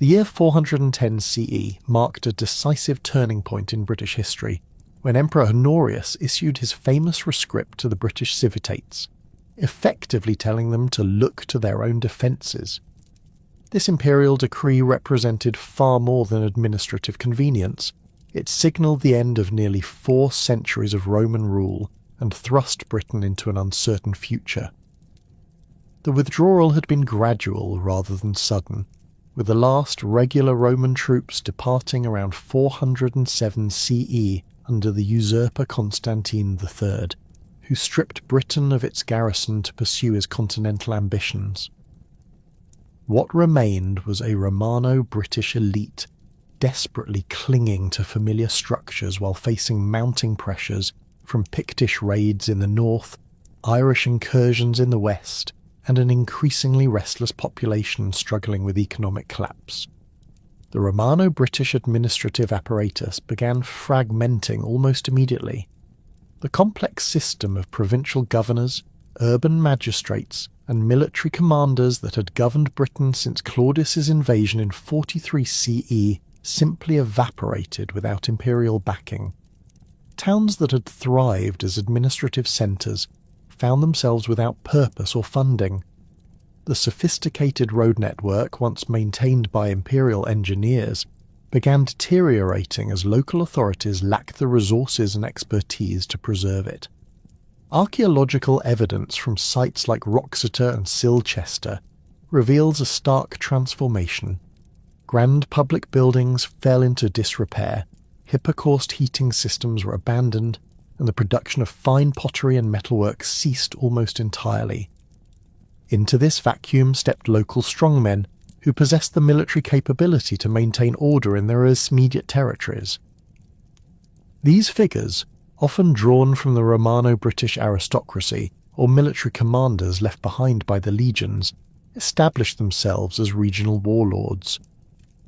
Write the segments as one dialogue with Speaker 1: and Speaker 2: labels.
Speaker 1: The year 410 CE marked a decisive turning point in British history when Emperor Honorius issued his famous rescript to the British civitates, effectively telling them to look to their own defences. This imperial decree represented far more than administrative convenience. It signalled the end of nearly 4 centuries of Roman rule and thrust Britain into an uncertain future. The withdrawal had been gradual rather than sudden, with the last regular Roman troops departing around 407 CE under the usurper Constantine III, who stripped Britain of its garrison to pursue his continental ambitions. What remained was a Romano-British elite, desperately clinging to familiar structures while facing mounting pressures from Pictish raids in the north, Irish incursions in the west, and an increasingly restless population struggling with economic collapse. The Romano-British administrative apparatus began fragmenting almost immediately. The complex system of provincial governors, urban magistrates, and military commanders that had governed Britain since Claudius's invasion in 43 CE simply evaporated without imperial backing. Towns that had thrived as administrative centres found themselves without purpose or funding. The sophisticated road network, once maintained by imperial engineers, began deteriorating as local authorities lacked the resources and expertise to preserve it. Archaeological evidence from sites like Wroxeter and Silchester reveals a stark transformation. Grand public buildings fell into disrepair, hypocaust heating systems were abandoned, and the production of fine pottery and metalwork ceased almost entirely. Into this vacuum stepped local strongmen who possessed the military capability to maintain order in their immediate territories. These figures, often drawn from the Romano-British aristocracy or military commanders left behind by the legions, established themselves as regional warlords.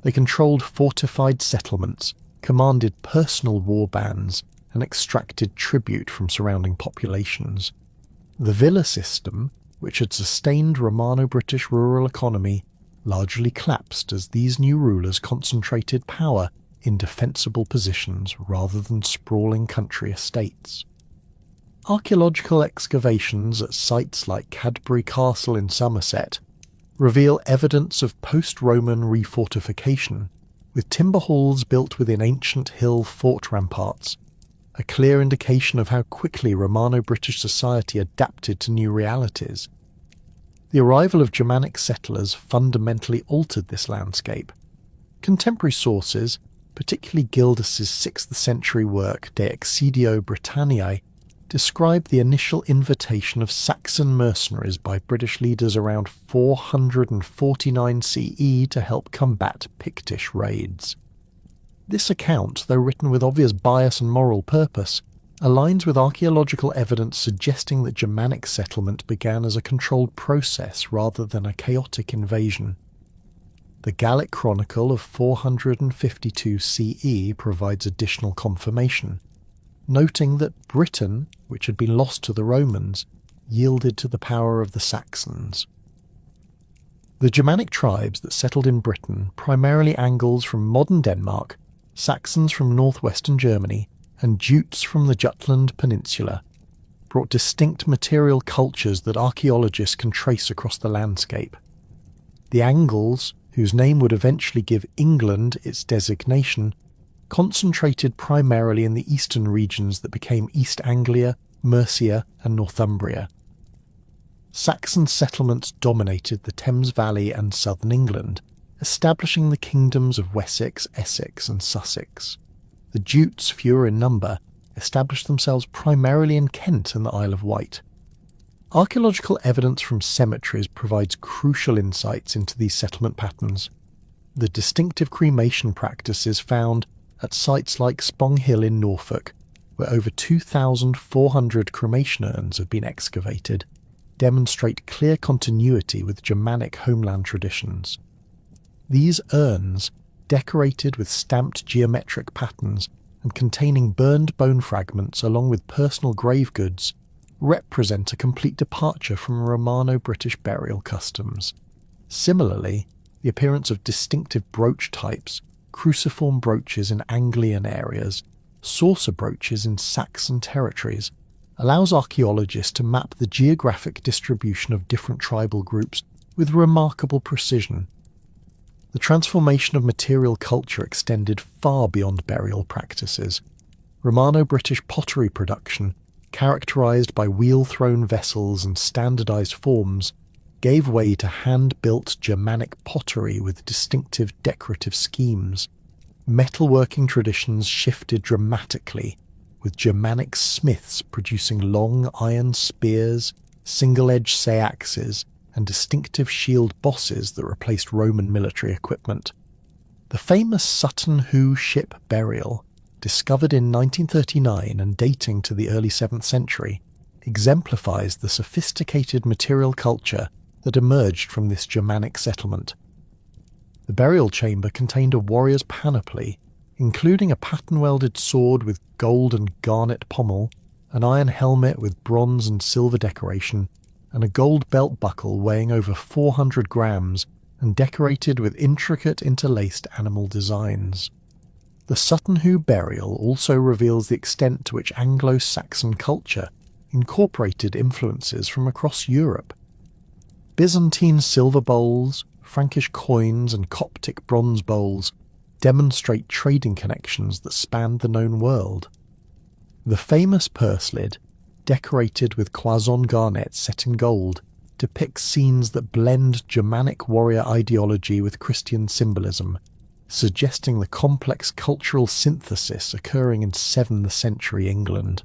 Speaker 1: They controlled fortified settlements, commanded personal war bands, and extracted tribute from surrounding populations. The villa system, which had sustained Romano-British rural economy, largely collapsed as these new rulers concentrated power in defensible positions rather than sprawling country estates. Archaeological excavations at sites like Cadbury Castle in Somerset reveal evidence of post-Roman refortification, with timber halls built within ancient hill fort ramparts, a clear indication of how quickly Romano-British society adapted to new realities. The arrival of Germanic settlers fundamentally altered this landscape. Contemporary sources, particularly Gildas's 6th century work De Excidio Britanniae, describe the initial invitation of Saxon mercenaries by British leaders around 449 CE to help combat Pictish raids. This account, though written with obvious bias and moral purpose, aligns with archaeological evidence suggesting that Germanic settlement began as a controlled process rather than a chaotic invasion. The Gallic Chronicle of 452 CE provides additional confirmation, noting that Britain, which had been lost to the Romans, yielded to the power of the Saxons. The Germanic tribes that settled in Britain, primarily Angles from modern Denmark, Saxons from northwestern Germany, and Jutes from the Jutland Peninsula, brought distinct material cultures that archaeologists can trace across the landscape. The Angles, whose name would eventually give England its designation, concentrated primarily in the eastern regions that became East Anglia, Mercia, and Northumbria. Saxon settlements dominated the Thames Valley and southern England, establishing the kingdoms of Wessex, Essex, and Sussex. The Jutes, fewer in number, established themselves primarily in Kent and the Isle of Wight. Archaeological evidence from cemeteries provides crucial insights into these settlement patterns. The distinctive cremation practices found at sites like Spong Hill in Norfolk, where over 2,400 cremation urns have been excavated, demonstrate clear continuity with Germanic homeland traditions. These urns, decorated with stamped geometric patterns and containing burned bone fragments along with personal grave goods, represent a complete departure from Romano-British burial customs. Similarly, the appearance of distinctive brooch types, cruciform brooches in Anglian areas, saucer brooches in Saxon territories, allows archaeologists to map the geographic distribution of different tribal groups with remarkable precision. The transformation of material culture extended far beyond burial practices. Romano-British pottery production, characterised by wheel-thrown vessels and standardised forms, gave way to hand-built Germanic pottery with distinctive decorative schemes. Metalworking traditions shifted dramatically, with Germanic smiths producing long iron spears, single-edged seaxes, and distinctive shield bosses that replaced Roman military equipment. The famous Sutton Hoo ship burial, discovered in 1939 and dating to the early 7th century, exemplifies the sophisticated material culture that emerged from this Germanic settlement. The burial chamber contained a warrior's panoply, including a pattern-welded sword with gold and garnet pommel, an iron helmet with bronze and silver decoration, and a gold belt buckle weighing over 400 grams and decorated with intricate interlaced animal designs. The Sutton Hoo burial also reveals the extent to which Anglo-Saxon culture incorporated influences from across Europe. Byzantine silver bowls, Frankish coins and Coptic bronze bowls demonstrate trading connections that spanned the known world. The famous purse lid, decorated with Quazon garnets set in gold, depicts scenes that blend Germanic warrior ideology with Christian symbolism, suggesting the complex cultural synthesis occurring in 7th century England.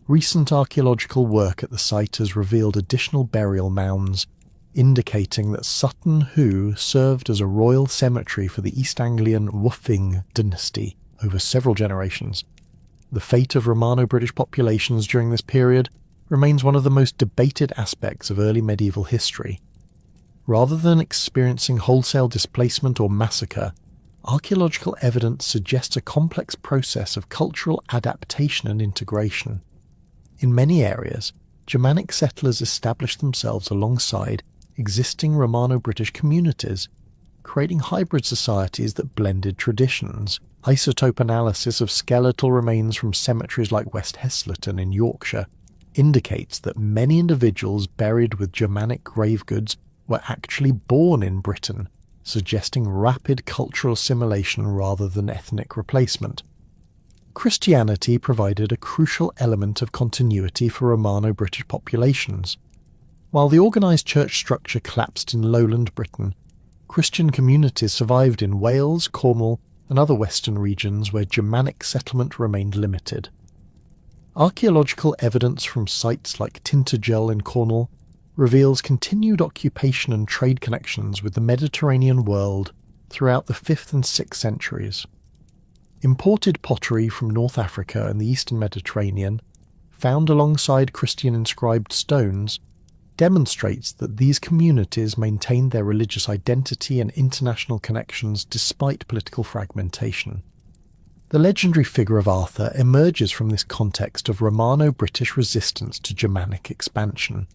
Speaker 1: Recent archaeological work at the site has revealed additional burial mounds, indicating that Sutton Hoo served as a royal cemetery for the East Anglian Woofing dynasty over several generations. The fate of Romano-British populations during this period remains one of the most debated aspects of early medieval history. Rather than experiencing wholesale displacement or massacre, archaeological evidence suggests a complex process of cultural adaptation and integration. In many areas, Germanic settlers established themselves alongside existing Romano-British communities, creating hybrid societies that blended traditions. Isotope analysis of skeletal remains from cemeteries like West Heslington in Yorkshire indicates that many individuals buried with Germanic grave goods were actually born in Britain, suggesting rapid cultural assimilation rather than ethnic replacement. Christianity provided a crucial element of continuity for Romano-British populations. While the organised church structure collapsed in lowland Britain, Christian communities survived in Wales, Cornwall, and other western regions where Germanic settlement remained limited. Archaeological evidence from sites like Tintagel in Cornwall reveals continued occupation and trade connections with the Mediterranean world throughout the 5th and 6th centuries. Imported pottery from North Africa and the Eastern Mediterranean, found alongside Christian-inscribed stones, demonstrates that these communities maintained their religious identity and international connections despite political fragmentation. The legendary figure of Arthur emerges from this context of Romano-British resistance to Germanic expansion.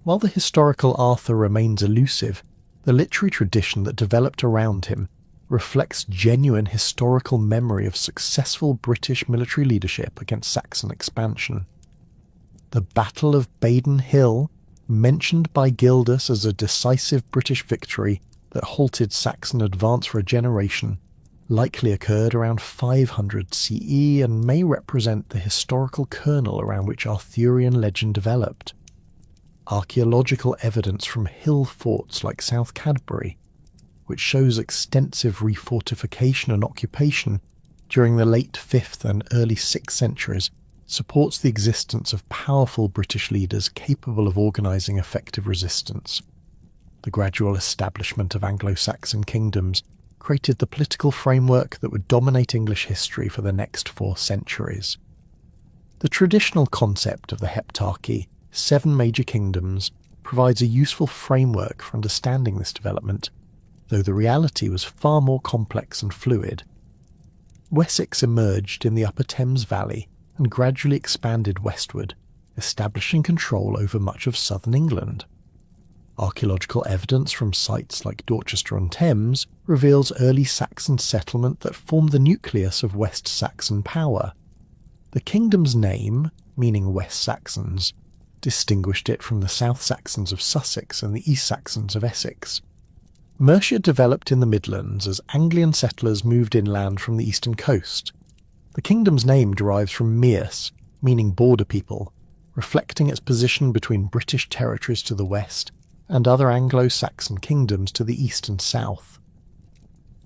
Speaker 1: While the historical Arthur remains elusive, the literary tradition that developed around him reflects genuine historical memory of successful British military leadership against Saxon expansion. The Battle of Baden Hill, mentioned by Gildas as a decisive British victory that halted Saxon advance for a generation, likely occurred around 500 CE and may represent the historical kernel around which Arthurian legend developed. Archaeological evidence from hill forts like South Cadbury, which shows extensive refortification and occupation during the late 5th and early 6th centuries, supports the existence of powerful British leaders capable of organising effective resistance. The gradual establishment of Anglo-Saxon kingdoms created the political framework that would dominate English history for the next 4 centuries. The traditional concept of the heptarchy, 7 major kingdoms, provides a useful framework for understanding this development, though the reality was far more complex and fluid. Wessex emerged in the upper Thames Valley and gradually expanded westward, establishing control over much of southern England. Archaeological evidence from sites like Dorchester-on-Thames reveals early Saxon settlement that formed the nucleus of West Saxon power. The kingdom's name, meaning West Saxons, distinguished it from the South Saxons of Sussex and the East Saxons of Essex. Mercia developed in the Midlands as Anglian settlers moved inland from the eastern coast. The kingdom's name derives from Meas, meaning border people, reflecting its position between British territories to the west and other Anglo-Saxon kingdoms to the east and south.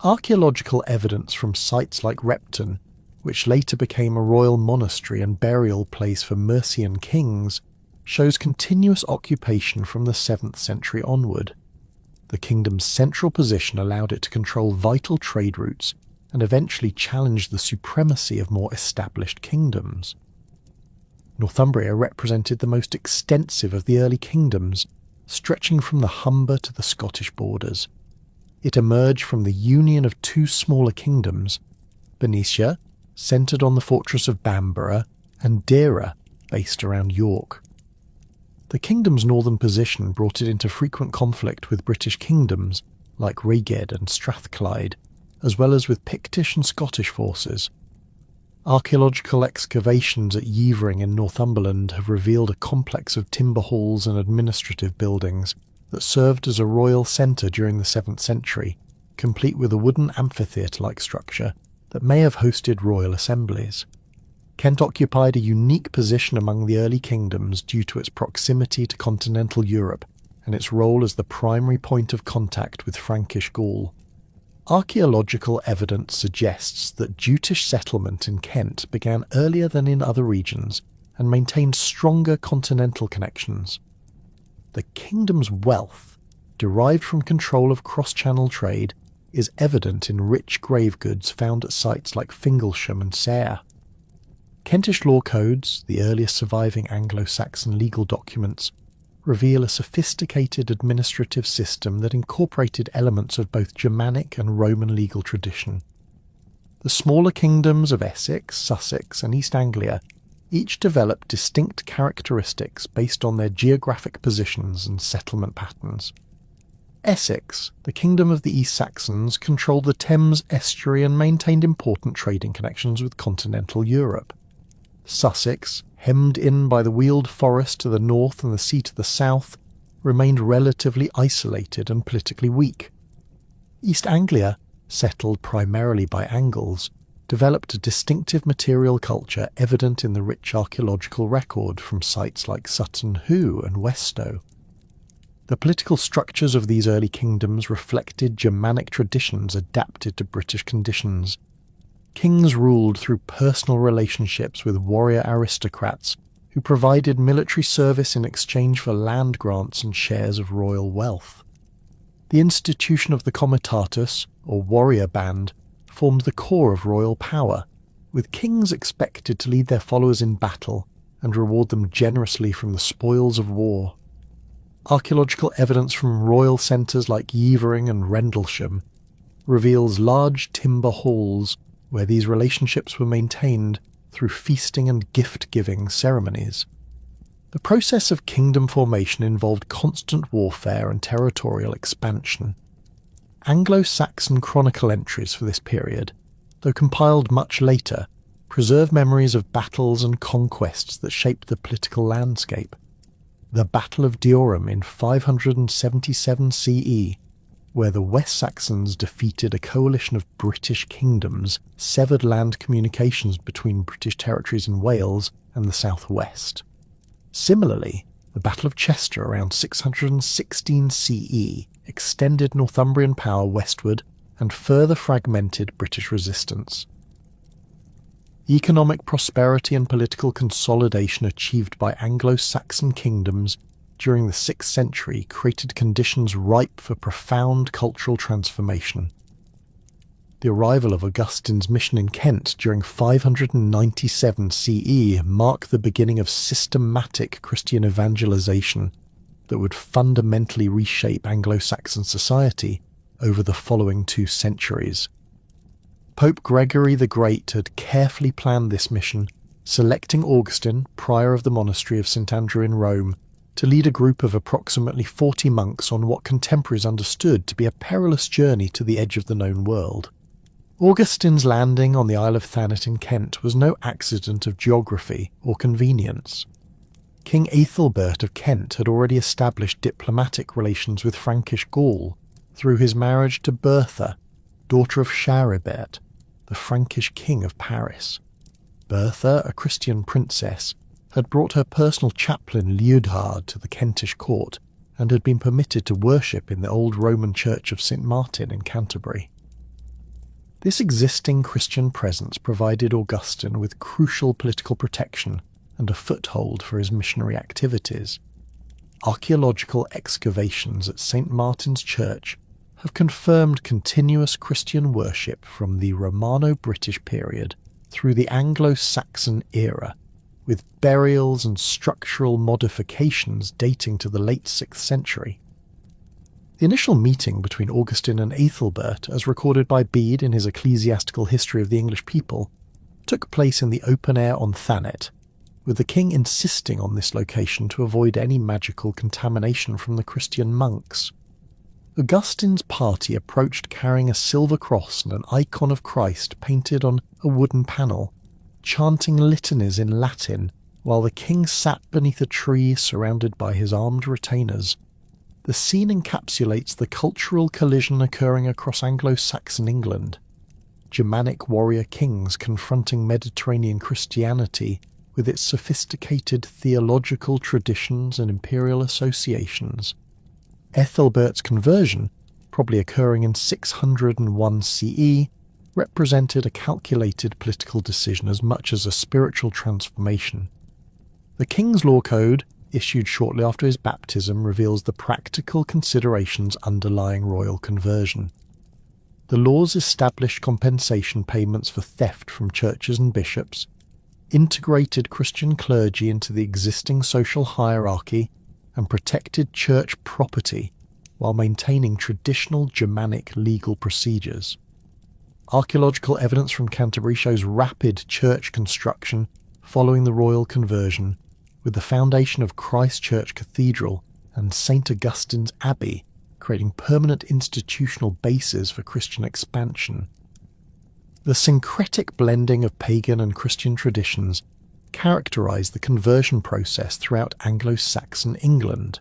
Speaker 1: Archaeological evidence from sites like Repton, which later became a royal monastery and burial place for Mercian kings, shows continuous occupation from the 7th century onward. The kingdom's central position allowed it to control vital trade routes and eventually challenge the supremacy of more established kingdoms. Northumbria represented the most extensive of the early kingdoms, stretching from the Humber to the Scottish borders. It emerged from the union of two smaller kingdoms, Bernicia, centred on the fortress of Bamborough, and Deira, based around York. The kingdom's northern position brought it into frequent conflict with British kingdoms like Rheged and Strathclyde, as well as with Pictish and Scottish forces. Archaeological excavations at Yeavering in Northumberland have revealed a complex of timber halls and administrative buildings that served as a royal centre during the 7th century, complete with a wooden amphitheatre-like structure that may have hosted royal assemblies. Kent occupied a unique position among the early kingdoms due to its proximity to continental Europe and its role as the primary point of contact with Frankish Gaul. Archaeological evidence suggests that Jutish settlement in Kent began earlier than in other regions and maintained stronger continental connections. The kingdom's wealth, derived from control of cross-channel trade, is evident in rich grave goods found at sites like Fingalsham and Sayre. Kentish law codes, the earliest surviving Anglo-Saxon legal documents, reveal a sophisticated administrative system that incorporated elements of both Germanic and Roman legal tradition. The smaller kingdoms of Essex, Sussex, and East Anglia each developed distinct characteristics based on their geographic positions and settlement patterns. Essex, the kingdom of the East Saxons, controlled the Thames estuary and maintained important trading connections with continental Europe. Sussex, hemmed in by the Weald Forest to the north and the sea to the south, remained relatively isolated and politically weak. East Anglia, settled primarily by Angles, developed a distinctive material culture evident in the rich archaeological record from sites like Sutton Hoo and Westow. The political structures of these early kingdoms reflected Germanic traditions adapted to British conditions. Kings ruled through personal relationships with warrior aristocrats who provided military service in exchange for land grants and shares of royal wealth. The institution of the comitatus, or warrior band, formed the core of royal power, with kings expected to lead their followers in battle and reward them generously from the spoils of war. Archaeological evidence from royal centres like Yeavering and Rendlesham reveals large timber halls where these relationships were maintained through feasting and gift-giving ceremonies. The process of kingdom formation involved constant warfare and territorial expansion. Anglo-Saxon chronicle entries for this period, though compiled much later, preserve memories of battles and conquests that shaped the political landscape. The Battle of Diorum in 577 CE, where the West Saxons defeated a coalition of British kingdoms, severed land communications between British territories in Wales and the southwest. Similarly, the Battle of Chester around 616 CE extended Northumbrian power westward and further fragmented British resistance. Economic prosperity and political consolidation achieved by Anglo-Saxon kingdoms during the 6th century created conditions ripe for profound cultural transformation. The arrival of Augustine's mission in Kent during 597 CE marked the beginning of systematic Christian evangelization that would fundamentally reshape Anglo-Saxon society over the following 2 centuries. Pope Gregory the Great had carefully planned this mission, selecting Augustine, prior of the monastery of St. Andrew in Rome, to lead a group of approximately 40 monks on what contemporaries understood to be a perilous journey to the edge of the known world. Augustine's landing on the Isle of Thanet in Kent was no accident of geography or convenience. King Ethelbert of Kent had already established diplomatic relations with Frankish Gaul through his marriage to Bertha, daughter of Charibert, the Frankish king of Paris. Bertha, a Christian princess, had brought her personal chaplain Liudhard to the Kentish court and had been permitted to worship in the old Roman church of St. Martin in Canterbury. This existing Christian presence provided Augustine with crucial political protection and a foothold for his missionary activities. Archaeological excavations at St. Martin's Church have confirmed continuous Christian worship from the Romano-British period through the Anglo-Saxon era, with burials and structural modifications dating to the late 6th century. The initial meeting between Augustine and Ethelbert, as recorded by Bede in his Ecclesiastical History of the English People, took place in the open air on Thanet, with the king insisting on this location to avoid any magical contamination from the Christian monks. Augustine's party approached carrying a silver cross and an icon of Christ painted on a wooden panel, chanting litanies in Latin while the king sat beneath a tree surrounded by his armed retainers. The scene encapsulates the cultural collision occurring across Anglo-Saxon England. Germanic warrior kings confronting Mediterranean Christianity with its sophisticated theological traditions and imperial associations. Ethelbert's conversion, probably occurring in 601 CE, represented a calculated political decision as much as a spiritual transformation. The King's Law Code, issued shortly after his baptism, reveals the practical considerations underlying royal conversion. The laws established compensation payments for theft from churches and bishops, integrated Christian clergy into the existing social hierarchy, and protected church property while maintaining traditional Germanic legal procedures. Archaeological evidence from Canterbury shows rapid church construction following the royal conversion, with the foundation of Christ Church Cathedral and St. Augustine's Abbey creating permanent institutional bases for Christian expansion. The syncretic blending of pagan and Christian traditions characterised the conversion process throughout Anglo-Saxon England.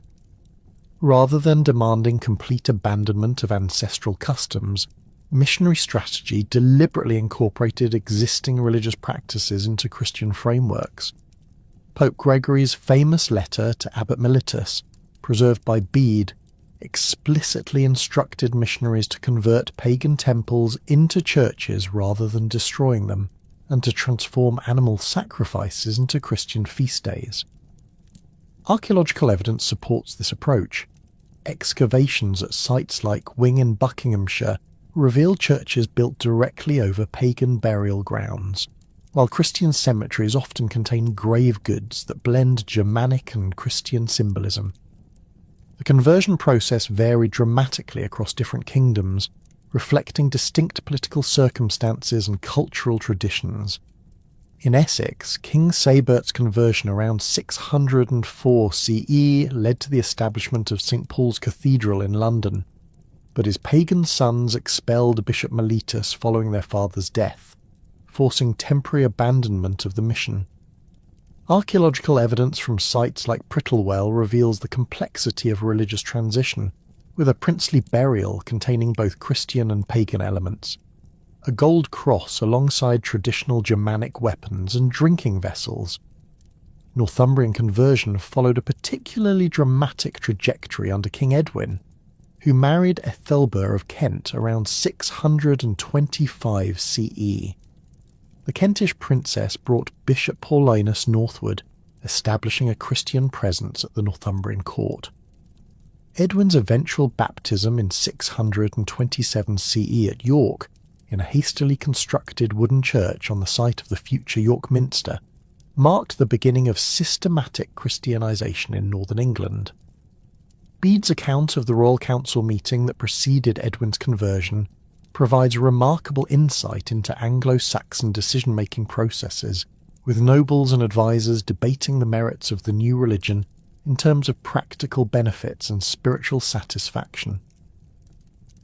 Speaker 1: Rather than demanding complete abandonment of ancestral customs, missionary strategy deliberately incorporated existing religious practices into Christian frameworks. Pope Gregory's famous letter to Abbot Mellitus, preserved by Bede, explicitly instructed missionaries to convert pagan temples into churches rather than destroying them, and to transform animal sacrifices into Christian feast days. Archaeological evidence supports this approach. Excavations at sites like Wing in Buckinghamshire reveal churches built directly over pagan burial grounds, while Christian cemeteries often contain grave goods that blend Germanic and Christian symbolism. The conversion process varied dramatically across different kingdoms, reflecting distinct political circumstances and cultural traditions. In Essex, King Saybert's conversion around 604 CE led to the establishment of St. Paul's Cathedral in London, but his pagan sons expelled Bishop Mellitus following their father's death, forcing temporary abandonment of the mission. Archaeological evidence from sites like Prittlewell reveals the complexity of religious transition, with a princely burial containing both Christian and pagan elements, a gold cross alongside traditional Germanic weapons and drinking vessels. Northumbrian conversion followed a particularly dramatic trajectory under King Edwin, who married Ethelbert of Kent around 625 CE. The Kentish princess brought Bishop Paulinus northward, establishing a Christian presence at the Northumbrian court. Edwin's eventual baptism in 627 CE at York, in a hastily constructed wooden church on the site of the future York Minster, marked the beginning of systematic Christianization in northern England. Bede's account of the Royal Council meeting that preceded Edwin's conversion provides remarkable insight into Anglo-Saxon decision-making processes, with nobles and advisors debating the merits of the new religion in terms of practical benefits and spiritual satisfaction.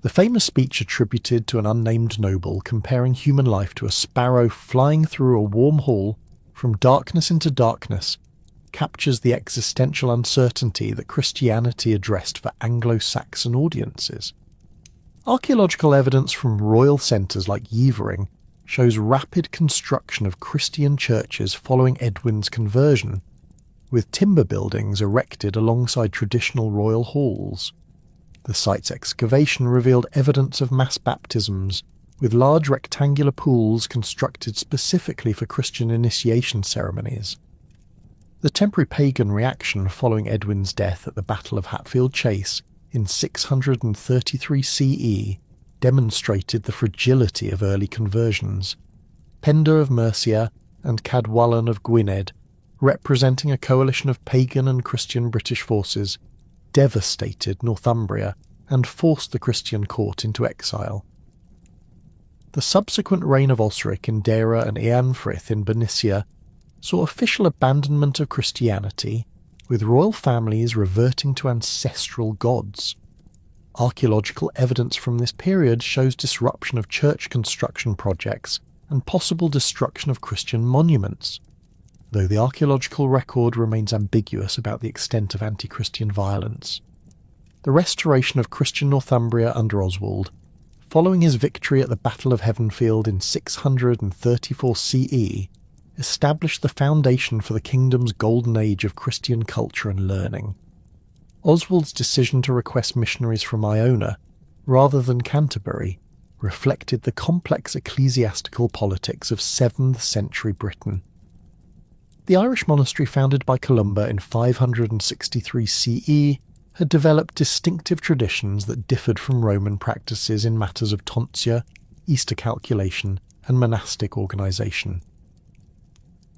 Speaker 1: The famous speech attributed to an unnamed noble comparing human life to a sparrow flying through a warm hall from darkness into darkness captures the existential uncertainty that Christianity addressed for Anglo-Saxon audiences. Archaeological evidence from royal centres like Yevering shows rapid construction of Christian churches following Edwin's conversion, with timber buildings erected alongside traditional royal halls. The site's excavation revealed evidence of mass baptisms, with large rectangular pools constructed specifically for Christian initiation ceremonies. The temporary pagan reaction following Edwin's death at the Battle of Hatfield Chase in 633 CE demonstrated the fragility of early conversions. Penda of Mercia and Cadwallon of Gwynedd, representing a coalition of pagan and Christian British forces, devastated Northumbria and forced the Christian court into exile. The subsequent reign of Osric in Deira and Eanfrith in Bernicia saw official abandonment of Christianity, with royal families reverting to ancestral gods. Archaeological evidence from this period shows disruption of church construction projects and possible destruction of Christian monuments, though the archaeological record remains ambiguous about the extent of anti-Christian violence. The restoration of Christian Northumbria under Oswald, following his victory at the Battle of Heavenfield in 634 CE, established the foundation for the kingdom's golden age of Christian culture and learning. Oswald's decision to request missionaries from Iona, rather than Canterbury, reflected the complex ecclesiastical politics of 7th century Britain. The Irish monastery founded by Columba in 563 CE had developed distinctive traditions that differed from Roman practices in matters of tonsure, Easter calculation, and monastic organisation.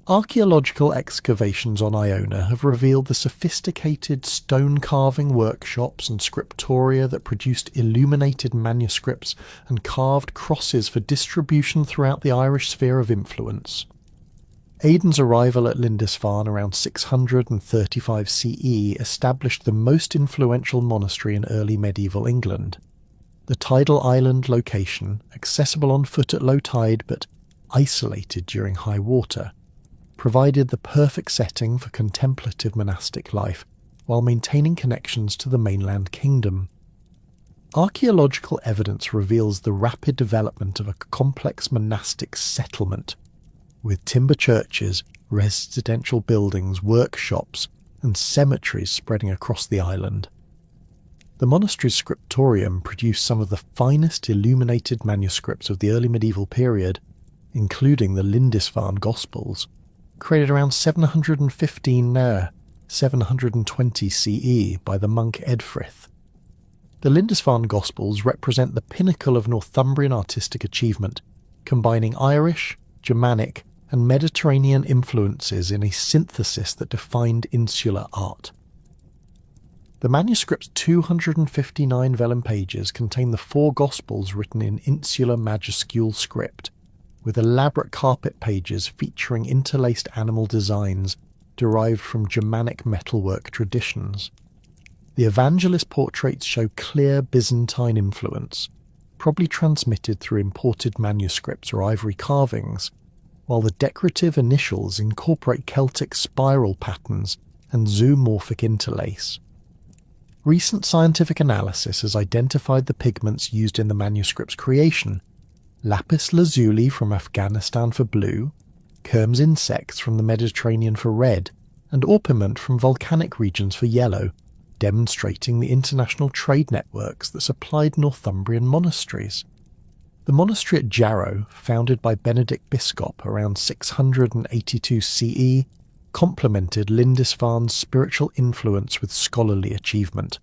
Speaker 1: Archaeological excavations on Iona have revealed the sophisticated stone-carving workshops and scriptoria that produced illuminated manuscripts and carved crosses for distribution throughout the Irish sphere of influence. Aidan's arrival at Lindisfarne around 635 CE established the most influential monastery in early medieval England. The tidal island location, accessible on foot at low tide but isolated during high water, provided the perfect setting for contemplative monastic life while maintaining connections to the mainland kingdom. Archaeological evidence reveals the rapid development of a complex monastic settlement, with timber churches, residential buildings, workshops, and cemeteries spreading across the island. The monastery's scriptorium produced some of the finest illuminated manuscripts of the early medieval period, including the Lindisfarne Gospels, created around 715 NER, 720 CE by the monk Edfrith. The Lindisfarne Gospels represent the pinnacle of Northumbrian artistic achievement, combining Irish, Germanic, and Mediterranean influences in a synthesis that defined insular art. The manuscript's 259 vellum pages contain the 4 Gospels written in insular majuscule script, with elaborate carpet pages featuring interlaced animal designs derived from Germanic metalwork traditions. The evangelist portraits show clear Byzantine influence, probably transmitted through imported manuscripts or ivory carvings, while the decorative initials incorporate Celtic spiral patterns and zoomorphic interlace. Recent scientific analysis has identified the pigments used in the manuscript's creation: lapis lazuli from Afghanistan for blue, Kermes insects from the Mediterranean for red, and orpiment from volcanic regions for yellow, demonstrating the international trade networks that supplied Northumbrian monasteries. The monastery at Jarrow, founded by Benedict Biscop around 682 CE, complemented Lindisfarne's spiritual influence with scholarly achievement.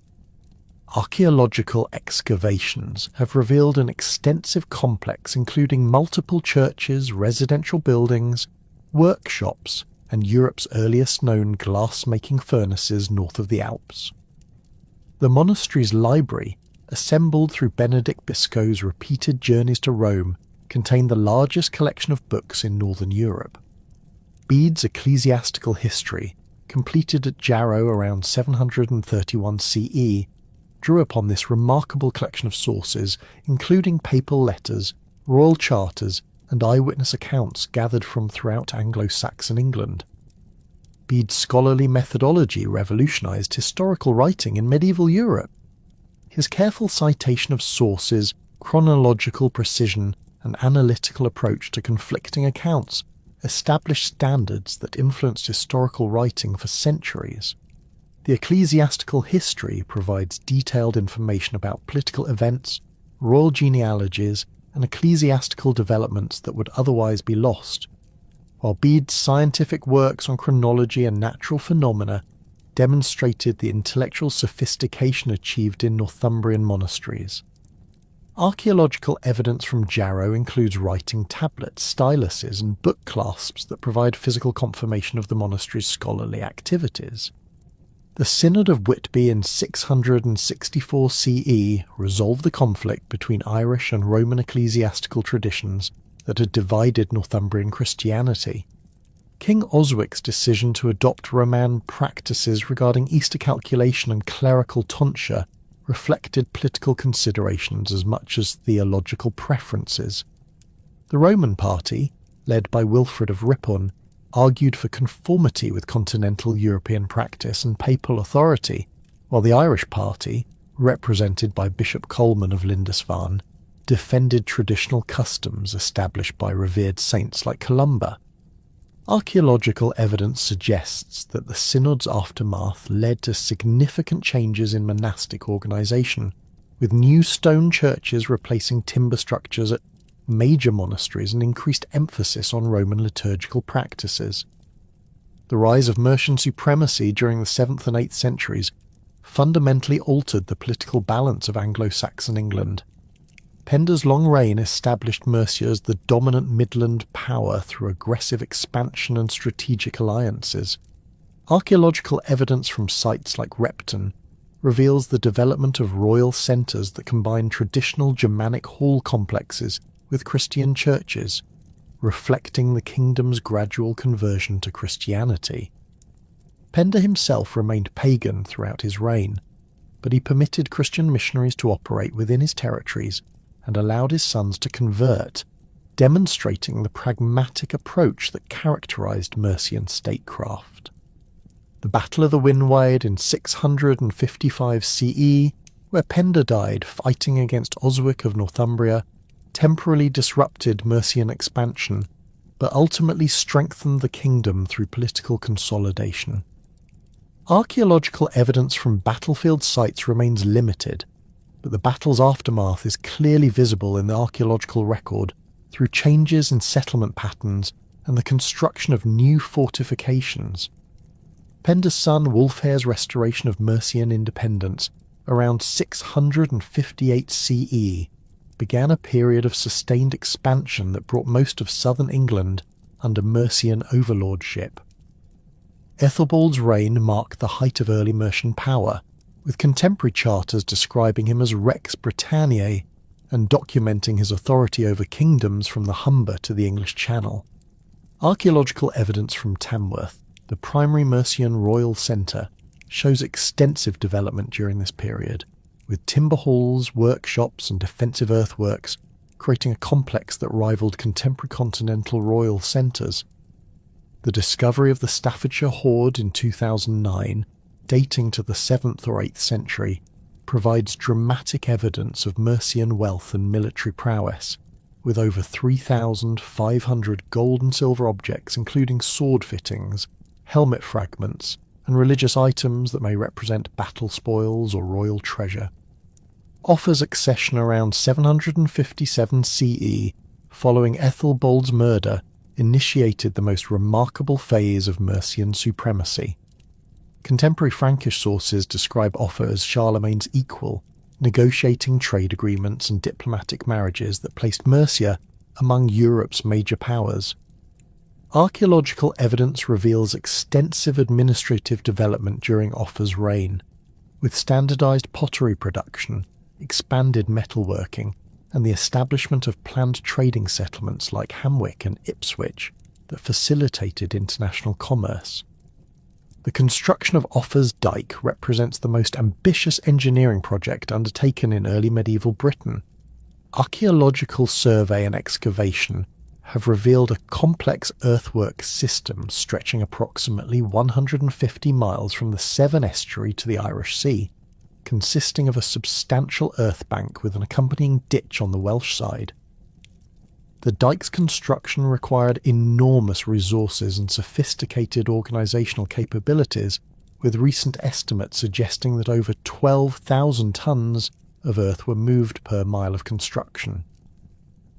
Speaker 1: Archaeological excavations have revealed an extensive complex including multiple churches, residential buildings, workshops, and Europe's earliest known glass-making furnaces north of the Alps. The monastery's library, assembled through Benedict Biscop's repeated journeys to Rome, contained the largest collection of books in northern Europe. Bede's Ecclesiastical History, completed at Jarrow around 731 CE, drew upon this remarkable collection of sources, including papal letters, royal charters, and eyewitness accounts gathered from throughout Anglo-Saxon England. Bede's scholarly methodology revolutionized historical writing in medieval Europe. His careful citation of sources, chronological precision, and analytical approach to conflicting accounts established standards that influenced historical writing for centuries. The ecclesiastical history provides detailed information about political events, royal genealogies, and ecclesiastical developments that would otherwise be lost, while Bede's scientific works on chronology and natural phenomena demonstrated the intellectual sophistication achieved in Northumbrian monasteries. Archaeological evidence from Jarrow includes writing tablets, styluses, and book clasps that provide physical confirmation of the monastery's scholarly activities. The Synod of Whitby in 664 CE resolved the conflict between Irish and Roman ecclesiastical traditions that had divided Northumbrian Christianity. King Oswic's decision to adopt Roman practices regarding Easter calculation and clerical tonsure reflected political considerations as much as theological preferences. The Roman party, led by Wilfrid of Ripon, argued for conformity with continental European practice and papal authority, while the Irish party, represented by Bishop Colman of Lindisfarne, defended traditional customs established by revered saints like Columba. Archaeological evidence suggests that the synod's aftermath led to significant changes in monastic organisation, with new stone churches replacing timber structures at major monasteries and increased emphasis on Roman liturgical practices. The rise of Mercian supremacy during the 7th and 8th centuries fundamentally altered the political balance of Anglo-Saxon England. Penda's long reign established Mercia as the dominant Midland power through aggressive expansion and strategic alliances. Archaeological evidence from sites like Repton reveals the development of royal centres that combine traditional Germanic hall complexes with Christian churches, reflecting the kingdom's gradual conversion to Christianity. Penda himself remained pagan throughout his reign, but he permitted Christian missionaries to operate within his territories and allowed his sons to convert, demonstrating the pragmatic approach that characterized Mercian statecraft. The Battle of the Wynwaid in 655 CE, where Penda died fighting against Oswic of Northumbria, temporarily disrupted Mercian expansion, but ultimately strengthened the kingdom through political consolidation. Archaeological evidence from battlefield sites remains limited, but the battle's aftermath is clearly visible in the archaeological record through changes in settlement patterns and the construction of new fortifications. Penda's son Wulfhere's restoration of Mercian independence around 658 CE began a period of sustained expansion that brought most of southern England under Mercian overlordship. Ethelbald's reign marked the height of early Mercian power, with contemporary charters describing him as Rex Britanniae and documenting his authority over kingdoms from the Humber to the English Channel. Archaeological evidence from Tamworth, the primary Mercian royal centre, shows extensive development during this period, with timber halls, workshops and defensive earthworks creating a complex that rivaled contemporary continental royal centres. The discovery of the Staffordshire hoard in 2009, dating to the 7th or 8th century, provides dramatic evidence of Mercian wealth and military prowess, with over 3,500 gold and silver objects including sword fittings, helmet fragments, and religious items that may represent battle spoils or royal treasure. Offa's accession around 757 CE, following Ethelbald's murder, initiated the most remarkable phase of Mercian supremacy. Contemporary Frankish sources describe Offa as Charlemagne's equal, negotiating trade agreements and diplomatic marriages that placed Mercia among Europe's major powers. Archaeological evidence reveals extensive administrative development during Offa's reign, with standardized pottery production, expanded metalworking, and the establishment of planned trading settlements like Hamwick and Ipswich that facilitated international commerce. The construction of Offa's Dyke represents the most ambitious engineering project undertaken in early medieval Britain. Archaeological survey and excavation have revealed a complex earthwork system stretching approximately 150 miles from the Severn estuary to the Irish Sea, consisting of a substantial earth bank with an accompanying ditch on the Welsh side. The dyke's construction required enormous resources and sophisticated organisational capabilities, with recent estimates suggesting that over 12,000 tonnes of earth were moved per mile of construction.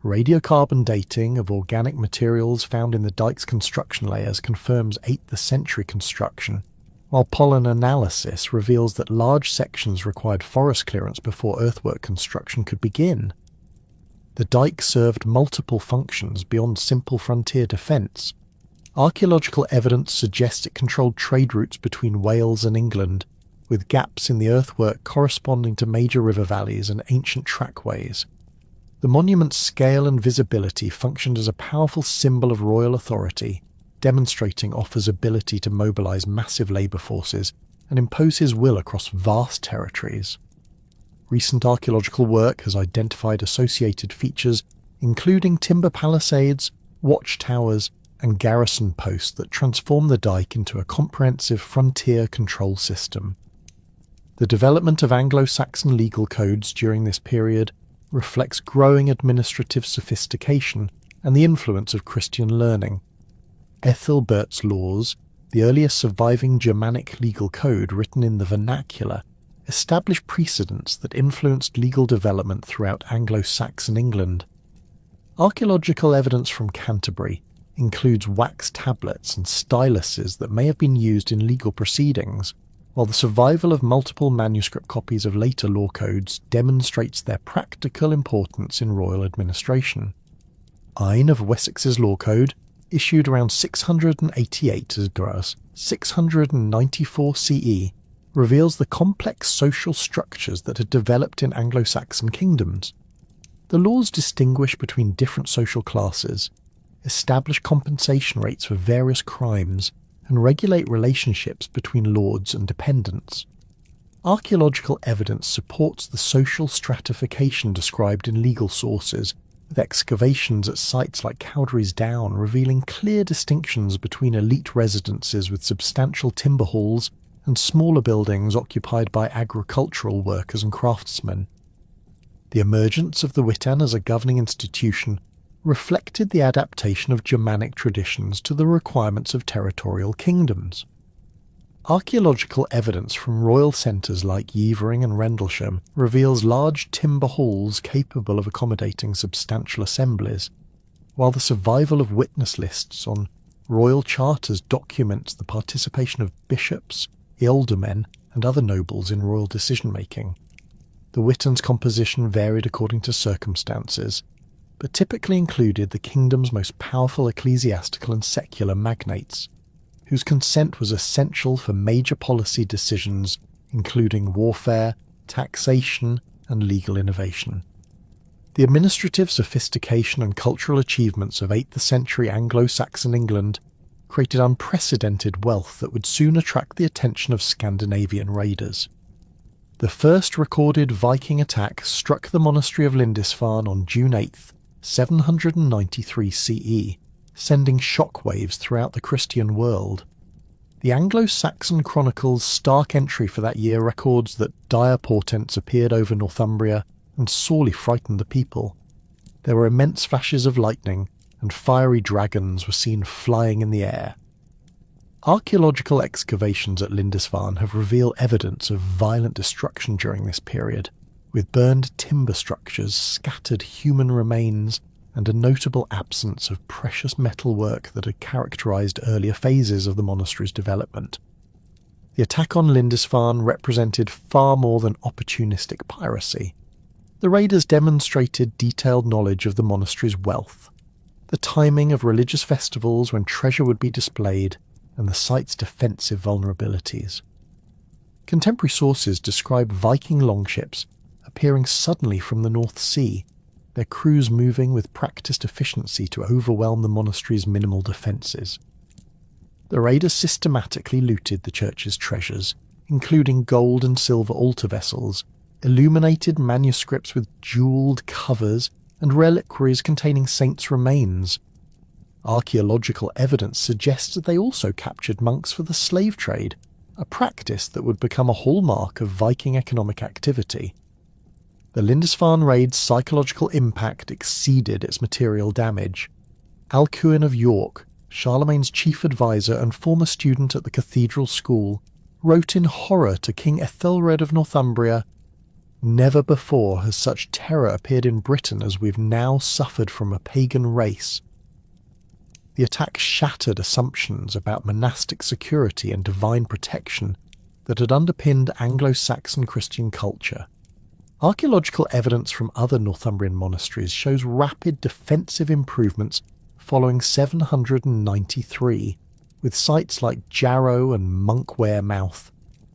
Speaker 1: Radiocarbon dating of organic materials found in the dyke's construction layers confirms 8th century construction, while pollen analysis reveals that large sections required forest clearance before earthwork construction could begin. The dyke served multiple functions beyond simple frontier defence. Archaeological evidence suggests it controlled trade routes between Wales and England, with gaps in the earthwork corresponding to major river valleys and ancient trackways. The monument's scale and visibility functioned as a powerful symbol of royal authority, demonstrating Offa's ability to mobilise massive labour forces and impose his will across vast territories. Recent archaeological work has identified associated features, including timber palisades, watchtowers, and garrison posts that transform the dyke into a comprehensive frontier control system. The development of Anglo-Saxon legal codes during this period reflects growing administrative sophistication and the influence of Christian learning. Ethelbert's laws, the earliest surviving Germanic legal code written in the vernacular, established precedents that influenced legal development throughout Anglo-Saxon England. Archaeological evidence from Canterbury includes wax tablets and styluses that may have been used in legal proceedings, while the survival of multiple manuscript copies of later law codes demonstrates their practical importance in royal administration. Ine of Wessex's law code, issued around 688 as 694 CE, reveals the complex social structures that had developed in Anglo-Saxon kingdoms. The laws distinguish between different social classes, establish compensation rates for various crimes, and regulate relationships between lords and dependents. Archaeological evidence supports the social stratification described in legal sources, with excavations at sites like Cowdrey's Down revealing clear distinctions between elite residences with substantial timber halls and smaller buildings occupied by agricultural workers and craftsmen. The emergence of the Witan as a governing institution reflected the adaptation of Germanic traditions to the requirements of territorial kingdoms. Archaeological evidence from royal centres like Yevering and Rendlesham reveals large timber halls capable of accommodating substantial assemblies, while the survival of witness lists on royal charters documents the participation of bishops, ealdormen, and other nobles in royal decision-making. The Witan's composition varied according to circumstances, but typically included the kingdom's most powerful ecclesiastical and secular magnates, whose consent was essential for major policy decisions including warfare, taxation, and legal innovation. The administrative sophistication and cultural achievements of 8th century Anglo-Saxon England created unprecedented wealth that would soon attract the attention of Scandinavian raiders. The first recorded Viking attack struck the monastery of Lindisfarne on June 8, 793 CE, sending shockwaves throughout the Christian world. The Anglo-Saxon Chronicle's stark entry for that year records that dire portents appeared over Northumbria and sorely frightened the people. There were immense flashes of lightning, and fiery dragons were seen flying in the air. Archaeological excavations at Lindisfarne have revealed evidence of violent destruction during this period, with burned timber structures, scattered human remains, and a notable absence of precious metalwork that had characterised earlier phases of the monastery's development. The attack on Lindisfarne represented far more than opportunistic piracy. The raiders demonstrated detailed knowledge of the monastery's wealth, the timing of religious festivals when treasure would be displayed, and the site's defensive vulnerabilities. Contemporary sources describe Viking longships appearing suddenly from the North Sea, their crews moving with practiced efficiency to overwhelm the monastery's minimal defences. The raiders systematically looted the church's treasures, including gold and silver altar vessels, illuminated manuscripts with jewelled covers, and reliquaries containing saints' remains. Archaeological evidence suggests that they also captured monks for the slave trade, a practice that would become a hallmark of Viking economic activity. The Lindisfarne raid's psychological impact exceeded its material damage. Alcuin of York, Charlemagne's chief advisor and former student at the cathedral school, wrote in horror to King Ethelred of Northumbria, "Never before has such terror appeared in Britain as we've now suffered from a pagan race." The attack shattered assumptions about monastic security and divine protection that had underpinned Anglo-Saxon Christian culture. Archaeological evidence from other Northumbrian monasteries shows rapid defensive improvements following 793, with sites like Jarrow and Monk Wearmouth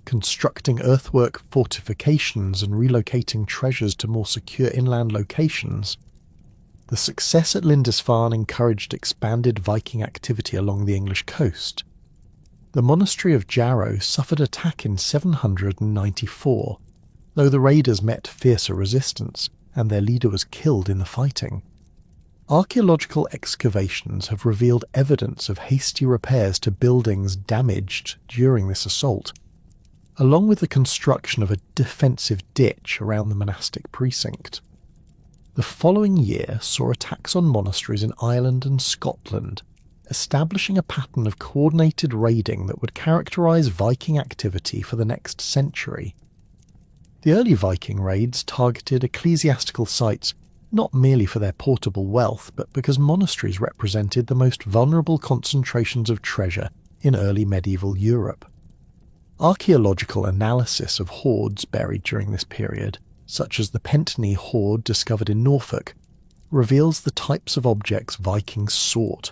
Speaker 1: constructing earthwork fortifications and relocating treasures to more secure inland locations. The success at Lindisfarne encouraged expanded Viking activity along the English coast. The monastery of Jarrow suffered attack in 794, though the raiders met fiercer resistance, and their leader was killed in the fighting. Archaeological excavations have revealed evidence of hasty repairs to buildings damaged during this assault, along with the construction of a defensive ditch around the monastic precinct. The following year saw attacks on monasteries in Ireland and Scotland, establishing a pattern of coordinated raiding that would characterise Viking activity for the next century. The early Viking raids targeted ecclesiastical sites not merely for their portable wealth, but because monasteries represented the most vulnerable concentrations of treasure in early medieval Europe. Archaeological analysis of hoards buried during this period, such as the Pentney hoard discovered in Norfolk, reveals the types of objects Vikings sought: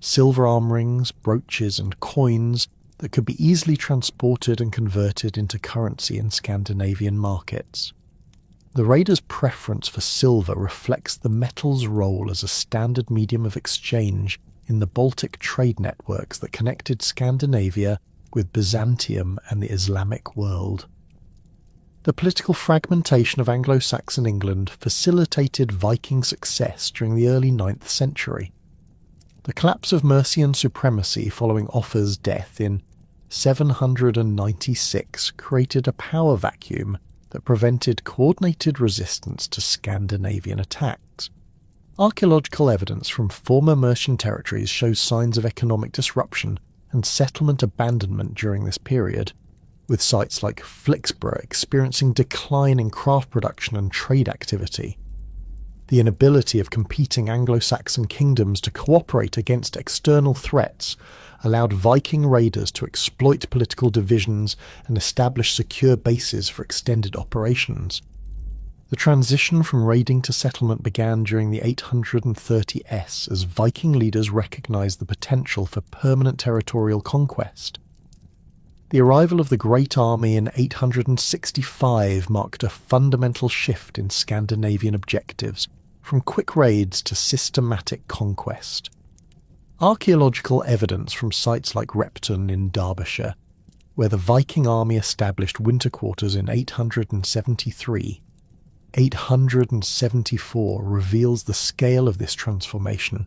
Speaker 1: silver arm rings, brooches and coins that could be easily transported and converted into currency in Scandinavian markets. The raiders' preference for silver reflects the metal's role as a standard medium of exchange in the Baltic trade networks that connected Scandinavia with Byzantium and the Islamic world. The political fragmentation of Anglo-Saxon England facilitated Viking success during the early 9th century. The collapse of Mercian supremacy following Offa's death in 796 created a power vacuum that prevented coordinated resistance to Scandinavian attacks. Archaeological evidence from former Mercian territories shows signs of economic disruption and settlement abandonment during this period, with sites like Flixborough experiencing decline in craft production and trade activity. The inability of competing Anglo-Saxon kingdoms to cooperate against external threats allowed Viking raiders to exploit political divisions and establish secure bases for extended operations. The transition from raiding to settlement began during the 830s as Viking leaders recognized the potential for permanent territorial conquest. The arrival of the Great Army in 865 marked a fundamental shift in Scandinavian objectives, from quick raids to systematic conquest. Archaeological evidence from sites like Repton in Derbyshire, where the Viking army established winter quarters in 873, 874 reveals the scale of this transformation.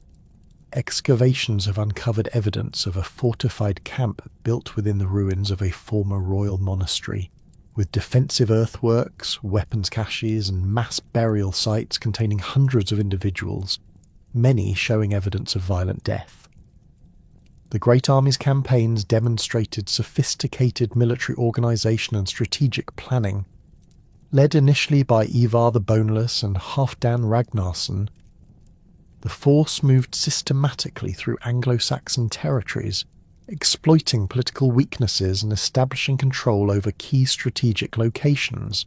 Speaker 1: Excavations have uncovered evidence of a fortified camp built within the ruins of a former royal monastery, with defensive earthworks, weapons caches and mass burial sites containing hundreds of individuals, many showing evidence of violent death. The Great Army's campaigns demonstrated sophisticated military organisation and strategic planning. Led initially by Ivar the Boneless and Halfdan Ragnarsson, the force moved systematically through Anglo-Saxon territories, exploiting political weaknesses and establishing control over key strategic locations.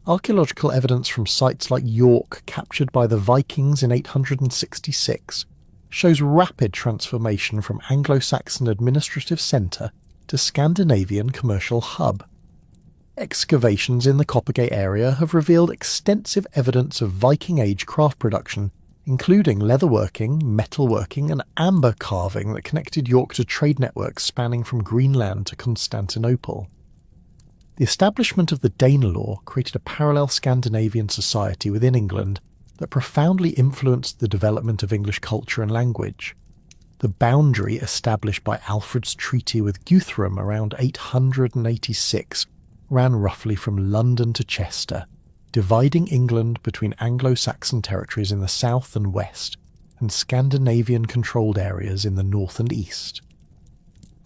Speaker 1: Archaeological evidence from sites like York, captured by the Vikings in 866, shows rapid transformation from Anglo-Saxon administrative centre to Scandinavian commercial hub. Excavations in the Coppergate area have revealed extensive evidence of Viking Age craft production including leatherworking, metalworking and amber carving that connected York to trade networks spanning from Greenland to Constantinople. The establishment of the Danelaw created a parallel Scandinavian society within England that profoundly influenced the development of English culture and language. The boundary established by Alfred's treaty with Guthrum around 886 ran roughly from London to Chester, dividing England between Anglo-Saxon territories in the south and west and Scandinavian-controlled areas in the north and east.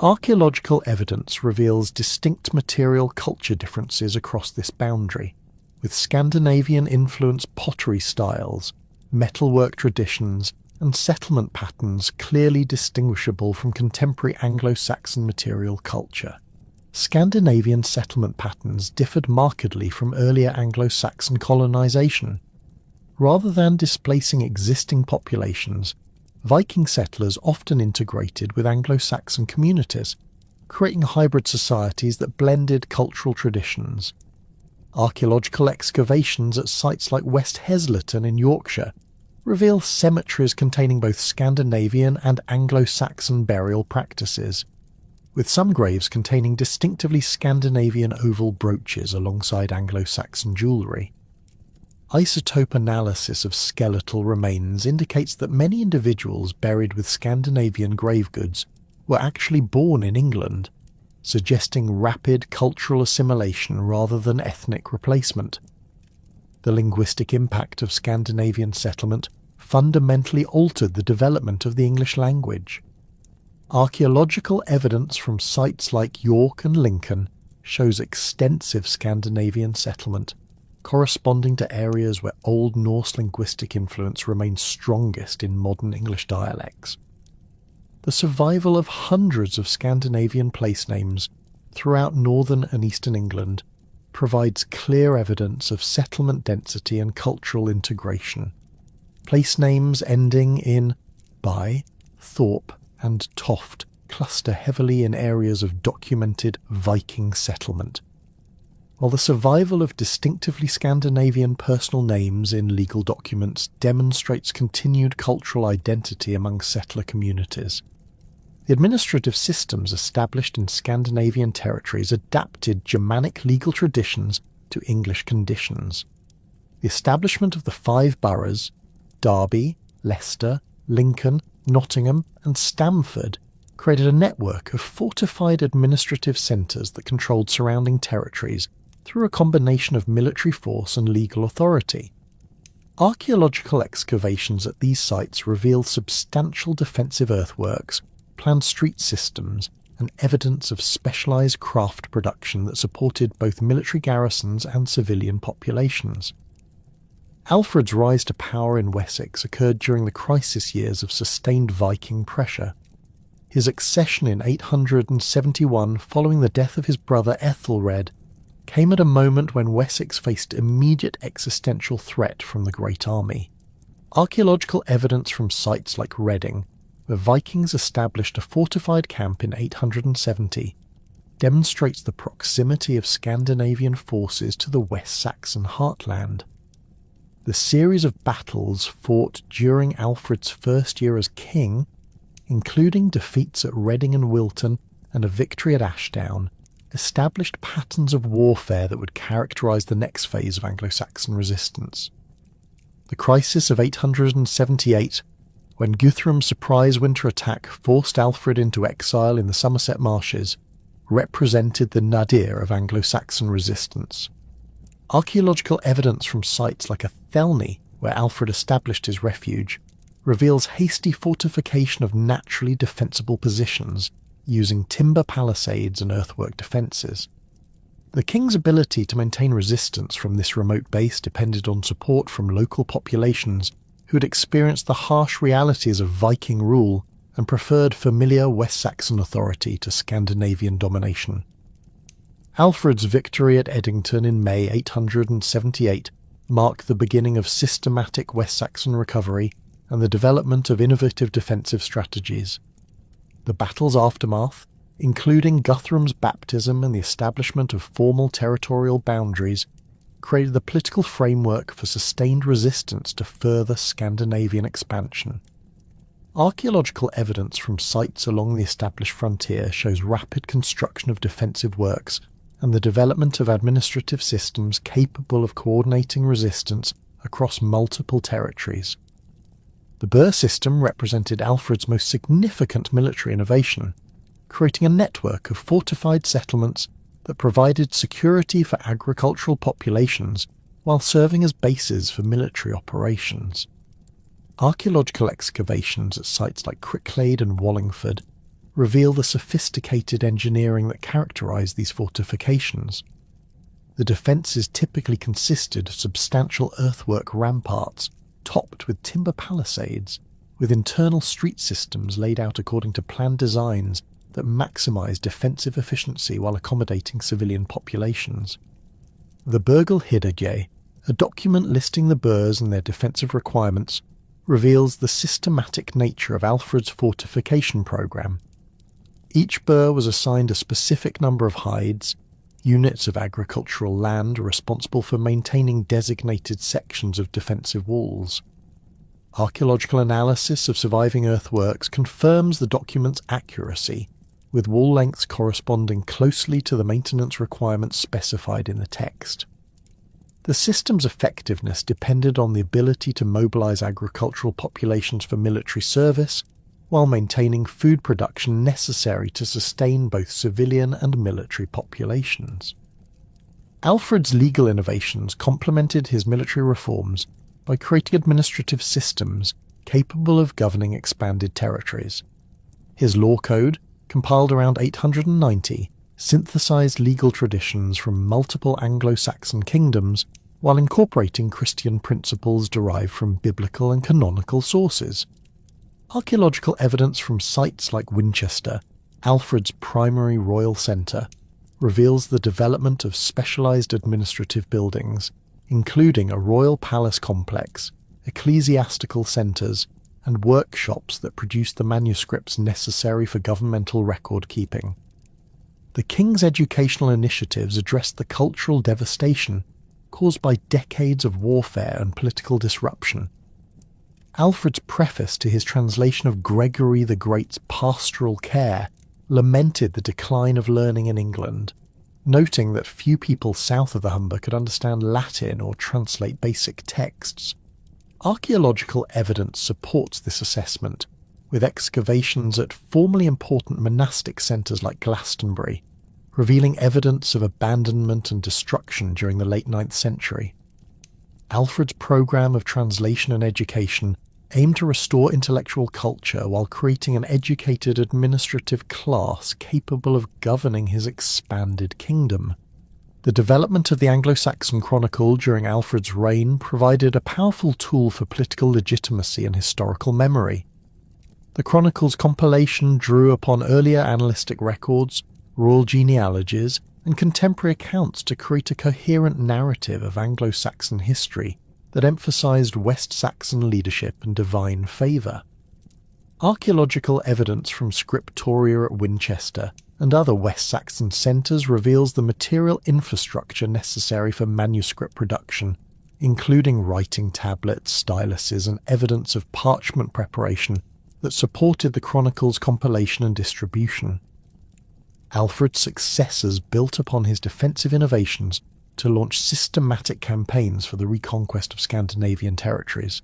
Speaker 1: Archaeological evidence reveals distinct material culture differences across this boundary, with Scandinavian-influenced pottery styles, metalwork traditions, and settlement patterns clearly distinguishable from contemporary Anglo-Saxon material culture. Scandinavian settlement patterns differed markedly from earlier Anglo-Saxon colonisation. Rather than displacing existing populations, Viking settlers often integrated with Anglo-Saxon communities, creating hybrid societies that blended cultural traditions. Archaeological excavations at sites like West Heslerton in Yorkshire reveal cemeteries containing both Scandinavian and Anglo-Saxon burial practices, with some graves containing distinctively Scandinavian oval brooches alongside Anglo-Saxon jewellery. Isotope analysis of skeletal remains indicates that many individuals buried with Scandinavian grave goods were actually born in England, suggesting rapid cultural assimilation rather than ethnic replacement. The linguistic impact of Scandinavian settlement fundamentally altered the development of the English language. Archaeological evidence from sites like York and Lincoln shows extensive Scandinavian settlement, corresponding to areas where Old Norse linguistic influence remains strongest in modern English dialects. The survival of hundreds of Scandinavian place names throughout northern and eastern England provides clear evidence of settlement density and cultural integration. Place names ending in by, Thorpe, and Toft cluster heavily in areas of documented Viking settlement, while the survival of distinctively Scandinavian personal names in legal documents demonstrates continued cultural identity among settler communities. The administrative systems established in Scandinavian territories adapted Germanic legal traditions to English conditions. The establishment of the 5 boroughs, Derby, Leicester, Lincoln, Nottingham and Stamford, created a network of fortified administrative centres that controlled surrounding territories through a combination of military force and legal authority. Archaeological excavations at these sites reveal substantial defensive earthworks, planned street systems, and evidence of specialised craft production that supported both military garrisons and civilian populations. Alfred's rise to power in Wessex occurred during the crisis years of sustained Viking pressure. His accession in 871 following the death of his brother Ethelred came at a moment when Wessex faced immediate existential threat from the Great Army. Archaeological evidence from sites like Reading, where Vikings established a fortified camp in 870, demonstrates the proximity of Scandinavian forces to the West Saxon heartland. The series of battles fought during Alfred's first year as king, including defeats at Reading and Wilton and a victory at Ashdown, established patterns of warfare that would characterise the next phase of Anglo-Saxon resistance. The crisis of 878, when Guthrum's surprise winter attack forced Alfred into exile in the Somerset marshes, represented the nadir of Anglo-Saxon resistance. Archaeological evidence from sites like Athelney, where Alfred established his refuge, reveals hasty fortification of naturally defensible positions using timber palisades and earthwork defences. The king's ability to maintain resistance from this remote base depended on support from local populations who had experienced the harsh realities of Viking rule and preferred familiar West Saxon authority to Scandinavian domination. Alfred's victory at Edington in May 878 marked the beginning of systematic West Saxon recovery and the development of innovative defensive strategies. The battle's aftermath, including Guthrum's baptism and the establishment of formal territorial boundaries, created the political framework for sustained resistance to further Scandinavian expansion. Archaeological evidence from sites along the established frontier shows rapid construction of defensive works and the development of administrative systems capable of coordinating resistance across multiple territories. The burh system represented Alfred's most significant military innovation, creating a network of fortified settlements that provided security for agricultural populations while serving as bases for military operations. Archaeological excavations at sites like Cricklade and Wallingford reveal the sophisticated engineering that characterised these fortifications. The defences typically consisted of substantial earthwork ramparts topped with timber palisades, with internal street systems laid out according to planned designs that maximised defensive efficiency while accommodating civilian populations. The Bögelhidegje, a document listing the burhs and their defensive requirements, reveals the systematic nature of Alfred's fortification programme. Each burh was assigned a specific number of hides, units of agricultural land responsible for maintaining designated sections of defensive walls. Archaeological analysis of surviving earthworks confirms the document's accuracy, with wall lengths corresponding closely to the maintenance requirements specified in the text. The system's effectiveness depended on the ability to mobilise agricultural populations for military service, while maintaining food production necessary to sustain both civilian and military populations. Alfred's legal innovations complemented his military reforms by creating administrative systems capable of governing expanded territories. His law code, compiled around 890, synthesized legal traditions from multiple Anglo-Saxon kingdoms while incorporating Christian principles derived from biblical and canonical sources. Archaeological evidence from sites like Winchester, Alfred's primary royal centre, reveals the development of specialised administrative buildings, including a royal palace complex, ecclesiastical centres, and workshops that produced the manuscripts necessary for governmental record-keeping. The king's educational initiatives addressed the cultural devastation caused by decades of warfare and political disruption. Alfred's preface to his translation of Gregory the Great's Pastoral Care lamented the decline of learning in England, noting that few people south of the Humber could understand Latin or translate basic texts. Archaeological evidence supports this assessment, with excavations at formerly important monastic centres like Glastonbury, revealing evidence of abandonment and destruction during the late 9th century. Alfred's programme of translation and education aimed to restore intellectual culture while creating an educated administrative class capable of governing his expanded kingdom. The development of the Anglo-Saxon Chronicle during Alfred's reign provided a powerful tool for political legitimacy and historical memory. The Chronicle's compilation drew upon earlier annalistic records, royal genealogies, and contemporary accounts to create a coherent narrative of Anglo-Saxon history that emphasised West Saxon leadership and divine favour. Archaeological evidence from scriptoria at Winchester and other West Saxon centres reveals the material infrastructure necessary for manuscript production, including writing tablets, styluses, and evidence of parchment preparation that supported the Chronicle's compilation and distribution. Alfred's successors built upon his defensive innovations to launch systematic campaigns for the reconquest of Scandinavian territories.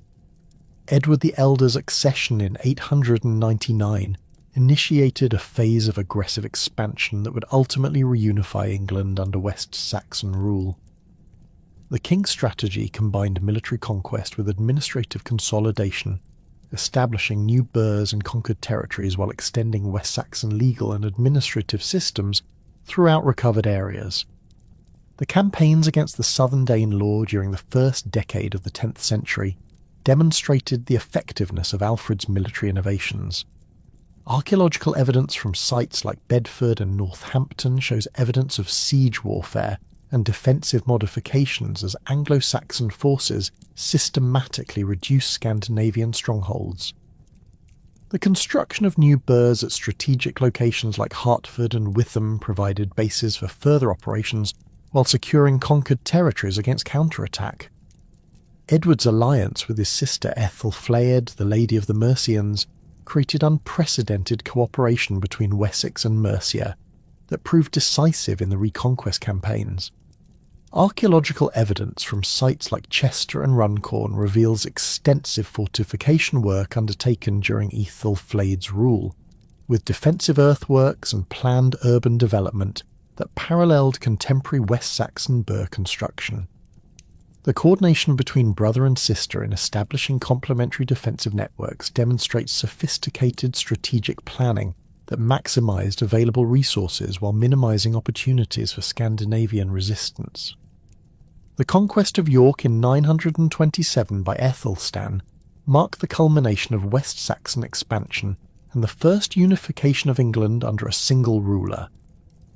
Speaker 1: Edward the Elder's accession in 899 initiated a phase of aggressive expansion that would ultimately reunify England under West Saxon rule. The king's strategy combined military conquest with administrative consolidation, establishing new burhs and conquered territories while extending West Saxon legal and administrative systems throughout recovered areas. The campaigns against the Southern Danelaw during the first decade of the 10th century demonstrated the effectiveness of Alfred's military innovations. Archaeological evidence from sites like Bedford and Northampton shows evidence of siege warfare and defensive modifications as Anglo-Saxon forces systematically reduced Scandinavian strongholds. The construction of new burhs at strategic locations like Hertford and Witham provided bases for further operations while securing conquered territories against counterattack. Edward's alliance with his sister Ethelflaed, the Lady of the Mercians, created unprecedented cooperation between Wessex and Mercia that proved decisive in the reconquest campaigns. Archaeological evidence from sites like Chester and Runcorn reveals extensive fortification work undertaken during Ethelflaed's rule, with defensive earthworks and planned urban development that paralleled contemporary West Saxon burh construction. The coordination between brother and sister in establishing complementary defensive networks demonstrates sophisticated strategic planning that maximised available resources while minimising opportunities for Scandinavian resistance. The conquest of York in 927 by Aethelstan marked the culmination of West Saxon expansion and the first unification of England under a single ruler.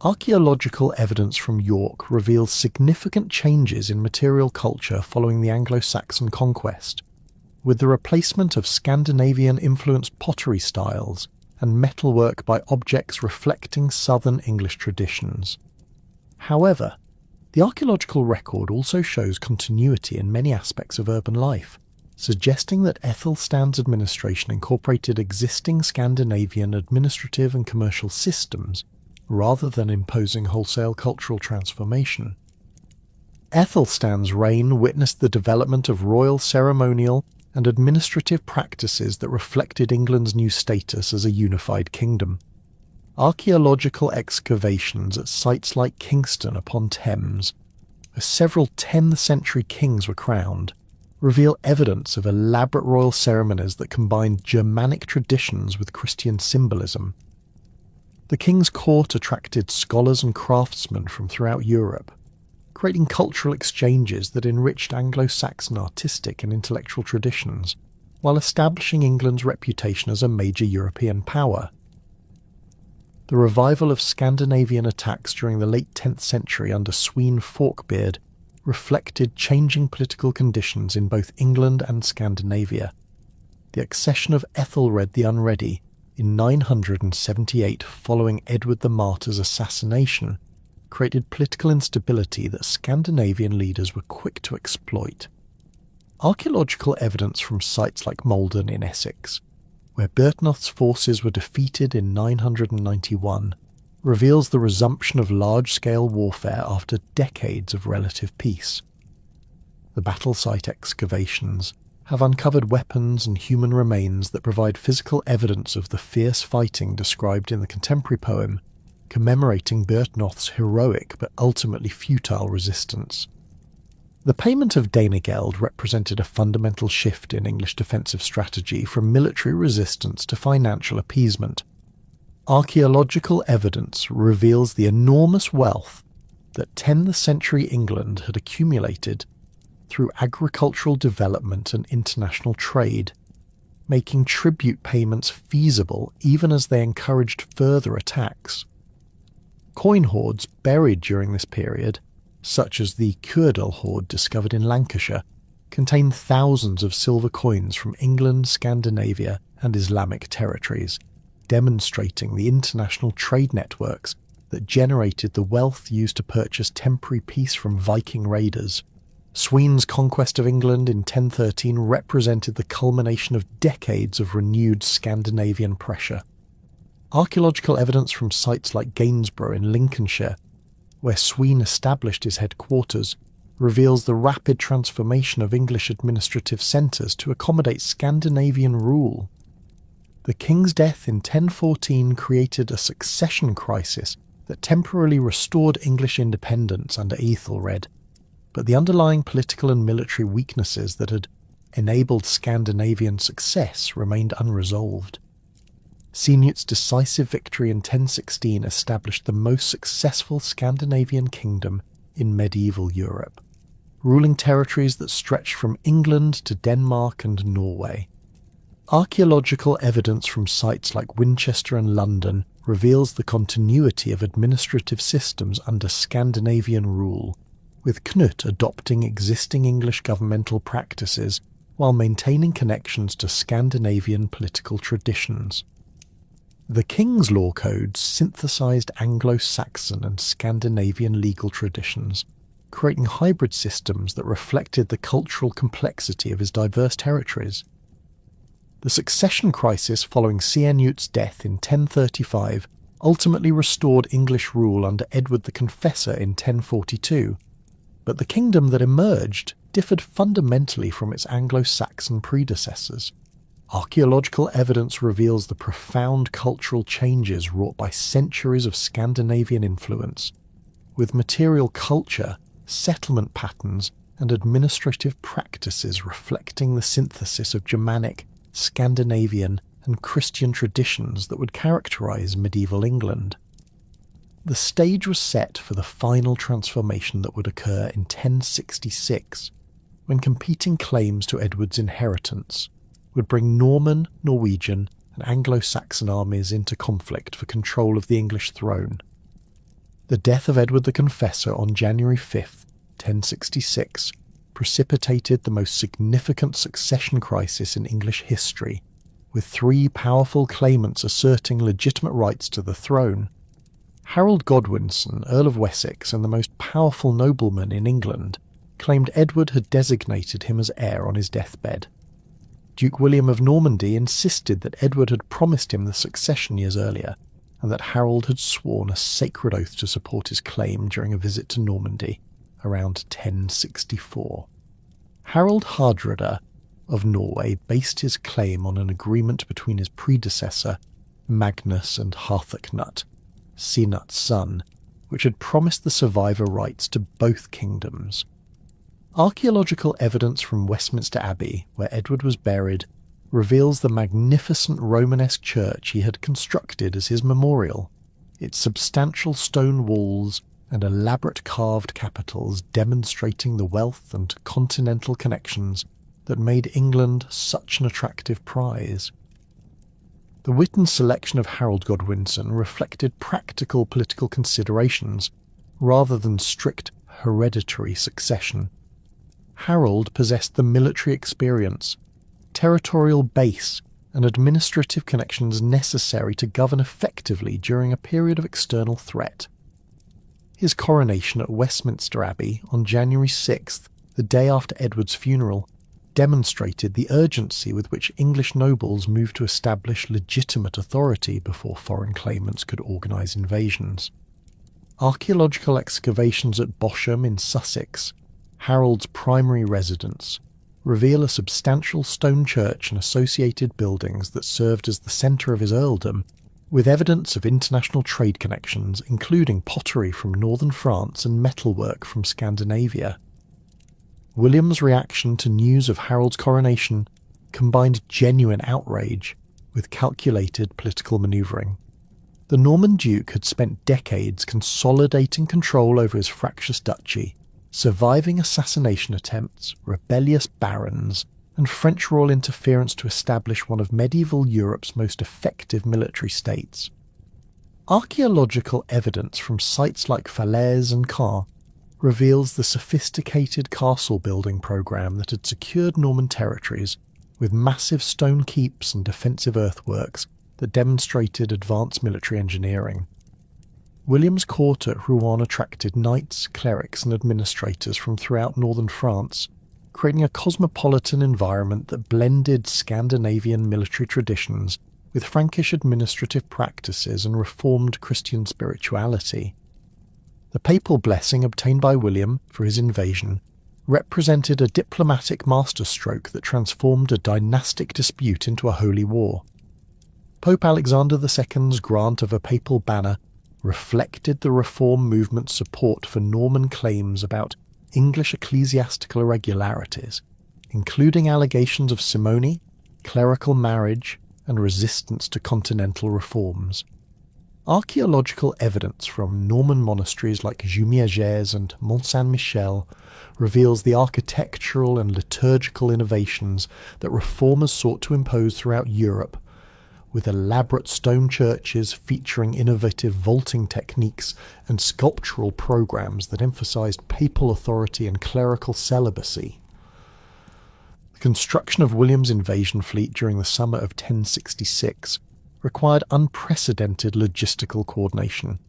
Speaker 1: Archaeological evidence from York reveals significant changes in material culture following the Anglo-Saxon conquest, with the replacement of Scandinavian-influenced pottery styles and metalwork by objects reflecting southern English traditions. However, the archaeological record also shows continuity in many aspects of urban life, suggesting that Aethelstan's administration incorporated existing Scandinavian administrative and commercial systems rather than imposing wholesale cultural transformation. Aethelstan's reign witnessed the development of royal ceremonial and administrative practices that reflected England's new status as a unified kingdom. Archaeological excavations at sites like Kingston upon Thames, where several 10th century kings were crowned, reveal evidence of elaborate royal ceremonies that combined Germanic traditions with Christian symbolism. The king's court attracted scholars and craftsmen from throughout Europe, creating cultural exchanges that enriched Anglo-Saxon artistic and intellectual traditions, while establishing England's reputation as a major European power. The revival of Scandinavian attacks during the late 10th century under Swene Forkbeard reflected changing political conditions in both England and Scandinavia. The accession of Ethelred the Unready in 978 following Edward the Martyr's assassination created political instability that Scandinavian leaders were quick to exploit. Archaeological evidence from sites like Maldon in Essex, where Byrhtnoth's forces were defeated in 991, reveals the resumption of large-scale warfare after decades of relative peace. The battle site excavations have uncovered weapons and human remains that provide physical evidence of the fierce fighting described in the contemporary poem, commemorating Byrhtnoth's heroic but ultimately futile resistance. The payment of Danegeld represented a fundamental shift in English defensive strategy from military resistance to financial appeasement. Archaeological evidence reveals the enormous wealth that 10th century England had accumulated through agricultural development and international trade, making tribute payments feasible even as they encouraged further attacks. Coin hoards buried during this period, such as the Cuerdal hoard discovered in Lancashire, contain thousands of silver coins from England, Scandinavia, and Islamic territories, demonstrating the international trade networks that generated the wealth used to purchase temporary peace from Viking raiders. Swene's conquest of England in 1013 represented the culmination of decades of renewed Scandinavian pressure. Archaeological evidence from sites like Gainsborough in Lincolnshire, where Swene established his headquarters, reveals the rapid transformation of English administrative centres to accommodate Scandinavian rule. The king's death in 1014 created a succession crisis that temporarily restored English independence under Ethelred, but the underlying political and military weaknesses that had enabled Scandinavian success remained unresolved. Signut's decisive victory in 1016 established the most successful Scandinavian kingdom in medieval Europe, ruling territories that stretched from England to Denmark and Norway. Archaeological evidence from sites like Winchester and London reveals the continuity of administrative systems under Scandinavian rule, with Knut adopting existing English governmental practices while maintaining connections to Scandinavian political traditions. The King's Law Codes synthesized Anglo-Saxon and Scandinavian legal traditions, creating hybrid systems that reflected the cultural complexity of his diverse territories. The succession crisis following Sienut's death in 1035 ultimately restored English rule under Edward the Confessor in 1042, but the kingdom that emerged differed fundamentally from its Anglo-Saxon predecessors. Archaeological evidence reveals the profound cultural changes wrought by centuries of Scandinavian influence, with material culture, settlement patterns, and administrative practices reflecting the synthesis of Germanic, Scandinavian, and Christian traditions that would characterize medieval England. The stage was set for the final transformation that would occur in 1066, when competing claims to Edward's inheritance would bring Norman, Norwegian, and Anglo-Saxon armies into conflict for control of the English throne. The death of Edward the Confessor on January 5, 1066, precipitated the most significant succession crisis in English history, with three powerful claimants asserting legitimate rights to the throne. Harold Godwinson, Earl of Wessex and the most powerful nobleman in England, claimed Edward had designated him as heir on his deathbed. Duke William of Normandy insisted that Edward had promised him the succession years earlier, and that Harold had sworn a sacred oath to support his claim during a visit to Normandy around 1064. Harald Hardrada of Norway based his claim on an agreement between his predecessor, Magnus and Harthacnut, Sinut's son, which had promised the survivor rights to both kingdoms. Archaeological evidence from Westminster Abbey, where Edward was buried, reveals the magnificent Romanesque church he had constructed as his memorial. Its substantial stone walls and elaborate carved capitals demonstrating the wealth and continental connections that made England such an attractive prize. The Witten selection of Harold Godwinson reflected practical political considerations rather than strict hereditary succession. Harold possessed the military experience, territorial base, and administrative connections necessary to govern effectively during a period of external threat. His coronation at Westminster Abbey on January 6th, the day after Edward's funeral, demonstrated the urgency with which English nobles moved to establish legitimate authority before foreign claimants could organise invasions. Archaeological excavations at Bosham in Sussex, Harold's primary residence, reveal a substantial stone church and associated buildings that served as the centre of his earldom, with evidence of international trade connections, including pottery from northern France and metalwork from Scandinavia. William's reaction to news of Harold's coronation combined genuine outrage with calculated political manoeuvring. The Norman Duke had spent decades consolidating control over his fractious duchy, surviving assassination attempts, rebellious barons, and French royal interference to establish one of medieval Europe's most effective military states. Archaeological evidence from sites like Falaise and Caen reveals the sophisticated castle-building program that had secured Norman territories, with massive stone keeps and defensive earthworks that demonstrated advanced military engineering. William's court at Rouen attracted knights, clerics and administrators from throughout northern France, creating a cosmopolitan environment that blended Scandinavian military traditions with Frankish administrative practices and reformed Christian spirituality. The papal blessing obtained by William for his invasion represented a diplomatic masterstroke that transformed a dynastic dispute into a holy war. Pope Alexander II's grant of a papal banner reflected the reform movement's support for Norman claims about English ecclesiastical irregularities, including allegations of simony, clerical marriage, and resistance to continental reforms. Archaeological evidence from Norman monasteries like Jumièges and Mont Saint-Michel reveals the architectural and liturgical innovations that reformers sought to impose throughout Europe, with elaborate stone churches featuring innovative vaulting techniques and sculptural programs that emphasized papal authority and clerical celibacy. The construction of William's invasion fleet during the summer of 1066 required unprecedented logistical coordination.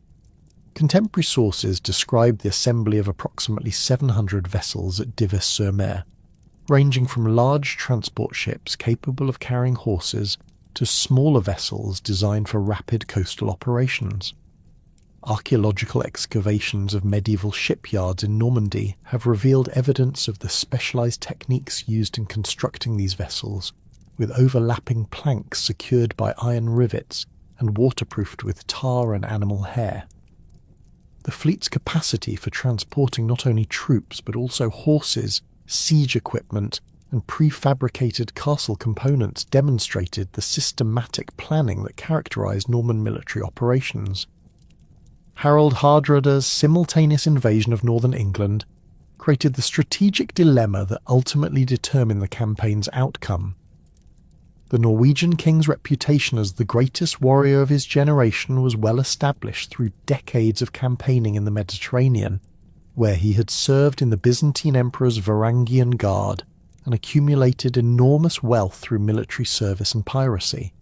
Speaker 1: Contemporary sources describe the assembly of approximately 700 vessels at Dives-sur-Mer, ranging from large transport ships capable of carrying horses to smaller vessels designed for rapid coastal operations. Archaeological excavations of medieval shipyards in Normandy have revealed evidence of the specialized techniques used in constructing these vessels, with overlapping planks secured by iron rivets and waterproofed with tar and animal hair. The fleet's capacity for transporting not only troops but also horses, siege equipment, and prefabricated castle components demonstrated the systematic planning that characterized Norman military operations. Harold Hardrada's simultaneous invasion of northern England created the strategic dilemma that ultimately determined the campaign's outcome. The Norwegian king's reputation as the greatest warrior of his generation was well established through decades of campaigning in the Mediterranean, where he had served in the Byzantine Emperor's Varangian Guard and accumulated enormous wealth through military service and piracy.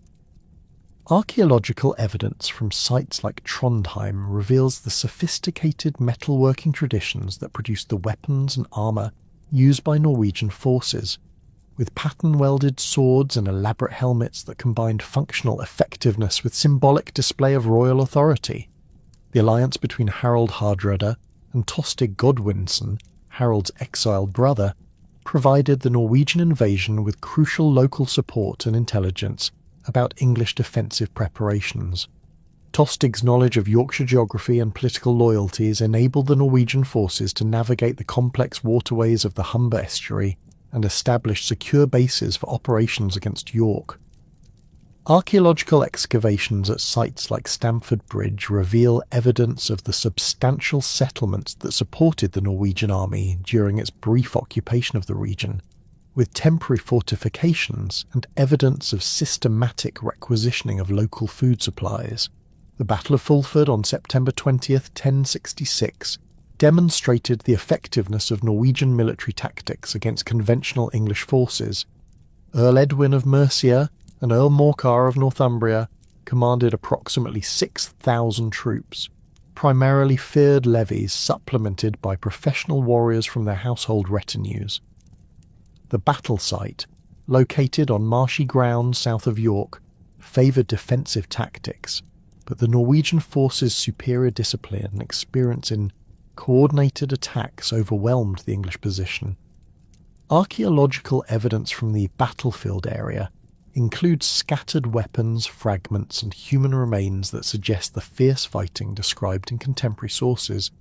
Speaker 1: Archaeological evidence from sites like Trondheim reveals the sophisticated metalworking traditions that produced the weapons and armour used by Norwegian forces, with pattern-welded swords and elaborate helmets that combined functional effectiveness with symbolic display of royal authority. The alliance between Harold Hardrada and Tostig Godwinson, Harold's exiled brother, provided the Norwegian invasion with crucial local support and intelligence about English defensive preparations. Tostig's knowledge of Yorkshire geography and political loyalties enabled the Norwegian forces to navigate the complex waterways of the Humber estuary and establish secure bases for operations against York. Archaeological excavations at sites like Stamford Bridge reveal evidence of the substantial settlements that supported the Norwegian army during its brief occupation of the region, with temporary fortifications and evidence of systematic requisitioning of local food supplies. The Battle of Fulford on September 20th, 1066, demonstrated the effectiveness of Norwegian military tactics against conventional English forces. Earl Edwin of Mercia and Earl Morcar of Northumbria commanded approximately 6,000 troops, primarily feared levies supplemented by professional warriors from their household retinues. The battle site, located on marshy ground south of York, favoured defensive tactics, but the Norwegian forces' superior discipline and experience in coordinated attacks overwhelmed the English position. Archaeological evidence from the battlefield area includes scattered weapons, fragments, and human remains that suggest the fierce fighting described in contemporary sources,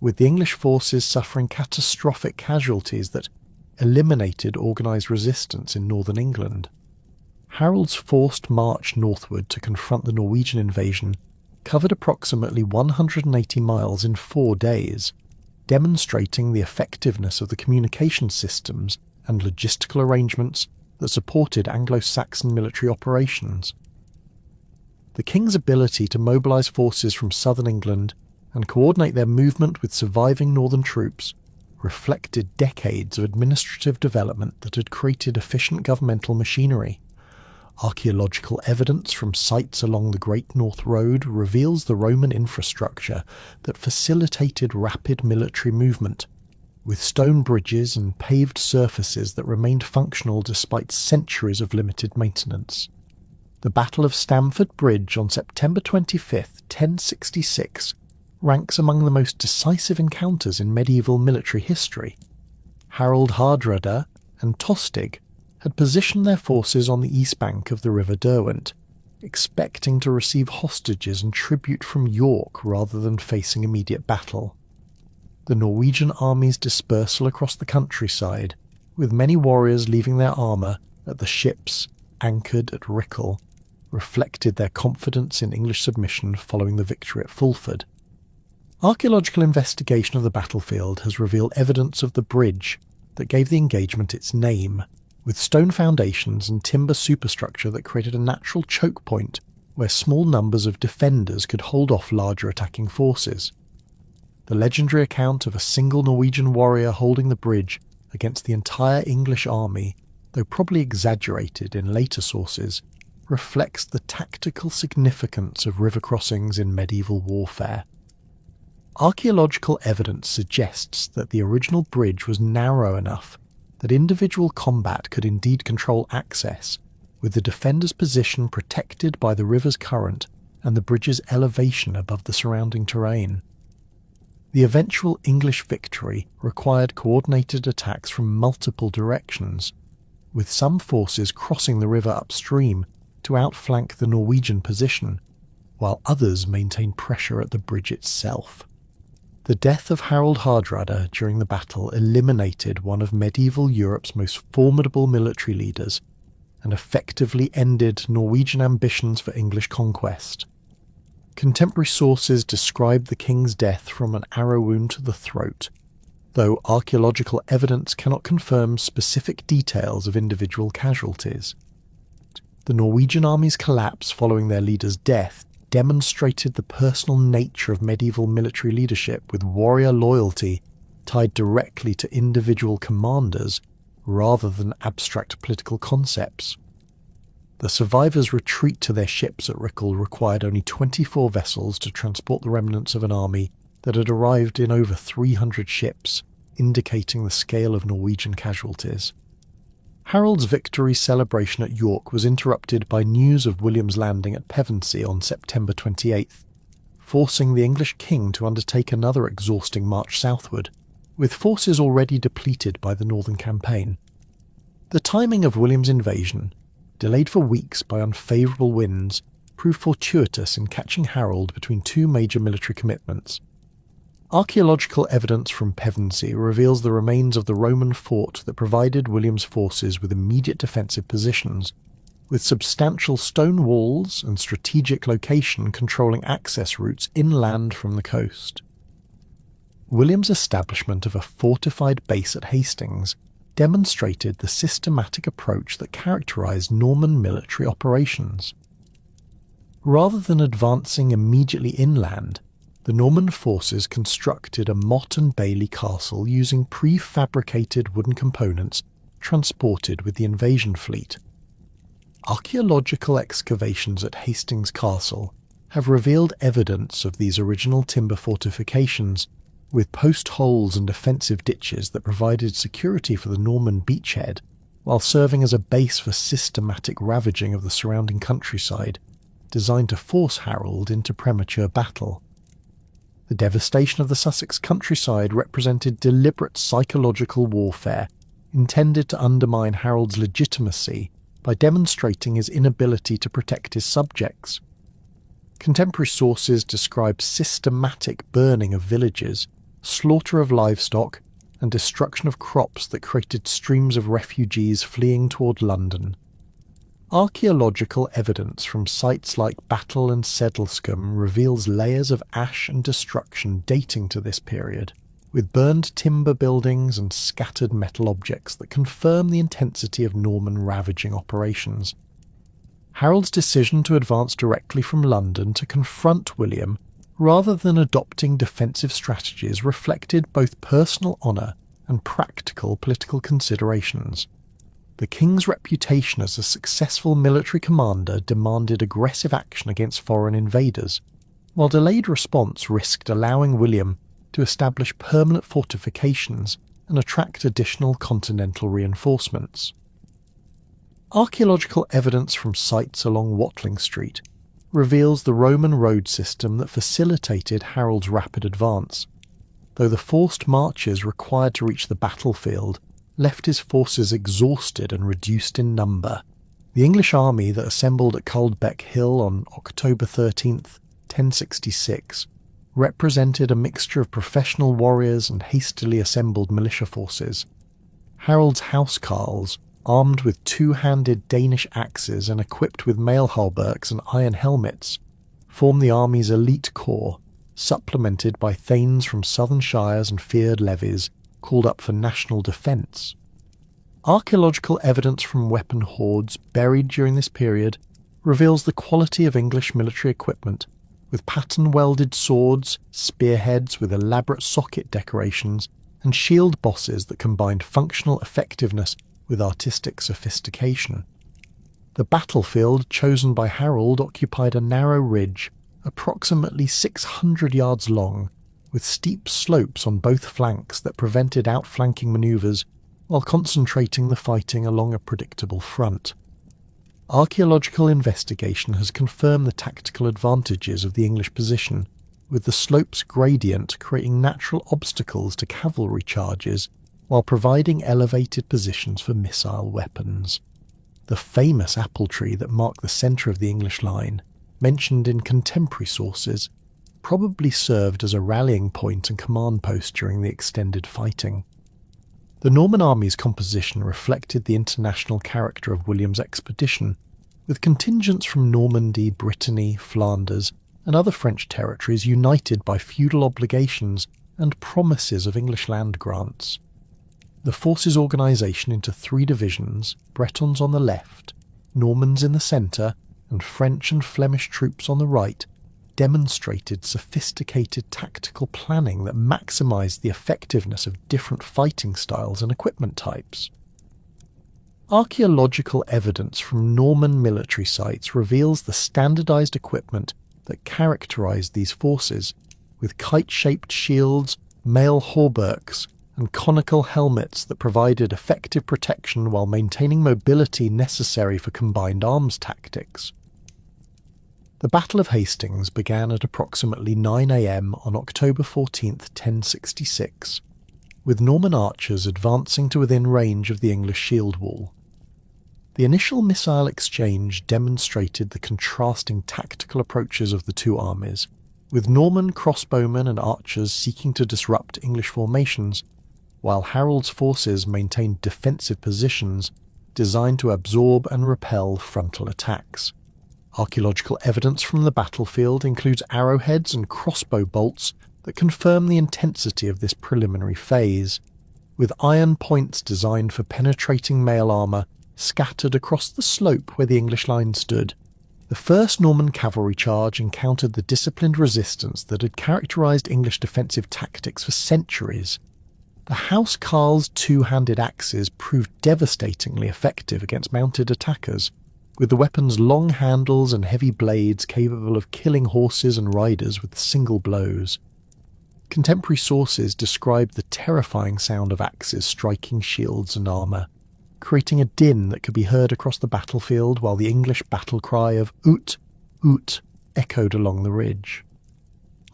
Speaker 1: with the English forces suffering catastrophic casualties that eliminated organised resistance in northern England. Harold's forced march northward to confront the Norwegian invasion covered approximately 180 miles in 4 days, demonstrating the effectiveness of the communication systems and logistical arrangements that supported Anglo-Saxon military operations. The king's ability to mobilise forces from southern England and coordinate their movement with surviving northern troops reflected decades of administrative development that had created efficient governmental machinery. Archaeological evidence from sites along the Great North Road reveals the Roman infrastructure that facilitated rapid military movement, with stone bridges and paved surfaces that remained functional despite centuries of limited maintenance. The Battle of Stamford Bridge on September 25, 1066, ranks among the most decisive encounters in medieval military history. Harold Hardrada and Tostig had positioned their forces on the east bank of the River Derwent, expecting to receive hostages and tribute from York rather than facing immediate battle. The Norwegian army's dispersal across the countryside, with many warriors leaving their armour at the ships anchored at Rickel, reflected their confidence in English submission following the victory at Fulford. Archaeological investigation of the battlefield has revealed evidence of the bridge that gave the engagement its name, with stone foundations and timber superstructure that created a natural choke point where small numbers of defenders could hold off larger attacking forces. The legendary account of a single Norwegian warrior holding the bridge against the entire English army, though probably exaggerated in later sources, reflects the tactical significance of river crossings in medieval warfare. Archaeological evidence suggests that the original bridge was narrow enough that individual combat could indeed control access, with the defender's position protected by the river's current and the bridge's elevation above the surrounding terrain. The eventual English victory required coordinated attacks from multiple directions, with some forces crossing the river upstream to outflank the Norwegian position, while others maintained pressure at the bridge itself. The death of Harald Hardrada during the battle eliminated one of medieval Europe's most formidable military leaders and effectively ended Norwegian ambitions for English conquest. Contemporary sources describe the king's death from an arrow wound to the throat, though archaeological evidence cannot confirm specific details of individual casualties. The Norwegian army's collapse following their leader's death demonstrated the personal nature of medieval military leadership, with warrior loyalty tied directly to individual commanders rather than abstract political concepts. The survivors' retreat to their ships at Rickel required only 24 vessels to transport the remnants of an army that had arrived in over 300 ships, indicating the scale of Norwegian casualties. Harold's victory celebration at York was interrupted by news of William's landing at Pevensey on September 28th, forcing the English king to undertake another exhausting march southward, with forces already depleted by the northern campaign. The timing of William's invasion, delayed for weeks by unfavourable winds, proved fortuitous in catching Harold between two major military commitments. Archaeological evidence from Pevensey reveals the remains of the Roman fort that provided William's forces with immediate defensive positions, with substantial stone walls and strategic location controlling access routes inland from the coast. William's establishment of a fortified base at Hastings demonstrated the systematic approach that characterised Norman military operations. Rather than advancing immediately inland, the Norman forces constructed a Motte and Bailey castle using prefabricated wooden components transported with the invasion fleet. Archaeological excavations at Hastings Castle have revealed evidence of these original timber fortifications, with post holes and defensive ditches that provided security for the Norman beachhead, while serving as a base for systematic ravaging of the surrounding countryside, designed to force Harold into premature battle. The devastation of the Sussex countryside represented deliberate psychological warfare intended to undermine Harold's legitimacy by demonstrating his inability to protect his subjects. Contemporary sources describe systematic burning of villages, slaughter of livestock, and destruction of crops that created streams of refugees fleeing toward London. Archaeological evidence from sites like Battle and Sedlescombe reveals layers of ash and destruction dating to this period, with burned timber buildings and scattered metal objects that confirm the intensity of Norman ravaging operations. Harold's decision to advance directly from London to confront William, rather than adopting defensive strategies, reflected both personal honour and practical political considerations. The king's reputation as a successful military commander demanded aggressive action against foreign invaders, while delayed response risked allowing William to establish permanent fortifications and attract additional continental reinforcements. Archaeological evidence from sites along Watling Street reveals the Roman road system that facilitated Harold's rapid advance, though the forced marches required to reach the battlefield left his forces exhausted and reduced in number. The English army that assembled at Caldbeck Hill on October 13th, 1066, represented a mixture of professional warriors and hastily assembled militia forces. Harold's housecarls, armed with two-handed Danish axes and equipped with mail hauberks and iron helmets, formed the army's elite corps, supplemented by thanes from southern shires and feared levies called up for national defence. Archaeological evidence from weapon hoards buried during this period reveals the quality of English military equipment, with pattern-welded swords, spearheads with elaborate socket decorations, and shield bosses that combined functional effectiveness with artistic sophistication. The battlefield chosen by Harold occupied a narrow ridge, approximately 600 yards long, with steep slopes on both flanks that prevented outflanking manoeuvres while concentrating the fighting along a predictable front. Archaeological investigation has confirmed the tactical advantages of the English position, with the slope's gradient creating natural obstacles to cavalry charges while providing elevated positions for missile weapons. The famous apple tree that marked the centre of the English line, mentioned in contemporary sources, probably served as a rallying point and command post during the extended fighting. The Norman army's composition reflected the international character of William's expedition, with contingents from Normandy, Brittany, Flanders, and other French territories united by feudal obligations and promises of English land grants. The force's organisation into 3 divisions, Bretons on the left, Normans in the centre, and French and Flemish troops on the right, demonstrated sophisticated tactical planning that maximised the effectiveness of different fighting styles and equipment types. Archaeological evidence from Norman military sites reveals the standardised equipment that characterised these forces, with kite-shaped shields, mail hauberks, and conical helmets that provided effective protection while maintaining mobility necessary for combined arms tactics. The Battle of Hastings began at approximately 9 a.m. on October 14, 1066, with Norman archers advancing to within range of the English shield wall. The initial missile exchange demonstrated the contrasting tactical approaches of the two armies, with Norman crossbowmen and archers seeking to disrupt English formations, while Harold's forces maintained defensive positions designed to absorb and repel frontal attacks. Archaeological evidence from the battlefield includes arrowheads and crossbow bolts that confirm the intensity of this preliminary phase, with iron points designed for penetrating mail armour scattered across the slope where the English line stood. The first Norman cavalry charge encountered the disciplined resistance that had characterised English defensive tactics for centuries. The housecarls' two-handed axes proved devastatingly effective against mounted attackers, with the weapon's long handles and heavy blades capable of killing horses and riders with single blows. Contemporary sources described the terrifying sound of axes striking shields and armour, creating a din that could be heard across the battlefield while the English battle cry of "Oot! Oot!" echoed along the ridge.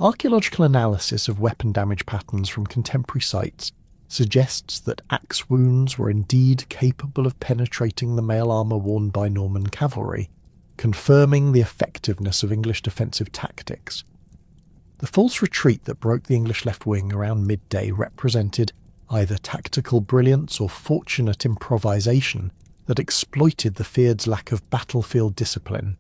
Speaker 1: Archaeological analysis of weapon damage patterns from contemporary sites suggests that axe wounds were indeed capable of penetrating the mail armour worn by Norman cavalry, confirming the effectiveness of English defensive tactics. The false retreat that broke the English left wing around midday represented either tactical brilliance or fortunate improvisation that exploited the feared's lack of battlefield discipline.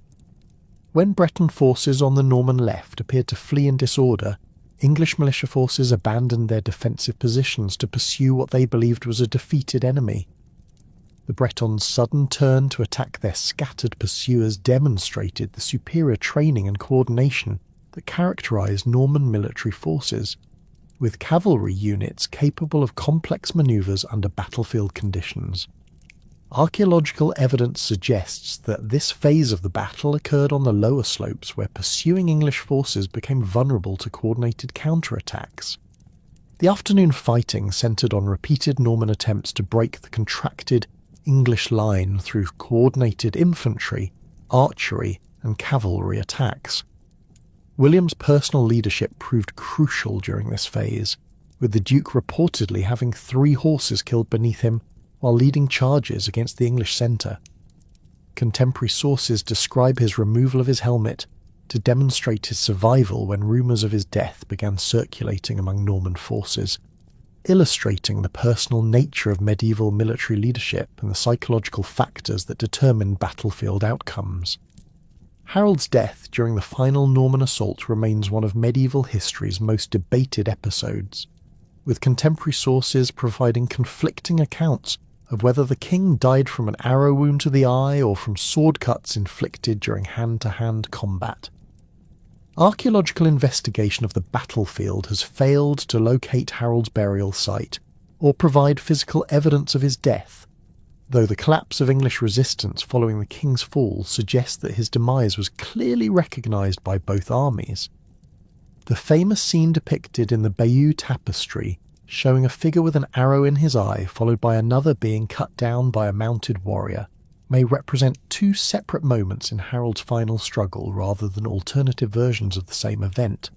Speaker 1: When Breton forces on the Norman left appeared to flee in disorder, English militia forces abandoned their defensive positions to pursue what they believed was a defeated enemy. The Bretons' sudden turn to attack their scattered pursuers demonstrated the superior training and coordination that characterised Norman military forces, with cavalry units capable of complex manoeuvres under battlefield conditions. Archaeological evidence suggests that this phase of the battle occurred on the lower slopes where pursuing English forces became vulnerable to coordinated counterattacks. The afternoon fighting centred on repeated Norman attempts to break the contracted English line through coordinated infantry, archery, and cavalry attacks. William's personal leadership proved crucial during this phase, with the Duke reportedly having 3 horses killed beneath him while leading charges against the English centre. Contemporary sources describe his removal of his helmet to demonstrate his survival when rumours of his death began circulating among Norman forces, illustrating the personal nature of medieval military leadership and the psychological factors that determined battlefield outcomes. Harold's death during the final Norman assault remains one of medieval history's most debated episodes, with contemporary sources providing conflicting accounts of whether the king died from an arrow wound to the eye or from sword cuts inflicted during hand-to-hand combat. Archaeological investigation of the battlefield has failed to locate Harold's burial site or provide physical evidence of his death, though the collapse of English resistance following the king's fall suggests that his demise was clearly recognised by both armies. The famous scene depicted in the Bayeux tapestry, showing a figure with an arrow in his eye followed by another being cut down by a mounted warrior, may represent two separate moments in Harold's final struggle rather than alternative versions of the same event.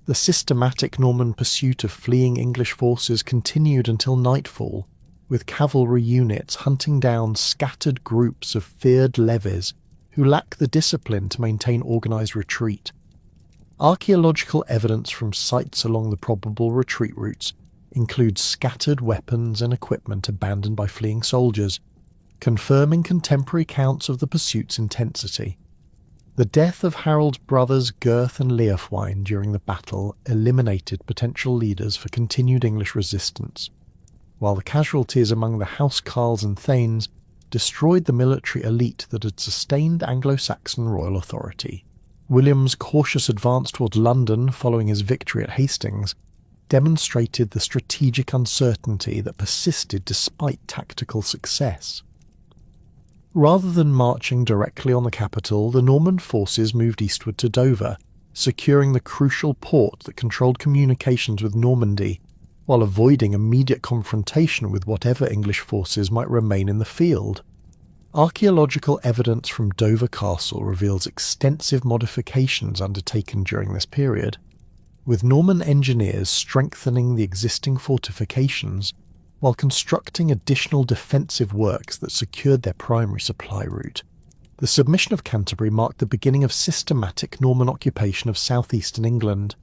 Speaker 1: The systematic Norman pursuit of fleeing English forces continued until nightfall, with cavalry units hunting down scattered groups of feared levies who lack the discipline to maintain organised retreat. Archaeological evidence from sites along the probable retreat routes includes scattered weapons and equipment abandoned by fleeing soldiers, confirming contemporary accounts of the pursuit's intensity. The death of Harold's brothers Gurth and Leofwine during the battle eliminated potential leaders for continued English resistance, while the casualties among the housecarls and thanes destroyed the military elite that had sustained Anglo-Saxon royal authority. William's cautious advance towards London following his victory at Hastings demonstrated the strategic uncertainty that persisted despite tactical success. Rather than marching directly on the capital, the Norman forces moved eastward to Dover, securing the crucial port that controlled communications with Normandy, while avoiding immediate confrontation with whatever English forces might remain in the field. Archaeological evidence from Dover Castle reveals extensive modifications undertaken during this period, with Norman engineers strengthening the existing fortifications while constructing additional defensive works that secured their primary supply route. The submission of Canterbury marked the beginning of systematic Norman occupation of southeastern England.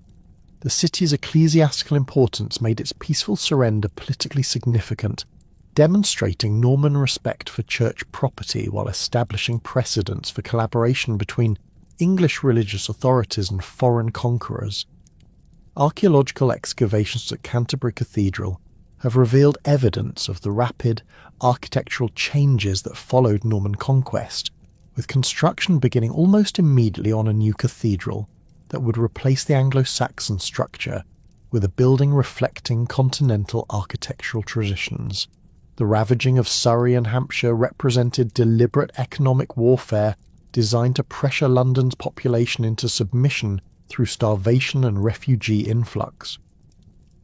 Speaker 1: The city's ecclesiastical importance made its peaceful surrender politically significant, demonstrating Norman respect for church property while establishing precedents for collaboration between English religious authorities and foreign conquerors. Archaeological excavations at Canterbury Cathedral have revealed evidence of the rapid architectural changes that followed Norman conquest, with construction beginning almost immediately on a new cathedral that would replace the Anglo-Saxon structure with a building reflecting continental architectural traditions. The ravaging of Surrey and Hampshire represented deliberate economic warfare designed to pressure London's population into submission through starvation and refugee influx.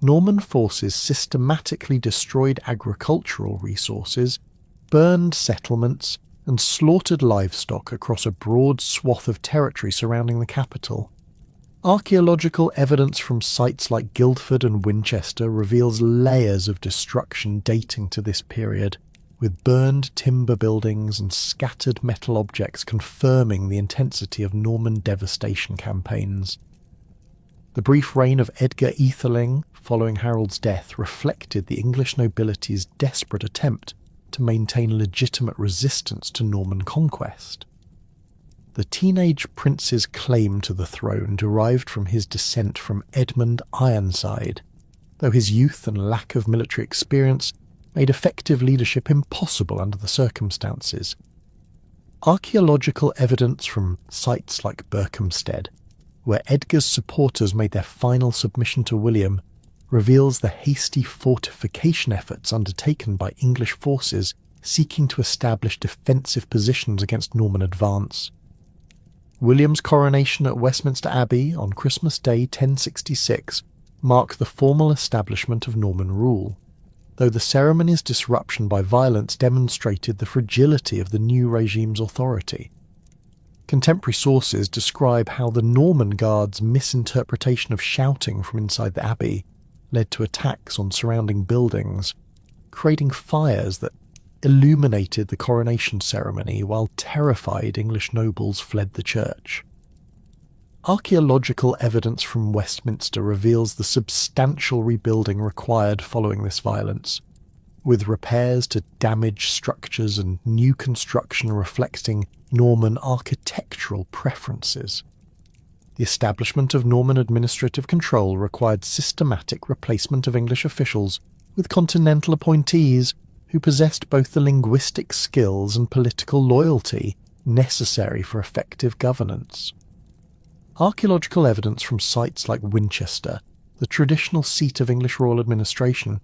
Speaker 1: Norman forces systematically destroyed agricultural resources, burned settlements, and slaughtered livestock across a broad swath of territory surrounding the capital. Archaeological evidence from sites like Guildford and Winchester reveals layers of destruction dating to this period, with burned timber buildings and scattered metal objects confirming the intensity of Norman devastation campaigns. The brief reign of Edgar Atheling following Harold's death reflected the English nobility's desperate attempt to maintain legitimate resistance to Norman conquest. The teenage prince's claim to the throne derived from his descent from Edmund Ironside, though his youth and lack of military experience made effective leadership impossible under the circumstances. Archaeological evidence from sites like Berkhamsted, where Edgar's supporters made their final submission to William, reveals the hasty fortification efforts undertaken by English forces seeking to establish defensive positions against Norman advance. William's coronation at Westminster Abbey on Christmas Day 1066 marked the formal establishment of Norman rule, though the ceremony's disruption by violence demonstrated the fragility of the new regime's authority. Contemporary sources describe how the Norman Guard's misinterpretation of shouting from inside the abbey led to attacks on surrounding buildings, creating fires that illuminated the coronation ceremony while terrified English nobles fled the church. Archaeological evidence from Westminster reveals the substantial rebuilding required following this violence, with repairs to damaged structures and new construction reflecting Norman architectural preferences. The establishment of Norman administrative control required systematic replacement of English officials with continental appointees who possessed both the linguistic skills and political loyalty necessary for effective governance. Archaeological evidence from sites like Winchester, the traditional seat of English royal administration,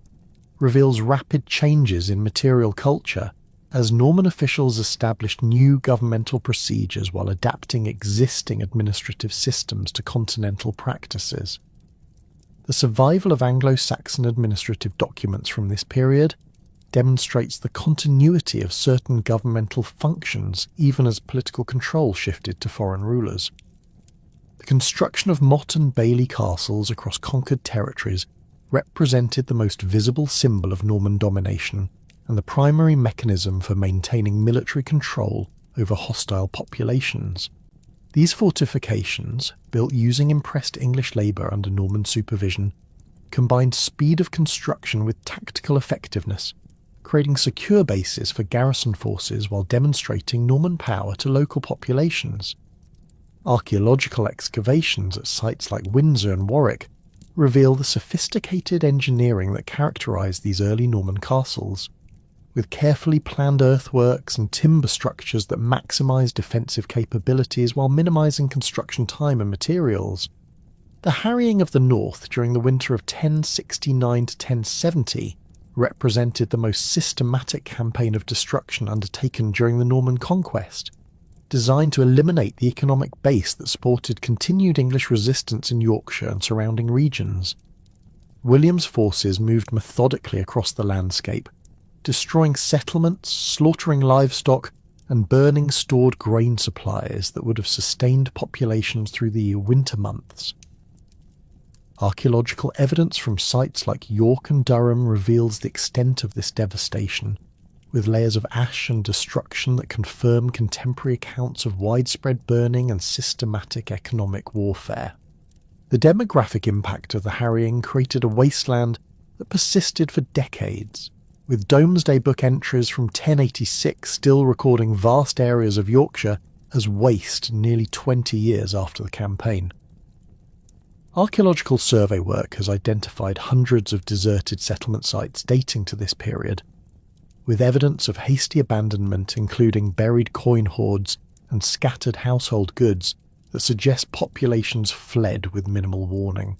Speaker 1: reveals rapid changes in material culture as Norman officials established new governmental procedures while adapting existing administrative systems to continental practices. The survival of Anglo-Saxon administrative documents from this period demonstrates the continuity of certain governmental functions even as political control shifted to foreign rulers. The construction of motte and bailey castles across conquered territories represented the most visible symbol of Norman domination and the primary mechanism for maintaining military control over hostile populations. These fortifications, built using impressed English labour under Norman supervision, combined speed of construction with tactical effectiveness, creating secure bases for garrison forces while demonstrating Norman power to local populations. Archaeological excavations at sites like Windsor and Warwick reveal the sophisticated engineering that characterised these early Norman castles, with carefully planned earthworks and timber structures that maximise defensive capabilities while minimising construction time and materials. The harrying of the north during the winter of 1069 to 1070 represented the most systematic campaign of destruction undertaken during the Norman conquest, designed to eliminate the economic base that supported continued English resistance in Yorkshire and surrounding regions. William's forces moved methodically across the landscape, destroying settlements, slaughtering livestock, and burning stored grain supplies that would have sustained populations through the winter months. Archaeological evidence from sites like York and Durham reveals the extent of this devastation, with layers of ash and destruction that confirm contemporary accounts of widespread burning and systematic economic warfare. The demographic impact of the harrying created a wasteland that persisted for decades, with Domesday Book entries from 1086 still recording vast areas of Yorkshire as waste nearly 20 years after the campaign. Archaeological survey work has identified hundreds of deserted settlement sites dating to this period, with evidence of hasty abandonment including buried coin hoards and scattered household goods that suggest populations fled with minimal warning.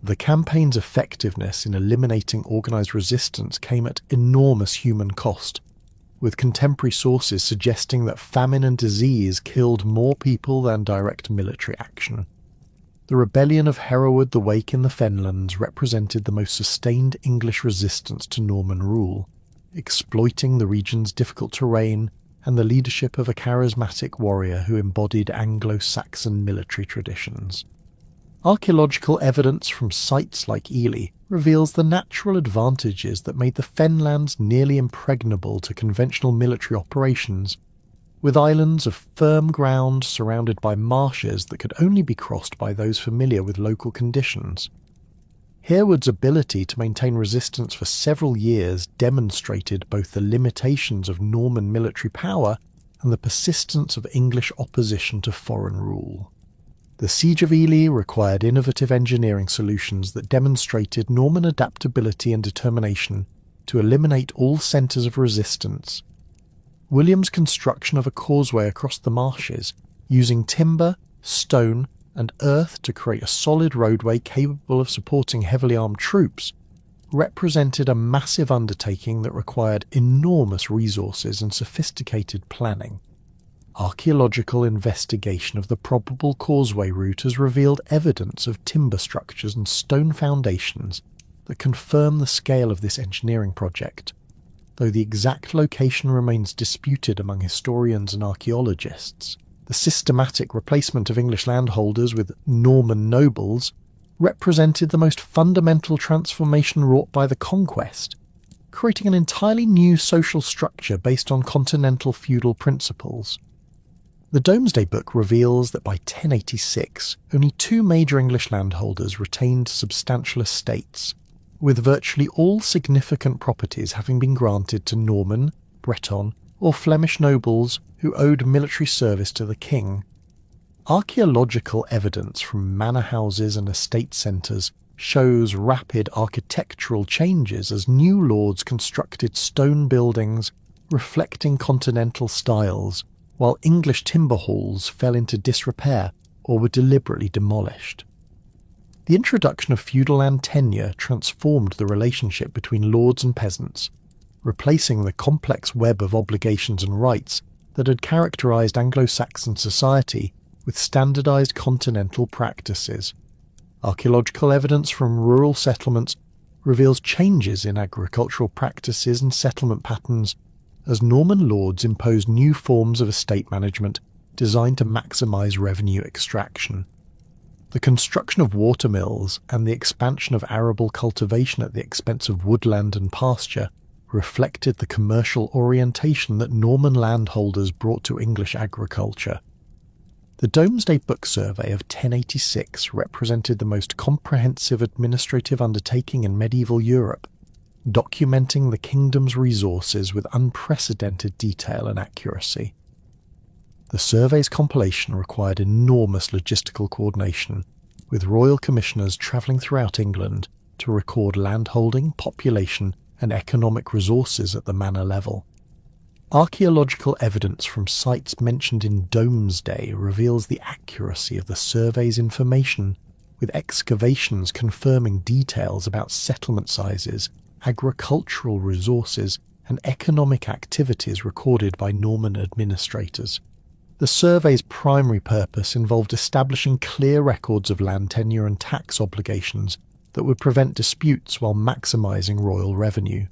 Speaker 1: The campaign's effectiveness in eliminating organised resistance came at enormous human cost, with contemporary sources suggesting that famine and disease killed more people than direct military action. The rebellion of Hereward the Wake in the Fenlands represented the most sustained English resistance to Norman rule, exploiting the region's difficult terrain and the leadership of a charismatic warrior who embodied Anglo-Saxon military traditions. Archaeological evidence from sites like Ely reveals the natural advantages that made the Fenlands nearly impregnable to conventional military operations, with islands of firm ground surrounded by marshes that could only be crossed by those familiar with local conditions. Hereward's ability to maintain resistance for several years demonstrated both the limitations of Norman military power and the persistence of English opposition to foreign rule. The Siege of Ely required innovative engineering solutions that demonstrated Norman adaptability and determination to eliminate all centres of resistance. William's construction of a causeway across the marshes, using timber, stone, and earth to create a solid roadway capable of supporting heavily armed troops, represented a massive undertaking that required enormous resources and sophisticated planning. Archaeological investigation of the probable causeway route has revealed evidence of timber structures and stone foundations that confirm the scale of this engineering project, though the exact location remains disputed among historians and archaeologists. The systematic replacement of English landholders with Norman nobles represented the most fundamental transformation wrought by the conquest, creating an entirely new social structure based on continental feudal principles. The Domesday Book reveals that by 1086, only 2 major English landholders retained substantial estates, with virtually all significant properties having been granted to Norman, Breton, or Flemish nobles who owed military service to the king. Archaeological evidence from manor houses and estate centres shows rapid architectural changes as new lords constructed stone buildings reflecting continental styles, while English timber halls fell into disrepair or were deliberately demolished. The introduction of feudal land tenure transformed the relationship between lords and peasants, replacing the complex web of obligations and rights that had characterized Anglo-Saxon society with standardized continental practices. Archaeological evidence from rural settlements reveals changes in agricultural practices and settlement patterns as Norman lords imposed new forms of estate management designed to maximize revenue extraction. The construction of watermills and the expansion of arable cultivation at the expense of woodland and pasture reflected the commercial orientation that Norman landholders brought to English agriculture. The Domesday Book Survey of 1086 represented the most comprehensive administrative undertaking in medieval Europe, documenting the kingdom's resources with unprecedented detail and accuracy. The survey's compilation required enormous logistical coordination, with royal commissioners travelling throughout England to record landholding, population, and economic resources at the manor level. Archaeological evidence from sites mentioned in Domesday reveals the accuracy of the survey's information, with excavations confirming details about settlement sizes, agricultural resources, and economic activities recorded by Norman administrators. The survey's primary purpose involved establishing clear records of land tenure and tax obligations that would prevent disputes while maximising royal revenue.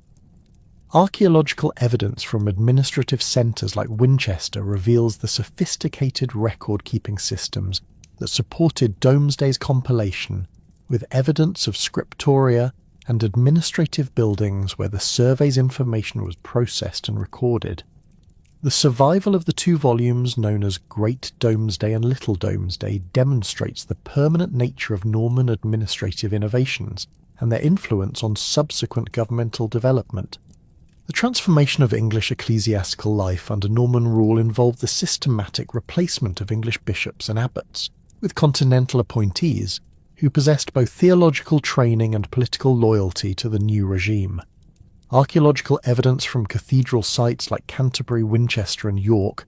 Speaker 1: Archaeological evidence from administrative centres like Winchester reveals the sophisticated record-keeping systems that supported Domesday's compilation, with evidence of scriptoria and administrative buildings where the survey's information was processed and recorded. The survival of the two volumes known as Great Domesday and Little Domesday demonstrates the permanent nature of Norman administrative innovations and their influence on subsequent governmental development. The transformation of English ecclesiastical life under Norman rule involved the systematic replacement of English bishops and abbots with continental appointees who possessed both theological training and political loyalty to the new regime. Archaeological evidence from cathedral sites like Canterbury, Winchester and York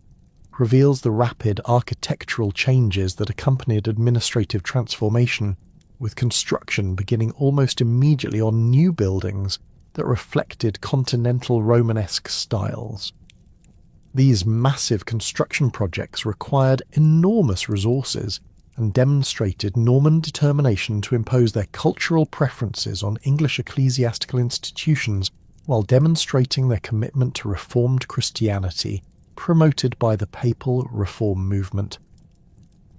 Speaker 1: reveals the rapid architectural changes that accompanied administrative transformation, with construction beginning almost immediately on new buildings that reflected continental Romanesque styles. These massive construction projects required enormous resources and demonstrated Norman determination to impose their cultural preferences on English ecclesiastical institutions while demonstrating their commitment to Reformed Christianity, promoted by the Papal Reform movement.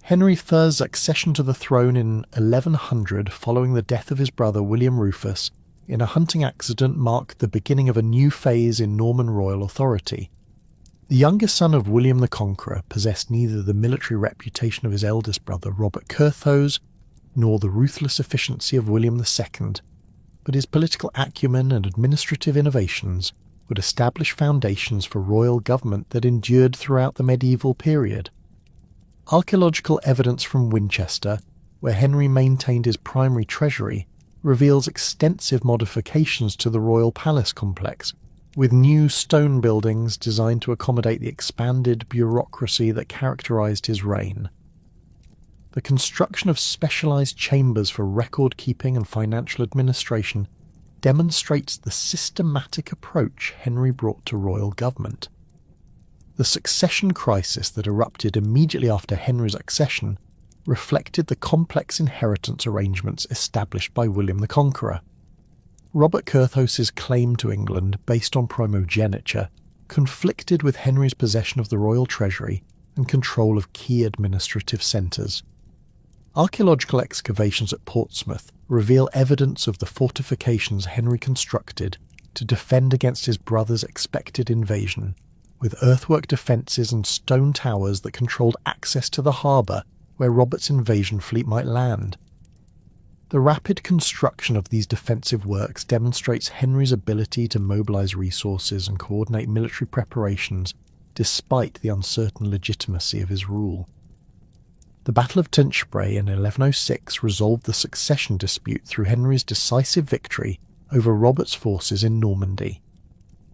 Speaker 1: Henry III's accession to the throne in 1100 following the death of his brother William Rufus in a hunting accident marked the beginning of a new phase in Norman royal authority. The younger son of William the Conqueror possessed neither the military reputation of his eldest brother Robert Curthose nor the ruthless efficiency of William II, but his political acumen and administrative innovations would establish foundations for royal government that endured throughout the medieval period. Archaeological evidence from Winchester, where Henry maintained his primary treasury, reveals extensive modifications to the royal palace complex, with new stone buildings designed to accommodate the expanded bureaucracy that characterized his reign. The construction of specialized chambers for record-keeping and financial administration demonstrates the systematic approach Henry brought to royal government. The succession crisis that erupted immediately after Henry's accession reflected the complex inheritance arrangements established by William the Conqueror. Robert Curthose's claim to England, based on primogeniture, conflicted with Henry's possession of the royal treasury and control of key administrative centres. Archaeological excavations at Portsmouth reveal evidence of the fortifications Henry constructed to defend against his brother's expected invasion, with earthwork defences and stone towers that controlled access to the harbour where Robert's invasion fleet might land. The rapid construction of these defensive works demonstrates Henry's ability to mobilise resources and coordinate military preparations despite the uncertain legitimacy of his rule. The Battle of Tinchebray in 1106 resolved the succession dispute through Henry's decisive victory over Robert's forces in Normandy.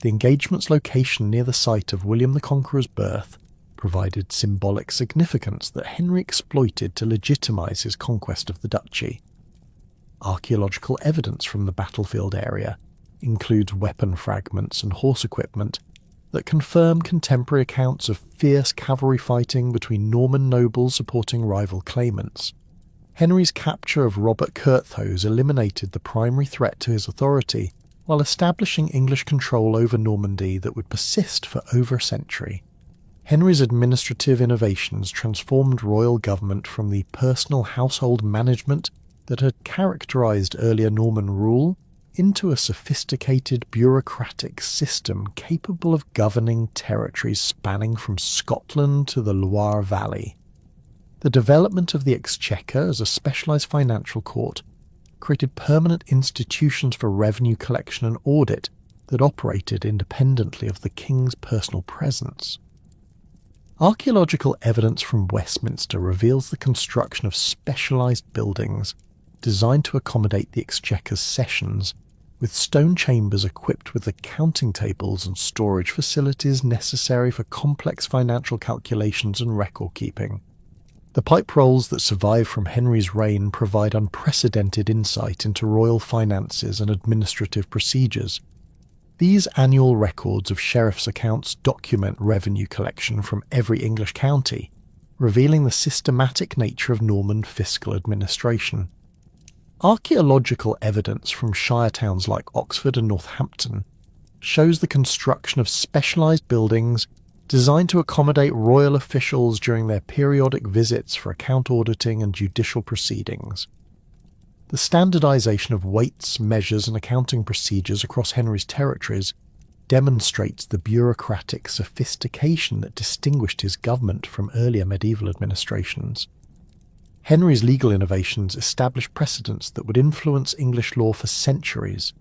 Speaker 1: The engagement's location near the site of William the Conqueror's birth provided symbolic significance that Henry exploited to legitimise his conquest of the duchy. Archaeological evidence from the battlefield area includes weapon fragments and horse equipment that confirm contemporary accounts of fierce cavalry fighting between Norman nobles supporting rival claimants. Henry's capture of Robert Curthose eliminated the primary threat to his authority, while establishing English control over Normandy that would persist for over a century. Henry's administrative innovations transformed royal government from the personal household management that had characterised earlier Norman rule into a sophisticated bureaucratic system capable of governing territories spanning from Scotland to the Loire Valley. The development of the Exchequer as a specialised financial court created permanent institutions for revenue collection and audit that operated independently of the king's personal presence. Archaeological evidence from Westminster reveals the construction of specialised buildings designed to accommodate the Exchequer's sessions, with stone chambers equipped with the counting tables and storage facilities necessary for complex financial calculations and record-keeping. The pipe rolls that survive from Henry's reign provide unprecedented insight into royal finances and administrative procedures. These annual records of sheriff's accounts document revenue collection from every English county, revealing the systematic nature of Norman fiscal administration. Archaeological evidence from shire towns like Oxford and Northampton shows the construction of specialised buildings designed to accommodate royal officials during their periodic visits for account auditing and judicial proceedings. The standardisation of weights, measures and accounting procedures across Henry's territories demonstrates the bureaucratic sophistication that distinguished his government from earlier medieval administrations. Henry's legal innovations established precedents that would influence English law for centuries.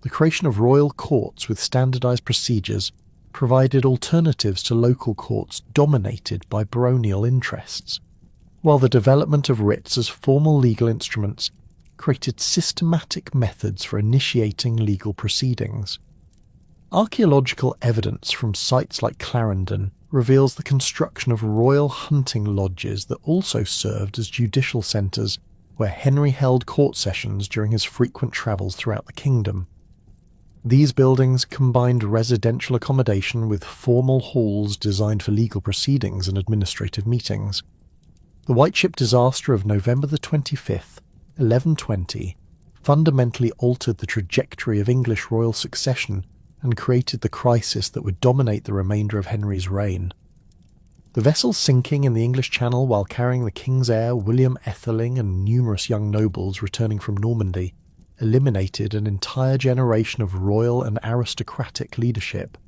Speaker 1: The creation of royal courts with standardised procedures provided alternatives to local courts dominated by baronial interests, while the development of writs as formal legal instruments created systematic methods for initiating legal proceedings. Archaeological evidence from sites like Clarendon reveals the construction of royal hunting lodges that also served as judicial centres where Henry held court sessions during his frequent travels throughout the kingdom. These buildings combined residential accommodation with formal halls designed for legal proceedings and administrative meetings. The White Ship disaster of November the 25th, 1120, fundamentally altered the trajectory of English royal succession and created the crisis that would dominate the remainder of Henry's reign. The vessel sinking in the English Channel while carrying the king's heir William Etheling and numerous young nobles returning from Normandy eliminated an entire generation of royal and aristocratic leadership.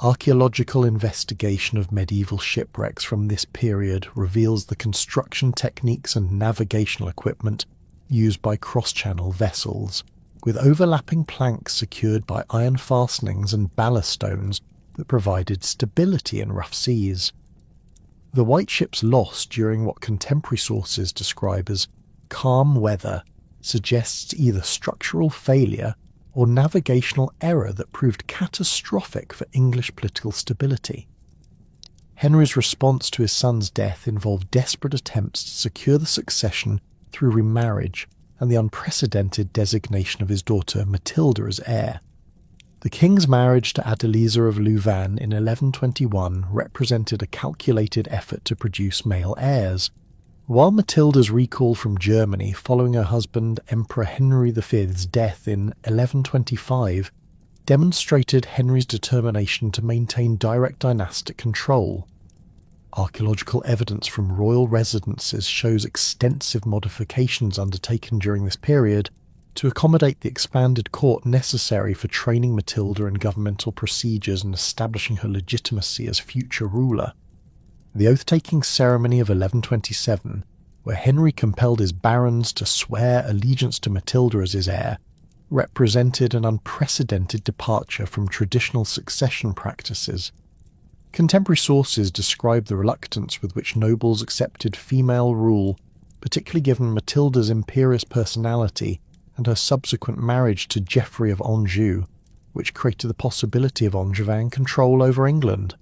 Speaker 1: Archaeological investigation of medieval shipwrecks from this period reveals the construction techniques and navigational equipment used by cross-channel vessels, with overlapping planks secured by iron fastenings and ballast stones that provided stability in rough seas. The White Ship's loss during what contemporary sources describe as calm weather suggests either structural failure or navigational error that proved catastrophic for English political stability. Henry's response to his son's death involved desperate attempts to secure the succession through remarriage and the unprecedented designation of his daughter Matilda as heir. The king's marriage to Adeliza of Louvain in 1121 represented a calculated effort to produce male heirs, while Matilda's recall from Germany following her husband Emperor Henry V's death in 1125 demonstrated Henry's determination to maintain direct dynastic control. Archaeological evidence from royal residences shows extensive modifications undertaken during this period to accommodate the expanded court necessary for training Matilda in governmental procedures and establishing her legitimacy as future ruler. The oath-taking ceremony of 1127, where Henry compelled his barons to swear allegiance to Matilda as his heir, represented an unprecedented departure from traditional succession practices. Contemporary sources describe the reluctance with which nobles accepted female rule, particularly given Matilda's imperious personality and her subsequent marriage to Geoffrey of Anjou, which created the possibility of Angevin control over England.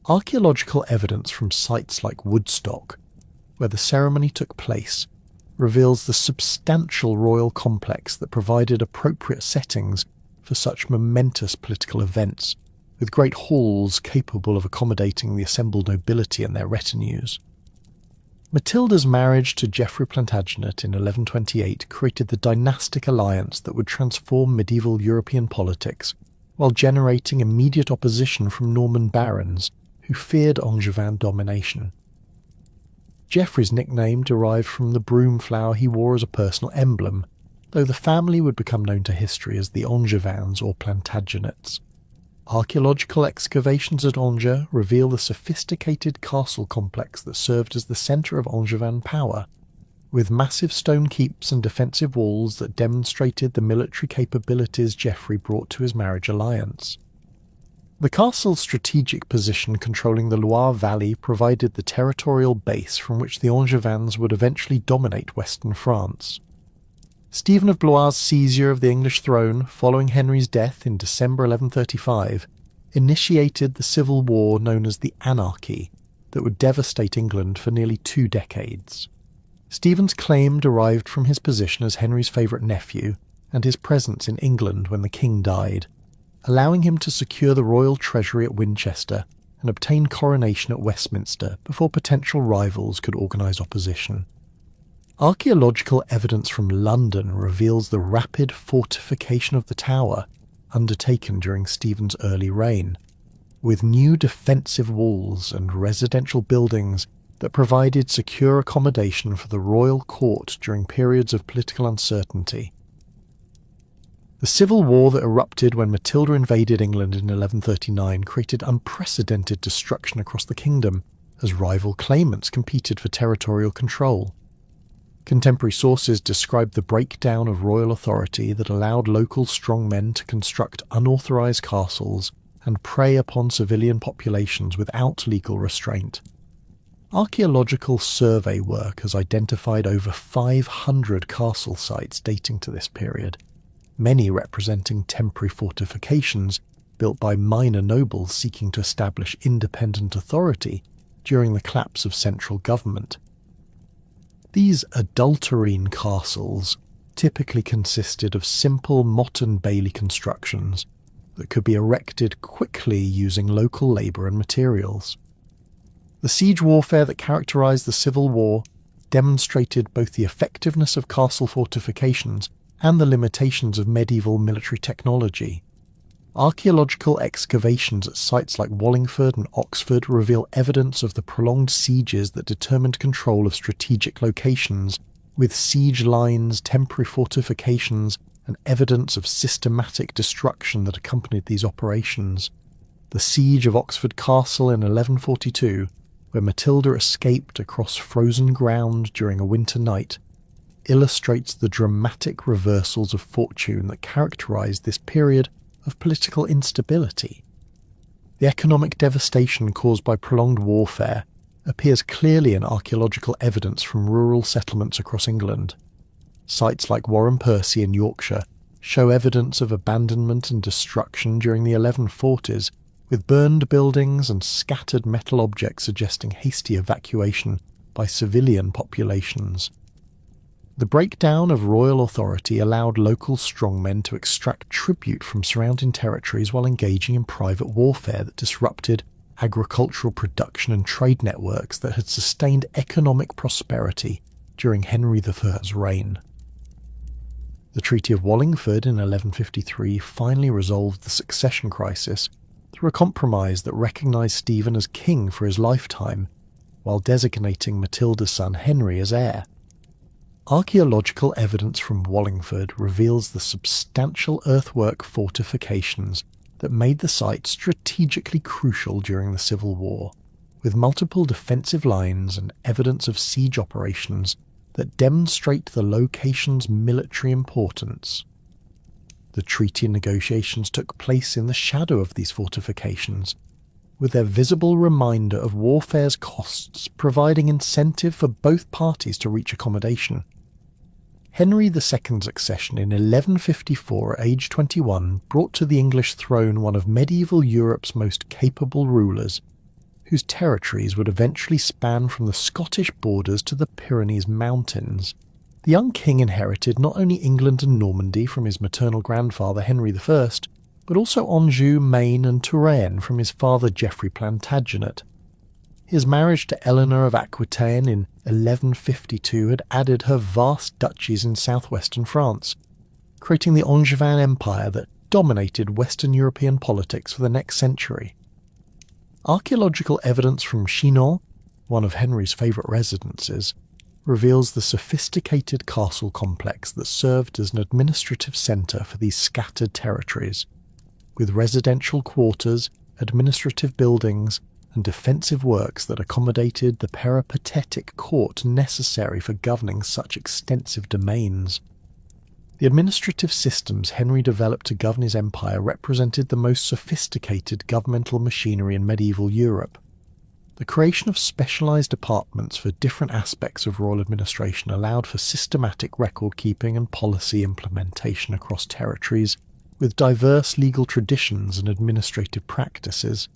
Speaker 1: Archaeological evidence from sites like Woodstock, where the ceremony took place, reveals the substantial royal complex that provided appropriate settings for such momentous political events, with great halls capable of accommodating the assembled nobility and their retinues. Matilda's marriage to Geoffrey Plantagenet in 1128 created the dynastic alliance that would transform medieval European politics, while generating immediate opposition from Norman barons who feared Angevin domination. Geoffrey's nickname derived from the broom flower he wore as a personal emblem, though the family would become known to history as the Angevins or Plantagenets. Archaeological excavations at Angers reveal the sophisticated castle complex that served as the centre of Angevin power, with massive stone keeps and defensive walls that demonstrated the military capabilities Geoffrey brought to his marriage alliance. The castle's strategic position controlling the Loire Valley provided the territorial base from which the Angevins would eventually dominate western France. Stephen of Blois' seizure of the English throne following Henry's death in December 1135 initiated the civil war known as the Anarchy that would devastate England for nearly 2 decades. Stephen's claim derived from his position as Henry's favourite nephew and his presence in England when the king died, allowing him to secure the royal treasury at Winchester and obtain coronation at Westminster before potential rivals could organise opposition. Archaeological evidence from London reveals the rapid fortification of the tower undertaken during Stephen's early reign, with new defensive walls and residential buildings that provided secure accommodation for the royal court during periods of political uncertainty. The civil war that erupted when Matilda invaded England in 1139 created unprecedented destruction across the kingdom, as rival claimants competed for territorial control. Contemporary sources describe the breakdown of royal authority that allowed local strongmen to construct unauthorised castles and prey upon civilian populations without legal restraint. Archaeological survey work has identified over 500 castle sites dating to this period, many representing temporary fortifications built by minor nobles seeking to establish independent authority during the collapse of central government. These adulterine castles typically consisted of simple motte and bailey constructions that could be erected quickly using local labour and materials. The siege warfare that characterised the Civil War demonstrated both the effectiveness of castle fortifications and the limitations of medieval military technology. Archaeological excavations at sites like Wallingford and Oxford reveal evidence of the prolonged sieges that determined control of strategic locations, with siege lines, temporary fortifications, and evidence of systematic destruction that accompanied these operations. The siege of Oxford Castle in 1142, where Matilda escaped across frozen ground during a winter night, illustrates the dramatic reversals of fortune that characterised this period of political instability. The economic devastation caused by prolonged warfare appears clearly in archaeological evidence from rural settlements across England. Sites like Warren Percy in Yorkshire show evidence of abandonment and destruction during the 1140s, with burned buildings and scattered metal objects suggesting hasty evacuation by civilian populations. The breakdown of royal authority allowed local strongmen to extract tribute from surrounding territories while engaging in private warfare that disrupted agricultural production and trade networks that had sustained economic prosperity during Henry I's reign. The Treaty of Wallingford in 1153 finally resolved the succession crisis through a compromise that recognised Stephen as king for his lifetime, while designating Matilda's son Henry as heir. Archaeological evidence from Wallingford reveals the substantial earthwork fortifications that made the site strategically crucial during the Civil War, with multiple defensive lines and evidence of siege operations that demonstrate the location's military importance. The treaty negotiations took place in the shadow of these fortifications, with their visible reminder of warfare's costs providing incentive for both parties to reach accommodation. Henry II's accession in 1154 at age 21 brought to the English throne one of medieval Europe's most capable rulers, whose territories would eventually span from the Scottish borders to the Pyrenees Mountains. The young king inherited not only England and Normandy from his maternal grandfather Henry I, but also Anjou, Maine and Touraine from his father Geoffrey Plantagenet. His marriage to Eleanor of Aquitaine in 1152 had added her vast duchies in southwestern France, creating the Angevin Empire that dominated Western European politics for the next century. Archaeological evidence from Chinon, one of Henry's favourite residences, reveals the sophisticated castle complex that served as an administrative centre for these scattered territories, with residential quarters, administrative buildings, and defensive works that accommodated the peripatetic court necessary for governing such extensive domains. The administrative systems Henry developed to govern his empire represented the most sophisticated governmental machinery in medieval Europe. The creation of specialised departments for different aspects of royal administration allowed for systematic record-keeping and policy implementation across territories, with diverse legal traditions and administrative practices.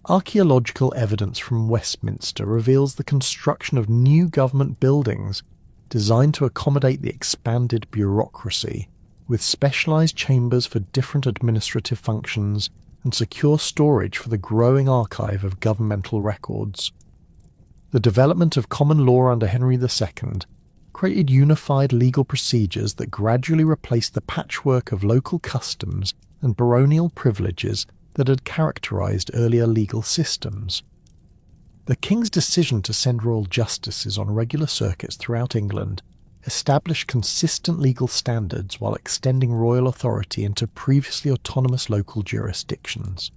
Speaker 1: Archaeological evidence from Westminster reveals the construction of new government buildings designed to accommodate the expanded bureaucracy, with specialised chambers for different administrative functions and secure storage for the growing archive of governmental records. The development of common law under Henry II created unified legal procedures that gradually replaced the patchwork of local customs and baronial privileges that had characterised earlier legal systems. The king's decision to send royal justices on regular circuits throughout England established consistent legal standards while extending royal authority into previously autonomous local jurisdictions.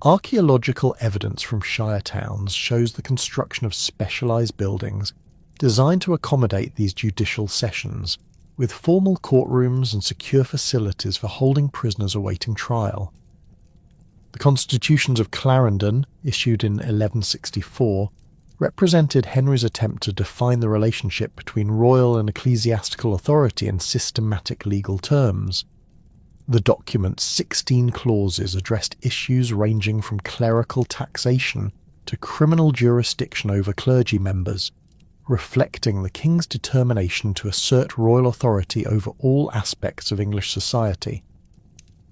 Speaker 1: Archaeological evidence from shire towns shows the construction of specialised buildings designed to accommodate these judicial sessions, with formal courtrooms and secure facilities for holding prisoners awaiting trial. The constitutions of Clarendon, issued in 1164, represented Henry's attempt to define the relationship between royal and ecclesiastical authority in systematic legal terms. The document's 16 clauses addressed issues ranging from clerical taxation to criminal jurisdiction over clergy members, reflecting the king's determination to assert royal authority over all aspects of English society.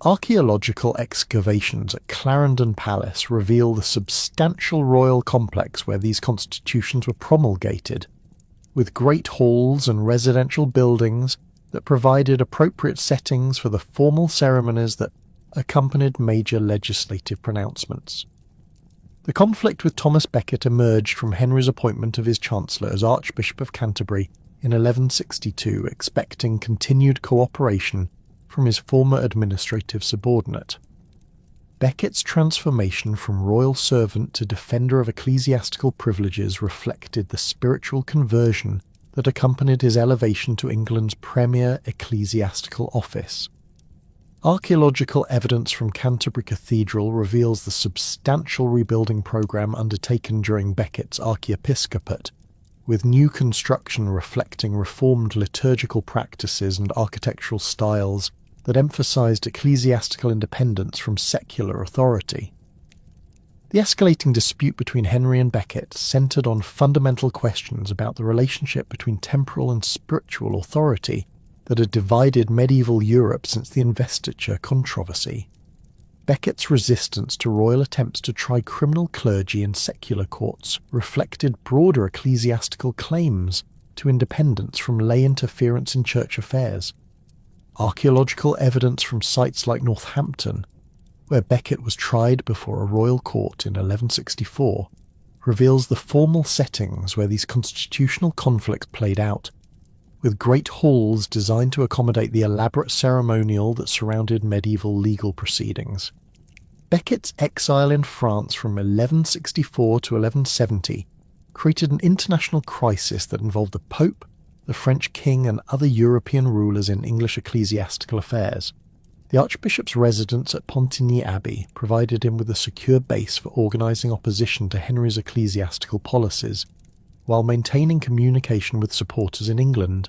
Speaker 1: Archaeological excavations at Clarendon Palace reveal the substantial royal complex where these constitutions were promulgated, with great halls and residential buildings that provided appropriate settings for the formal ceremonies that accompanied major legislative pronouncements. The conflict with Thomas Becket emerged from Henry's appointment of his Chancellor as Archbishop of Canterbury in 1162, expecting continued cooperation from his former administrative subordinate. Becket's transformation from royal servant to defender of ecclesiastical privileges reflected the spiritual conversion that accompanied his elevation to England's premier ecclesiastical office. Archaeological evidence from Canterbury Cathedral reveals the substantial rebuilding programme undertaken during Becket's archiepiscopate, with new construction reflecting reformed liturgical practices and architectural styles that emphasised ecclesiastical independence from secular authority. The escalating dispute between Henry and Becket centred on fundamental questions about the relationship between temporal and spiritual authority that had divided medieval Europe since the investiture controversy. Becket's resistance to royal attempts to try criminal clergy in secular courts reflected broader ecclesiastical claims to independence from lay interference in church affairs. Archaeological evidence from sites like Northampton, where Becket was tried before a royal court in 1164, reveals the formal settings where these constitutional conflicts played out, with great halls designed to accommodate the elaborate ceremonial that surrounded medieval legal proceedings. Becket's exile in France from 1164 to 1170 created an international crisis that involved the Pope, the French king and other European rulers in English ecclesiastical affairs. The Archbishop's residence at Pontigny Abbey provided him with a secure base for organising opposition to Henry's ecclesiastical policies, while maintaining communication with supporters in England.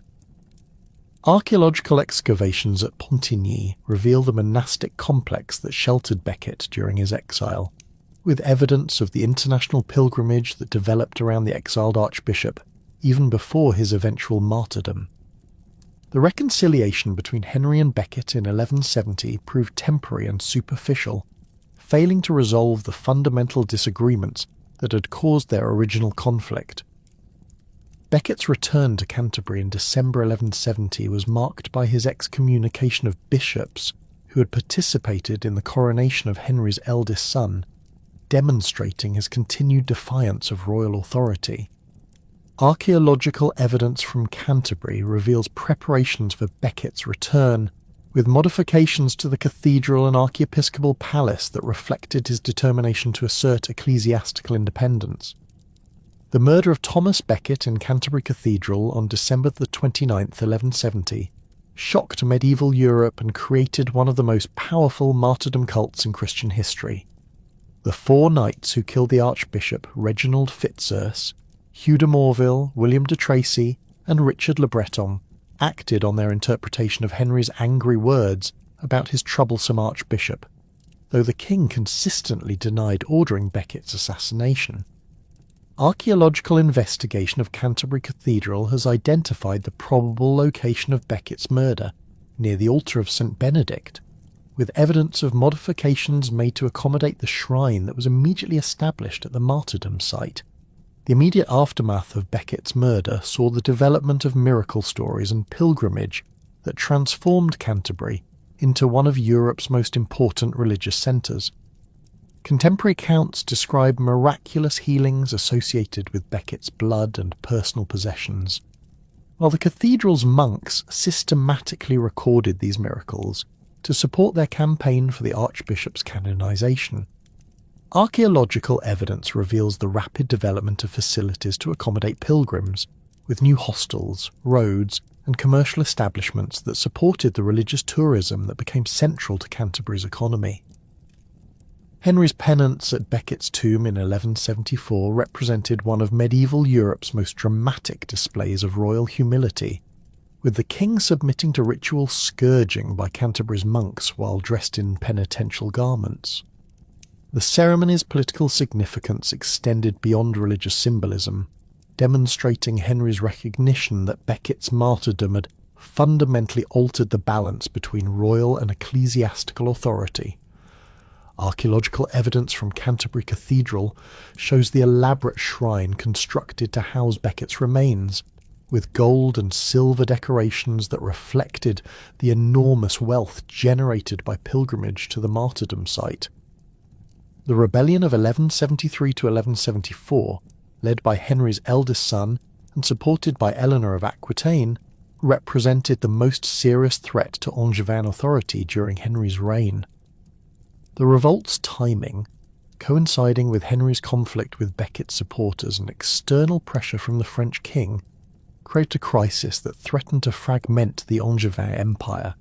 Speaker 1: Archaeological excavations at Pontigny reveal the monastic complex that sheltered Becket during his exile, with evidence of the international pilgrimage that developed around the exiled archbishop even before his eventual martyrdom. The reconciliation between Henry and Becket in 1170 proved temporary and superficial, failing to resolve the fundamental disagreements that had caused their original conflict. Becket's return to Canterbury in December 1170 was marked by his excommunication of bishops who had participated in the coronation of Henry's eldest son, demonstrating his continued defiance of royal authority. Archaeological evidence from Canterbury reveals preparations for Becket's return, with modifications to the cathedral and archiepiscopal palace that reflected his determination to assert ecclesiastical independence. The murder of Thomas Becket in Canterbury Cathedral on December 29th, 1170, shocked medieval Europe and created one of the most powerful martyrdom cults in Christian history. The four knights who killed the Archbishop Reginald Fitzurse, Hugh de Morville, William de Tracy, and Richard le Breton acted on their interpretation of Henry's angry words about his troublesome archbishop, though the king consistently denied ordering Becket's assassination. Archaeological investigation of Canterbury Cathedral has identified the probable location of Becket's murder, near the altar of St. Benedict, with evidence of modifications made to accommodate the shrine that was immediately established at the martyrdom site. The immediate aftermath of Becket's murder saw the development of miracle stories and pilgrimage that transformed Canterbury into one of Europe's most important religious centres. Contemporary accounts describe miraculous healings associated with Becket's blood and personal possessions, while the cathedral's monks systematically recorded these miracles to support their campaign for the Archbishop's canonisation. Archaeological evidence reveals the rapid development of facilities to accommodate pilgrims, with new hostels, roads, and commercial establishments that supported the religious tourism that became central to Canterbury's economy. Henry's penance at Becket's tomb in 1174 represented one of medieval Europe's most dramatic displays of royal humility, with the king submitting to ritual scourging by Canterbury's monks while dressed in penitential garments. The ceremony's political significance extended beyond religious symbolism, demonstrating Henry's recognition that Becket's martyrdom had fundamentally altered the balance between royal and ecclesiastical authority. Archaeological evidence from Canterbury Cathedral shows the elaborate shrine constructed to house Becket's remains, with gold and silver decorations that reflected the enormous wealth generated by pilgrimage to the martyrdom site. The rebellion of 1173 to 1174, led by Henry's eldest son and supported by Eleanor of Aquitaine, represented the most serious threat to Angevin authority during Henry's reign. The revolt's timing, coinciding with Henry's conflict with Becket's supporters and external pressure from the French king, created a crisis that threatened to fragment the Angevin Empire.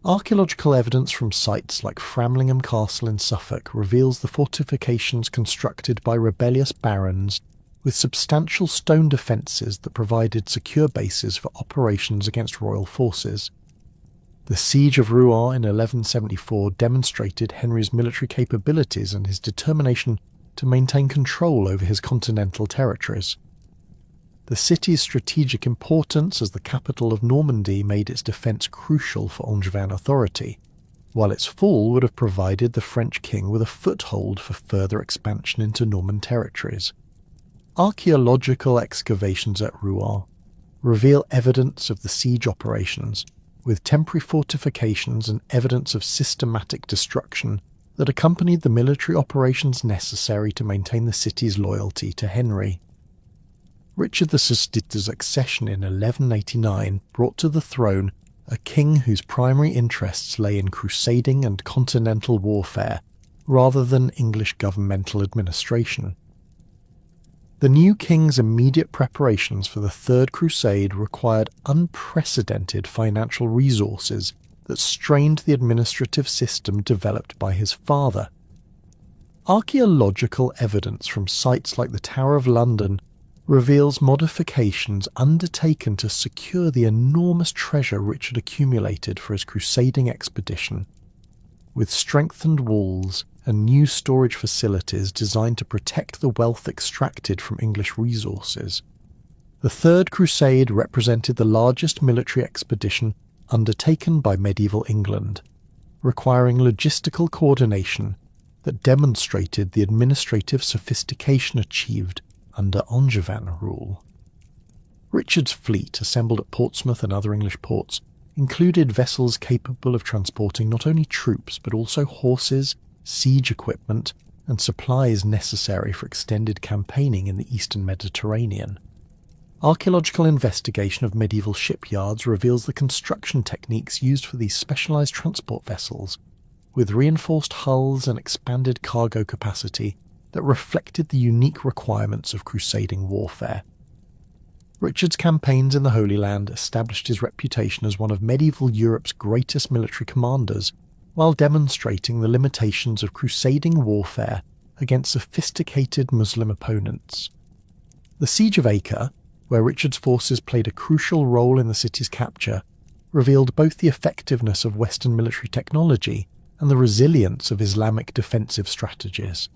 Speaker 1: Archaeological evidence from sites like Framlingham Castle in Suffolk reveals the fortifications constructed by rebellious barons with substantial stone defences that provided secure bases for operations against royal forces. The siege of Rouen in 1174 demonstrated Henry's military capabilities and his determination to maintain control over his continental territories. The city's strategic importance as the capital of Normandy made its defence crucial for Angevin authority, while its fall would have provided the French king with a foothold for further expansion into Norman territories. Archaeological excavations at Rouen reveal evidence of the siege operations, with temporary fortifications and evidence of systematic destruction that accompanied the military operations necessary to maintain the city's loyalty to Henry. Richard VI's accession in 1189 brought to the throne a king whose primary interests lay in crusading and continental warfare, rather than English governmental administration. The new king's immediate preparations for the Third Crusade required unprecedented financial resources that strained the administrative system developed by his father. Archaeological evidence from sites like the Tower of London reveals modifications undertaken to secure the enormous treasure Richard accumulated for his crusading expedition, with strengthened walls and new storage facilities designed to protect the wealth extracted from English resources. The Third Crusade represented the largest military expedition undertaken by medieval England, requiring logistical coordination that demonstrated the administrative sophistication achieved under Angevin rule. Richard's fleet, assembled at Portsmouth and other English ports, included vessels capable of transporting not only troops but also horses, siege equipment, and supplies necessary for extended campaigning in the eastern Mediterranean. Archaeological investigation of medieval shipyards reveals the construction techniques used for these specialized transport vessels, with reinforced hulls and expanded cargo capacity that reflected the unique requirements of crusading warfare. Richard's campaigns in the Holy Land established his reputation as one of medieval Europe's greatest military commanders, while demonstrating the limitations of crusading warfare against sophisticated Muslim opponents. The Siege of Acre, where Richard's forces played a crucial role in the city's capture, revealed both the effectiveness of Western military technology and the resilience of Islamic defensive strategies.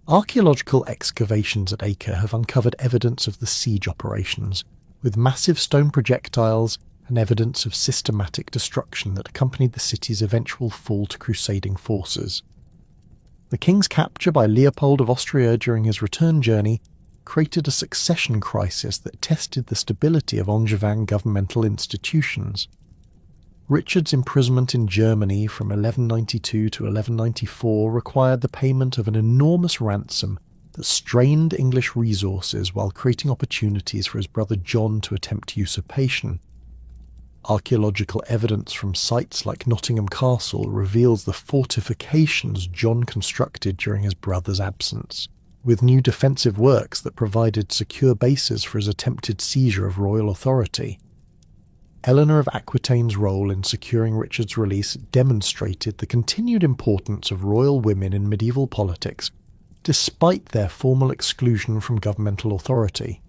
Speaker 1: Archaeological excavations at Acre have uncovered evidence of the siege operations, with massive stone projectiles and evidence of systematic destruction that accompanied the city's eventual fall to crusading forces. The king's capture by Leopold of Austria during his return journey created a succession crisis that tested the stability of Angevin governmental institutions. Richard's imprisonment in Germany from 1192 to 1194 required the payment of an enormous ransom that strained English resources while creating opportunities for his brother John to attempt usurpation. Archaeological evidence from sites like Nottingham Castle reveals the fortifications John constructed during his brother's absence, with new defensive works that provided secure bases for his attempted seizure of royal authority. Eleanor of Aquitaine's role in securing Richard's release demonstrated the continued importance of royal women in medieval politics, despite their formal exclusion from governmental authority.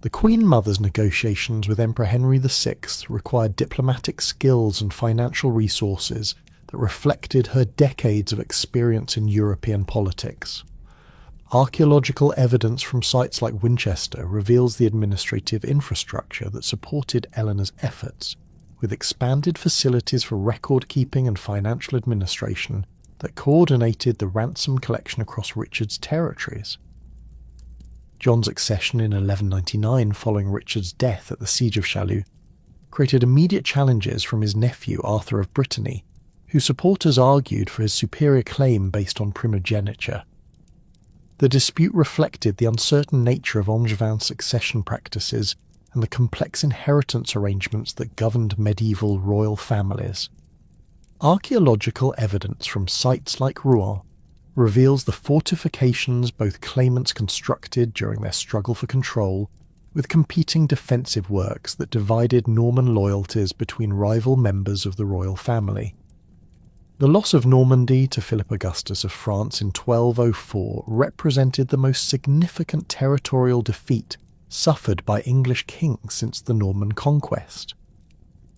Speaker 1: The Queen Mother's negotiations with Emperor Henry VI required diplomatic skills and financial resources that reflected her decades of experience in European politics. Archaeological evidence from sites like Winchester reveals the administrative infrastructure that supported Eleanor's efforts, with expanded facilities for record-keeping and financial administration that coordinated the ransom collection across Richard's territories. John's accession in 1199 following Richard's death at the Siege of Chalus created immediate challenges from his nephew Arthur of Brittany, whose supporters argued for his superior claim based on primogeniture. The dispute reflected the uncertain nature of Angevin's succession practices and the complex inheritance arrangements that governed medieval royal families. Archaeological evidence from sites like Rouen reveals the fortifications both claimants constructed during their struggle for control, with competing defensive works that divided Norman loyalties between rival members of the royal family. The loss of Normandy to Philip Augustus of France in 1204 represented the most significant territorial defeat suffered by English kings since the Norman conquest.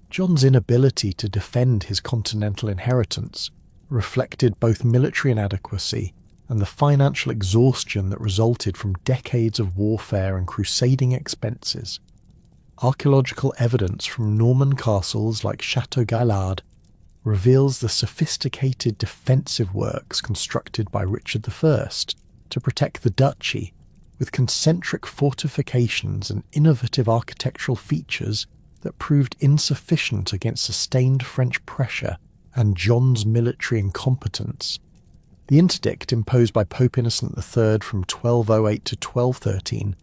Speaker 1: John's inability to defend his continental inheritance reflected both military inadequacy and the financial exhaustion that resulted from decades of warfare and crusading expenses. Archaeological evidence from Norman castles like Chateau Gaillard reveals the sophisticated defensive works constructed by Richard I to protect the duchy, with concentric fortifications and innovative architectural features that proved insufficient against sustained French pressure and John's military incompetence. The interdict imposed by Pope Innocent III from 1208 to 1213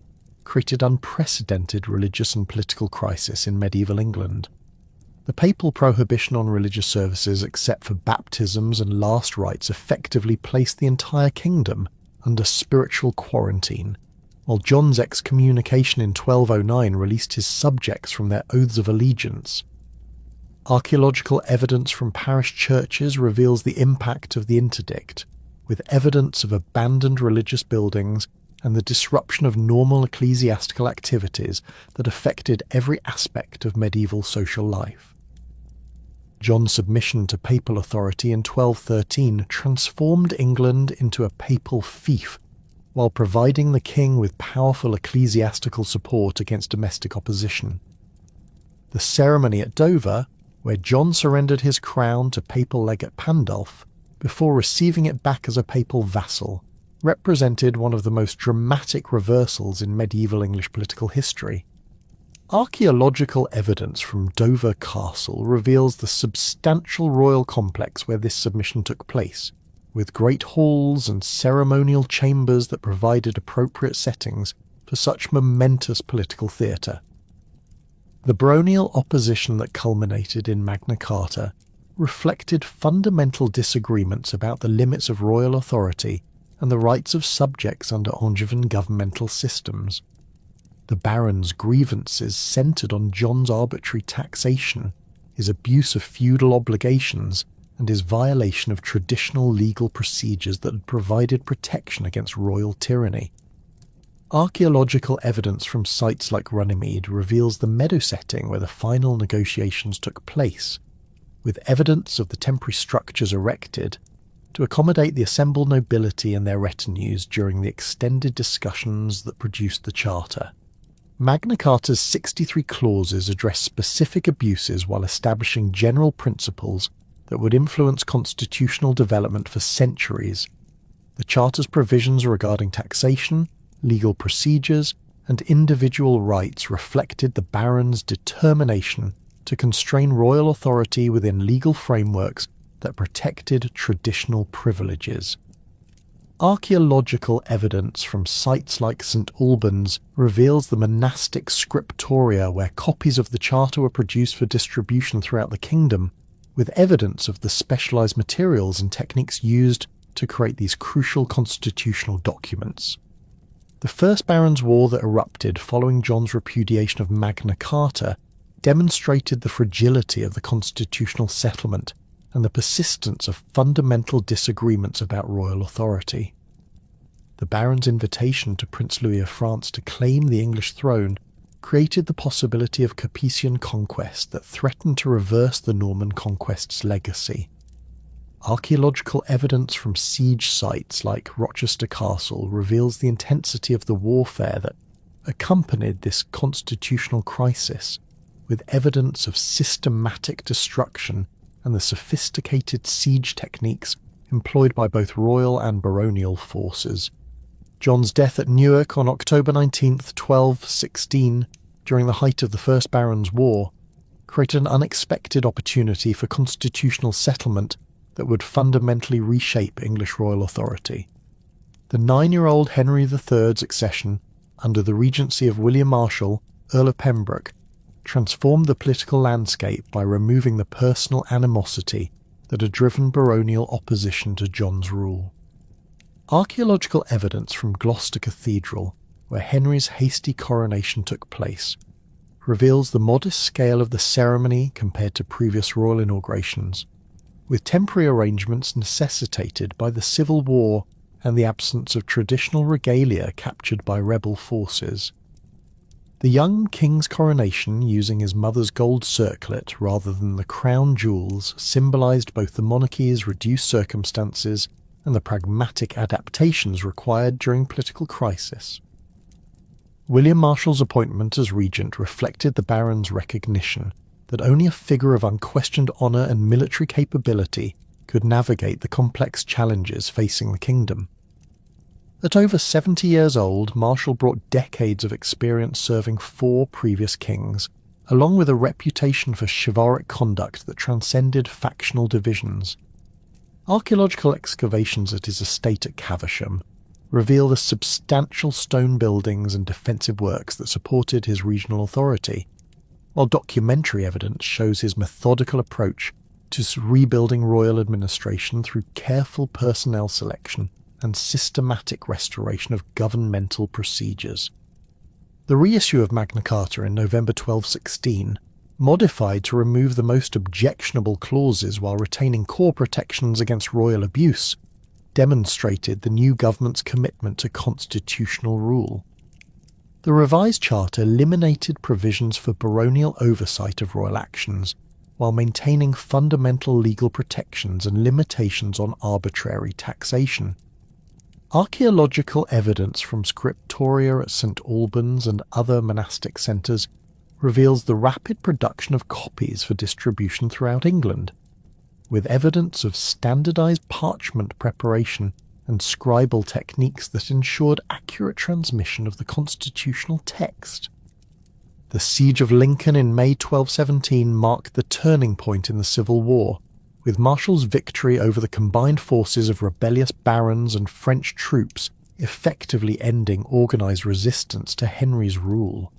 Speaker 1: created unprecedented religious and political crisis in medieval England. The papal prohibition on religious services except for baptisms and last rites effectively placed the entire kingdom under spiritual quarantine, while John's excommunication in 1209 released his subjects from their oaths of allegiance. Archaeological evidence from parish churches reveals the impact of the interdict, with evidence of abandoned religious buildings and the disruption of normal ecclesiastical activities that affected every aspect of medieval social life. John's submission to papal authority in 1213 transformed England into a papal fief, while providing the king with powerful ecclesiastical support against domestic opposition. The ceremony at Dover, where John surrendered his crown to papal legate Pandulf before receiving it back as a papal vassal, represented one of the most dramatic reversals in medieval English political history. Archaeological evidence from Dover Castle reveals the substantial royal complex where this submission took place, with great halls and ceremonial chambers that provided appropriate settings for such momentous political theatre. The baronial opposition that culminated in Magna Carta reflected fundamental disagreements about the limits of royal authority and the rights of subjects under Angevin governmental systems. The barons' grievances centred on John's arbitrary taxation, his abuse of feudal obligations, and his violation of traditional legal procedures that had provided protection against royal tyranny. Archaeological evidence from sites like Runnymede reveals the meadow setting where the final negotiations took place, with evidence of the temporary structures erected to accommodate the assembled nobility and their retinues during the extended discussions that produced the Charter. Magna Carta's 63 clauses address specific abuses while establishing general principles that would influence constitutional development for centuries. The Charter's provisions regarding taxation, legal procedures, and individual rights reflected the barons' determination to constrain royal authority within legal frameworks that protected traditional privileges. Archaeological evidence from sites like St Albans reveals the monastic scriptoria where copies of the Charter were produced for distribution throughout the kingdom, with evidence of the specialised materials and techniques used to create these crucial constitutional documents. The First Barons' War that erupted following John's repudiation of Magna Carta demonstrated the fragility of the constitutional settlement and the persistence of fundamental disagreements about royal authority. The barons' invitation to Prince Louis of France to claim the English throne created the possibility of Capetian conquest that threatened to reverse the Norman conquest's legacy. Archaeological evidence from siege sites like Rochester Castle reveals the intensity of the warfare that accompanied this constitutional crisis, with evidence of systematic destruction and the sophisticated siege techniques employed by both royal and baronial forces. John's death at Newark on October 19, 1216, during the height of the First Barons' War, created an unexpected opportunity for constitutional settlement that would fundamentally reshape English royal authority. The 9-year-old Henry III's accession, under the regency of William Marshal, Earl of Pembroke, transformed the political landscape by removing the personal animosity that had driven baronial opposition to John's rule. Archaeological evidence from Gloucester Cathedral, where Henry's hasty coronation took place, reveals the modest scale of the ceremony compared to previous royal inaugurations, with temporary arrangements necessitated by the Civil War and the absence of traditional regalia captured by rebel forces. The young king's coronation, using his mother's gold circlet rather than the crown jewels, symbolised both the monarchy's reduced circumstances and the pragmatic adaptations required during political crisis. William Marshal's appointment as regent reflected the barons' recognition that only a figure of unquestioned honour and military capability could navigate the complex challenges facing the kingdom. At over 70 years old, Marshal brought decades of experience serving 4 previous kings, along with a reputation for chivalric conduct that transcended factional divisions. Archaeological excavations at his estate at Caversham reveal the substantial stone buildings and defensive works that supported his regional authority, while documentary evidence shows his methodical approach to rebuilding royal administration through careful personnel selection and systematic restoration of governmental procedures. The reissue of Magna Carta in November 1216, modified to remove the most objectionable clauses while retaining core protections against royal abuse, demonstrated the new government's commitment to constitutional rule. The revised charter eliminated provisions for baronial oversight of royal actions, while maintaining fundamental legal protections and limitations on arbitrary taxation. Archaeological evidence from scriptoria at St Albans and other monastic centres reveals the rapid production of copies for distribution throughout England, with evidence of standardised parchment preparation and scribal techniques that ensured accurate transmission of the constitutional text. The Siege of Lincoln in May 1217 marked the turning point in the Civil War, with Marshall's victory over the combined forces of rebellious barons and French troops effectively ending organised resistance to Henry's rule.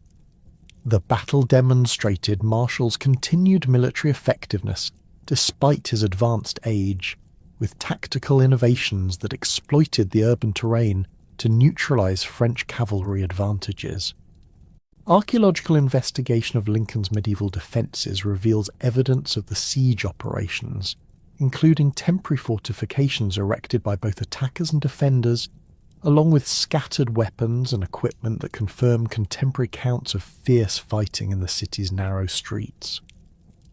Speaker 1: The battle demonstrated Marshall's continued military effectiveness despite his advanced age, with tactical innovations that exploited the urban terrain to neutralise French cavalry advantages. Archaeological investigation of Lincoln's medieval defences reveals evidence of the siege operations, including temporary fortifications erected by both attackers and defenders, along with scattered weapons and equipment that confirm contemporary accounts of fierce fighting in the city's narrow streets.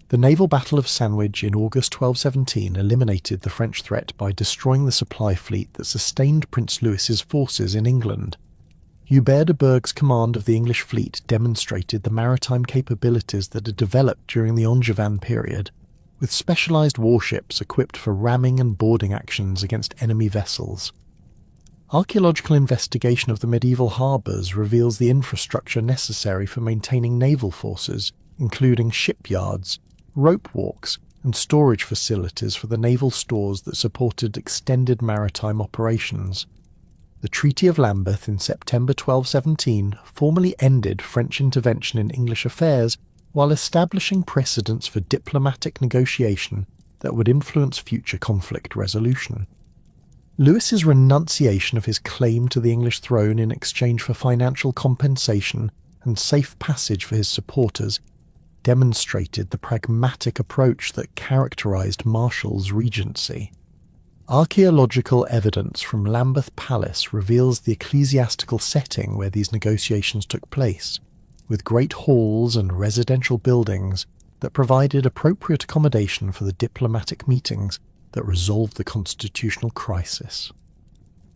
Speaker 1: The naval battle of Sandwich in August 1217 eliminated the French threat by destroying the supply fleet that sustained Prince Louis's forces in England. Hubert de Burgh's command of the English fleet demonstrated the maritime capabilities that had developed during the Angevin period, with specialised warships equipped for ramming and boarding actions against enemy vessels. Archaeological investigation of the medieval harbours reveals the infrastructure necessary for maintaining naval forces, including shipyards, rope walks, and storage facilities for the naval stores that supported extended maritime operations. The Treaty of Lambeth in September 1217 formally ended French intervention in English affairs while establishing precedents for diplomatic negotiation that would influence future conflict resolution. Louis's renunciation of his claim to the English throne in exchange for financial compensation and safe passage for his supporters demonstrated the pragmatic approach that characterised Marshall's regency. Archaeological evidence from Lambeth Palace reveals the ecclesiastical setting where these negotiations took place, with great halls and residential buildings that provided appropriate accommodation for the diplomatic meetings that resolved the constitutional crisis.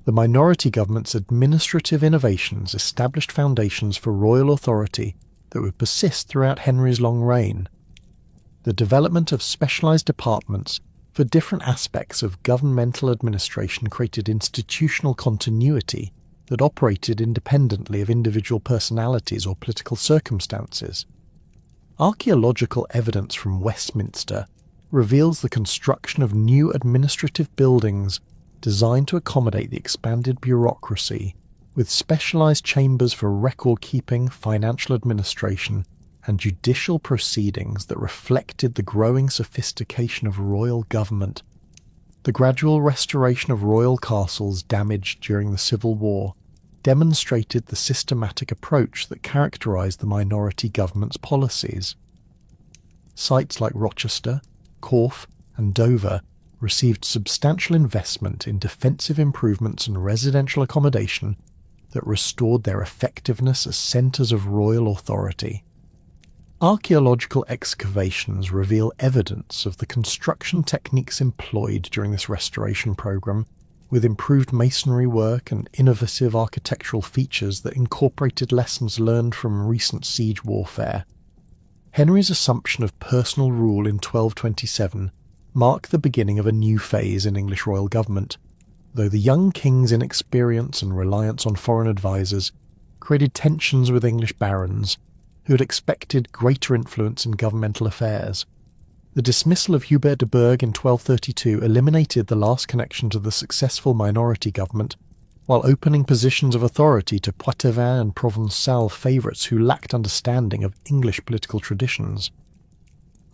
Speaker 1: The minority government's administrative innovations established foundations for royal authority that would persist throughout Henry's long reign. The development of specialised departments for different aspects of governmental administration created institutional continuity that operated independently of individual personalities or political circumstances. Archaeological evidence from Westminster reveals the construction of new administrative buildings designed to accommodate the expanded bureaucracy, with specialised chambers for record-keeping, financial administration, and judicial proceedings that reflected the growing sophistication of royal government. The gradual restoration of royal castles damaged during the Civil War demonstrated the systematic approach that characterised the minority government's policies. Sites like Rochester, Corfe, and Dover received substantial investment in defensive improvements and residential accommodation that restored their effectiveness as centres of royal authority. Archaeological excavations reveal evidence of the construction techniques employed during this restoration programme, with improved masonry work and innovative architectural features that incorporated lessons learned from recent siege warfare. Henry's assumption of personal rule in 1227 marked the beginning of a new phase in English royal government, though the young king's inexperience and reliance on foreign advisers created tensions with English barons, who had expected greater influence in governmental affairs. The dismissal of Hubert de Burgh in 1232 eliminated the last connection to the successful minority government, while opening positions of authority to Poitevin and Provençal favourites who lacked understanding of English political traditions.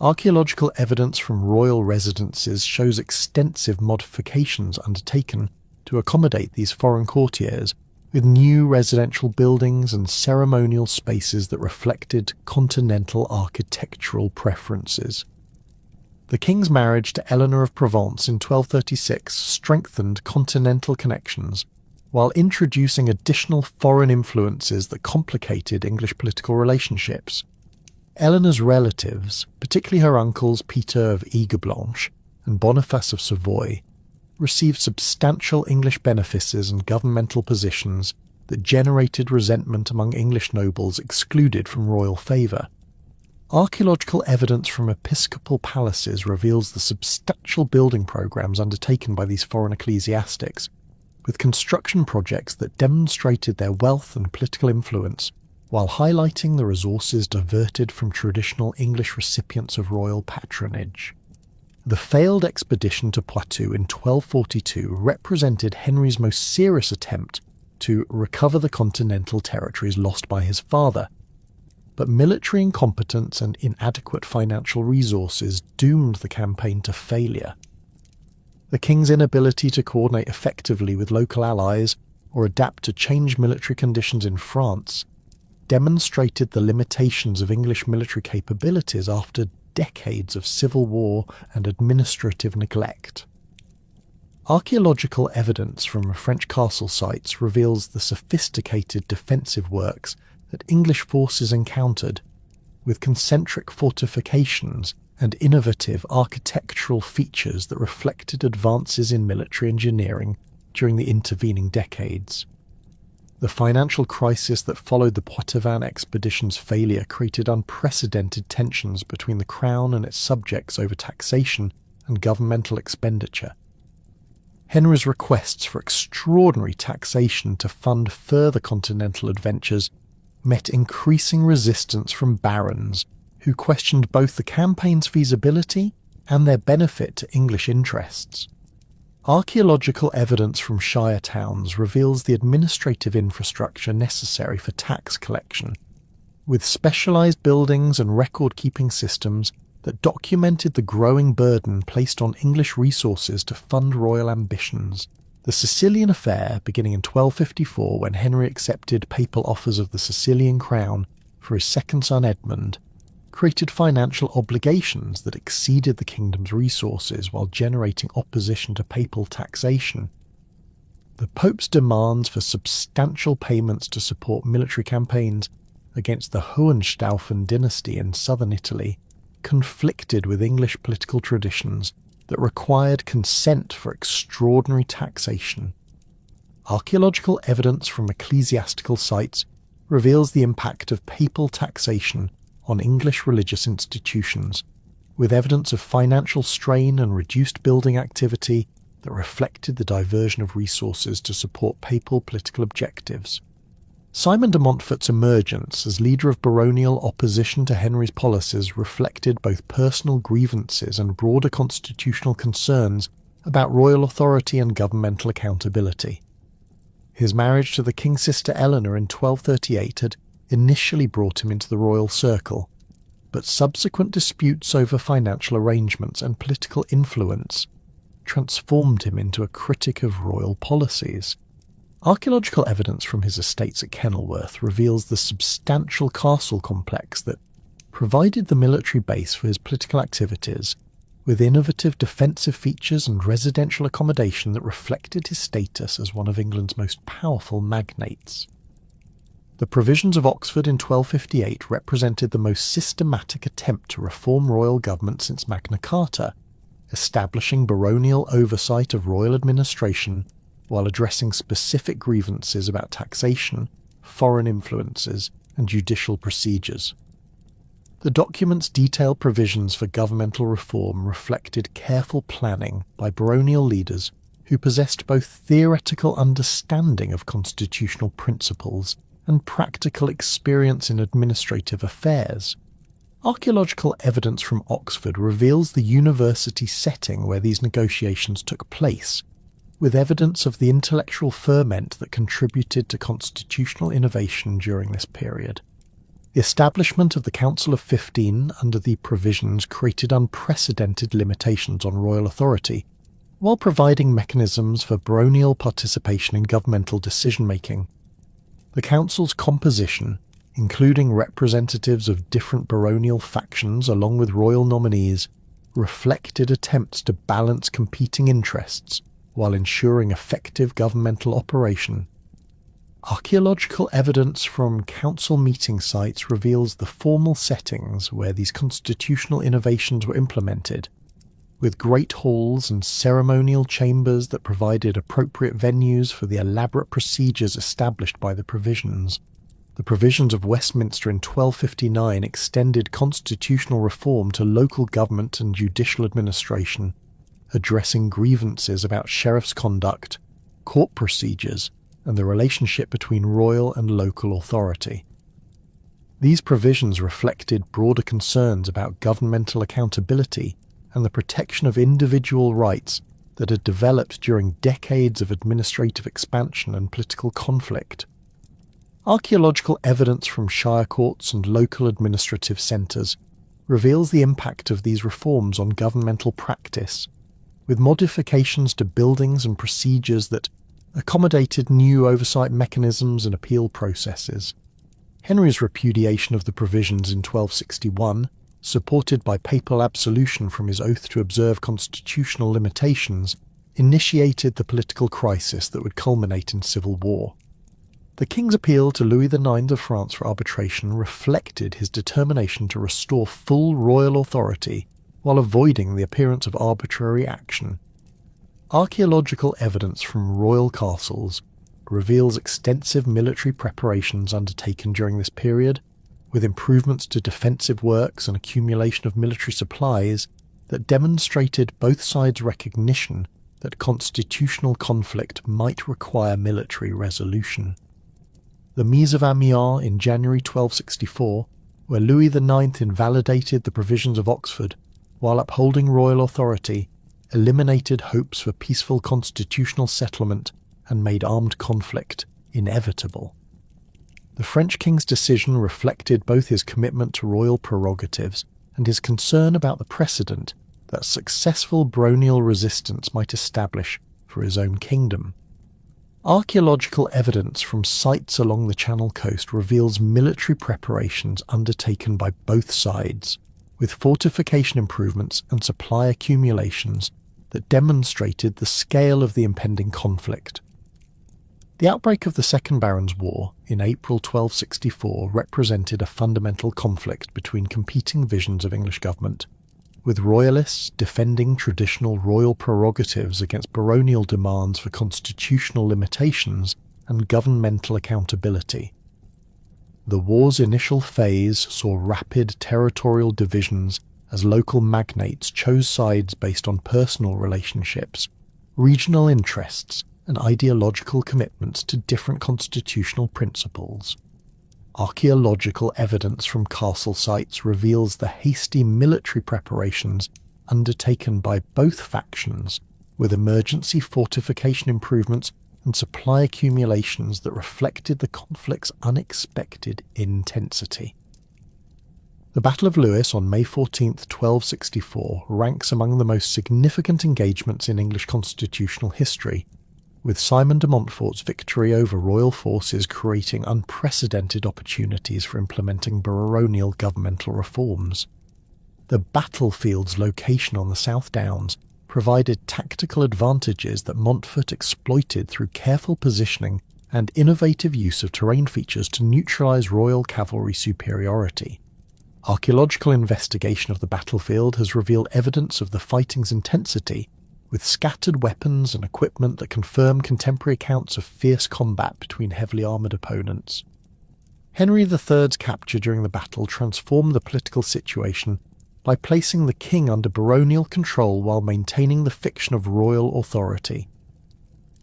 Speaker 1: Archaeological evidence from royal residences shows extensive modifications undertaken to accommodate these foreign courtiers, with new residential buildings and ceremonial spaces that reflected continental architectural preferences. The king's marriage to Eleanor of Provence in 1236 strengthened continental connections, while introducing additional foreign influences that complicated English political relationships. Eleanor's relatives, particularly her uncles Peter of Aigueblanche and Boniface of Savoy, received substantial English benefices and governmental positions that generated resentment among English nobles excluded from royal favour. Archaeological evidence from episcopal palaces reveals the substantial building programmes undertaken by these foreign ecclesiastics, with construction projects that demonstrated their wealth and political influence, while highlighting the resources diverted from traditional English recipients of royal patronage. The failed expedition to Poitou in 1242 represented Henry's most serious attempt to recover the continental territories lost by his father, but military incompetence and inadequate financial resources doomed the campaign to failure. The king's inability to coordinate effectively with local allies or adapt to changed military conditions in France demonstrated the limitations of English military capabilities after decades of civil war and administrative neglect. Archaeological evidence from French castle sites reveals the sophisticated defensive works that English forces encountered, with concentric fortifications and innovative architectural features that reflected advances in military engineering during the intervening decades. The financial crisis that followed the Poitevin expedition's failure created unprecedented tensions between the crown and its subjects over taxation and governmental expenditure. Henry's requests for extraordinary taxation to fund further continental adventures met increasing resistance from barons who questioned both the campaign's feasibility and their benefit to English interests. Archaeological evidence from shire towns reveals the administrative infrastructure necessary for tax collection, with specialised buildings and record-keeping systems that documented the growing burden placed on English resources to fund royal ambitions. The Sicilian affair, beginning in 1254 when Henry accepted papal offers of the Sicilian crown for his second son Edmund, created financial obligations that exceeded the kingdom's resources while generating opposition to papal taxation. The Pope's demands for substantial payments to support military campaigns against the Hohenstaufen dynasty in southern Italy conflicted with English political traditions that required consent for extraordinary taxation. Archaeological evidence from ecclesiastical sites reveals the impact of papal taxation on English religious institutions, with evidence of financial strain and reduced building activity that reflected the diversion of resources to support papal political objectives. Simon de Montfort's emergence as leader of baronial opposition to Henry's policies reflected both personal grievances and broader constitutional concerns about royal authority and governmental accountability. His marriage to the king's sister Eleanor in 1238 had initially brought him into the royal circle, but subsequent disputes over financial arrangements and political influence transformed him into a critic of royal policies. Archaeological evidence from his estates at Kenilworth reveals the substantial castle complex that provided the military base for his political activities, with innovative defensive features and residential accommodation that reflected his status as one of England's most powerful magnates. The provisions of Oxford in 1258 represented the most systematic attempt to reform royal government since Magna Carta, establishing baronial oversight of royal administration while addressing specific grievances about taxation, foreign influences, and judicial procedures. The documents detail provisions for governmental reform reflected careful planning by baronial leaders who possessed both theoretical understanding of constitutional principles and practical experience in administrative affairs. Archaeological evidence from Oxford reveals the university setting where these negotiations took place, with evidence of the intellectual ferment that contributed to constitutional innovation during this period. The establishment of the Council of 15 under the provisions created unprecedented limitations on royal authority, while providing mechanisms for baronial participation in governmental decision-making. The council's composition, including representatives of different baronial factions along with royal nominees, reflected attempts to balance competing interests while ensuring effective governmental operation. Archaeological evidence from council meeting sites reveals the formal settings where these constitutional innovations were implemented, with great halls and ceremonial chambers that provided appropriate venues for the elaborate procedures established by the provisions. The provisions of Westminster in 1259 extended constitutional reform to local government and judicial administration, addressing grievances about sheriff's conduct, court procedures, and the relationship between royal and local authority. These provisions reflected broader concerns about governmental accountability and the protection of individual rights that had developed during decades of administrative expansion and political conflict. Archaeological evidence from shire courts and local administrative centres reveals the impact of these reforms on governmental practice, with modifications to buildings and procedures that accommodated new oversight mechanisms and appeal processes. Henry's repudiation of the provisions in 1261, supported by papal absolution from his oath to observe constitutional limitations, initiated the political crisis that would culminate in civil war. The king's appeal to Louis IX of France for arbitration reflected his determination to restore full royal authority while avoiding the appearance of arbitrary action. Archaeological evidence from royal castles reveals extensive military preparations undertaken during this period, with improvements to defensive works and accumulation of military supplies that demonstrated both sides' recognition that constitutional conflict might require military resolution. The Mise of Amiens in January 1264, where Louis IX invalidated the provisions of Oxford while upholding royal authority, eliminated hopes for peaceful constitutional settlement and made armed conflict inevitable. The French king's decision reflected both his commitment to royal prerogatives and his concern about the precedent that successful baronial resistance might establish for his own kingdom. Archaeological evidence from sites along the Channel coast reveals military preparations undertaken by both sides, with fortification improvements and supply accumulations that demonstrated the scale of the impending conflict. The outbreak of the Second Barons' War in April 1264 represented a fundamental conflict between competing visions of English government, with royalists defending traditional royal prerogatives against baronial demands for constitutional limitations and governmental accountability. The war's initial phase saw rapid territorial divisions as local magnates chose sides based on personal relationships, regional interests, and ideological commitments to different constitutional principles. Archaeological evidence from castle sites reveals the hasty military preparations undertaken by both factions, with emergency fortification improvements and supply accumulations that reflected the conflict's unexpected intensity. The Battle of Lewes on May 14, 1264, ranks among the most significant engagements in English constitutional history, with Simon de Montfort's victory over royal forces creating unprecedented opportunities for implementing baronial governmental reforms. The battlefield's location on the South Downs provided tactical advantages that Montfort exploited through careful positioning and innovative use of terrain features to neutralise royal cavalry superiority. Archaeological investigation of the battlefield has revealed evidence of the fighting's intensity, with scattered weapons and equipment that confirm contemporary accounts of fierce combat between heavily armoured opponents. Henry III's capture during the battle transformed the political situation by placing the king under baronial control while maintaining the fiction of royal authority.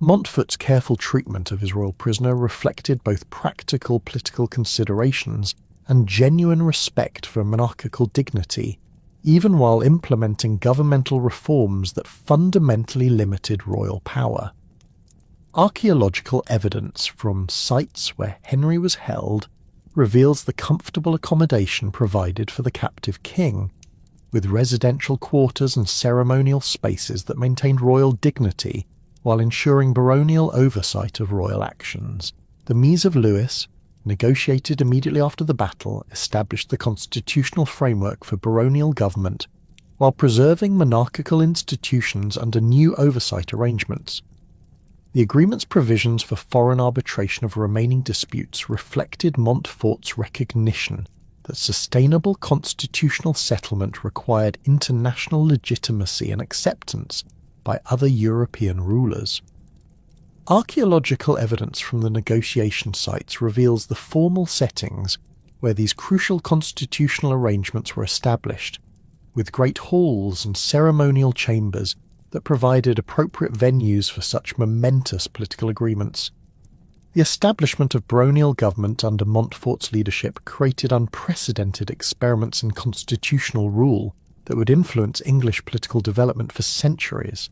Speaker 1: Montfort's careful treatment of his royal prisoner reflected both practical political considerations and genuine respect for monarchical dignity, even while implementing governmental reforms that fundamentally limited royal power. Archaeological evidence from sites where Henry was held reveals the comfortable accommodation provided for the captive king, with residential quarters and ceremonial spaces that maintained royal dignity while ensuring baronial oversight of royal actions. The Mise of Lewes, negotiated immediately after the battle, established the constitutional framework for baronial government while preserving monarchical institutions under new oversight arrangements. The agreement's provisions for foreign arbitration of remaining disputes reflected Montfort's recognition that sustainable constitutional settlement required international legitimacy and acceptance by other European rulers. Archaeological evidence from the negotiation sites reveals the formal settings where these crucial constitutional arrangements were established, with great halls and ceremonial chambers that provided appropriate venues for such momentous political agreements. The establishment of baronial government under Montfort's leadership created unprecedented experiments in constitutional rule that would influence English political development for centuries.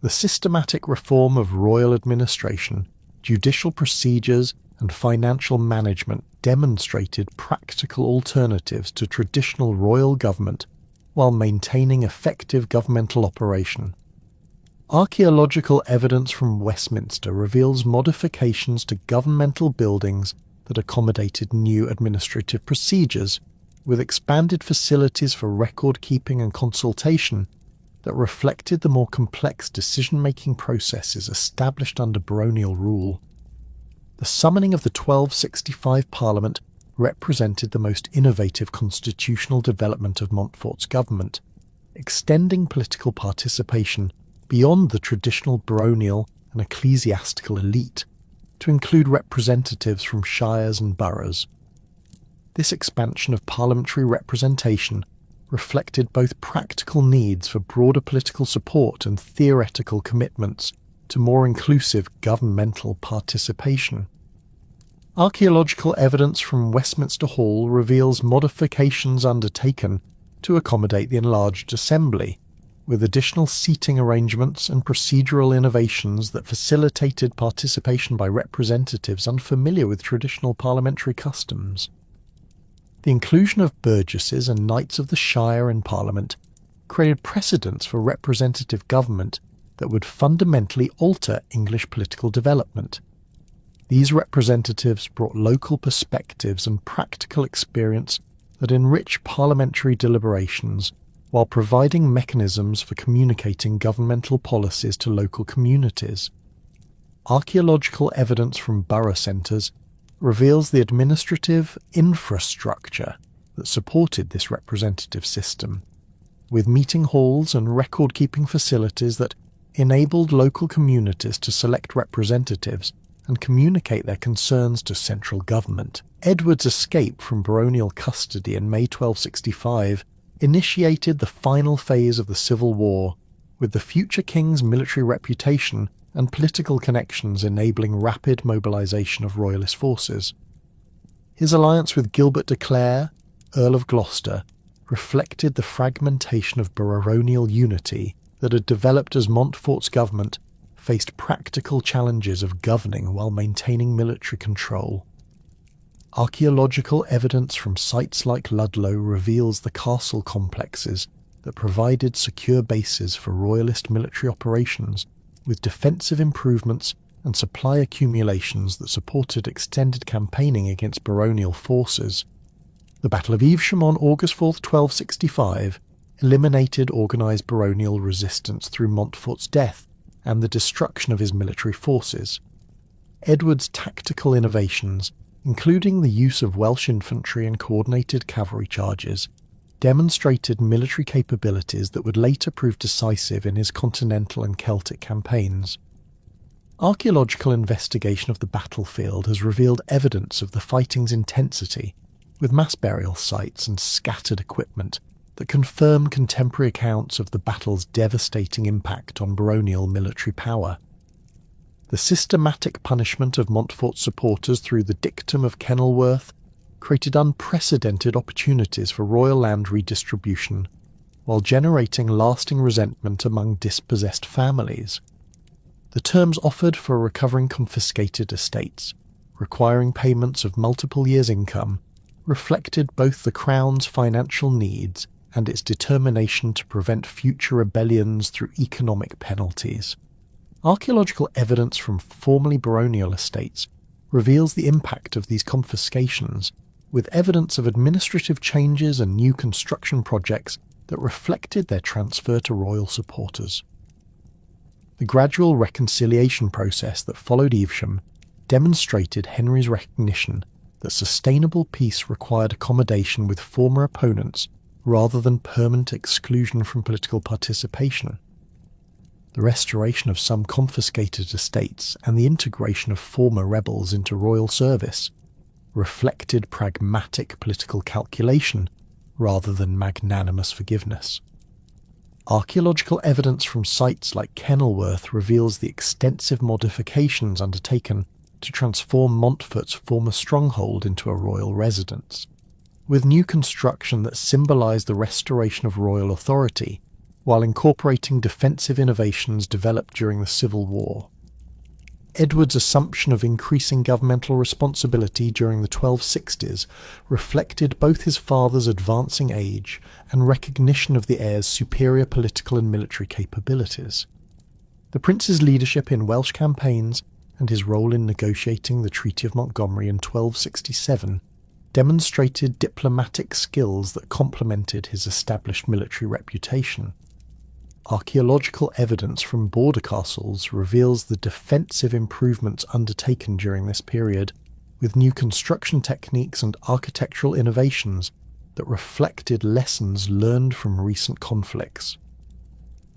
Speaker 1: The systematic reform of royal administration, judicial procedures, and financial management demonstrated practical alternatives to traditional royal government while maintaining effective governmental operation. Archaeological evidence from Westminster reveals modifications to governmental buildings that accommodated new administrative procedures, with expanded facilities for record-keeping and consultation that reflected the more complex decision-making processes established under baronial rule. The summoning of the 1265 Parliament represented the most innovative constitutional development of Montfort's government, extending political participation beyond the traditional baronial and ecclesiastical elite to include representatives from shires and boroughs. This expansion of parliamentary representation reflected both practical needs for broader political support and theoretical commitments to more inclusive governmental participation. Archaeological evidence from Westminster Hall reveals modifications undertaken to accommodate the enlarged assembly, with additional seating arrangements and procedural innovations that facilitated participation by representatives unfamiliar with traditional parliamentary customs. The inclusion of burgesses and knights of the shire in Parliament created precedents for representative government that would fundamentally alter English political development. These representatives brought local perspectives and practical experience that enrich parliamentary deliberations while providing mechanisms for communicating governmental policies to local communities. Archaeological evidence from borough centres reveals the administrative infrastructure that supported this representative system, with meeting halls and record-keeping facilities that enabled local communities to select representatives and communicate their concerns to central government. Edward's escape from baronial custody in May 1265 initiated the final phase of the Civil War, with the future king's military reputation and political connections enabling rapid mobilisation of royalist forces. His alliance with Gilbert de Clare, Earl of Gloucester, reflected the fragmentation of baronial unity that had developed as Montfort's government faced practical challenges of governing while maintaining military control. Archaeological evidence from sites like Ludlow reveals the castle complexes that provided secure bases for royalist military operations, with defensive improvements and supply accumulations that supported extended campaigning against baronial forces. The Battle of Evesham on August 4, 1265, eliminated organised baronial resistance through Montfort's death and the destruction of his military forces. Edward's tactical innovations, including the use of Welsh infantry and coordinated cavalry charges, demonstrated military capabilities that would later prove decisive in his continental and Celtic campaigns. Archaeological investigation of the battlefield has revealed evidence of the fighting's intensity, with mass burial sites and scattered equipment that confirm contemporary accounts of the battle's devastating impact on baronial military power. The systematic punishment of Montfort's supporters through the dictum of Kenilworth created unprecedented opportunities for royal land redistribution, while generating lasting resentment among dispossessed families. The terms offered for recovering confiscated estates, requiring payments of multiple years' income, reflected both the Crown's financial needs and its determination to prevent future rebellions through economic penalties. Archaeological evidence from formerly baronial estates reveals the impact of these confiscations, with evidence of administrative changes and new construction projects that reflected their transfer to royal supporters. The gradual reconciliation process that followed Evesham demonstrated Henry's recognition that sustainable peace required accommodation with former opponents rather than permanent exclusion from political participation. The restoration of some confiscated estates and the integration of former rebels into royal service reflected pragmatic political calculation rather than magnanimous forgiveness. Archaeological evidence from sites like Kenilworth reveals the extensive modifications undertaken to transform Montfort's former stronghold into a royal residence, with new construction that symbolised the restoration of royal authority while incorporating defensive innovations developed during the Civil War. Edward's assumption of increasing governmental responsibility during the 1260s reflected both his father's advancing age and recognition of the heir's superior political and military capabilities. The prince's leadership in Welsh campaigns and his role in negotiating the Treaty of Montgomery in 1267 demonstrated diplomatic skills that complemented his established military reputation. Archaeological evidence from border castles reveals the defensive improvements undertaken during this period, with new construction techniques and architectural innovations that reflected lessons learned from recent conflicts.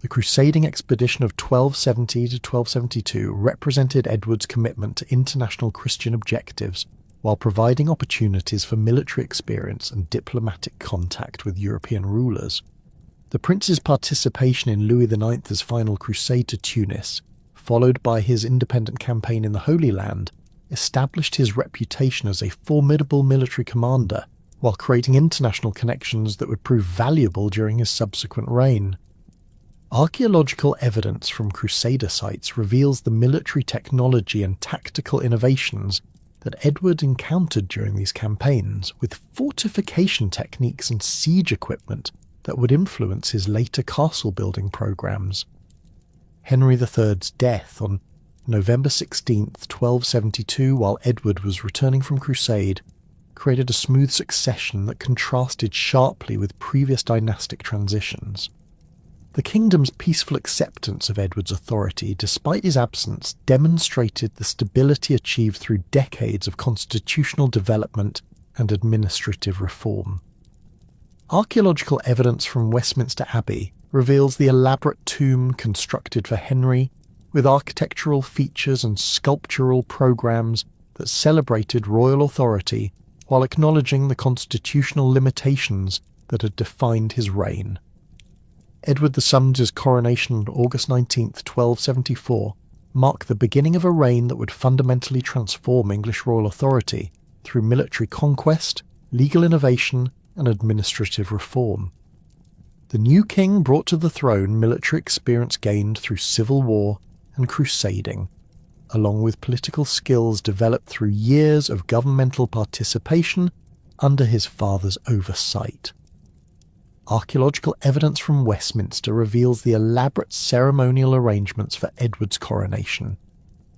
Speaker 1: The crusading expedition of 1270 to 1272 represented Edward's commitment to international Christian objectives while providing opportunities for military experience and diplomatic contact with European rulers. The prince's participation in Louis IX's final crusade to Tunis, followed by his independent campaign in the Holy Land, established his reputation as a formidable military commander while creating international connections that would prove valuable during his subsequent reign. Archaeological evidence from Crusader sites reveals the military technology and tactical innovations that Edward encountered during these campaigns, with fortification techniques and siege equipment that would influence his later castle-building programs. Henry III's death on November 16, 1272, while Edward was returning from crusade, created a smooth succession that contrasted sharply with previous dynastic transitions. The kingdom's peaceful acceptance of Edward's authority, despite his absence, demonstrated the stability achieved through decades of constitutional development and administrative reform. Archaeological evidence from Westminster Abbey reveals the elaborate tomb constructed for Henry, with architectural features and sculptural programs that celebrated royal authority while acknowledging the constitutional limitations that had defined his reign. Edward VII's coronation on August 19, 1274, marked the beginning of a reign that would fundamentally transform English royal authority through military conquest, legal innovation, and administrative reform. The new king brought to the throne military experience gained through civil war and crusading, along with political skills developed through years of governmental participation under his father's oversight. Archaeological evidence from Westminster reveals the elaborate ceremonial arrangements for Edward's coronation,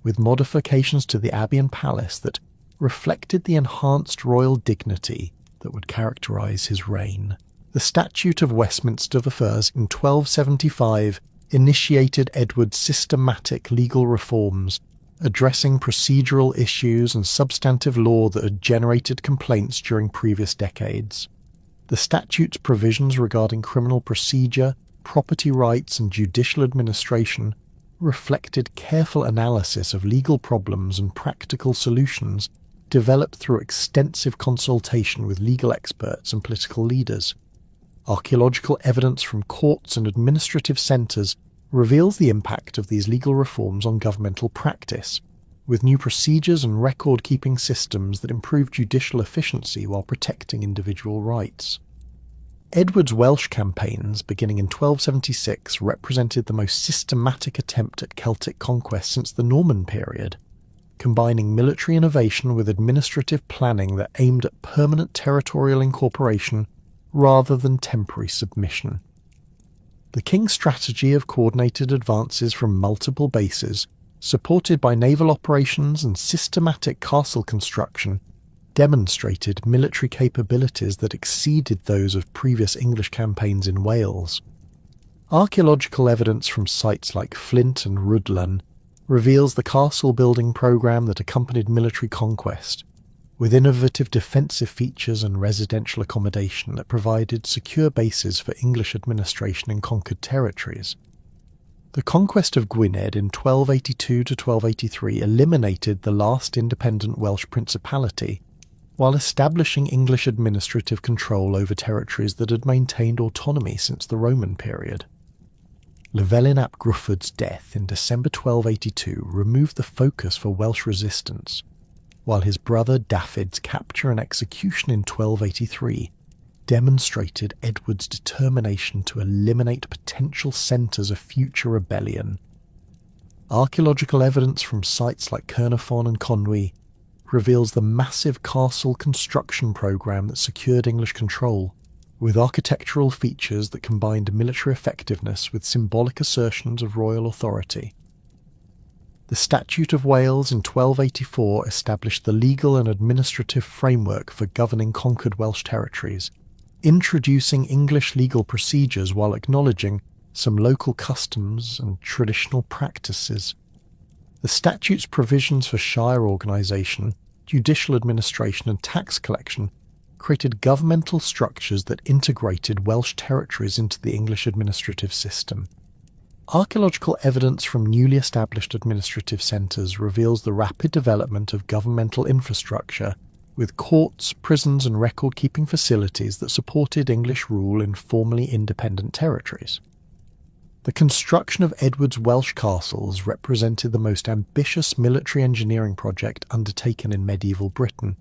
Speaker 1: with modifications to the abbey and palace that reflected the enhanced royal dignity that would characterise his reign. The Statute of Westminster I in 1275 initiated Edward's systematic legal reforms, addressing procedural issues and substantive law that had generated complaints during previous decades. The statute's provisions regarding criminal procedure, property rights, and judicial administration reflected careful analysis of legal problems and practical solutions developed through extensive consultation with legal experts and political leaders. Archaeological evidence from courts and administrative centres reveals the impact of these legal reforms on governmental practice, with new procedures and record-keeping systems that improve judicial efficiency while protecting individual rights. Edward's Welsh campaigns, beginning in 1276, represented the most systematic attempt at Celtic conquest since the Norman period, combining military innovation with administrative planning that aimed at permanent territorial incorporation rather than temporary submission. The king's strategy of coordinated advances from multiple bases, supported by naval operations and systematic castle construction, demonstrated military capabilities that exceeded those of previous English campaigns in Wales. Archaeological evidence from sites like Flint and Rhuddlan reveals the castle-building program that accompanied military conquest, with innovative defensive features and residential accommodation that provided secure bases for English administration in conquered territories. The conquest of Gwynedd in 1282 to 1283 eliminated the last independent Welsh principality, while establishing English administrative control over territories that had maintained autonomy since the Roman period. Llewellyn ap Gruffudd's death in December 1282 removed the focus for Welsh resistance, while his brother Dafydd's capture and execution in 1283 demonstrated Edward's determination to eliminate potential centres of future rebellion. Archaeological evidence from sites like Caernarfon and Conwy reveals the massive castle construction programme that secured English control, with architectural features that combined military effectiveness with symbolic assertions of royal authority. The Statute of Wales in 1284 established the legal and administrative framework for governing conquered Welsh territories, introducing English legal procedures while acknowledging some local customs and traditional practices. The statute's provisions for shire organisation, judicial administration and tax collection created governmental structures that integrated Welsh territories into the English administrative system. Archaeological evidence from newly established administrative centres reveals the rapid development of governmental infrastructure, with courts, prisons and record-keeping facilities that supported English rule in formerly independent territories. The construction of Edward's Welsh castles represented the most ambitious military engineering project undertaken in medieval Britain,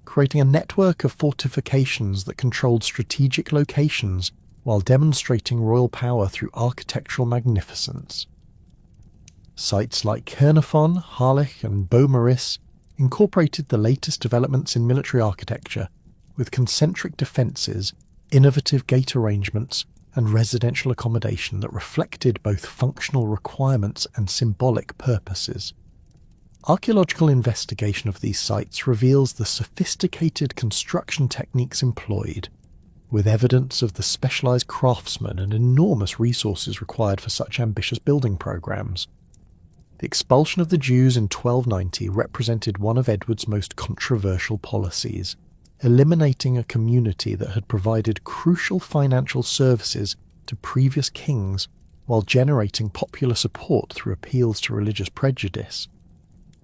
Speaker 1: creating a network of fortifications that controlled strategic locations while demonstrating royal power through architectural magnificence. Sites like Caernarfon, Harlech and Beaumaris incorporated the latest developments in military architecture, with concentric defences, innovative gate arrangements and residential accommodation that reflected both functional requirements and symbolic purposes. Archaeological investigation of these sites reveals the sophisticated construction techniques employed, with evidence of the specialised craftsmen and enormous resources required for such ambitious building programmes. The expulsion of the Jews in 1290 represented one of Edward's most controversial policies, eliminating a community that had provided crucial financial services to previous kings while generating popular support through appeals to religious prejudice.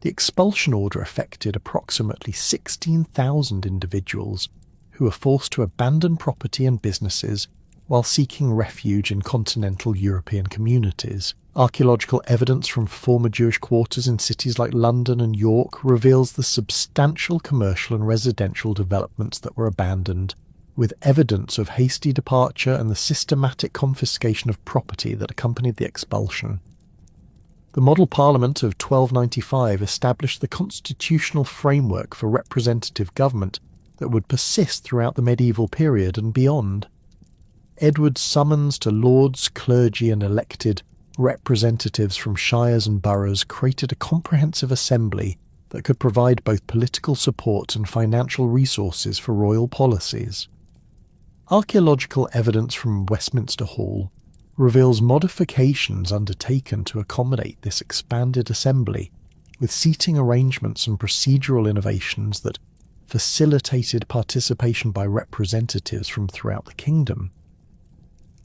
Speaker 1: The expulsion order affected approximately 16,000 individuals who were forced to abandon property and businesses while seeking refuge in continental European communities. Archaeological evidence from former Jewish quarters in cities like London and York reveals the substantial commercial and residential developments that were abandoned, with evidence of hasty departure and the systematic confiscation of property that accompanied the expulsion. The Model Parliament of 1295 established the constitutional framework for representative government that would persist throughout the medieval period and beyond. Edward's summons to lords, clergy and elected representatives from shires and boroughs created a comprehensive assembly that could provide both political support and financial resources for royal policies. Archaeological evidence from Westminster Hall reveals modifications undertaken to accommodate this expanded assembly, with seating arrangements and procedural innovations that facilitated participation by representatives from throughout the kingdom.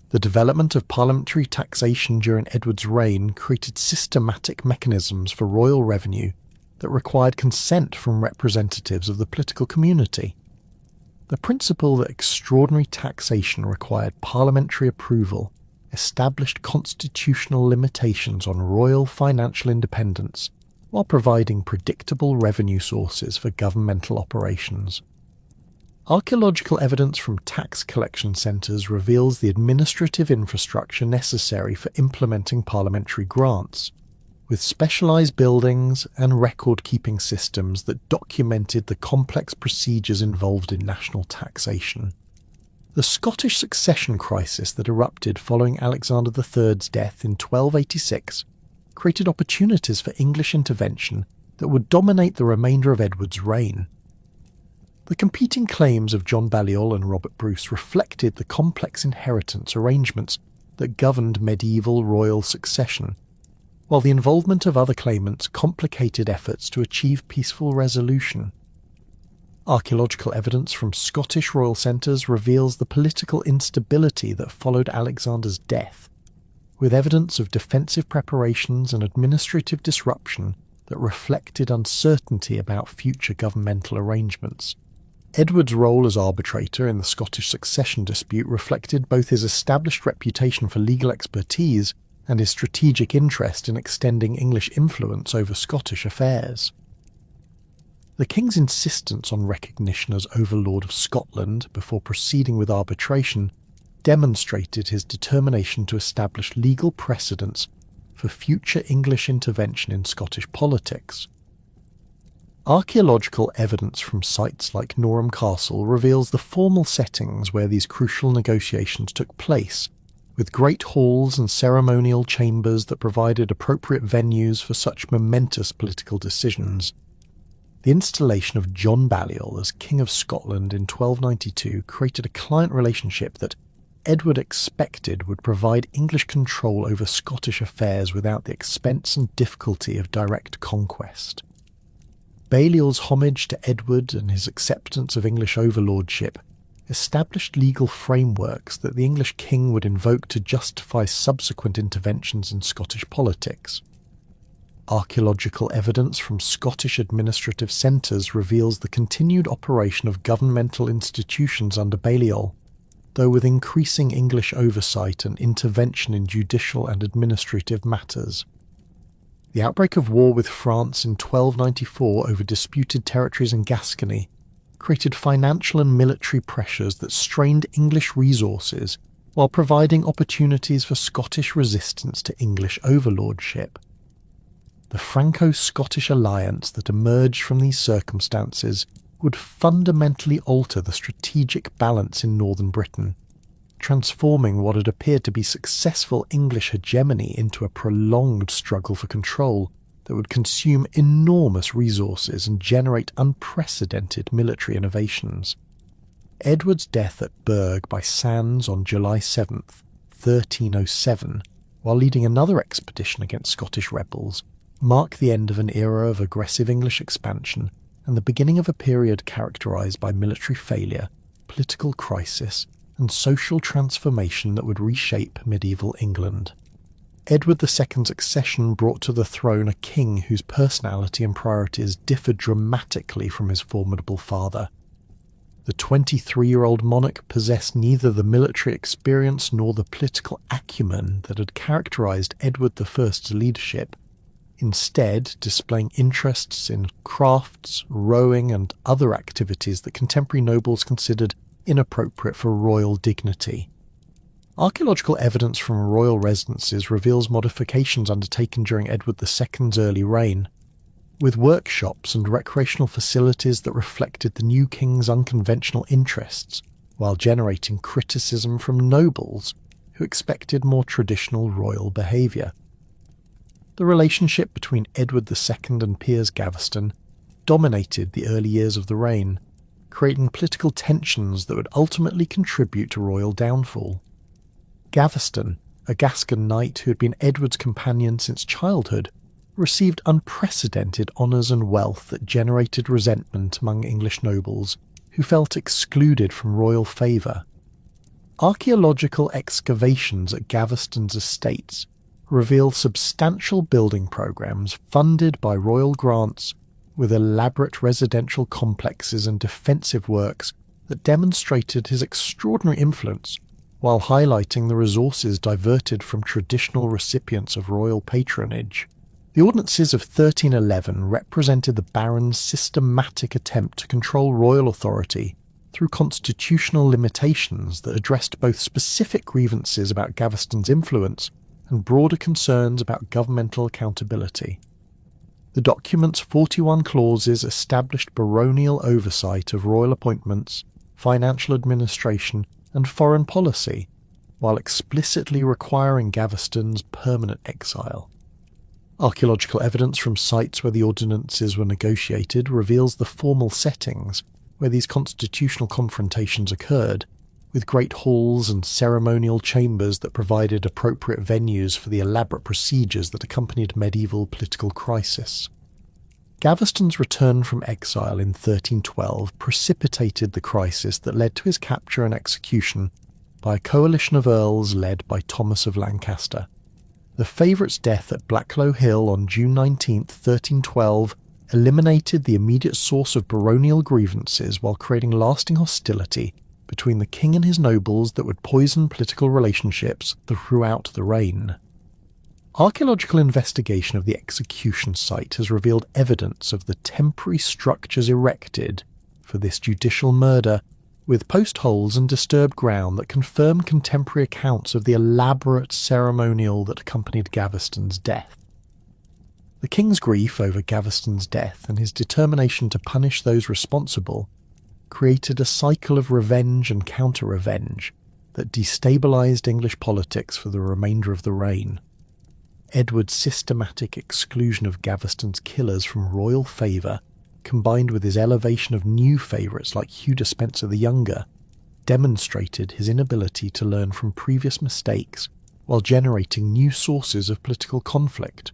Speaker 1: The development of parliamentary taxation during Edward's reign created systematic mechanisms for royal revenue that required consent from representatives of the political community. The principle that extraordinary taxation required parliamentary approval established constitutional limitations on royal financial independence while providing predictable revenue sources for governmental operations. Archaeological evidence from tax collection centres reveals the administrative infrastructure necessary for implementing parliamentary grants, with specialised buildings and record-keeping systems that documented the complex procedures involved in national taxation. The Scottish succession crisis that erupted following Alexander III's death in 1286 created opportunities for English intervention that would dominate the remainder of Edward's reign. The competing claims of John Balliol and Robert Bruce reflected the complex inheritance arrangements that governed medieval royal succession, while the involvement of other claimants complicated efforts to achieve peaceful resolution. Archaeological evidence from Scottish royal centres reveals the political instability that followed Alexander's death, with evidence of defensive preparations and administrative disruption that reflected uncertainty about future governmental arrangements. Edward's role as arbitrator in the Scottish succession dispute reflected both his established reputation for legal expertise and his strategic interest in extending English influence over Scottish affairs. The king's insistence on recognition as overlord of Scotland before proceeding with arbitration demonstrated his determination to establish legal precedents for future English intervention in Scottish politics. Archaeological evidence from sites like Norham Castle reveals the formal settings where these crucial negotiations took place, with great halls and ceremonial chambers that provided appropriate venues for such momentous political decisions. The installation of John Balliol as King of Scotland in 1292 created a client relationship that Edward expected would provide English control over Scottish affairs without the expense and difficulty of direct conquest. Balliol's homage to Edward and his acceptance of English overlordship established legal frameworks that the English king would invoke to justify subsequent interventions in Scottish politics. Archaeological evidence from Scottish administrative centres reveals the continued operation of governmental institutions under Balliol, though with increasing English oversight and intervention in judicial and administrative matters. The outbreak of war with France in 1294 over disputed territories in Gascony created financial and military pressures that strained English resources while providing opportunities for Scottish resistance to English overlordship. The Franco-Scottish alliance that emerged from these circumstances would fundamentally alter the strategic balance in northern Britain, transforming what had appeared to be successful English hegemony into a prolonged struggle for control that would consume enormous resources and generate unprecedented military innovations. Edward's death at Berg by Sands on July 7th, 1307, while leading another expedition against Scottish rebels, marked the end of an era of aggressive English expansion and the beginning of a period characterised by military failure, political crisis, and social transformation that would reshape medieval England. Edward II's accession brought to the throne a king whose personality and priorities differed dramatically from his formidable father. The 23-year-old monarch possessed neither the military experience nor the political acumen that had characterised Edward I's leadership, instead displaying interests in crafts, rowing, and other activities that contemporary nobles considered inappropriate for royal dignity. Archaeological evidence from royal residences reveals modifications undertaken during Edward II's early reign, with workshops and recreational facilities that reflected the new king's unconventional interests, while generating criticism from nobles who expected more traditional royal behaviour. The relationship between Edward II and Piers Gaveston dominated the early years of the reign, creating political tensions that would ultimately contribute to royal downfall. Gaveston, a Gascon knight who had been Edward's companion since childhood, received unprecedented honours and wealth that generated resentment among English nobles, who felt excluded from royal favour. Archaeological excavations at Gaveston's estates reveal substantial building programmes funded by royal grants, with elaborate residential complexes and defensive works that demonstrated his extraordinary influence, while highlighting the resources diverted from traditional recipients of royal patronage. The ordinances of 1311 represented the barons' systematic attempt to control royal authority through constitutional limitations that addressed both specific grievances about Gaveston's influence and broader concerns about governmental accountability. The document's 41 clauses established baronial oversight of royal appointments, financial administration, and foreign policy, while explicitly requiring Gaveston's permanent exile. Archaeological evidence from sites where the ordinances were negotiated reveals the formal settings where these constitutional confrontations occurred, with great halls and ceremonial chambers that provided appropriate venues for the elaborate procedures that accompanied medieval political crisis. Gaveston's return from exile in 1312 precipitated the crisis that led to his capture and execution by a coalition of earls led by Thomas of Lancaster. The favourite's death at Blacklow Hill on June 19, 1312, eliminated the immediate source of baronial grievances while creating lasting hostility between the king and his nobles that would poison political relationships throughout the reign. Archaeological investigation of the execution site has revealed evidence of the temporary structures erected for this judicial murder, with post holes and disturbed ground that confirm contemporary accounts of the elaborate ceremonial that accompanied Gaveston's death. The king's grief over Gaveston's death and his determination to punish those responsible created a cycle of revenge and counter-revenge that destabilised English politics for the remainder of the reign. Edward's systematic exclusion of Gaveston's killers from royal favour, combined with his elevation of new favourites like Hugh Despenser the Younger, demonstrated his inability to learn from previous mistakes while generating new sources of political conflict.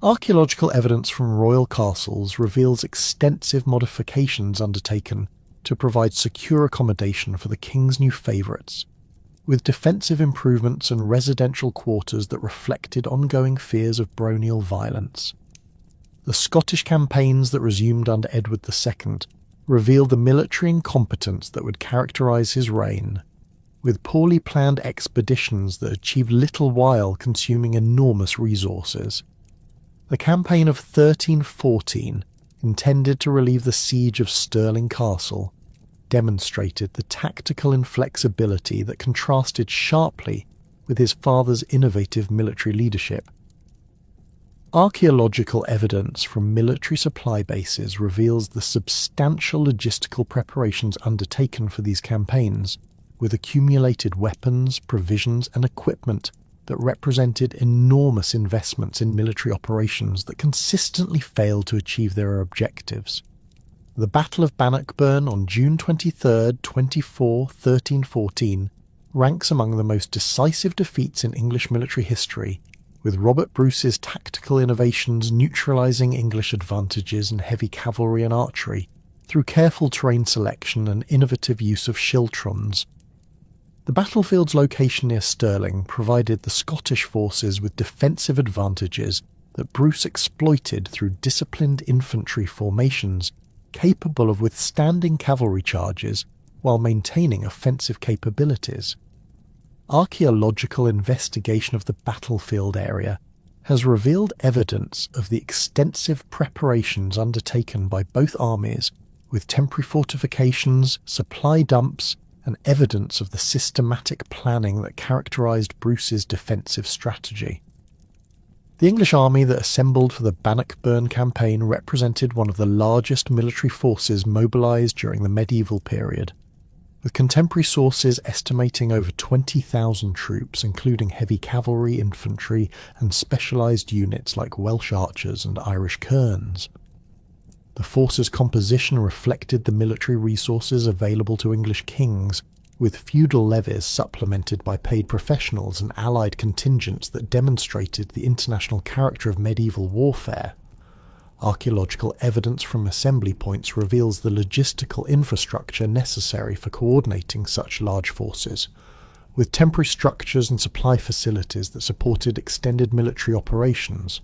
Speaker 1: Archaeological evidence from royal castles reveals extensive modifications undertaken to provide secure accommodation for the king's new favourites, with defensive improvements and residential quarters that reflected ongoing fears of baronial violence. The Scottish campaigns that resumed under Edward II revealed the military incompetence that would characterise his reign, with poorly planned expeditions that achieved little while consuming enormous resources. The campaign of 1314, intended to relieve the siege of Stirling Castle, demonstrated the tactical inflexibility that contrasted sharply with his father's innovative military leadership. Archaeological evidence from military supply bases reveals the substantial logistical preparations undertaken for these campaigns, with accumulated weapons, provisions, and equipment that represented enormous investments in military operations that consistently failed to achieve their objectives. The Battle of Bannockburn on June 23, 1314, ranks among the most decisive defeats in English military history, with Robert Bruce's tactical innovations neutralising English advantages in heavy cavalry and archery through careful terrain selection and innovative use of schiltrons. The battlefield's location near Stirling provided the Scottish forces with defensive advantages that Bruce exploited through disciplined infantry formations capable of withstanding cavalry charges while maintaining offensive capabilities. Archaeological investigation of the battlefield area has revealed evidence of the extensive preparations undertaken by both armies, with temporary fortifications, supply dumps, and evidence of the systematic planning that characterised Bruce's defensive strategy. The English army that assembled for the Bannockburn campaign represented one of the largest military forces mobilised during the medieval period, with contemporary sources estimating over 20,000 troops, including heavy cavalry, infantry, and specialised units like Welsh archers and Irish kerns. The force's composition reflected the military resources available to English kings, with feudal levies supplemented by paid professionals and allied contingents that demonstrated the international character of medieval warfare. Archaeological evidence from assembly points reveals the logistical infrastructure necessary for coordinating such large forces, with temporary structures and supply facilities that supported extended military operations.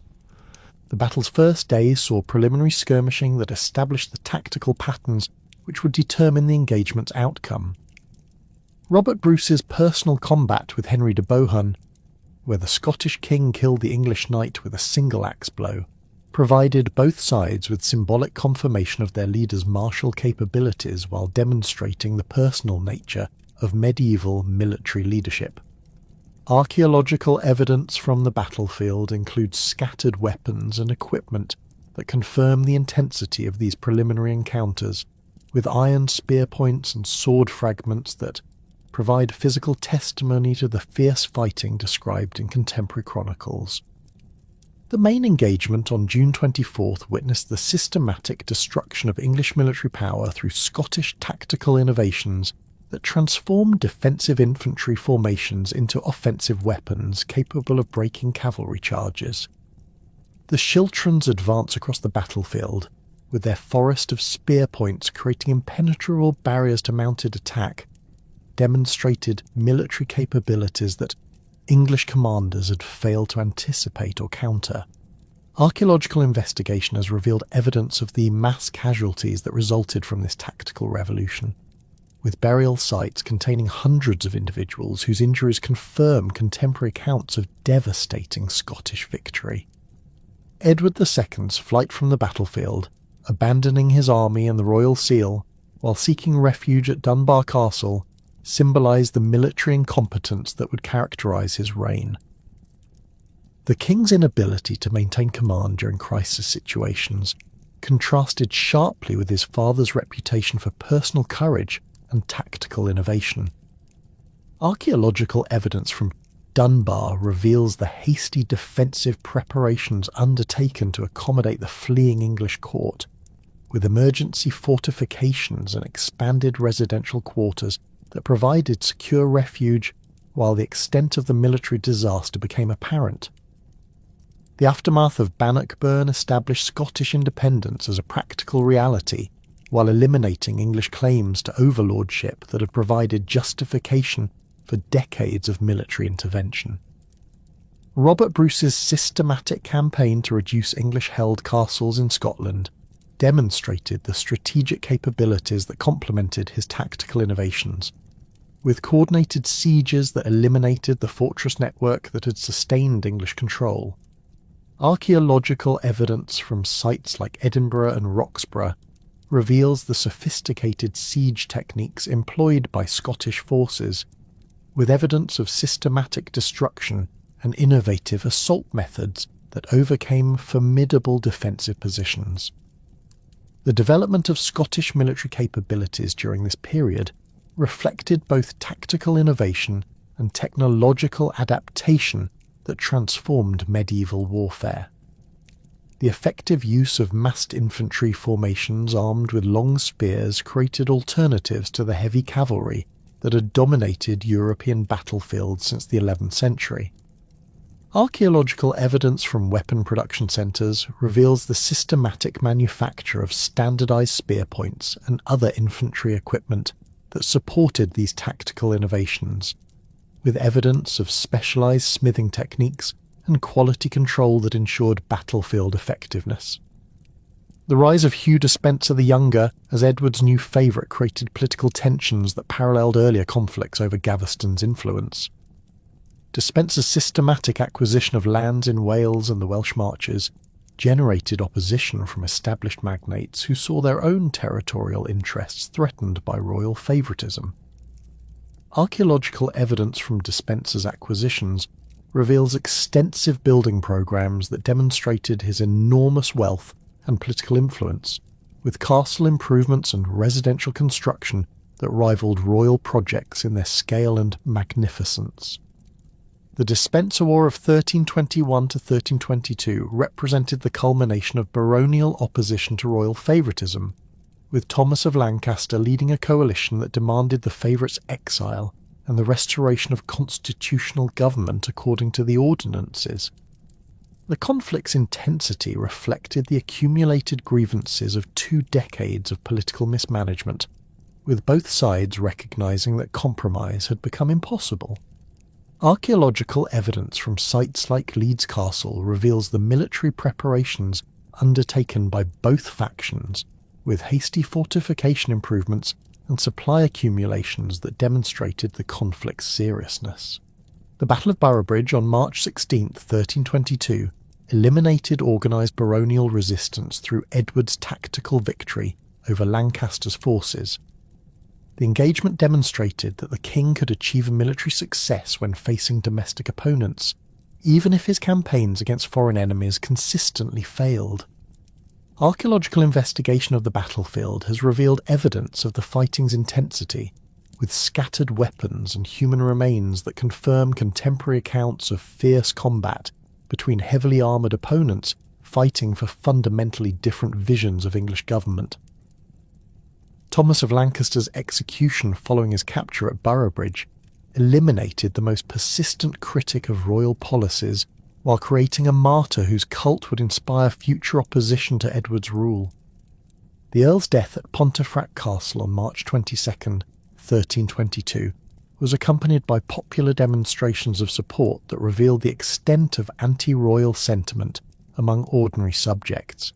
Speaker 1: The battle's first days saw preliminary skirmishing that established the tactical patterns which would determine the engagement's outcome. Robert Bruce's personal combat with Henry de Bohun, where the Scottish king killed the English knight with a single axe blow, provided both sides with symbolic confirmation of their leader's martial capabilities while demonstrating the personal nature of medieval military leadership. Archaeological evidence from the battlefield includes scattered weapons and equipment that confirm the intensity of these preliminary encounters, with iron spear points and sword fragments that provide physical testimony to the fierce fighting described in contemporary chronicles. The main engagement on June 24th witnessed the systematic destruction of English military power through Scottish tactical innovations that transformed defensive infantry formations into offensive weapons capable of breaking cavalry charges. The Schiltrons advance across the battlefield, with their forest of spear points creating impenetrable barriers to mounted attack, demonstrated military capabilities that English commanders had failed to anticipate or counter. Archaeological investigation has revealed evidence of the mass casualties that resulted from this tactical revolution, with burial sites containing hundreds of individuals whose injuries confirm contemporary accounts of devastating Scottish victory. Edward II's flight from the battlefield, abandoning his army and the royal seal, while seeking refuge at Dunbar Castle, symbolised the military incompetence that would characterise his reign. The king's inability to maintain command during crisis situations contrasted sharply with his father's reputation for personal courage and tactical innovation. Archaeological evidence from Dunbar reveals the hasty defensive preparations undertaken to accommodate the fleeing English court, with emergency fortifications and expanded residential quarters that provided secure refuge while the extent of the military disaster became apparent. The aftermath of Bannockburn established Scottish independence as a practical reality, while eliminating English claims to overlordship that had provided justification for decades of military intervention. Robert Bruce's systematic campaign to reduce English-held castles in Scotland demonstrated the strategic capabilities that complemented his tactical innovations, with coordinated sieges that eliminated the fortress network that had sustained English control. Archaeological evidence from sites like Edinburgh and Roxburgh reveals the sophisticated siege techniques employed by Scottish forces, with evidence of systematic destruction and innovative assault methods that overcame formidable defensive positions. The development of Scottish military capabilities during this period reflected both tactical innovation and technological adaptation that transformed medieval warfare. The effective use of massed infantry formations armed with long spears created alternatives to the heavy cavalry that had dominated European battlefields since the 11th century. Archaeological evidence from weapon production centres reveals the systematic manufacture of standardised spear points and other infantry equipment that supported these tactical innovations, with evidence of specialised smithing techniques and quality control that ensured battlefield effectiveness. The rise of Hugh Despenser the Younger as Edward's new favourite created political tensions that paralleled earlier conflicts over Gaveston's influence. Despenser's systematic acquisition of lands in Wales and the Welsh Marches generated opposition from established magnates who saw their own territorial interests threatened by royal favouritism. Archaeological evidence from Despenser's acquisitions reveals extensive building programmes that demonstrated his enormous wealth and political influence, with castle improvements and residential construction that rivaled royal projects in their scale and magnificence. The Despenser War of 1321 to 1322 represented the culmination of baronial opposition to royal favouritism, with Thomas of Lancaster leading a coalition that demanded the favourite's exile and the restoration of constitutional government according to the ordinances. The conflict's intensity reflected the accumulated grievances of 2 decades of political mismanagement, with both sides recognising that compromise had become impossible. Archaeological evidence from sites like Leeds Castle reveals the military preparations undertaken by both factions, with hasty fortification improvements and supply accumulations that demonstrated the conflict's seriousness. The Battle of Boroughbridge on March 16, 1322, eliminated organised baronial resistance through Edward's tactical victory over Lancaster's forces. The engagement demonstrated that the king could achieve a military success when facing domestic opponents, even if his campaigns against foreign enemies consistently failed. Archaeological investigation of the battlefield has revealed evidence of the fighting's intensity, with scattered weapons and human remains that confirm contemporary accounts of fierce combat between heavily armoured opponents fighting for fundamentally different visions of English government. Thomas of Lancaster's execution following his capture at Boroughbridge eliminated the most persistent critic of royal policies while creating a martyr whose cult would inspire future opposition to Edward's rule. The Earl's death at Pontefract Castle on March 22nd, 1322, was accompanied by popular demonstrations of support that revealed the extent of anti-royal sentiment among ordinary subjects.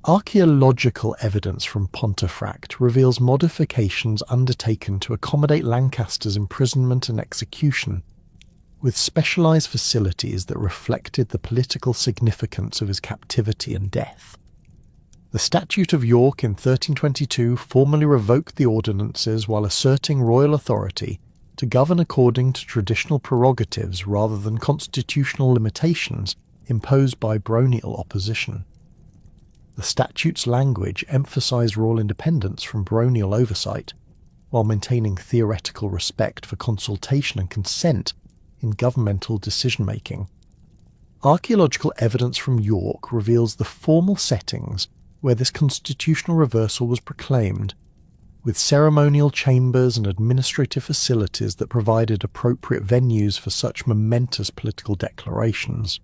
Speaker 1: Archaeological evidence from Pontefract reveals modifications undertaken to accommodate Lancaster's imprisonment and execution, with specialised facilities that reflected the political significance of his captivity and death. The Statute of York in 1322 formally revoked the ordinances while asserting royal authority to govern according to traditional prerogatives rather than constitutional limitations imposed by baronial opposition. The statute's language emphasised royal independence from baronial oversight, while maintaining theoretical respect for consultation and consent in governmental decision-making. Archaeological evidence from York reveals the formal settings where this constitutional reversal was proclaimed, with ceremonial chambers and administrative facilities that provided appropriate venues for such momentous political declarations.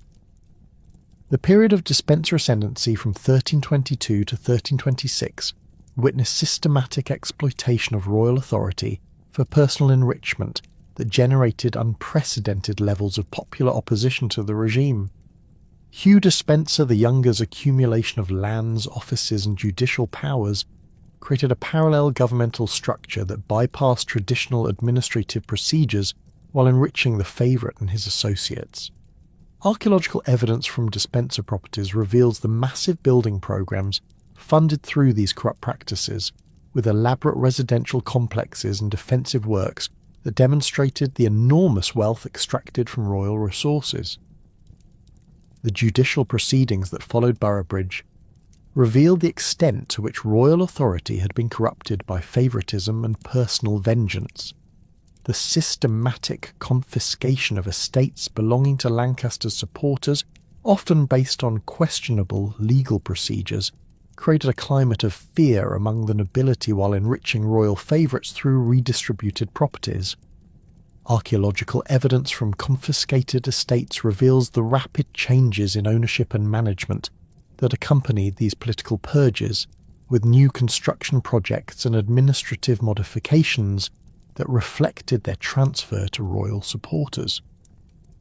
Speaker 1: The period of Despencer ascendancy from 1322 to 1326 witnessed systematic exploitation of royal authority for personal enrichment that generated unprecedented levels of popular opposition to the regime. Hugh Despencer the Younger's accumulation of lands, offices and judicial powers created a parallel governmental structure that bypassed traditional administrative procedures while enriching the favourite and his associates. Archaeological evidence from Despencer properties reveals the massive building programs funded through these corrupt practices, with elaborate residential complexes and defensive works that demonstrated the enormous wealth extracted from royal resources. The judicial proceedings that followed Boroughbridge revealed the extent to which royal authority had been corrupted by favouritism and personal vengeance. The systematic confiscation of estates belonging to Lancaster's supporters, often based on questionable legal procedures, created a climate of fear among the nobility while enriching royal favourites through redistributed properties. Archaeological evidence from confiscated estates reveals the rapid changes in ownership and management that accompanied these political purges, with new construction projects and administrative modifications that reflected their transfer to royal supporters.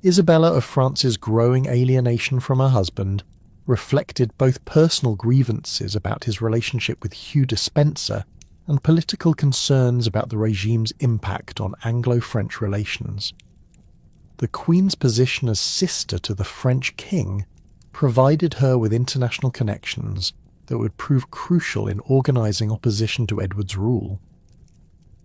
Speaker 1: Isabella of France's growing alienation from her husband reflected both personal grievances about his relationship with Hugh Despencer and political concerns about the regime's impact on Anglo-French relations. The Queen's position as sister to the French king provided her with international connections that would prove crucial in organising opposition to Edward's rule.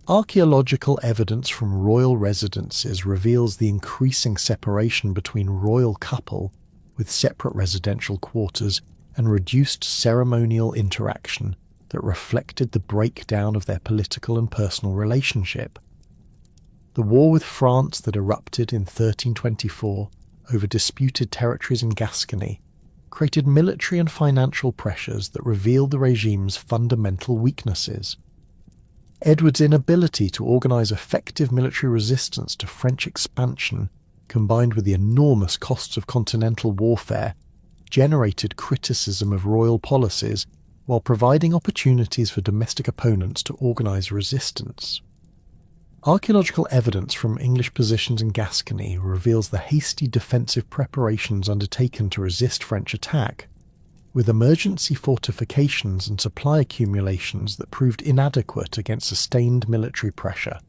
Speaker 1: Archaeological evidence from royal residences reveals the increasing separation between royal couple with separate residential quarters and reduced ceremonial interaction that reflected the breakdown of their political and personal relationship. The war with France that erupted in 1324 over disputed territories in Gascony created military and financial pressures that revealed the regime's fundamental weaknesses. Edward's inability to organise effective military resistance to French expansion, combined with the enormous costs of continental warfare, generated criticism of royal policies while providing opportunities for domestic opponents to organise resistance. Archaeological evidence from English positions in Gascony reveals the hasty defensive preparations undertaken to resist French attack, with emergency fortifications and supply accumulations that proved inadequate against sustained military pressure.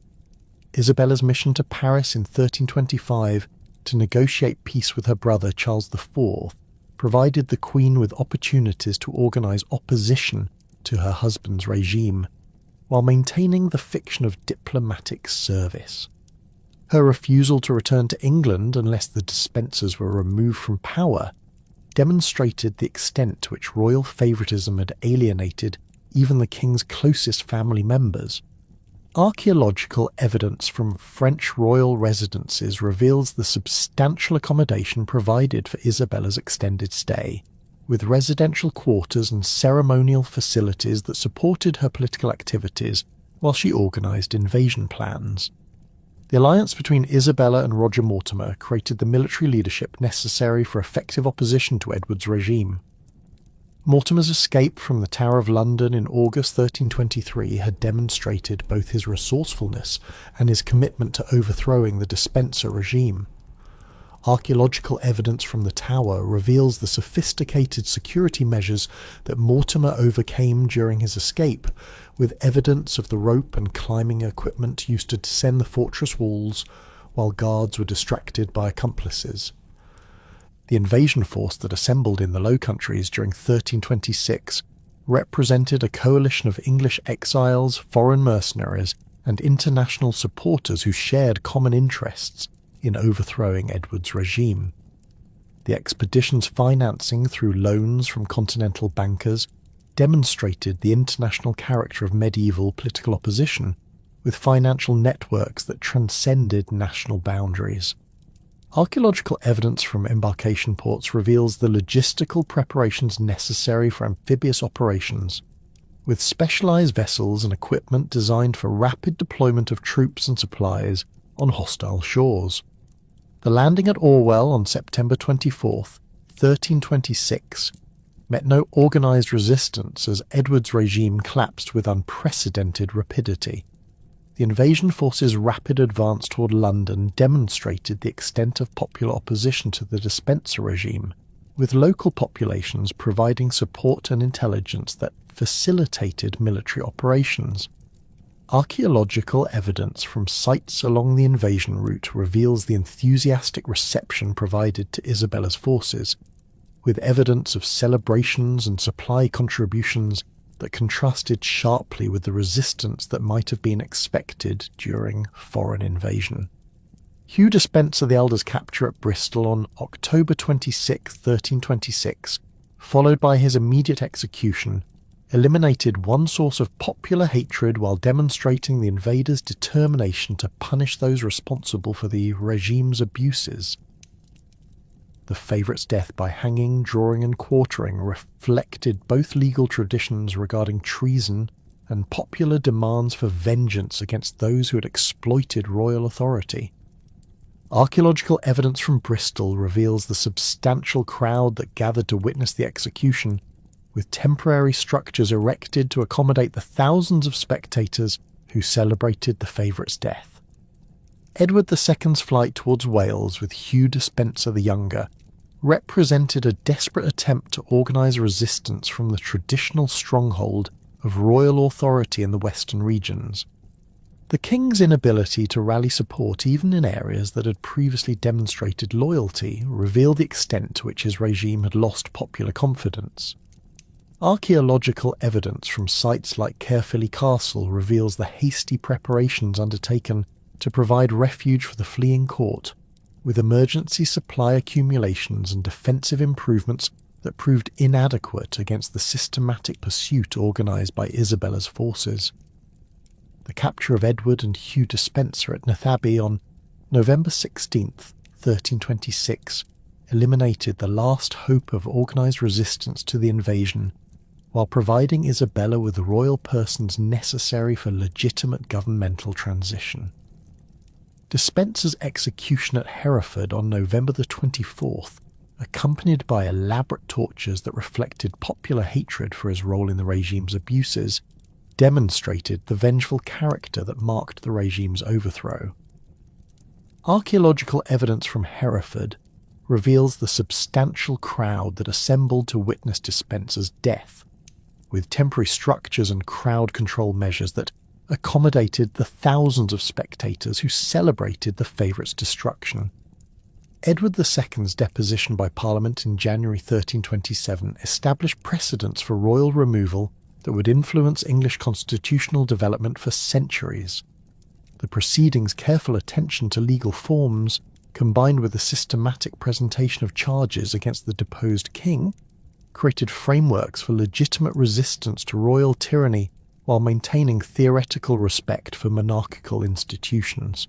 Speaker 1: Isabella's mission to Paris in 1325 to negotiate peace with her brother Charles IV provided the Queen with opportunities to organise opposition to her husband's regime, while maintaining the fiction of diplomatic service. Her refusal to return to England unless the Despensers were removed from power demonstrated the extent to which royal favouritism had alienated even the king's closest family members. Archaeological evidence from French royal residences reveals the substantial accommodation provided for Isabella's extended stay, with residential quarters and ceremonial facilities that supported her political activities while she organised invasion plans. The alliance between Isabella and Roger Mortimer created the military leadership necessary for effective opposition to Edward's regime. Mortimer's escape from the Tower of London in August 1323 had demonstrated both his resourcefulness and his commitment to overthrowing the Despencer regime. Archaeological evidence from the tower reveals the sophisticated security measures that Mortimer overcame during his escape, with evidence of the rope and climbing equipment used to descend the fortress walls while guards were distracted by accomplices. The invasion force that assembled in the Low Countries during 1326 represented a coalition of English exiles, foreign mercenaries, and international supporters who shared common interests in overthrowing Edward's regime. The expedition's financing through loans from continental bankers demonstrated the international character of medieval political opposition, with financial networks that transcended national boundaries. Archaeological evidence from embarkation ports reveals the logistical preparations necessary for amphibious operations, with specialized vessels and equipment designed for rapid deployment of troops and supplies on hostile shores. The landing at Orwell on September 24, 1326, met no organized resistance as Edward's regime collapsed with unprecedented rapidity. The invasion force's rapid advance toward London demonstrated the extent of popular opposition to the Despencer regime, with local populations providing support and intelligence that facilitated military operations. Archaeological evidence from sites along the invasion route reveals the enthusiastic reception provided to Isabella's forces, with evidence of celebrations and supply contributions that contrasted sharply with the resistance that might have been expected during foreign invasion. Hugh Despencer the Elder's capture at Bristol on October 26, 1326, followed by his immediate execution, eliminated one source of popular hatred while demonstrating the invaders' determination to punish those responsible for the regime's abuses. The favourite's death by hanging, drawing and quartering reflected both legal traditions regarding treason and popular demands for vengeance against those who had exploited royal authority. Archaeological evidence from Bristol reveals the substantial crowd that gathered to witness the execution, with temporary structures erected to accommodate the thousands of spectators who celebrated the favourite's death. Edward II's flight towards Wales with Hugh Despencer the Younger represented a desperate attempt to organise resistance from the traditional stronghold of royal authority in the western regions. The king's inability to rally support even in areas that had previously demonstrated loyalty revealed the extent to which his regime had lost popular confidence. Archaeological evidence from sites like Caerphilly Castle reveals the hasty preparations undertaken to provide refuge for the fleeing court, with emergency supply accumulations and defensive improvements that proved inadequate against the systematic pursuit organised by Isabella's forces. The capture of Edward and Hugh Despencer at Nethaby on November 16, 1326, eliminated the last hope of organised resistance to the invasion, while providing Isabella with the royal persons necessary for legitimate governmental transition. Despencer's execution at Hereford on November the 24th, accompanied by elaborate tortures that reflected popular hatred for his role in the regime's abuses, demonstrated the vengeful character that marked the regime's overthrow. Archaeological evidence from Hereford reveals the substantial crowd that assembled to witness Despencer's death, with temporary structures and crowd control measures that accommodated the thousands of spectators who celebrated the favourite's destruction. Edward II's deposition by Parliament in January 1327 established precedents for royal removal that would influence English constitutional development for centuries. The proceedings' careful attention to legal forms, combined with the systematic presentation of charges against the deposed king, created frameworks for legitimate resistance to royal tyranny while maintaining theoretical respect for monarchical institutions.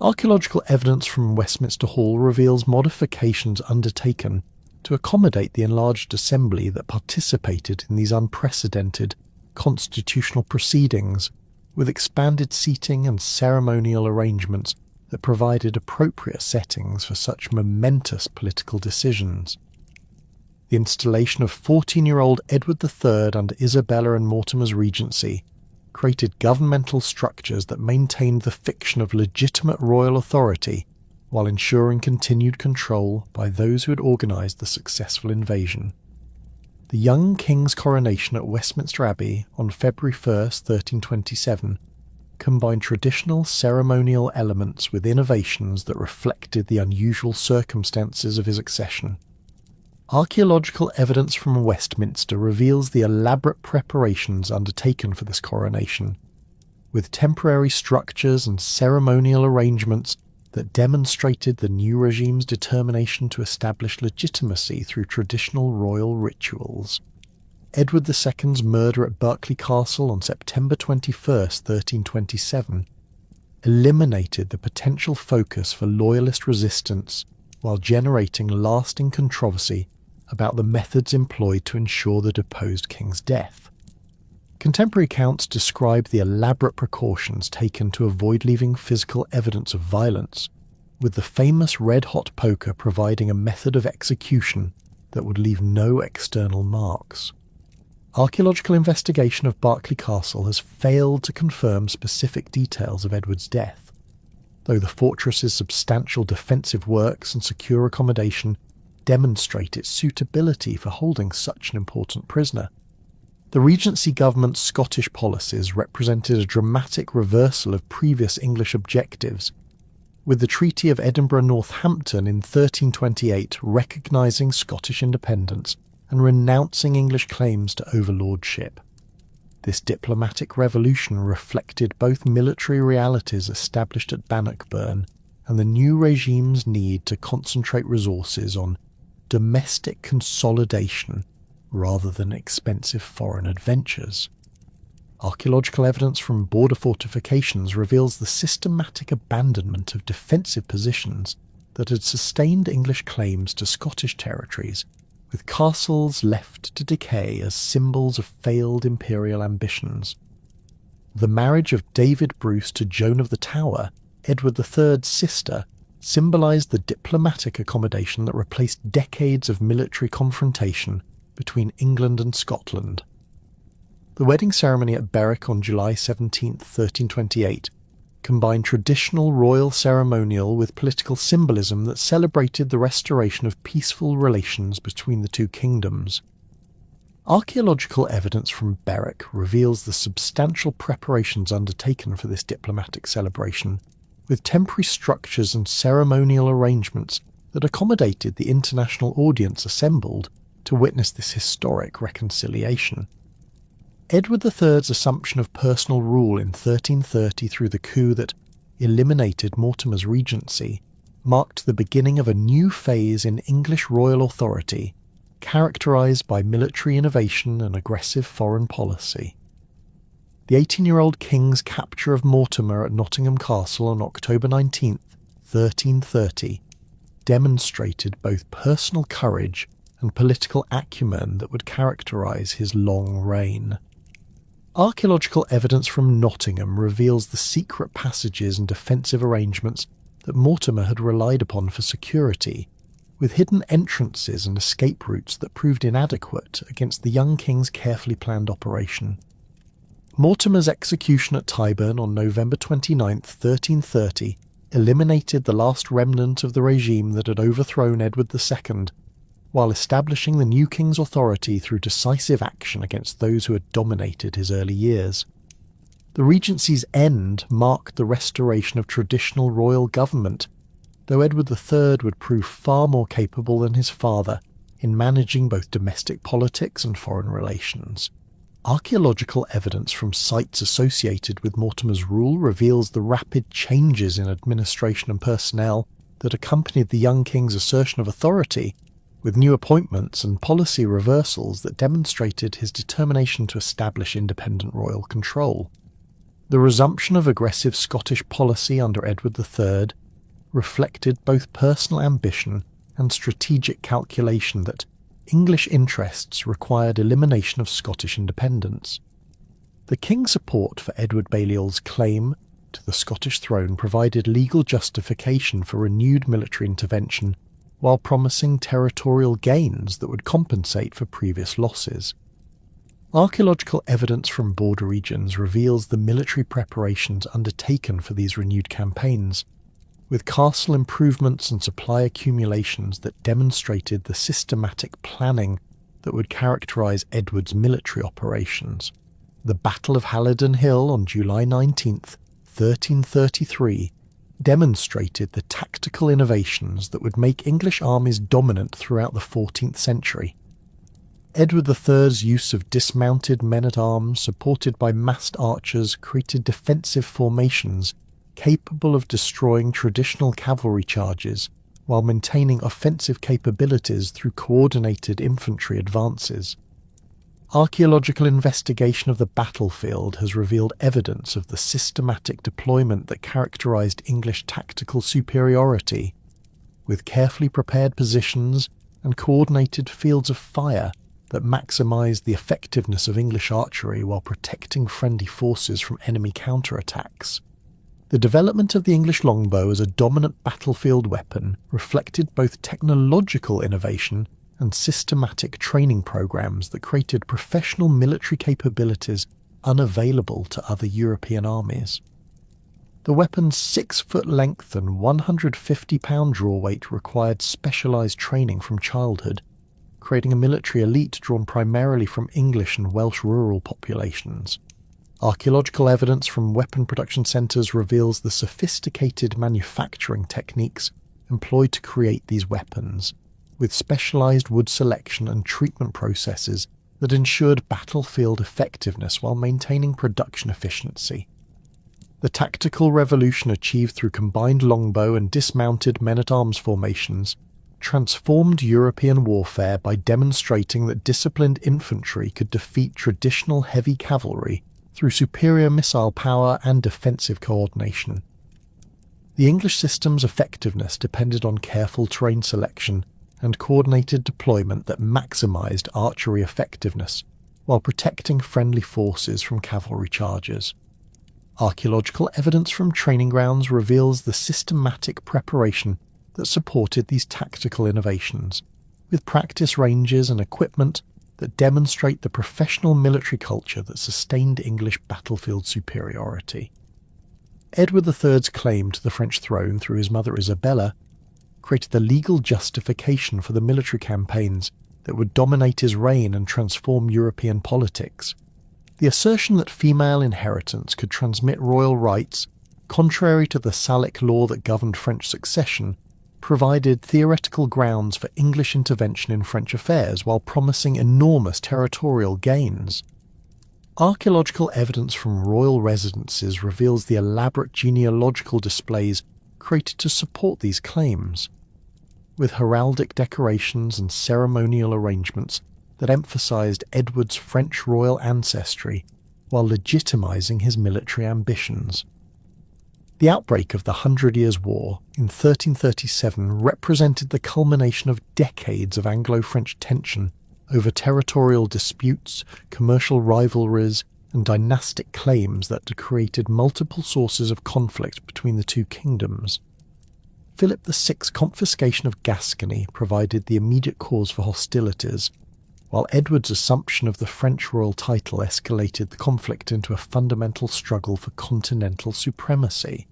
Speaker 1: Archaeological evidence from Westminster Hall reveals modifications undertaken to accommodate the enlarged assembly that participated in these unprecedented constitutional proceedings, with expanded seating and ceremonial arrangements that provided appropriate settings for such momentous political decisions. The installation of 14-year-old Edward III under Isabella and Mortimer's regency created governmental structures that maintained the fiction of legitimate royal authority while ensuring continued control by those who had organised the successful invasion. The young king's coronation at Westminster Abbey on February 1, 1327, combined traditional ceremonial elements with innovations that reflected the unusual circumstances of his accession. Archaeological evidence from Westminster reveals the elaborate preparations undertaken for this coronation, with temporary structures and ceremonial arrangements that demonstrated the new regime's determination to establish legitimacy through traditional royal rituals. Edward II's murder at Berkeley Castle on September 21, 1327, eliminated the potential focus for loyalist resistance while generating lasting controversy about the methods employed to ensure the deposed king's death. Contemporary accounts describe the elaborate precautions taken to avoid leaving physical evidence of violence, with the famous red-hot poker providing a method of execution that would leave no external marks. Archaeological investigation of Berkeley Castle has failed to confirm specific details of Edward's death, though the fortress's substantial defensive works and secure accommodation demonstrate its suitability for holding such an important prisoner. The Regency government's Scottish policies represented a dramatic reversal of previous English objectives, with the Treaty of Edinburgh-Northampton in 1328 recognising Scottish independence and renouncing English claims to overlordship. This diplomatic revolution reflected both military realities established at Bannockburn and the new regime's need to concentrate resources on domestic consolidation rather than expensive foreign adventures. Archaeological evidence from border fortifications reveals the systematic abandonment of defensive positions that had sustained English claims to Scottish territories, with castles left to decay as symbols of failed imperial ambitions. The marriage of David Bruce to Joan of the Tower, Edward III's sister, symbolised the diplomatic accommodation that replaced decades of military confrontation between England and Scotland. The wedding ceremony at Berwick on July 17, 1328, combined traditional royal ceremonial with political symbolism that celebrated the restoration of peaceful relations between the two kingdoms. Archaeological evidence from Berwick reveals the substantial preparations undertaken for this diplomatic celebration, with temporary structures and ceremonial arrangements that accommodated the international audience assembled to witness this historic reconciliation. Edward III's assumption of personal rule in 1330 through the coup that eliminated Mortimer's regency marked the beginning of a new phase in English royal authority, characterised by military innovation and aggressive foreign policy. The 18-year-old king's capture of Mortimer at Nottingham Castle on October 19, 1330, demonstrated both personal courage and political acumen that would characterise his long reign. Archaeological evidence from Nottingham reveals the secret passages and defensive arrangements that Mortimer had relied upon for security, with hidden entrances and escape routes that proved inadequate against the young king's carefully planned operation. Mortimer's execution at Tyburn on November 29, 1330, eliminated the last remnant of the regime that had overthrown Edward II, while establishing the new king's authority through decisive action against those who had dominated his early years. The regency's end marked the restoration of traditional royal government, though Edward III would prove far more capable than his father in managing both domestic politics and foreign relations. Archaeological evidence from sites associated with Mortimer's rule reveals the rapid changes in administration and personnel that accompanied the young king's assertion of authority, with new appointments and policy reversals that demonstrated his determination to establish independent royal control. The resumption of aggressive Scottish policy under Edward III reflected both personal ambition and strategic calculation that English interests required elimination of Scottish independence. The king's support for Edward Balliol's claim to the Scottish throne provided legal justification for renewed military intervention, while promising territorial gains that would compensate for previous losses. Archaeological evidence from border regions reveals the military preparations undertaken for these renewed campaigns, with castle improvements and supply accumulations that demonstrated the systematic planning that would characterise Edward's military operations. The Battle of Halidon Hill on July 19th, 1333, demonstrated the tactical innovations that would make English armies dominant throughout the 14th century. Edward III's use of dismounted men-at-arms supported by massed archers created defensive formations capable of destroying traditional cavalry charges while maintaining offensive capabilities through coordinated infantry advances. Archaeological investigation of the battlefield has revealed evidence of the systematic deployment that characterised English tactical superiority, with carefully prepared positions and coordinated fields of fire that maximised the effectiveness of English archery while protecting friendly forces from enemy counterattacks. The development of the English longbow as a dominant battlefield weapon reflected both technological innovation and systematic training programs that created professional military capabilities unavailable to other European armies. The weapon's 6-foot length and 150-pound draw weight required specialised training from childhood, creating a military elite drawn primarily from English and Welsh rural populations. Archaeological evidence from weapon production centres reveals the sophisticated manufacturing techniques employed to create these weapons, with specialised wood selection and treatment processes that ensured battlefield effectiveness while maintaining production efficiency. The tactical revolution achieved through combined longbow and dismounted men-at-arms formations transformed European warfare by demonstrating that disciplined infantry could defeat traditional heavy cavalry through superior missile power and defensive coordination. The English system's effectiveness depended on careful terrain selection and coordinated deployment that maximised archery effectiveness while protecting friendly forces from cavalry charges. Archaeological evidence from training grounds reveals the systematic preparation that supported these tactical innovations, with practice ranges and equipment that demonstrate the professional military culture that sustained English battlefield superiority. Edward III's claim to the French throne through his mother Isabella created the legal justification for the military campaigns that would dominate his reign and transform European politics. The assertion that female inheritance could transmit royal rights, contrary to the Salic law that governed French succession, provided theoretical grounds for English intervention in French affairs while promising enormous territorial gains. Archaeological evidence from royal residences reveals the elaborate genealogical displays created to support these claims, with heraldic decorations and ceremonial arrangements that emphasised Edward's French royal ancestry while legitimising his military ambitions. The outbreak of the 100 Years' War in 1337 represented the culmination of decades of Anglo-French tension over territorial disputes, commercial rivalries, and dynastic claims that had created multiple sources of conflict between the two kingdoms. Philip VI's confiscation of Gascony provided the immediate cause for hostilities, while Edward's assumption of the French royal title escalated the conflict into a fundamental struggle for continental supremacy.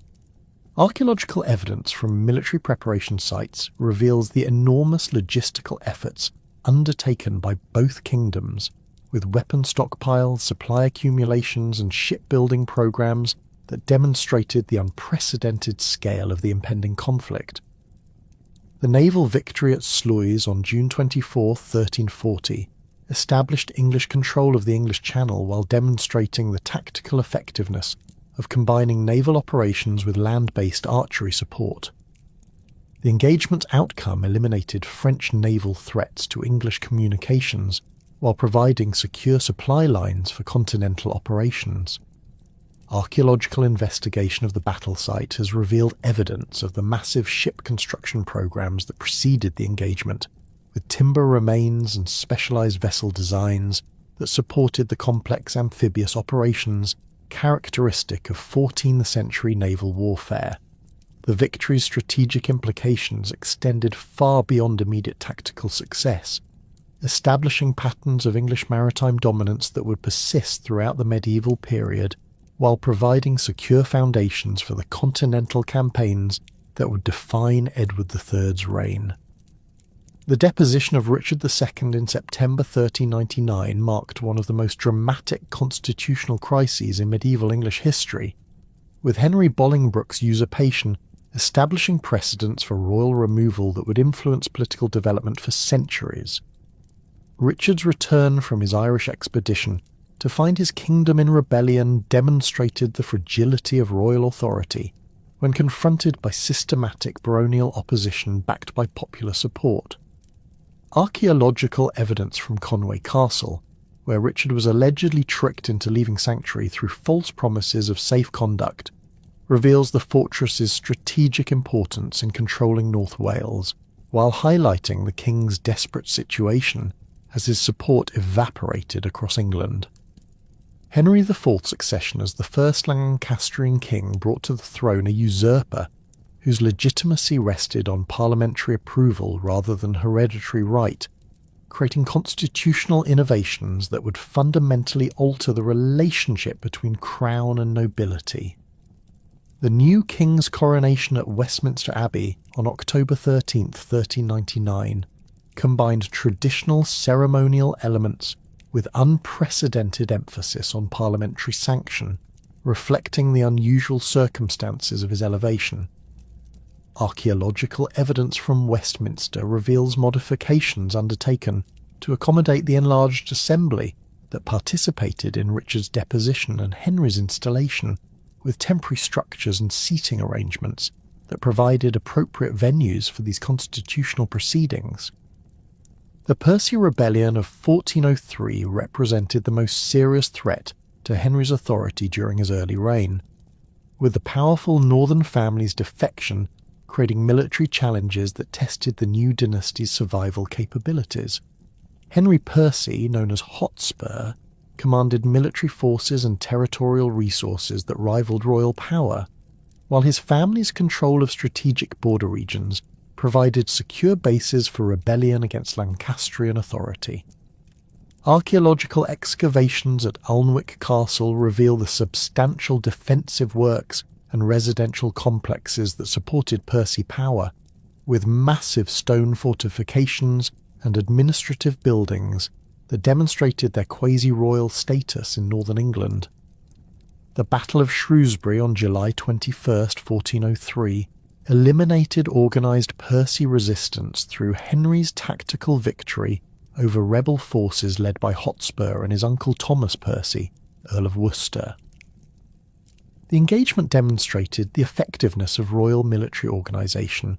Speaker 1: Archaeological evidence from military preparation sites reveals the enormous logistical efforts undertaken by both kingdoms, with weapon stockpiles, supply accumulations, and shipbuilding programs that demonstrated the unprecedented scale of the impending conflict. The naval victory at Sluys on June 24, 1340, established English control of the English Channel while demonstrating the tactical effectiveness of combining naval operations with land-based archery support. The engagement's outcome eliminated French naval threats to English communications while providing secure supply lines for continental operations. Archaeological investigation of the battle site has revealed evidence of the massive ship construction programs that preceded the engagement, with timber remains and specialised vessel designs that supported the complex amphibious operations characteristic of 14th century naval warfare. The victory's strategic implications extended far beyond immediate tactical success, establishing patterns of English maritime dominance that would persist throughout the medieval period, while providing secure foundations for the continental campaigns that would define Edward III's reign. The deposition of Richard II in September 1399 marked one of the most dramatic constitutional crises in medieval English history, with Henry Bolingbroke's usurpation establishing precedents for royal removal that would influence political development for centuries. Richard's return from his Irish expedition to find his kingdom in rebellion demonstrated the fragility of royal authority when confronted by systematic baronial opposition backed by popular support. Archaeological evidence from Conway Castle, where Richard was allegedly tricked into leaving sanctuary through false promises of safe conduct, reveals the fortress's strategic importance in controlling North Wales, while highlighting the king's desperate situation as his support evaporated across England. Henry IV's succession as the first Lancastrian king brought to the throne a usurper whose legitimacy rested on parliamentary approval rather than hereditary right, creating constitutional innovations that would fundamentally alter the relationship between crown and nobility. The new king's coronation at Westminster Abbey on October 13, 1399, combined traditional ceremonial elements with unprecedented emphasis on parliamentary sanction, reflecting the unusual circumstances of his elevation. Archaeological evidence from Westminster reveals modifications undertaken to accommodate the enlarged assembly that participated in Richard's deposition and Henry's installation, with temporary structures and seating arrangements that provided appropriate venues for these constitutional proceedings. The Percy Rebellion of 1403 represented the most serious threat to Henry's authority during his early reign, with the powerful northern family's defection creating military challenges that tested the new dynasty's survival capabilities. Henry Percy, known as Hotspur, commanded military forces and territorial resources that rivaled royal power, while his family's control of strategic border regions provided secure bases for rebellion against Lancastrian authority. Archaeological excavations at Alnwick Castle reveal the substantial defensive works and residential complexes that supported Percy power, with massive stone fortifications and administrative buildings that demonstrated their quasi-royal status in northern England. The Battle of Shrewsbury on July 21, 1403, eliminated organised Percy resistance through Henry's tactical victory over rebel forces led by Hotspur and his uncle Thomas Percy, Earl of Worcester. The engagement demonstrated the effectiveness of royal military organisation,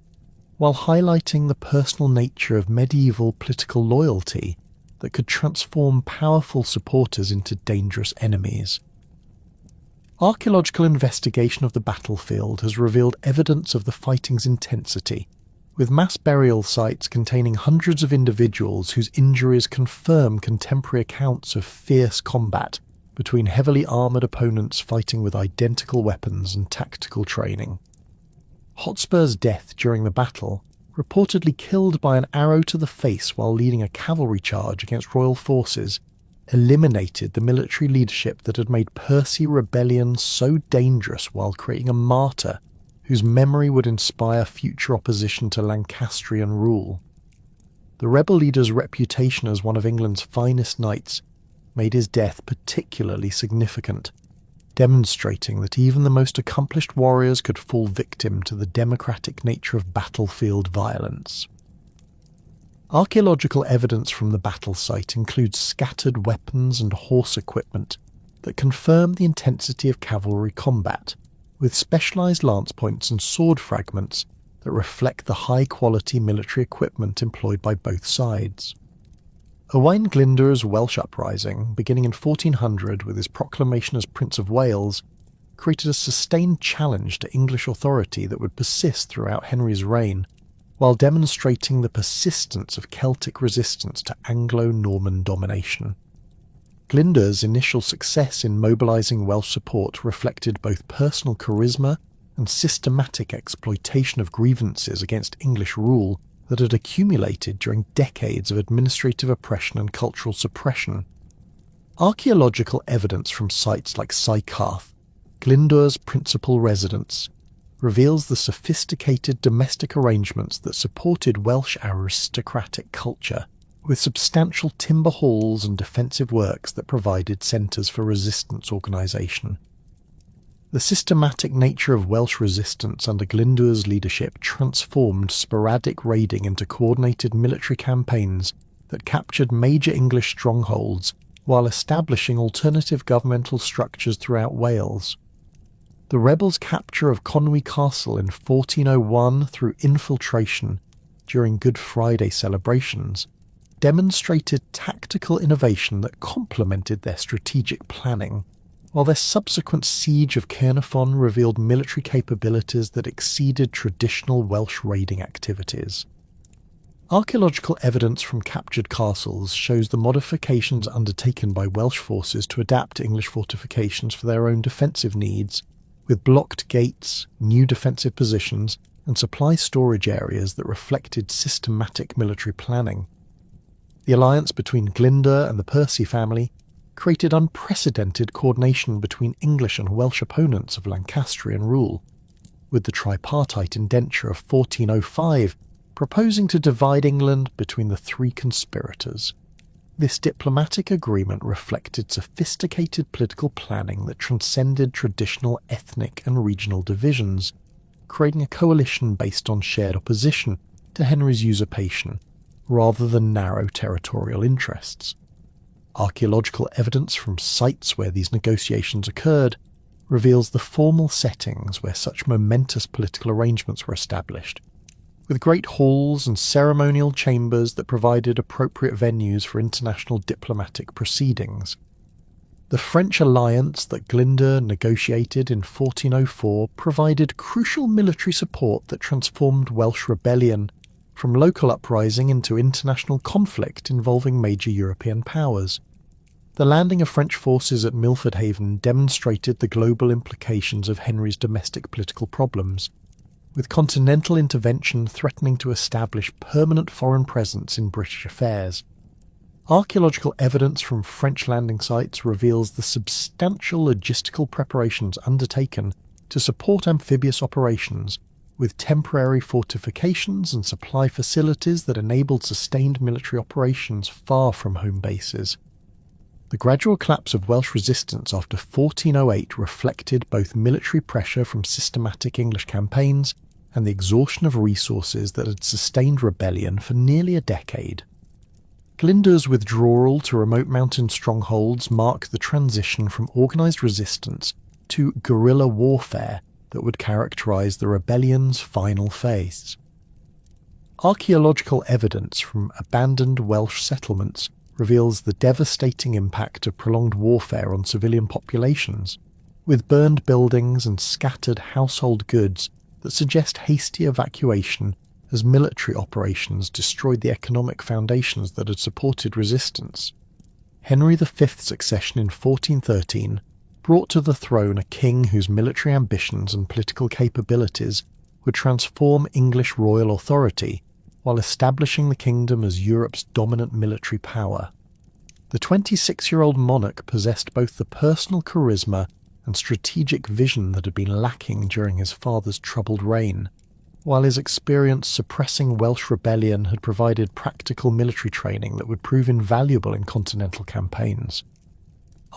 Speaker 1: while highlighting the personal nature of medieval political loyalty that could transform powerful supporters into dangerous enemies. Archaeological investigation of the battlefield has revealed evidence of the fighting's intensity, with mass burial sites containing hundreds of individuals whose injuries confirm contemporary accounts of fierce combat between heavily armoured opponents fighting with identical weapons and tactical training. Hotspur's death during the battle, reportedly killed by an arrow to the face while leading a cavalry charge against royal forces, eliminated the military leadership that had made Percy rebellion so dangerous while creating a martyr whose memory would inspire future opposition to Lancastrian rule. The rebel leader's reputation as one of England's finest knights made his death particularly significant, demonstrating that even the most accomplished warriors could fall victim to the democratic nature of battlefield violence. Archaeological evidence from the battle site includes scattered weapons and horse equipment that confirm the intensity of cavalry combat, with specialised lance points and sword fragments that reflect the high-quality military equipment employed by both sides. Owain Glyndwr's Welsh uprising, beginning in 1400 with his proclamation as Prince of Wales, created a sustained challenge to English authority that would persist throughout Henry's reign, while demonstrating the persistence of Celtic resistance to Anglo-Norman domination. Glyndwr's initial success in mobilising Welsh support reflected both personal charisma and systematic exploitation of grievances against English rule that had accumulated during decades of administrative oppression and cultural suppression. Archaeological evidence from sites like Sycharth, Glyndwr's principal residence, reveals the sophisticated domestic arrangements that supported Welsh aristocratic culture, with substantial timber halls and defensive works that provided centres for resistance organisation. The systematic nature of Welsh resistance under Glyndwr's leadership transformed sporadic raiding into coordinated military campaigns that captured major English strongholds while establishing alternative governmental structures throughout Wales. The rebels' capture of Conwy Castle in 1401 through infiltration during Good Friday celebrations demonstrated tactical innovation that complemented their strategic planning, while their subsequent siege of Caernarfon revealed military capabilities that exceeded traditional Welsh raiding activities. Archaeological evidence from captured castles shows the modifications undertaken by Welsh forces to adapt English fortifications for their own defensive needs, with blocked gates, new defensive positions, and supply storage areas that reflected systematic military planning. The alliance between Glyndwr and the Percy family created unprecedented coordination between English and Welsh opponents of Lancastrian rule, with the tripartite indenture of 1405 proposing to divide England between the three conspirators. This diplomatic agreement reflected sophisticated political planning that transcended traditional ethnic and regional divisions, creating a coalition based on shared opposition to Henry's usurpation, rather than narrow territorial interests. Archaeological evidence from sites where these negotiations occurred reveals the formal settings where such momentous political arrangements were established, with great halls and ceremonial chambers that provided appropriate venues for international diplomatic proceedings. The French alliance that Glyndwr negotiated in 1404 provided crucial military support that transformed Welsh rebellion from local uprising into international conflict involving major European powers. The landing of French forces at Milford Haven demonstrated the global implications of Henry's domestic political problems, with continental intervention threatening to establish permanent foreign presence in British affairs. Archaeological evidence from French landing sites reveals the substantial logistical preparations undertaken to support amphibious operations, with temporary fortifications and supply facilities that enabled sustained military operations far from home bases. The gradual collapse of Welsh resistance after 1408 reflected both military pressure from systematic English campaigns and the exhaustion of resources that had sustained rebellion for nearly a decade. Glyndwr's withdrawal to remote mountain strongholds marked the transition from organised resistance to guerrilla warfare that would characterise the rebellion's final phase. Archaeological evidence from abandoned Welsh settlements reveals the devastating impact of prolonged warfare on civilian populations, with burned buildings and scattered household goods that suggest hasty evacuation as military operations destroyed the economic foundations that had supported resistance. Henry V's succession in 1413 brought to the throne a king whose military ambitions and political capabilities would transform English royal authority while establishing the kingdom as Europe's dominant military power. The 26-year-old monarch possessed both the personal charisma and strategic vision that had been lacking during his father's troubled reign, while his experience suppressing Welsh rebellion had provided practical military training that would prove invaluable in continental campaigns.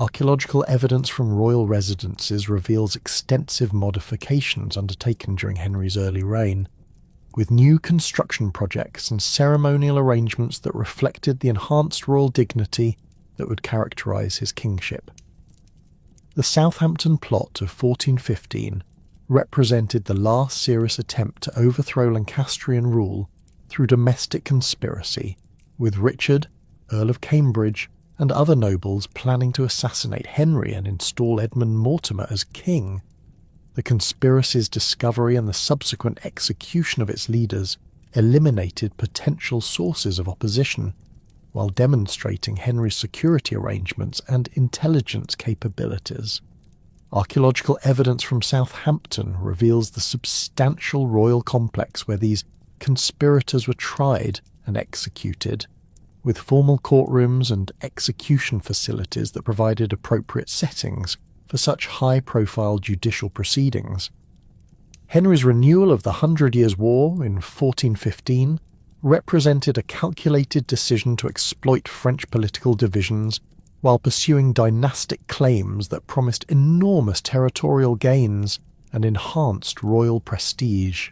Speaker 1: Archaeological evidence from royal residences reveals extensive modifications undertaken during Henry's early reign, with new construction projects and ceremonial arrangements that reflected the enhanced royal dignity that would characterise his kingship. The Southampton Plot of 1415 represented the last serious attempt to overthrow Lancastrian rule through domestic conspiracy, with Richard, Earl of Cambridge, and other nobles planning to assassinate Henry and install Edmund Mortimer as king. The conspiracy's discovery and the subsequent execution of its leaders eliminated potential sources of opposition, while demonstrating Henry's security arrangements and intelligence capabilities. Archaeological evidence from Southampton reveals the substantial royal complex where these conspirators were tried and executed, with formal courtrooms and execution facilities that provided appropriate settings for such high-profile judicial proceedings. Henry's renewal of the 100 Years' War in 1415 represented a calculated decision to exploit French political divisions while pursuing dynastic claims that promised enormous territorial gains and enhanced royal prestige.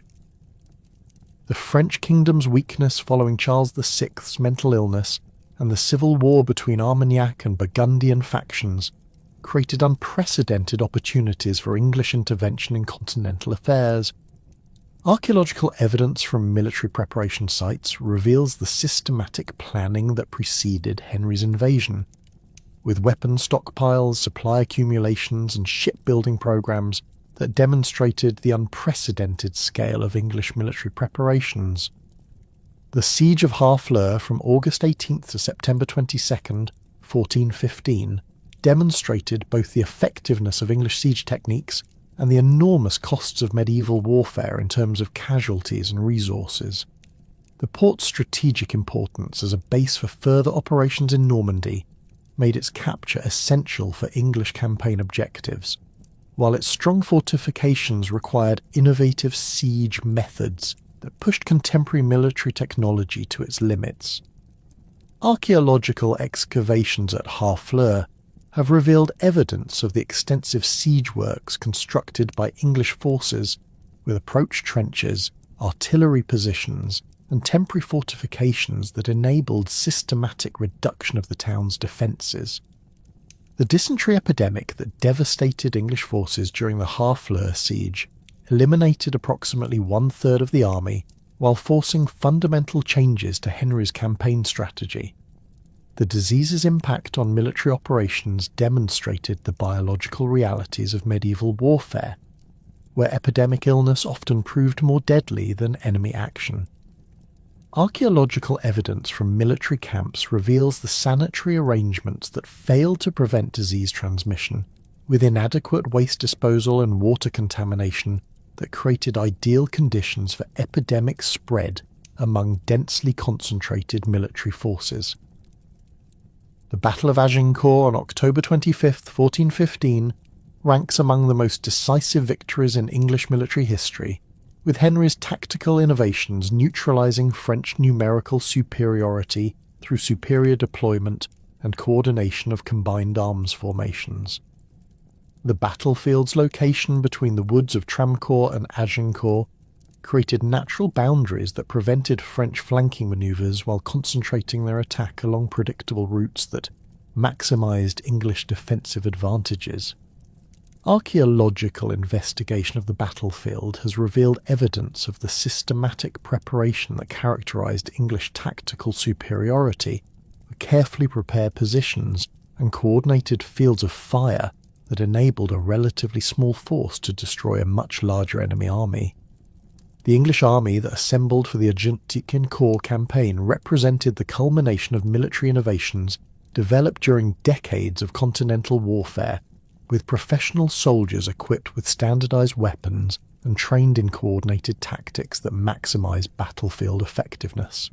Speaker 1: The French kingdom's weakness following Charles VI's mental illness and the civil war between Armagnac and Burgundian factions created unprecedented opportunities for English intervention in continental affairs. Archaeological evidence from military preparation sites reveals the systematic planning that preceded Henry's invasion, with weapon stockpiles, supply accumulations, and shipbuilding programs that demonstrated the unprecedented scale of English military preparations. The Siege of Harfleur from August 18th to September 22nd, 1415, demonstrated both the effectiveness of English siege techniques and the enormous costs of medieval warfare in terms of casualties and resources. The port's strategic importance as a base for further operations in Normandy made its capture essential for English campaign objectives, while its strong fortifications required innovative siege methods that pushed contemporary military technology to its limits. Archaeological excavations at Harfleur have revealed evidence of the extensive siege works constructed by English forces with approach trenches, artillery positions, and temporary fortifications that enabled systematic reduction of the town's defences. The dysentery epidemic that devastated English forces during the Harfleur siege eliminated approximately one-third of the army while forcing fundamental changes to Henry's campaign strategy. The disease's impact on military operations demonstrated the biological realities of medieval warfare, where epidemic illness often proved more deadly than enemy action. Archaeological evidence from military camps reveals the sanitary arrangements that failed to prevent disease transmission, with inadequate waste disposal and water contamination that created ideal conditions for epidemic spread among densely concentrated military forces. The Battle of Agincourt on October 25, 1415, ranks among the most decisive victories in English military history, with Henry's tactical innovations neutralising French numerical superiority through superior deployment and coordination of combined arms formations. The battlefield's location between the woods of Tramcourt and Agincourt created natural boundaries that prevented French flanking manoeuvres while concentrating their attack along predictable routes that maximised English defensive advantages. Archaeological investigation of the battlefield has revealed evidence of the systematic preparation that characterised English tactical superiority, with carefully prepared positions and coordinated fields of fire that enabled a relatively small force to destroy a much larger enemy army. The English army that assembled for the Agincourt campaign represented the culmination of military innovations developed during decades of continental warfare, with professional soldiers equipped with standardized weapons and trained in coordinated tactics that maximize battlefield effectiveness.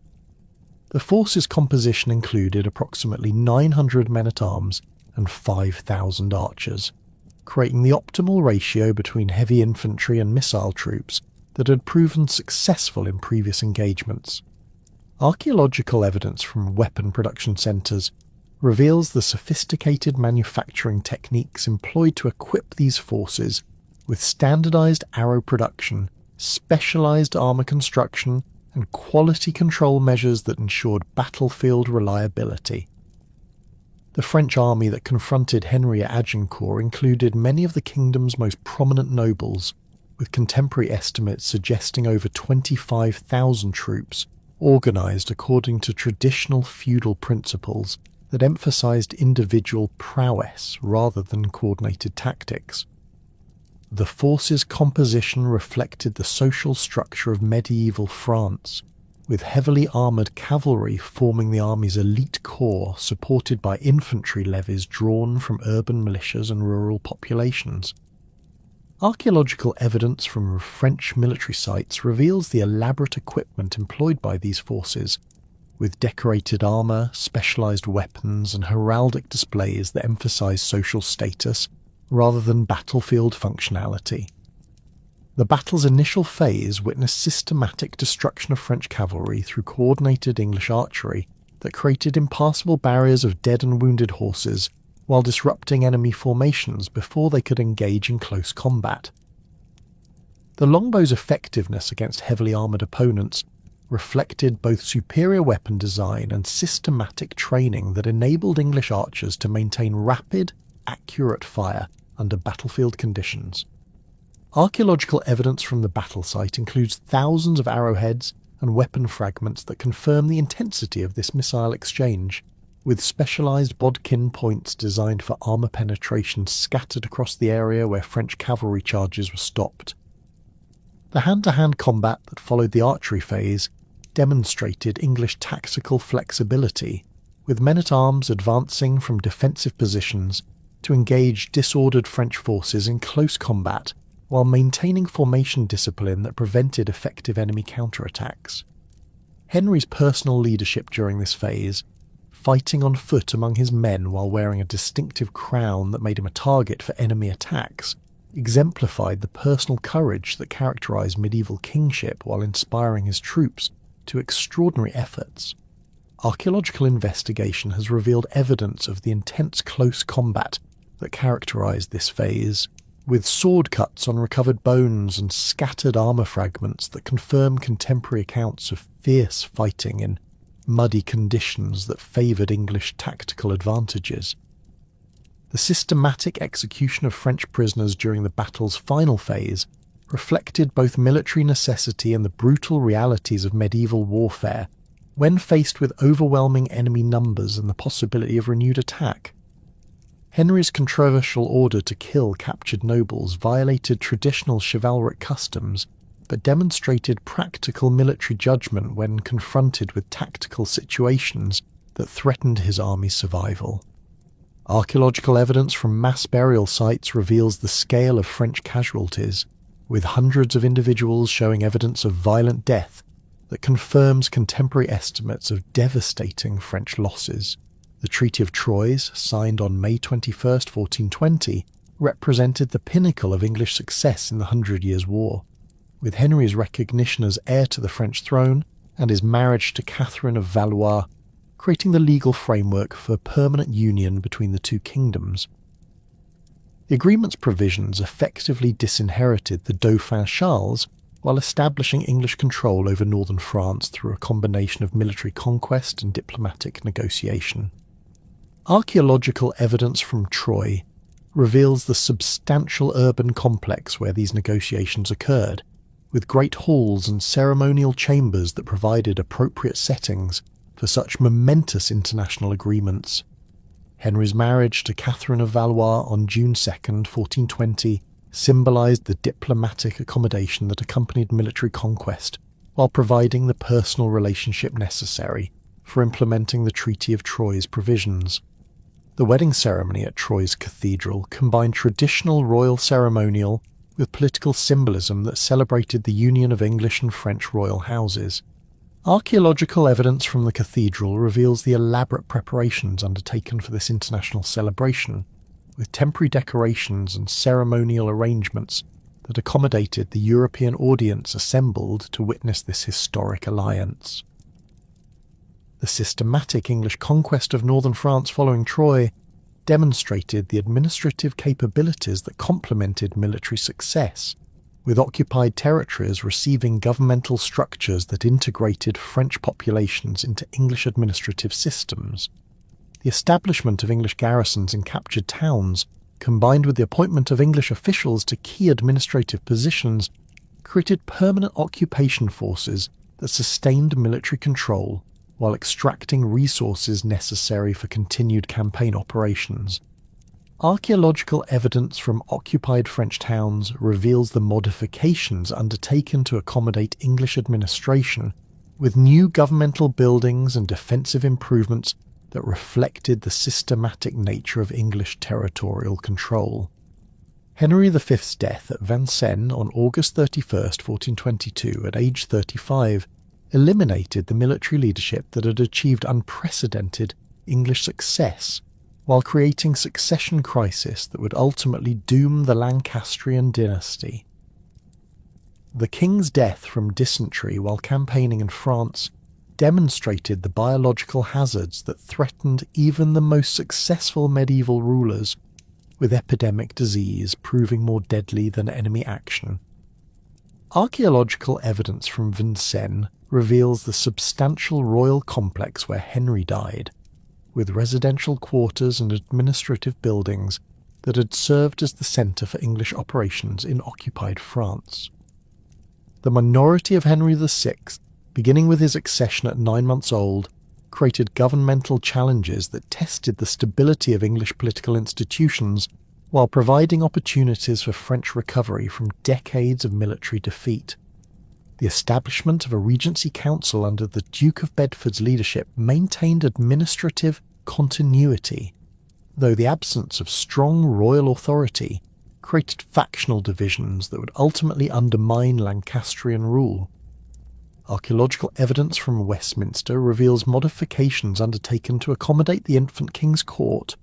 Speaker 1: The force's composition included approximately 900 men-at-arms and 5,000 archers, creating the optimal ratio between heavy infantry and missile troops that had proven successful in previous engagements. Archaeological evidence from weapon production centres reveals the sophisticated manufacturing techniques employed to equip these forces with standardized arrow production, specialized armor construction, and quality control measures that ensured battlefield reliability. The French army that confronted Henry at Agincourt included many of the kingdom's most prominent nobles, with contemporary estimates suggesting over 25,000 troops organised according to traditional feudal principles that emphasised individual prowess rather than coordinated tactics. The force's composition reflected the social structure of medieval France, with heavily armoured cavalry forming the army's elite corps supported by infantry levies drawn from urban militias and rural populations. Archaeological evidence from French military sites reveals the elaborate equipment employed by these forces, with decorated armour, specialised weapons and heraldic displays that emphasise social status rather than battlefield functionality. The battle's initial phase witnessed systematic destruction of French cavalry through coordinated English archery that created impassable barriers of dead and wounded horses while disrupting enemy formations before they could engage in close combat. The longbow's effectiveness against heavily armoured opponents reflected both superior weapon design and systematic training that enabled English archers to maintain rapid, accurate fire under battlefield conditions. Archaeological evidence from the battle site includes thousands of arrowheads and weapon fragments that confirm the intensity of this missile exchange, with specialised bodkin points designed for armour penetration scattered across the area where French cavalry charges were stopped. The hand-to-hand combat that followed the archery phase demonstrated English tactical flexibility, with men-at-arms advancing from defensive positions to engage disordered French forces in close combat while maintaining formation discipline that prevented effective enemy counterattacks. Henry's personal leadership during this phase, fighting on foot among his men while wearing a distinctive crown that made him a target for enemy attacks, exemplified the personal courage that characterised medieval kingship while inspiring his troops to extraordinary efforts. Archaeological investigation has revealed evidence of the intense close combat that characterised this phase, with sword cuts on recovered bones and scattered armour fragments that confirm contemporary accounts of fierce fighting in muddy conditions that favoured English tactical advantages. The systematic execution of French prisoners during the battle's final phase reflected both military necessity and the brutal realities of medieval warfare when faced with overwhelming enemy numbers and the possibility of renewed attack. Henry's controversial order to kill captured nobles violated traditional chivalric customs, but demonstrated practical military judgment when confronted with tactical situations that threatened his army's survival. Archaeological evidence from mass burial sites reveals the scale of French casualties, with hundreds of individuals showing evidence of violent death that confirms contemporary estimates of devastating French losses. The Treaty of Troyes, signed on May 21, 1420, represented the pinnacle of English success in the Hundred Years' War, with Henry's recognition as heir to the French throne and his marriage to Catherine of Valois creating the legal framework for permanent union between the two kingdoms. The agreement's provisions effectively disinherited the Dauphin Charles while establishing English control over northern France through a combination of military conquest and diplomatic negotiation. Archaeological evidence from Troy reveals the substantial urban complex where these negotiations occurred, with great halls and ceremonial chambers that provided appropriate settings for such momentous international agreements. Henry's marriage to Catherine of Valois on June 2, 1420, symbolised the diplomatic accommodation that accompanied military conquest, while providing the personal relationship necessary for implementing the Treaty of Troyes provisions. The wedding ceremony at Troyes Cathedral combined traditional royal ceremonial with political symbolism that celebrated the union of English and French royal houses. Archaeological evidence from the cathedral reveals the elaborate preparations undertaken for this international celebration, with temporary decorations and ceremonial arrangements that accommodated the European audience assembled to witness this historic alliance. The systematic English conquest of northern France following Troy demonstrated the administrative capabilities that complemented military success, with occupied territories receiving governmental structures that integrated French populations into English administrative systems. The establishment of English garrisons in captured towns, combined with the appointment of English officials to key administrative positions, created permanent occupation forces that sustained military control while extracting resources necessary for continued campaign operations. Archaeological evidence from occupied French towns reveals the modifications undertaken to accommodate English administration with new governmental buildings and defensive improvements that reflected the systematic nature of English territorial control. Henry V's death at Vincennes on August 31st, 1422, at age 35, eliminated the military leadership that had achieved unprecedented English success, while creating succession crisis that would ultimately doom the Lancastrian dynasty. The king's death from dysentery while campaigning in France demonstrated the biological hazards that threatened even the most successful medieval rulers, with epidemic disease proving more deadly than enemy action. Archaeological evidence from Vincennes reveals the substantial royal complex where Henry died, with residential quarters and administrative buildings that had served as the centre for English operations in occupied France. The minority of Henry VI, beginning with his accession at 9 months old, created governmental challenges that tested the stability of English political institutions while providing opportunities for French recovery from decades of military defeat. The establishment of a Regency Council under the Duke of Bedford's leadership maintained administrative continuity, though the absence of strong royal authority created factional divisions that would ultimately undermine Lancastrian rule. Archaeological evidence from Westminster reveals modifications undertaken to accommodate the infant king's court,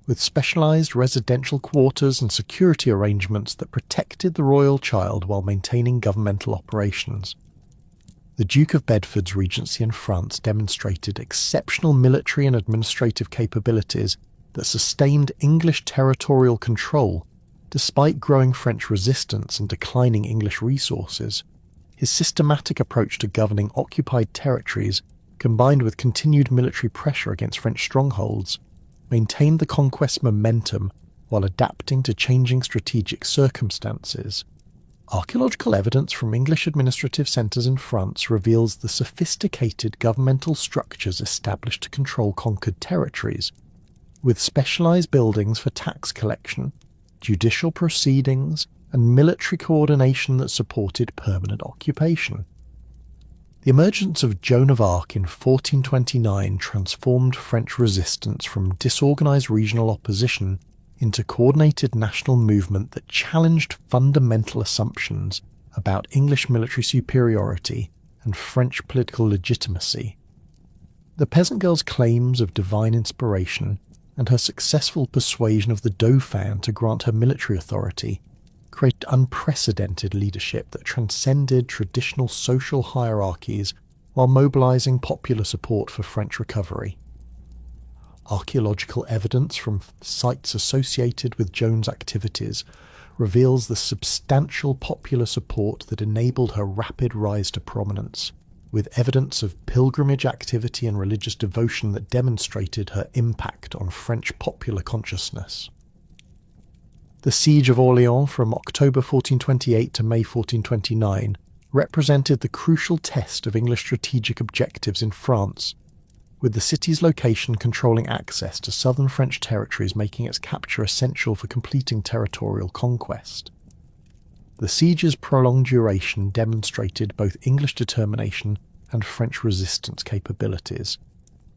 Speaker 1: with specialised residential quarters and security arrangements that protected the royal child while maintaining governmental operations. The Duke of Bedford's regency in France demonstrated exceptional military and administrative capabilities that sustained English territorial control despite growing French resistance and declining English resources. His systematic approach to governing occupied territories, combined with continued military pressure against French strongholds, maintained the conquest momentum while adapting to changing strategic circumstances. Archaeological evidence from English administrative centres in France reveals the sophisticated governmental structures established to control conquered territories, with specialised buildings for tax collection, judicial proceedings, and military coordination that supported permanent occupation. The emergence of Joan of Arc in 1429 transformed French resistance from disorganised regional opposition into coordinated national movement that challenged fundamental assumptions about English military superiority and French political legitimacy. The peasant girl's claims of divine inspiration and her successful persuasion of the Dauphin to grant her military authority created unprecedented leadership that transcended traditional social hierarchies while mobilising popular support for French recovery. Archaeological evidence from sites associated with Joan's activities reveals the substantial popular support that enabled her rapid rise to prominence, with evidence of pilgrimage activity and religious devotion that demonstrated her impact on French popular consciousness. The Siege of Orleans from October 1428 to May 1429 represented the crucial test of English strategic objectives in France, with the city's location controlling access to southern French territories making its capture essential for completing territorial conquest. The siege's prolonged duration demonstrated both English determination and French resistance capabilities,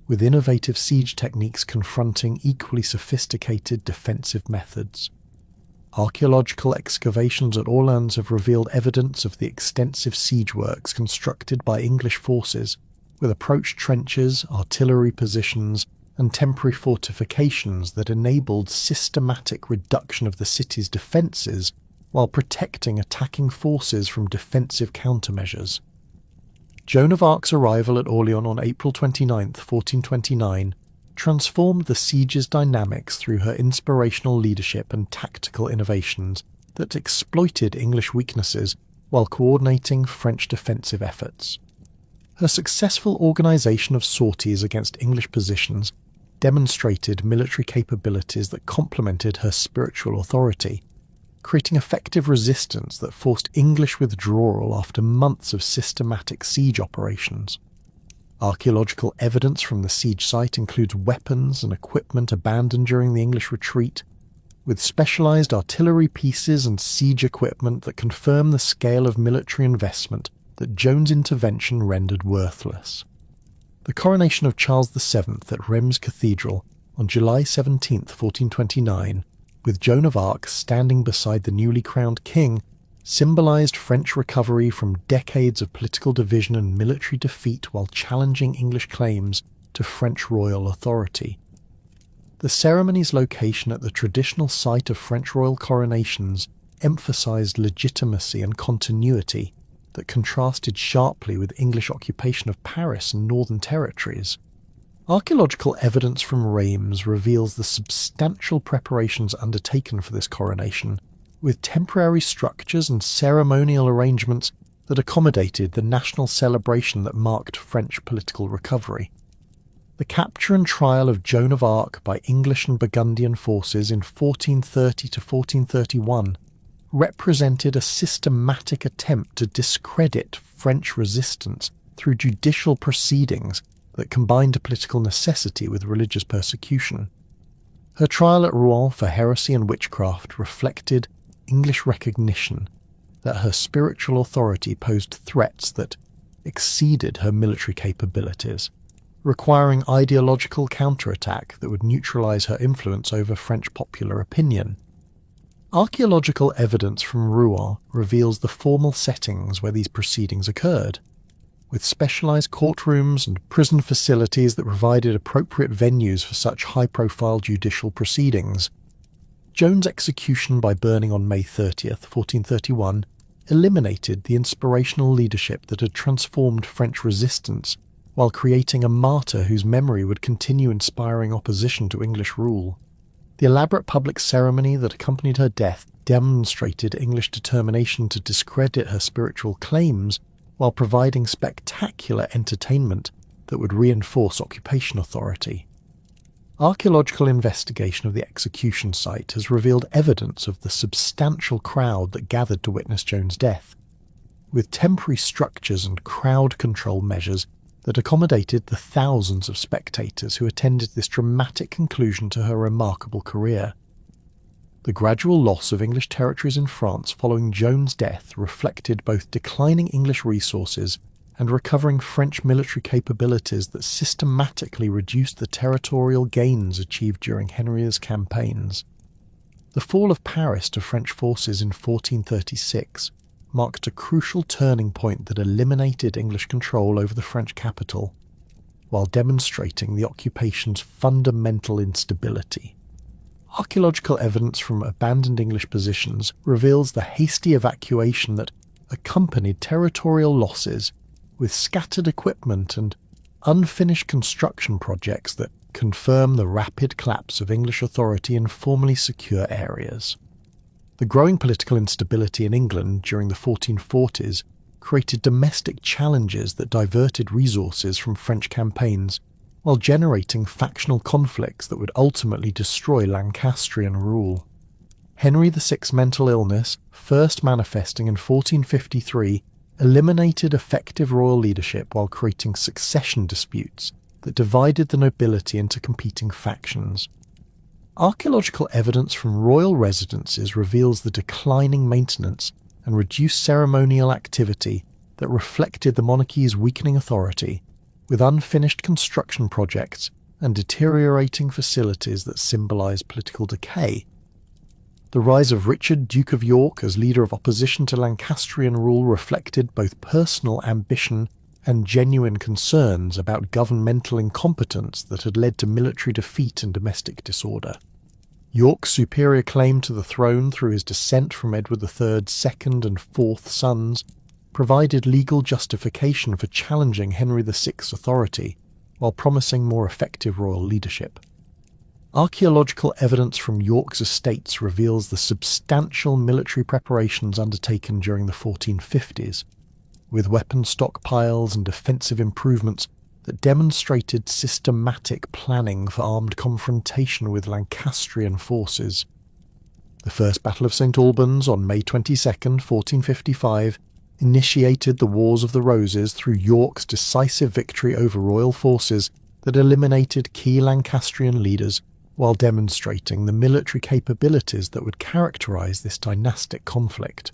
Speaker 1: with innovative siege techniques confronting equally sophisticated defensive methods. Archaeological excavations at Orleans have revealed evidence of the extensive siege works constructed by English forces, with approach trenches, artillery positions, and temporary fortifications that enabled systematic reduction of the city's defences while protecting attacking forces from defensive countermeasures. Joan of Arc's arrival at Orleans on April 29, 1429, transformed the siege's dynamics through her inspirational leadership and tactical innovations that exploited English weaknesses while coordinating French defensive efforts. Her successful organisation of sorties against English positions demonstrated military capabilities that complemented her spiritual authority, creating effective resistance that forced English withdrawal after months of systematic siege operations. Archaeological evidence from the siege site includes weapons and equipment abandoned during the English retreat, with specialised artillery pieces and siege equipment that confirm the scale of military investment that Joan's intervention rendered worthless. The coronation of Charles VII at Reims Cathedral on July 17, 1429, with Joan of Arc standing beside the newly crowned king, symbolised French recovery from decades of political division and military defeat while challenging English claims to French royal authority. The ceremony's location at the traditional site of French royal coronations emphasised legitimacy and continuity that contrasted sharply with English occupation of Paris and northern territories. Archaeological evidence from Reims reveals the substantial preparations undertaken for this coronation, with temporary structures and ceremonial arrangements that accommodated the national celebration that marked French political recovery. The capture and trial of Joan of Arc by English and Burgundian forces in 1430 to 1431 represented a systematic attempt to discredit French resistance through judicial proceedings that combined political necessity with religious persecution. Her trial at Rouen for heresy and witchcraft reflected English recognition that her spiritual authority posed threats that exceeded her military capabilities, requiring ideological counterattack that would neutralise her influence over French popular opinion. Archaeological evidence from Rouen reveals the formal settings where these proceedings occurred, with specialised courtrooms and prison facilities that provided appropriate venues for such high-profile judicial proceedings. Joan's execution by burning on May 30th, 1431, eliminated the inspirational leadership that had transformed French resistance, while creating a martyr whose memory would continue inspiring opposition to English rule. The elaborate public ceremony that accompanied her death demonstrated English determination to discredit her spiritual claims while providing spectacular entertainment that would reinforce occupation authority. Archaeological investigation of the execution site has revealed evidence of the substantial crowd that gathered to witness Joan's death, with temporary structures and crowd control measures that accommodated the thousands of spectators who attended this dramatic conclusion to her remarkable career. The gradual loss of English territories in France following Joan's death reflected both declining English resources and recovering French military capabilities that systematically reduced the territorial gains achieved during Henry's campaigns. The fall of Paris to French forces in 1436 marked a crucial turning point that eliminated English control over the French capital, while demonstrating the occupation's fundamental instability. Archaeological evidence from abandoned English positions reveals the hasty evacuation that accompanied territorial losses, with scattered equipment and unfinished construction projects that confirm the rapid collapse of English authority in formerly secure areas. The growing political instability in England during the 1440s created domestic challenges that diverted resources from French campaigns, while generating factional conflicts that would ultimately destroy Lancastrian rule. Henry VI's mental illness, first manifesting in 1453, eliminated effective royal leadership while creating succession disputes that divided the nobility into competing factions. Archaeological evidence from royal residences reveals the declining maintenance and reduced ceremonial activity that reflected the monarchy's weakening authority, with unfinished construction projects and deteriorating facilities that symbolise political decay. The rise of Richard, Duke of York, as leader of opposition to Lancastrian rule reflected both personal ambition and genuine concerns about governmental incompetence that had led to military defeat and domestic disorder. York's superior claim to the throne through his descent from Edward III's second and fourth sons provided legal justification for challenging Henry VI's authority, while promising more effective royal leadership. Archaeological evidence from York's estates reveals the substantial military preparations undertaken during the 1450s, with weapon stockpiles and defensive improvements that demonstrated systematic planning for armed confrontation with Lancastrian forces. The First Battle of St Albans on May 22, 1455, initiated the Wars of the Roses through York's decisive victory over royal forces that eliminated key Lancastrian leaders, while demonstrating the military capabilities that would characterise this dynastic conflict.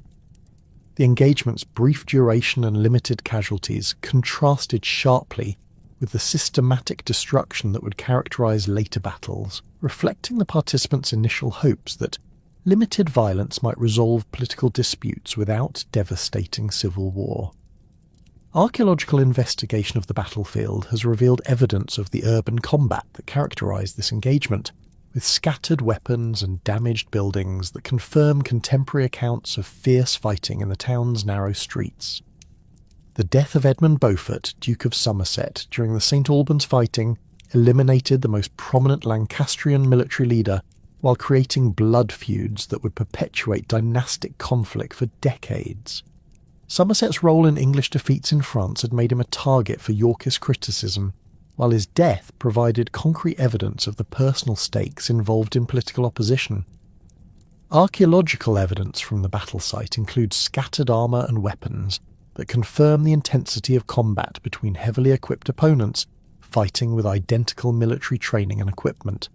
Speaker 1: The engagement's brief duration and limited casualties contrasted sharply with the systematic destruction that would characterize later battles, reflecting the participants' initial hopes that limited violence might resolve political disputes without devastating civil war. Archaeological investigation of the battlefield has revealed evidence of the urban combat that characterized this engagement, with scattered weapons and damaged buildings that confirm contemporary accounts of fierce fighting in the town's narrow streets. The death of Edmund Beaufort, Duke of Somerset, during the St Albans fighting eliminated the most prominent Lancastrian military leader while creating blood feuds that would perpetuate dynastic conflict for decades. Somerset's role in English defeats in France had made him a target for Yorkist criticism, while his death provided concrete evidence of the personal stakes involved in political opposition. Archaeological evidence from the battle site includes scattered armour and weapons that confirm the intensity of combat between heavily equipped opponents fighting with identical military training and equipment.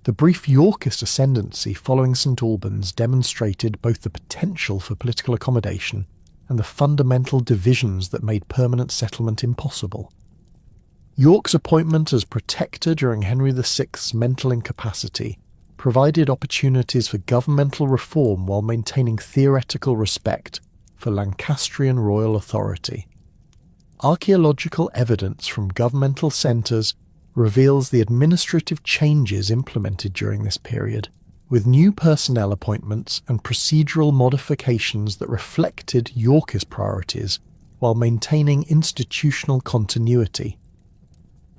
Speaker 1: The brief Yorkist ascendancy following St Albans demonstrated both the potential for political accommodation and the fundamental divisions that made permanent settlement impossible. York's appointment as protector during Henry VI's mental incapacity provided opportunities for governmental reform while maintaining theoretical respect for Lancastrian royal authority. Archaeological evidence from governmental centres reveals the administrative changes implemented during this period, with new personnel appointments and procedural modifications that reflected Yorkist priorities while maintaining institutional continuity.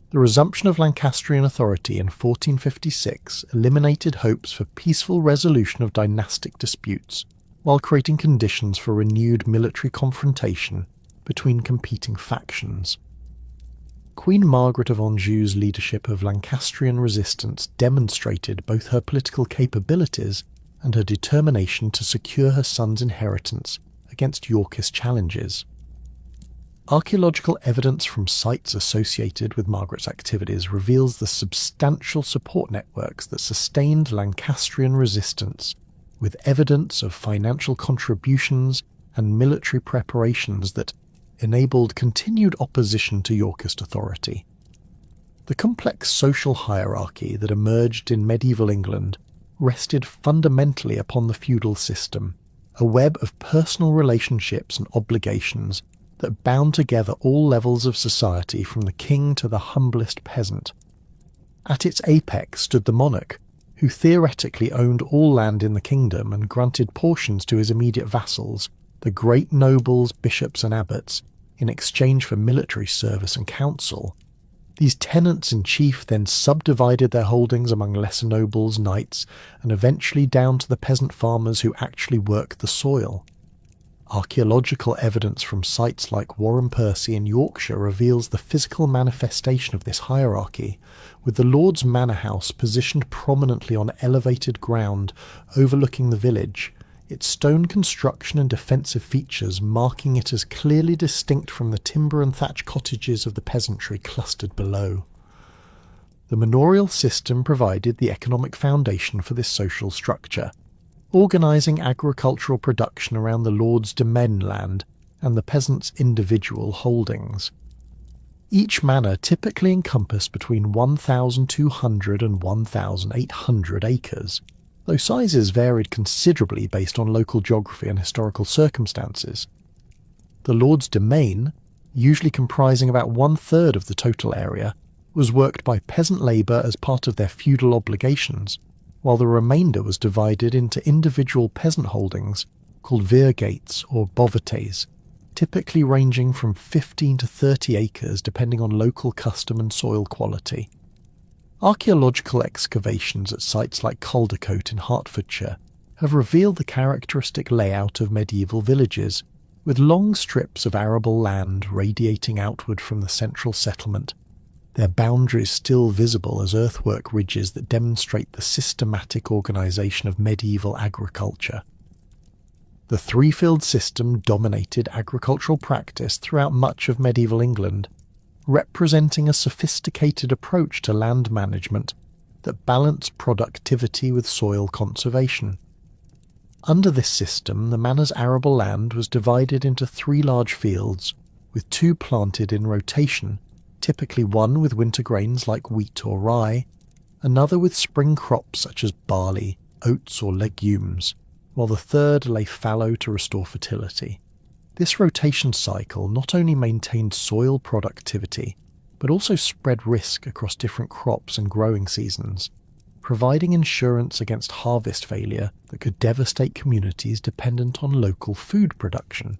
Speaker 1: The resumption of Lancastrian authority in 1456 eliminated hopes for peaceful resolution of dynastic disputes, while creating conditions for renewed military confrontation between competing factions. Queen Margaret of Anjou's leadership of Lancastrian resistance demonstrated both her political capabilities and her determination to secure her son's inheritance against Yorkist challenges. Archaeological evidence from sites associated with Margaret's activities reveals the substantial support networks that sustained Lancastrian resistance, with evidence of financial contributions and military preparations that enabled continued opposition to Yorkist authority. The complex social hierarchy that emerged in medieval England rested fundamentally upon the feudal system, a web of personal relationships and obligations that bound together all levels of society from the king to the humblest peasant. At its apex stood the monarch, who theoretically owned all land in the kingdom and granted portions to his immediate vassals, the great nobles, bishops and abbots, in exchange for military service and counsel. These tenants-in-chief then subdivided their holdings among lesser nobles, knights, and eventually down to the peasant farmers who actually worked the soil. Archaeological evidence from sites like Warren Percy in Yorkshire reveals the physical manifestation of this hierarchy, with the Lord's Manor House positioned prominently on elevated ground overlooking the village, its stone construction and defensive features marking it as clearly distinct from the timber and thatch cottages of the peasantry clustered below. The manorial system provided the economic foundation for this social structure, organising agricultural production around the lord's demesne land and the peasants' individual holdings. Each manor typically encompassed between 1,200 and 1,800 acres, though sizes varied considerably based on local geography and historical circumstances. The lord's demesne, usually comprising about 1/3 of the total area, was worked by peasant labour as part of their feudal obligations, while the remainder was divided into individual peasant holdings called virgates or bovetes, typically ranging from 15 to 30 acres depending on local custom and soil quality. Archaeological excavations at sites like Caldercote in Hertfordshire have revealed the characteristic layout of medieval villages, with long strips of arable land radiating outward from the central settlement, their boundaries still visible as earthwork ridges that demonstrate the systematic organisation of medieval agriculture. The three-field system dominated agricultural practice throughout much of medieval England, representing a sophisticated approach to land management that balanced productivity with soil conservation. Under this system, the manor's arable land was divided into 3 large fields, with 2 planted in rotation, typically one with winter grains like wheat or rye, another with spring crops such as barley, oats or legumes, while the third lay fallow to restore fertility. This rotation cycle not only maintained soil productivity, but also spread risk across different crops and growing seasons, providing insurance against harvest failure that could devastate communities dependent on local food production.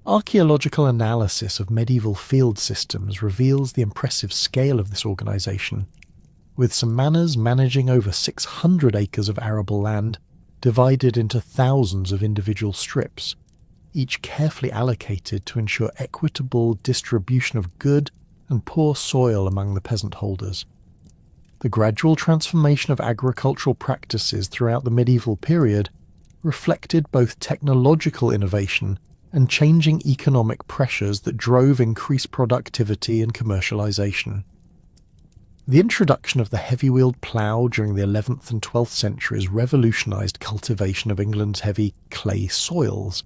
Speaker 1: Archaeological analysis of medieval field systems reveals the impressive scale of this organisation, with some manors managing over 600 acres of arable land divided into thousands of individual strips, each carefully allocated to ensure equitable distribution of good and poor soil among the peasant holders. The gradual transformation of agricultural practices throughout the medieval period reflected both technological innovation and changing economic pressures that drove increased productivity and commercialization. The introduction of the heavy-wheeled plough during the 11th and 12th centuries revolutionized cultivation of England's heavy clay soils,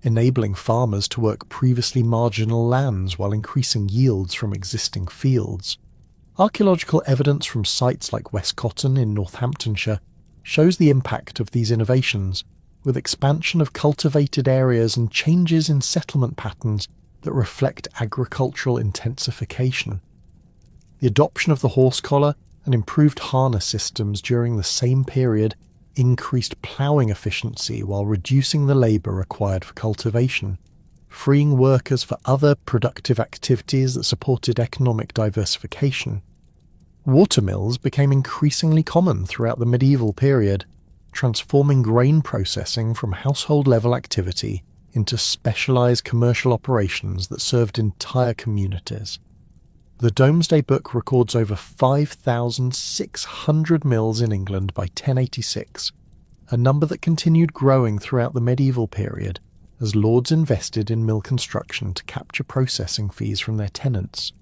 Speaker 1: enabling farmers to work previously marginal lands while increasing yields from existing fields. Archaeological evidence from sites like West Cotton in Northamptonshire shows the impact of these innovations, with expansion of cultivated areas and changes in settlement patterns that reflect agricultural intensification. The adoption of the horse collar and improved harness systems during the same period increased ploughing efficiency while reducing the labour required for cultivation, freeing workers for other productive activities that supported economic diversification. Watermills became increasingly common throughout the medieval period, transforming grain processing from household-level activity into specialised commercial operations that served entire communities. The Domesday Book records over 5,600 mills in England by 1086, a number that continued growing throughout the medieval period as lords invested in mill construction to capture processing fees from their tenants.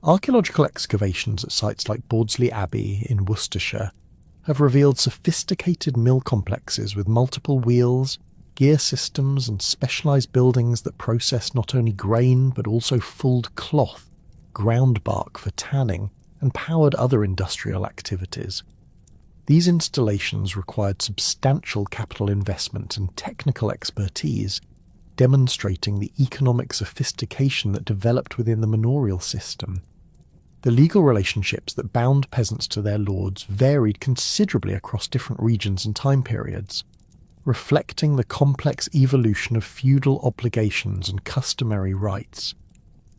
Speaker 1: Archaeological excavations at sites like Bawdsley Abbey in Worcestershire have revealed sophisticated mill complexes with multiple wheels, gear systems and specialised buildings that process not only grain but also fulled cloth, ground bark for tanning, and powered other industrial activities. These installations required substantial capital investment and technical expertise, demonstrating the economic sophistication that developed within the manorial system. The legal relationships that bound peasants to their lords varied considerably across different regions and time periods, reflecting the complex evolution of feudal obligations and customary rights.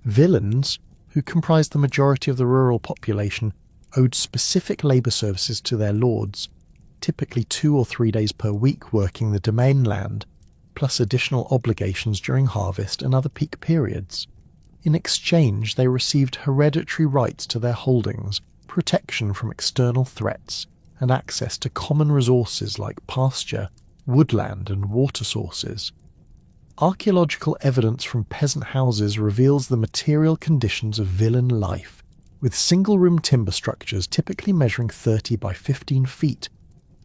Speaker 1: Villeins, who comprised the majority of the rural population, owed specific labour services to their lords, typically 2 or 3 days per week working the domain land, plus additional obligations during harvest and other peak periods. In exchange, they received hereditary rights to their holdings, protection from external threats, and access to common resources like pasture, woodland, and water sources. Archaeological evidence from peasant houses reveals the material conditions of villein life, with single-room timber structures typically measuring 30 by 15 feet,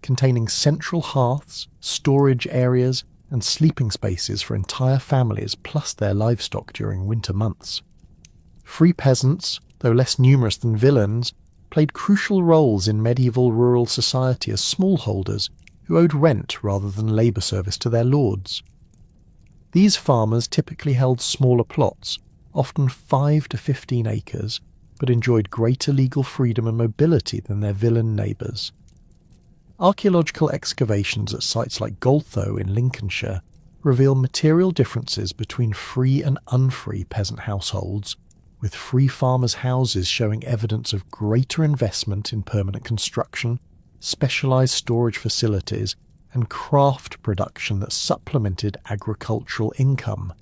Speaker 1: containing central hearths, storage areas, and sleeping spaces for entire families plus their livestock during winter months. Free peasants, though less numerous than villeins, played crucial roles in medieval rural society as smallholders who owed rent rather than labour service to their lords. These farmers typically held smaller plots, often 5 to 15 acres, but enjoyed greater legal freedom and mobility than their villein neighbours. Archaeological excavations at sites like Golthoe in Lincolnshire reveal material differences between free and unfree peasant households, with free farmers' houses showing evidence of greater investment in permanent construction, specialised storage facilities, and craft production that supplemented agricultural income.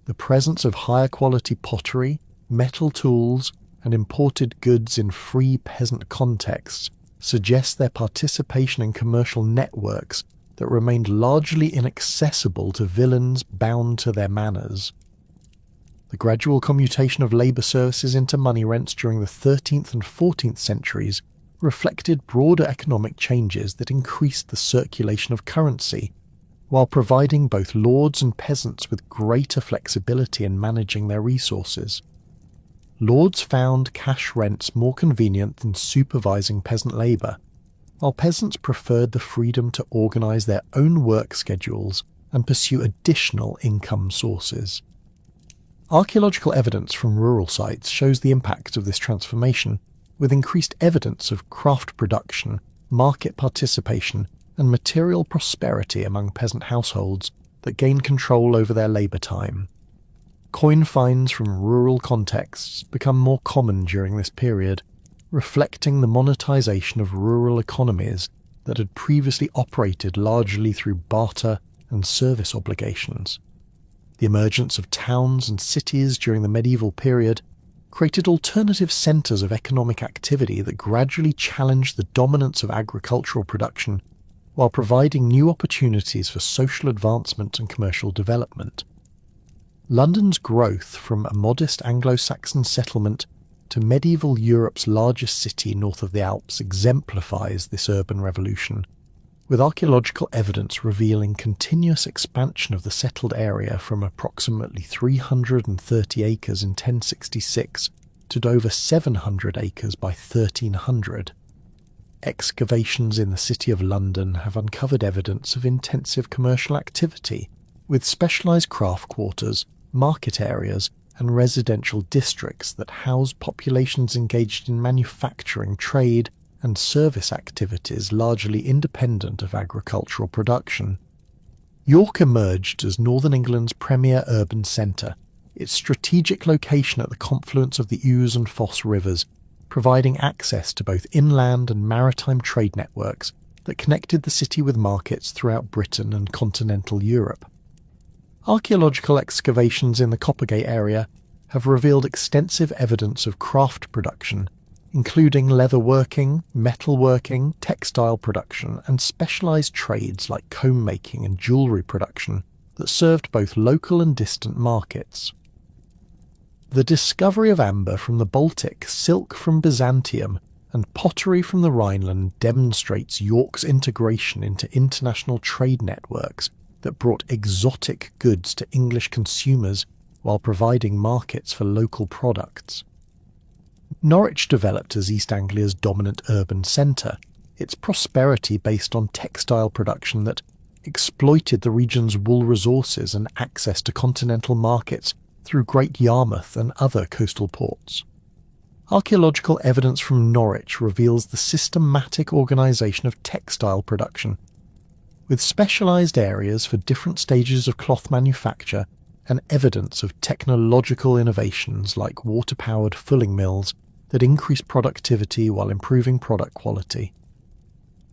Speaker 1: The presence of higher quality pottery, metal tools, and imported goods in free peasant contexts suggests their participation in commercial networks that remained largely inaccessible to villeins bound to their manors. The gradual commutation of labour services into money rents during the 13th and 14th centuries reflected broader economic changes that increased the circulation of currency, while providing both lords and peasants with greater flexibility in managing their resources. Lords found cash rents more convenient than supervising peasant labour, while peasants preferred the freedom to organise their own work schedules and pursue additional income sources. Archaeological evidence from rural sites shows the impact of this transformation, with increased evidence of craft production, market participation, and material prosperity among peasant households that gained control over their labour time. Coin finds from rural contexts become more common during this period, reflecting the monetisation of rural economies that had previously operated largely through barter and service obligations. The emergence of towns and cities during the medieval period created alternative centres of economic activity that gradually challenged the dominance of agricultural production while providing new opportunities for social advancement and commercial development. London's growth from a modest Anglo-Saxon settlement to medieval Europe's largest city north of the Alps exemplifies this urban revolution, with archaeological evidence revealing continuous expansion of the settled area from approximately 330 acres in 1066 to over 700 acres by 1300. Excavations in the City of London have uncovered evidence of intensive commercial activity, with specialised craft quarters, market areas, and residential districts that house populations engaged in manufacturing, trade, and service activities largely independent of agricultural production. York emerged as Northern England's premier urban centre, its strategic location at the confluence of the Ouse and Foss rivers, providing access to both inland and maritime trade networks that connected the city with markets throughout Britain and continental Europe. Archaeological excavations in the Coppergate area have revealed extensive evidence of craft production, including leatherworking, metalworking, textile production, and specialised trades like comb making and jewellery production that served both local and distant markets. The discovery of amber from the Baltic, silk from Byzantium, and pottery from the Rhineland demonstrates York's integration into international trade networks that brought exotic goods to English consumers while providing markets for local products. Norwich developed as East Anglia's dominant urban centre, its prosperity based on textile production that exploited the region's wool resources and access to continental markets through Great Yarmouth and other coastal ports. Archaeological evidence from Norwich reveals the systematic organisation of textile production, with specialised areas for different stages of cloth manufacture and evidence of technological innovations like water-powered fulling mills that increase productivity while improving product quality.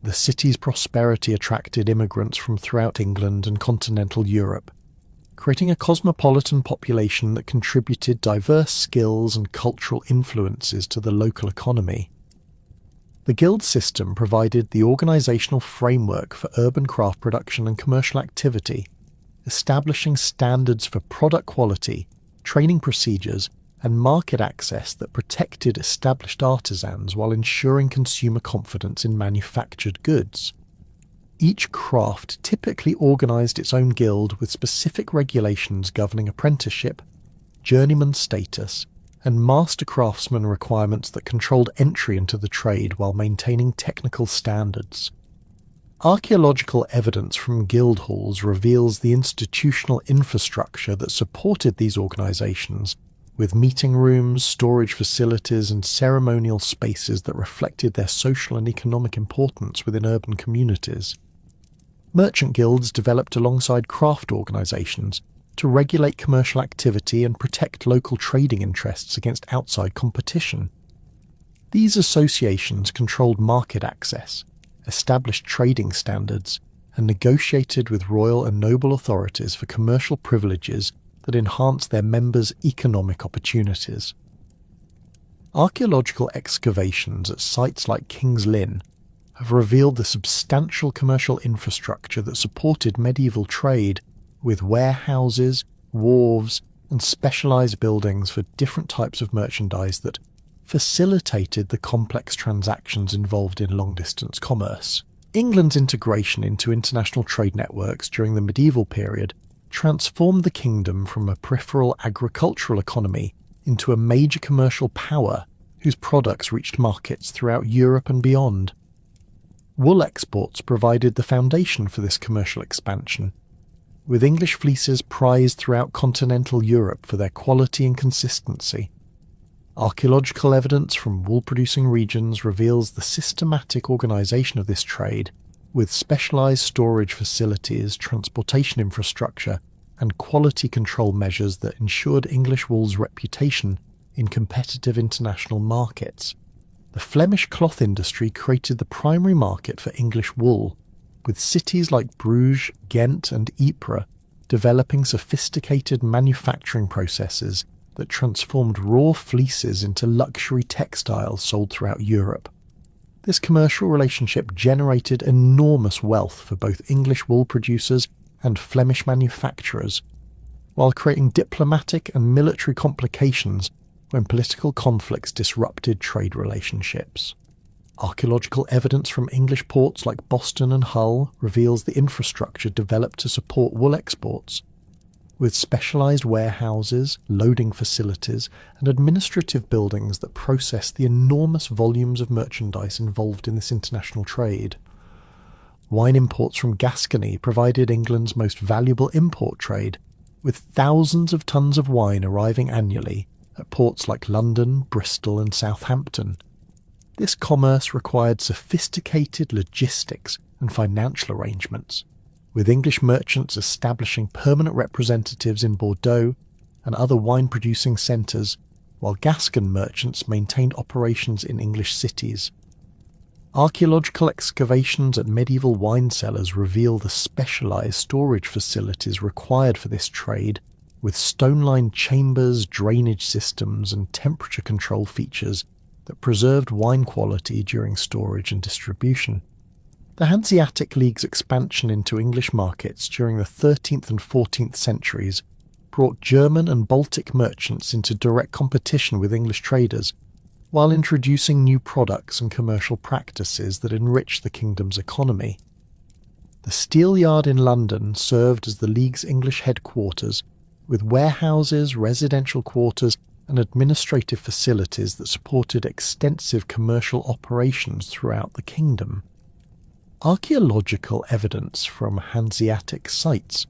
Speaker 1: The city's prosperity attracted immigrants from throughout England and continental Europe, creating a cosmopolitan population that contributed diverse skills and cultural influences to the local economy. The guild system provided the organisational framework for urban craft production and commercial activity, establishing standards for product quality, training procedures, and market access that protected established artisans while ensuring consumer confidence in manufactured goods. Each craft typically organised its own guild with specific regulations governing apprenticeship, journeyman status, and master craftsman requirements that controlled entry into the trade while maintaining technical standards. Archaeological evidence from guild halls reveals the institutional infrastructure that supported these organisations, with meeting rooms, storage facilities, and ceremonial spaces that reflected their social and economic importance within urban communities. Merchant guilds developed alongside craft organisations to regulate commercial activity and protect local trading interests against outside competition. These associations controlled market access, established trading standards, and negotiated with royal and noble authorities for commercial privileges that enhanced their members' economic opportunities. Archaeological excavations at sites like King's Lynn have revealed the substantial commercial infrastructure that supported medieval trade, with warehouses, wharves, and specialised buildings for different types of merchandise that facilitated the complex transactions involved in long-distance commerce. England's integration into international trade networks during the medieval period transformed the kingdom from a peripheral agricultural economy into a major commercial power whose products reached markets throughout Europe and beyond. Wool exports provided the foundation for this commercial expansion, with English fleeces prized throughout continental Europe for their quality and consistency. Archaeological evidence from wool-producing regions reveals the systematic organisation of this trade, with specialised storage facilities, transportation infrastructure, and quality control measures that ensured English wool's reputation in competitive international markets. The Flemish cloth industry created the primary market for English wool, with cities like Bruges, Ghent and Ypres developing sophisticated manufacturing processes that transformed raw fleeces into luxury textiles sold throughout Europe. This commercial relationship generated enormous wealth for both English wool producers and Flemish manufacturers, while creating diplomatic and military complications when political conflicts disrupted trade relationships. Archaeological evidence from English ports like Boston and Hull reveals the infrastructure developed to support wool exports, with specialised warehouses, loading facilities, and administrative buildings that process the enormous volumes of merchandise involved in this international trade. Wine imports from Gascony provided England's most valuable import trade, with thousands of tons of wine arriving annually at ports like London, Bristol, and Southampton. This commerce required sophisticated logistics and financial arrangements, with English merchants establishing permanent representatives in Bordeaux and other wine-producing centres, while Gascon merchants maintained operations in English cities. Archaeological excavations at medieval wine cellars reveal the specialised storage facilities required for this trade, with stone-lined chambers, drainage systems and temperature control features that preserved wine quality during storage and distribution. The Hanseatic League's expansion into English markets during the 13th and 14th centuries brought German and Baltic merchants into direct competition with English traders, while introducing new products and commercial practices that enriched the kingdom's economy. The Steel Yard in London served as the League's English headquarters, with warehouses, residential quarters, and administrative facilities that supported extensive commercial operations throughout the kingdom. Archaeological evidence from Hanseatic sites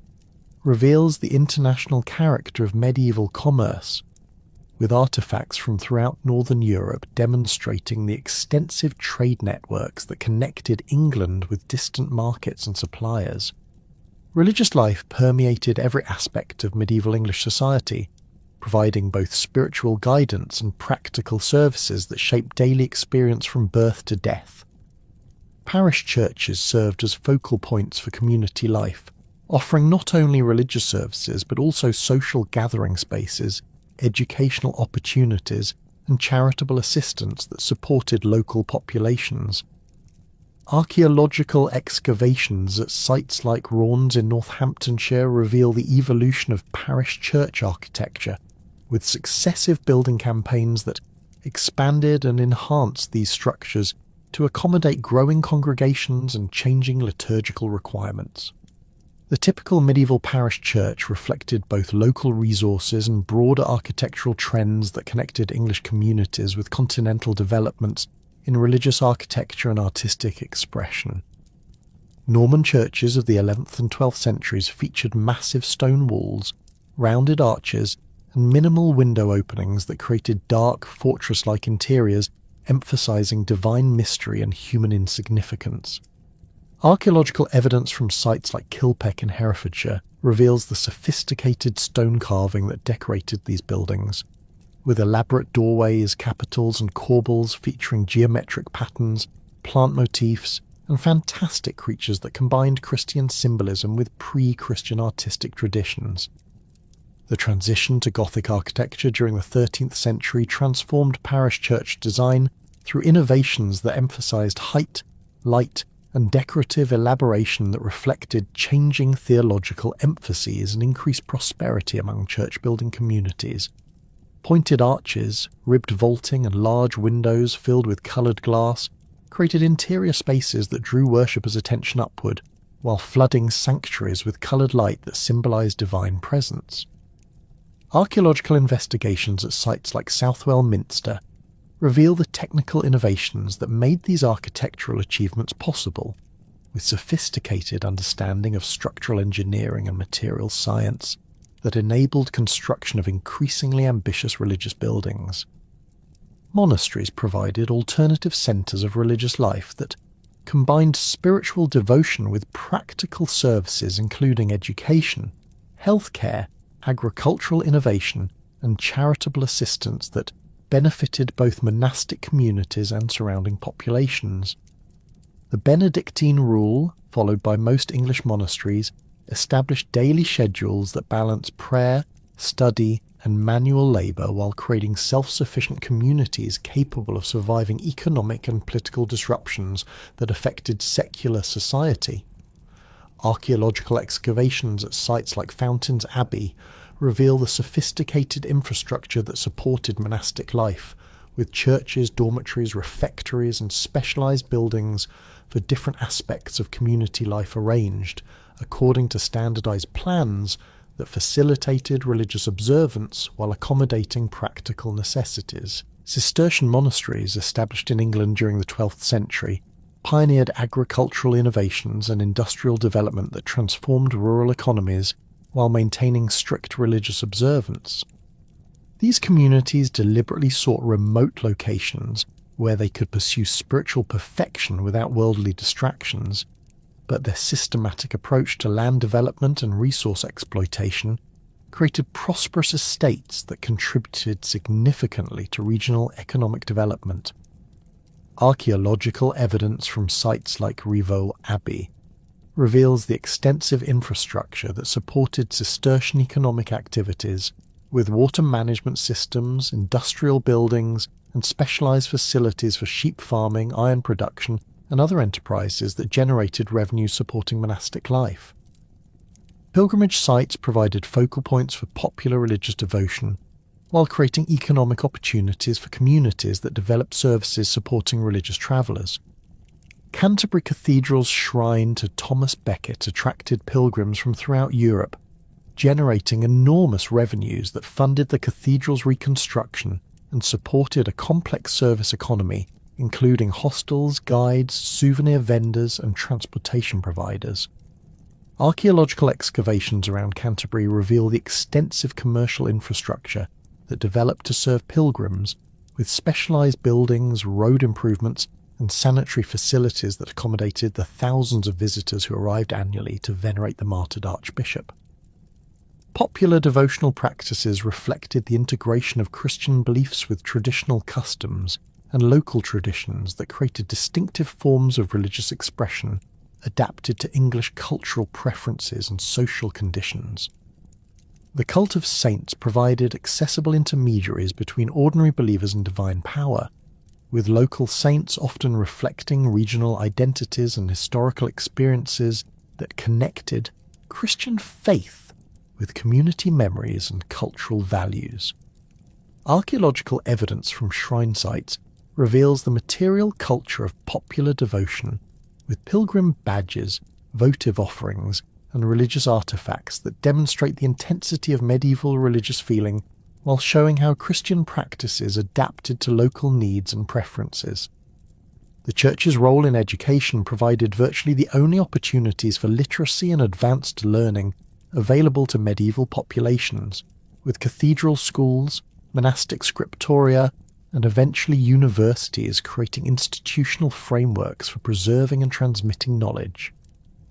Speaker 1: reveals the international character of medieval commerce, with artefacts from throughout northern Europe demonstrating the extensive trade networks that connected England with distant markets and suppliers. Religious life permeated every aspect of medieval English society, providing both spiritual guidance and practical services that shaped daily experience from birth to death. Parish churches served as focal points for community life, offering not only religious services but also social gathering spaces, educational opportunities, and charitable assistance that supported local populations. Archaeological excavations at sites like Raunds in Northamptonshire reveal the evolution of parish church architecture, with successive building campaigns that expanded and enhanced these structures to accommodate growing congregations and changing liturgical requirements. The typical medieval parish church reflected both local resources and broader architectural trends that connected English communities with continental developments in religious architecture and artistic expression. Norman churches of the 11th and 12th centuries featured massive stone walls, rounded arches, and minimal window openings that created dark, fortress-like interiors emphasizing divine mystery and human insignificance. Archaeological evidence from sites like Kilpeck in Herefordshire reveals the sophisticated stone carving that decorated these buildings, with elaborate doorways, capitals and corbels featuring geometric patterns, plant motifs, and fantastic creatures that combined Christian symbolism with pre-Christian artistic traditions. The transition to Gothic architecture during the 13th century transformed parish church design through innovations that emphasized height, light, and decorative elaboration that reflected changing theological emphases and increased prosperity among church-building communities. Pointed arches, ribbed vaulting and large windows filled with coloured glass created interior spaces that drew worshippers' attention upward, while flooding sanctuaries with coloured light that symbolised divine presence. Archaeological investigations at sites like Southwell Minster reveal the technical innovations that made these architectural achievements possible, with sophisticated understanding of structural engineering and material science that enabled construction of increasingly ambitious religious buildings. Monasteries provided alternative centres of religious life that combined spiritual devotion with practical services including education, healthcare, agricultural innovation, and charitable assistance that benefited both monastic communities and surrounding populations. The Benedictine rule, followed by most English monasteries, established daily schedules that balance prayer, study, and manual labour while creating self-sufficient communities capable of surviving economic and political disruptions that affected secular society. Archaeological excavations at sites like Fountains Abbey reveal the sophisticated infrastructure that supported monastic life, with churches, dormitories, refectories, and specialised buildings for different aspects of community life arranged according to standardised plans that facilitated religious observance while accommodating practical necessities. Cistercian monasteries, established in England during the 12th century, pioneered agricultural innovations and industrial development that transformed rural economies while maintaining strict religious observance. These communities deliberately sought remote locations where they could pursue spiritual perfection without worldly distractions, but their systematic approach to land development and resource exploitation created prosperous estates that contributed significantly to regional economic development. Archaeological evidence from sites like Rievaulx Abbey reveals the extensive infrastructure that supported Cistercian economic activities, with water management systems, industrial buildings, and specialised facilities for sheep farming, iron production, and other enterprises that generated revenue supporting monastic life. Pilgrimage sites provided focal points for popular religious devotion, while creating economic opportunities for communities that developed services supporting religious travellers. Canterbury Cathedral's shrine to Thomas Becket attracted pilgrims from throughout Europe, generating enormous revenues that funded the cathedral's reconstruction and supported a complex service economy, including hostels, guides, souvenir vendors, and transportation providers. Archaeological excavations around Canterbury reveal the extensive commercial infrastructure that developed to serve pilgrims, with specialised buildings, road improvements, and sanitary facilities that accommodated the thousands of visitors who arrived annually to venerate the martyred archbishop. Popular devotional practices reflected the integration of Christian beliefs with traditional customs and local traditions that created distinctive forms of religious expression adapted to English cultural preferences and social conditions. The cult of saints provided accessible intermediaries between ordinary believers and divine power, with local saints often reflecting regional identities and historical experiences that connected Christian faith with community memories and cultural values. Archaeological evidence from shrine sites reveals the material culture of popular devotion, with pilgrim badges, votive offerings, and religious artefacts that demonstrate the intensity of medieval religious feeling while showing how Christian practices adapted to local needs and preferences. The Church's role in education provided virtually the only opportunities for literacy and advanced learning available to medieval populations, with cathedral schools, monastic scriptoria, and eventually universities creating institutional frameworks for preserving and transmitting knowledge.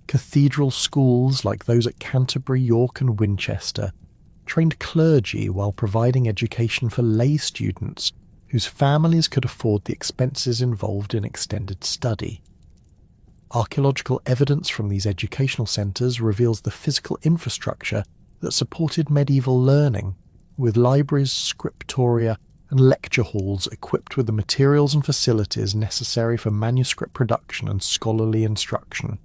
Speaker 1: Cathedral schools like those at Canterbury, York, and Winchester trained clergy while providing education for lay students whose families could afford the expenses involved in extended study. Archaeological evidence from these educational centres reveals the physical infrastructure that supported medieval learning, with libraries, scriptoria, and lecture halls equipped with the materials and facilities necessary for manuscript production and scholarly instruction.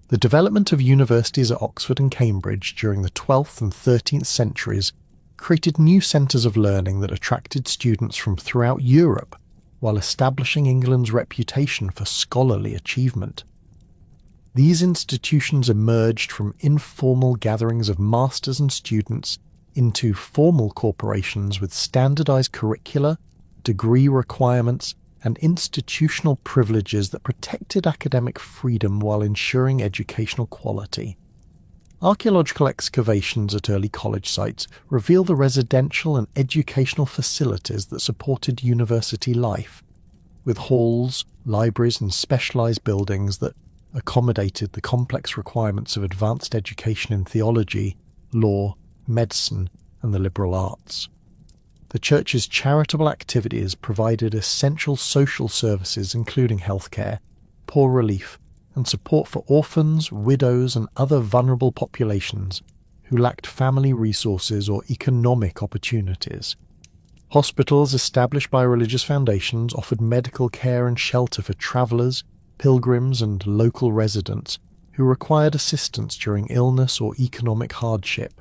Speaker 1: The development of universities at Oxford and Cambridge during the 12th and 13th centuries created new centres of learning that attracted students from throughout Europe, while establishing England's reputation for scholarly achievement. These institutions emerged from informal gatherings of masters and students into formal corporations with standardised curricula, degree requirements, and institutional privileges that protected academic freedom while ensuring educational quality. Archaeological excavations at early college sites reveal the residential and educational facilities that supported university life, with halls, libraries, and specialised buildings that accommodated the complex requirements of advanced education in theology, law, medicine, and the liberal arts. The Church's charitable activities provided essential social services including healthcare, poor relief, and support for orphans, widows, and other vulnerable populations who lacked family resources or economic opportunities. Hospitals established by religious foundations offered medical care and shelter for travellers, pilgrims, and local residents who required assistance during illness or economic hardship.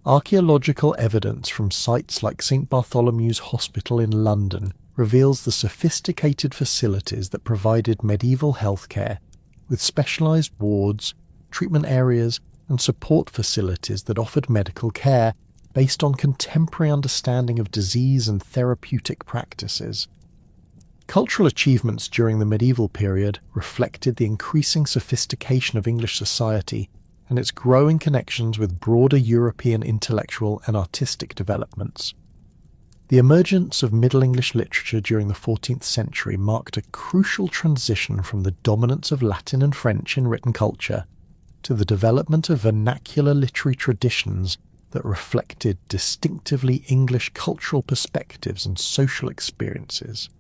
Speaker 1: Archaeological evidence from sites like St Bartholomew's Hospital in London reveals the sophisticated facilities that provided medieval healthcare, with specialised wards, treatment areas, and support facilities that offered medical care based on contemporary understanding of disease and therapeutic practices. Cultural achievements during the medieval period reflected the increasing sophistication of English society and its growing connections with broader European intellectual and artistic developments. The emergence of Middle English literature during the 14th century marked a crucial transition from the dominance of Latin and French in written culture to the development of vernacular literary traditions that reflected distinctively English cultural perspectives and social experiences.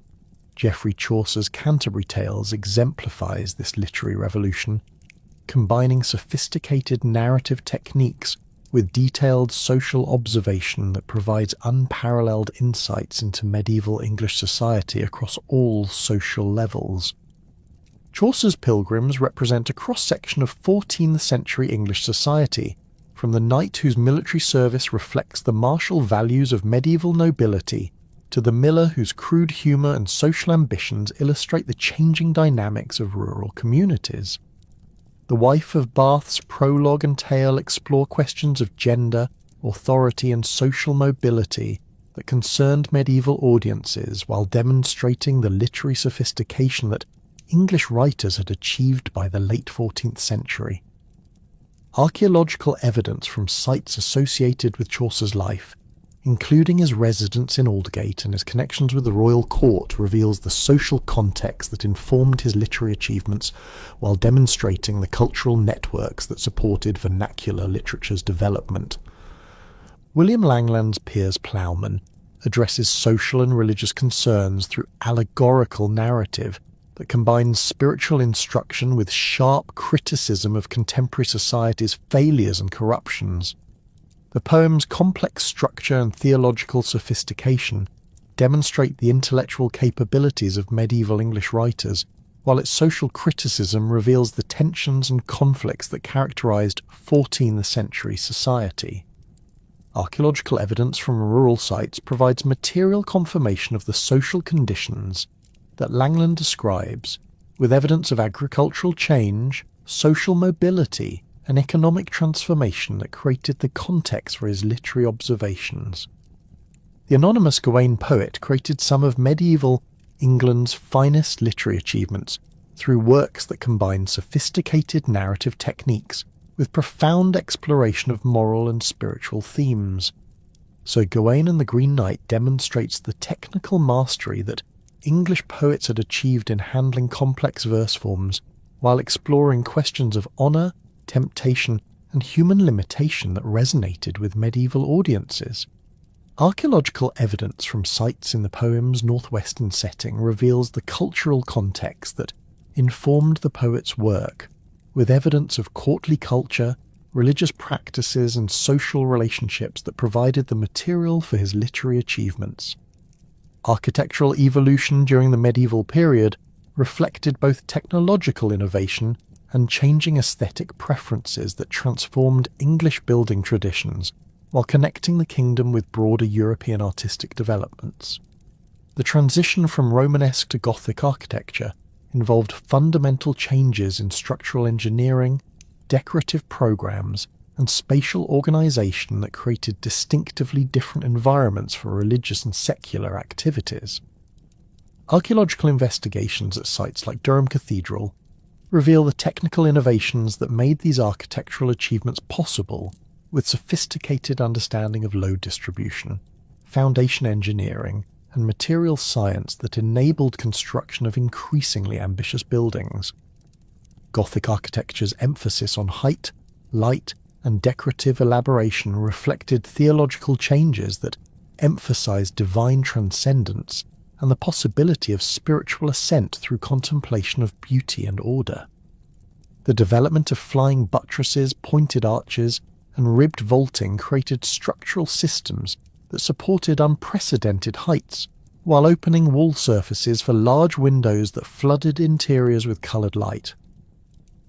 Speaker 1: Geoffrey Chaucer's Canterbury Tales exemplifies this literary revolution, combining sophisticated narrative techniques with detailed social observation that provides unparalleled insights into medieval English society across all social levels. Chaucer's pilgrims represent a cross-section of 14th century English society, from the knight whose military service reflects the martial values of medieval nobility to the miller whose crude humour and social ambitions illustrate the changing dynamics of rural communities. The Wife of Bath's prologue and tale explore questions of gender, authority, and social mobility that concerned medieval audiences while demonstrating the literary sophistication that English writers had achieved by the late 14th century. Archaeological evidence from sites associated with Chaucer's life, including his residence in Aldgate and his connections with the royal court, reveals the social context that informed his literary achievements while demonstrating the cultural networks that supported vernacular literature's development. William Langland's Piers Plowman addresses social and religious concerns through allegorical narrative that combines spiritual instruction with sharp criticism of contemporary society's failures and corruptions. The poem's complex structure and theological sophistication demonstrate the intellectual capabilities of medieval English writers, while its social criticism reveals the tensions and conflicts that characterised 14th century society. Archaeological evidence from rural sites provides material confirmation of the social conditions that Langland describes, with evidence of agricultural change, social mobility, and economic transformation that created the context for his literary observations. The anonymous Gawain poet created some of medieval England's finest literary achievements through works that combine sophisticated narrative techniques with profound exploration of moral and spiritual themes. So Gawain and the Green Knight demonstrates the technical mastery that English poets had achieved in handling complex verse forms while exploring questions of honour, temptation, and human limitation that resonated with medieval audiences. Archaeological evidence from sites in the poem's northwestern setting reveals the cultural context that informed the poet's work, with evidence of courtly culture, religious practices, and social relationships that provided the material for his literary achievements. Architectural evolution during the medieval period reflected both technological innovation and changing aesthetic preferences that transformed English building traditions while connecting the kingdom with broader European artistic developments. The transition from Romanesque to Gothic architecture involved fundamental changes in structural engineering, decorative programs, and spatial organisation that created distinctively different environments for religious and secular activities. Archaeological investigations at sites like Durham Cathedral reveal the technical innovations that made these architectural achievements possible, with sophisticated understanding of load distribution, foundation engineering, and material science that enabled construction of increasingly ambitious buildings. Gothic architecture's emphasis on height, light, and decorative elaboration reflected theological changes that emphasized divine transcendence and the possibility of spiritual ascent through contemplation of beauty and order. The development of flying buttresses, pointed arches, and ribbed vaulting created structural systems that supported unprecedented heights, while opening wall surfaces for large windows that flooded interiors with coloured light.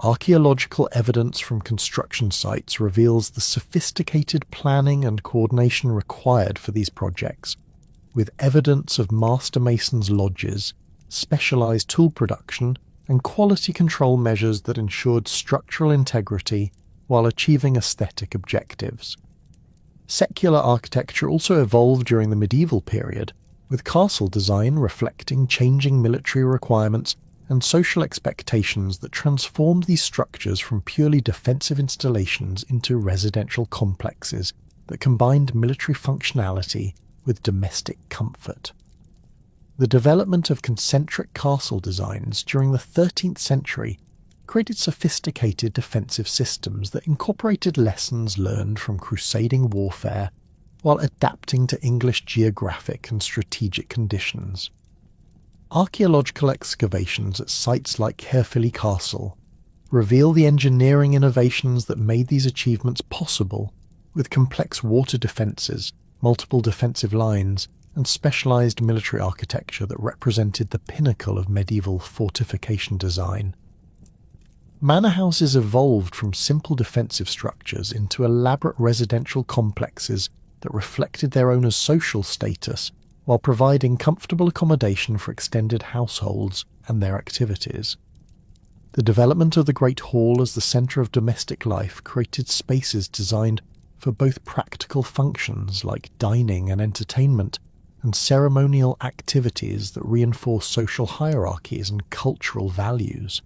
Speaker 1: Archaeological evidence from construction sites reveals the sophisticated planning and coordination required for these projects, with evidence of master masons' lodges, specialised tool production, and quality control measures that ensured structural integrity while achieving aesthetic objectives. Secular architecture also evolved during the medieval period, with castle design reflecting changing military requirements and social expectations that transformed these structures from purely defensive installations into residential complexes that combined military functionality with domestic comfort. The development of concentric castle designs during the 13th century created sophisticated defensive systems that incorporated lessons learned from crusading warfare while adapting to English geographic and strategic conditions. Archaeological excavations at sites like Caerphilly Castle reveal the engineering innovations that made these achievements possible, with complex water defences, multiple defensive lines, and specialised military architecture that represented the pinnacle of medieval fortification design. Manor houses evolved from simple defensive structures into elaborate residential complexes that reflected their owners' social status while providing comfortable accommodation for extended households and their activities. The development of the Great Hall as the centre of domestic life created spaces designed for both practical functions like dining and entertainment and ceremonial activities that reinforce social hierarchies and cultural values.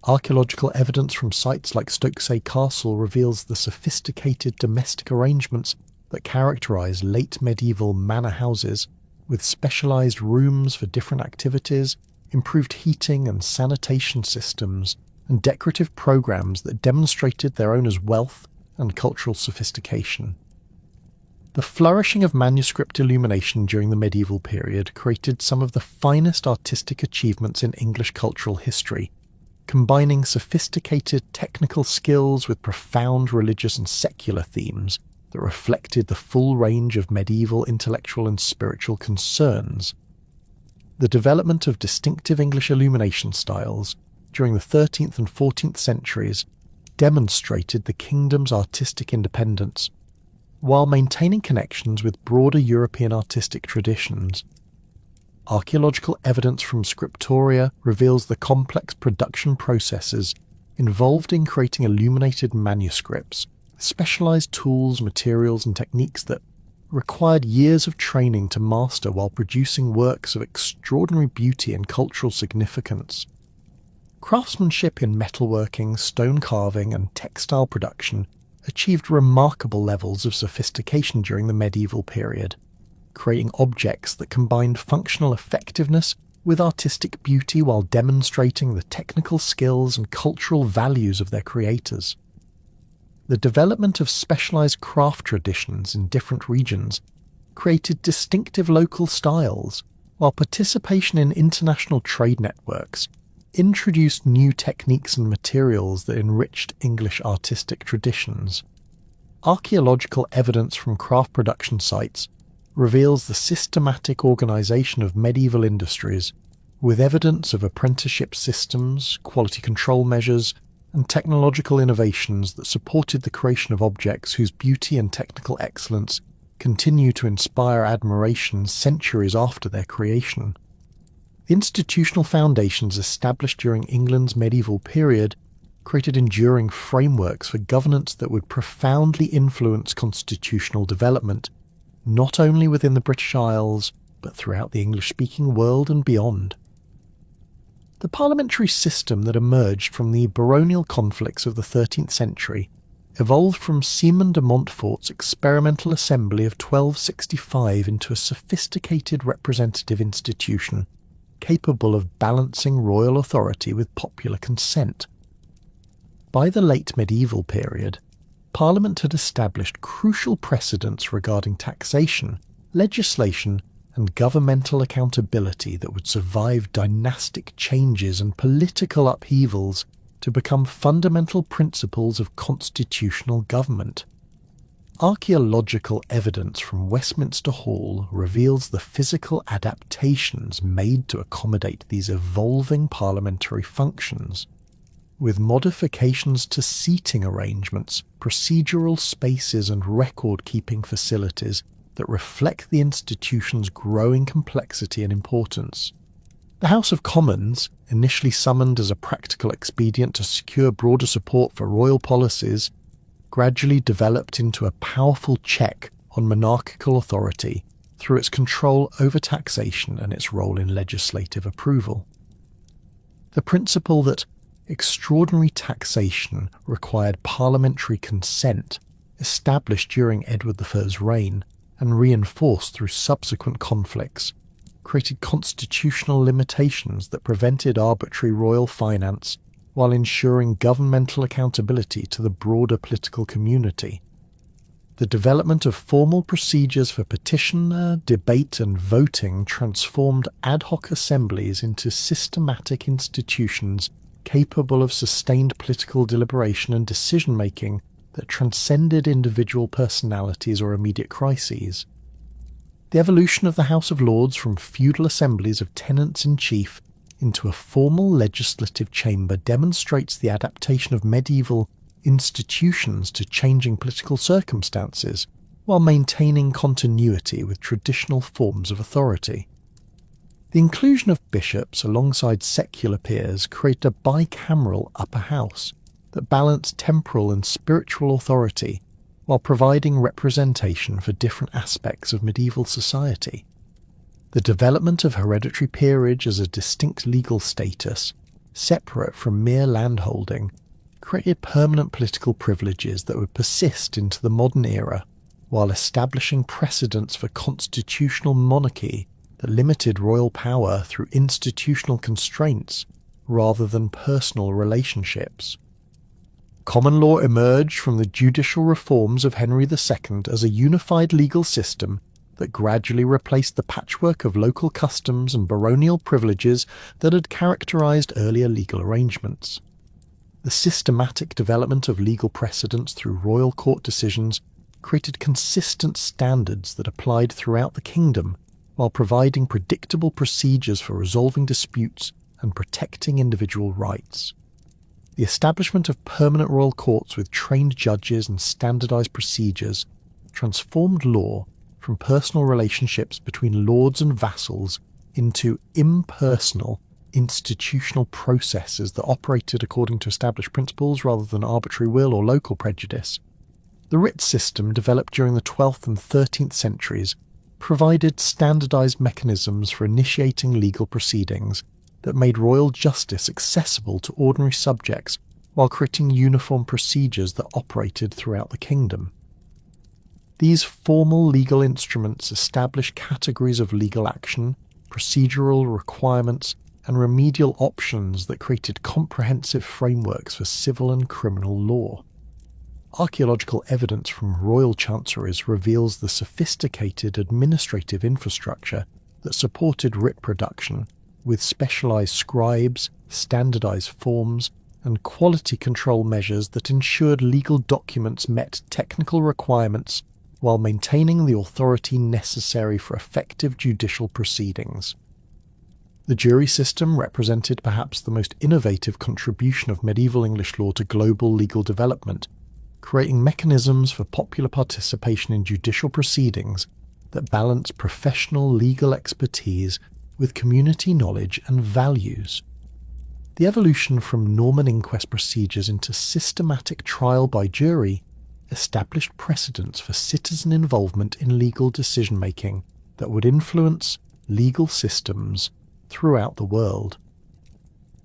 Speaker 1: Archaeological evidence from sites like Stokesay Castle reveals the sophisticated domestic arrangements that characterise late medieval manor houses, with specialised rooms for different activities, improved heating and sanitation systems, and decorative programmes that demonstrated their owners' wealth and cultural sophistication. The flourishing of manuscript illumination during the medieval period created some of the finest artistic achievements in English cultural history, combining sophisticated technical skills with profound religious and secular themes that reflected the full range of medieval intellectual and spiritual concerns. The development of distinctive English illumination styles during the 13th and 14th centuries demonstrated the kingdom's artistic independence, while maintaining connections with broader European artistic traditions. Archaeological evidence from scriptoria reveals the complex production processes involved in creating illuminated manuscripts, specialised tools, materials and techniques that required years of training to master while producing works of extraordinary beauty and cultural significance. Craftsmanship in metalworking, stone carving and textile production achieved remarkable levels of sophistication during the medieval period, creating objects that combined functional effectiveness with artistic beauty while demonstrating the technical skills and cultural values of their creators. The development of specialised craft traditions in different regions created distinctive local styles, while participation in international trade networks introduced new techniques and materials that enriched English artistic traditions. Archaeological evidence from craft production sites reveals the systematic organisation of medieval industries, with evidence of apprenticeship systems, quality control measures, and technological innovations that supported the creation of objects whose beauty and technical excellence continue to inspire admiration centuries after their creation. The institutional foundations established during England's medieval period created enduring frameworks for governance that would profoundly influence constitutional development, not only within the British Isles, but throughout the English-speaking world and beyond. The parliamentary system that emerged from the baronial conflicts of the 13th century evolved from Simon de Montfort's experimental assembly of 1265 into a sophisticated representative institution capable of balancing royal authority with popular consent. By the late medieval period, Parliament had established crucial precedents regarding taxation, legislation, and governmental accountability that would survive dynastic changes and political upheavals to become fundamental principles of constitutional government. Archaeological evidence from Westminster Hall reveals the physical adaptations made to accommodate these evolving parliamentary functions, with modifications to seating arrangements, procedural spaces and record-keeping facilities that reflect the institution's growing complexity and importance. The House of Commons, initially summoned as a practical expedient to secure broader support for royal policies, gradually developed into a powerful check on monarchical authority through its control over taxation and its role in legislative approval. The principle that extraordinary taxation required parliamentary consent, established during Edward I's reign and reinforced through subsequent conflicts, created constitutional limitations that prevented arbitrary royal finance while ensuring governmental accountability to the broader political community. The development of formal procedures for petition, debate and voting transformed ad hoc assemblies into systematic institutions capable of sustained political deliberation and decision-making that transcended individual personalities or immediate crises. The evolution of the House of Lords from feudal assemblies of tenants-in-chief into a formal legislative chamber demonstrates the adaptation of medieval institutions to changing political circumstances, while maintaining continuity with traditional forms of authority. The inclusion of bishops alongside secular peers created a bicameral upper house that balanced temporal and spiritual authority while providing representation for different aspects of medieval society. The development of hereditary peerage as a distinct legal status, separate from mere landholding, created permanent political privileges that would persist into the modern era, while establishing precedents for constitutional monarchy that limited royal power through institutional constraints rather than personal relationships. Common law emerged from the judicial reforms of Henry II as a unified legal system that gradually replaced the patchwork of local customs and baronial privileges that had characterized earlier legal arrangements. The systematic development of legal precedents through royal court decisions created consistent standards that applied throughout the kingdom, while providing predictable procedures for resolving disputes and protecting individual rights. The establishment of permanent royal courts with trained judges and standardized procedures transformed law from personal relationships between lords and vassals into impersonal, institutional processes that operated according to established principles rather than arbitrary will or local prejudice. The writ system, developed during the 12th and 13th centuries, provided standardized mechanisms for initiating legal proceedings that made royal justice accessible to ordinary subjects while creating uniform procedures that operated throughout the kingdom. These formal legal instruments established categories of legal action, procedural requirements, and remedial options that created comprehensive frameworks for civil and criminal law. Archaeological evidence from royal chanceries reveals the sophisticated administrative infrastructure that supported writ production, with specialized scribes, standardized forms, and quality control measures that ensured legal documents met technical requirements while maintaining the authority necessary for effective judicial proceedings. The jury system represented perhaps the most innovative contribution of medieval English law to global legal development, creating mechanisms for popular participation in judicial proceedings that balance professional legal expertise with community knowledge and values. The evolution from Norman inquest procedures into systematic trial by jury established precedents for citizen involvement in legal decision-making that would influence legal systems throughout the world.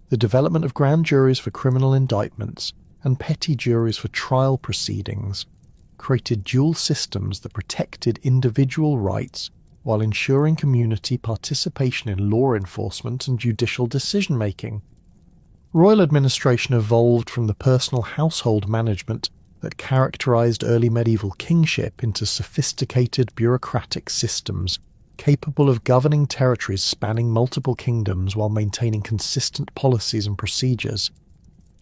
Speaker 1: The development of grand juries for criminal indictments and petty juries for trial proceedings created dual systems that protected individual rights while ensuring community participation in law enforcement and judicial decision-making. Royal administration evolved from the personal household management that characterized early medieval kingship into sophisticated bureaucratic systems capable of governing territories spanning multiple kingdoms while maintaining consistent policies and procedures.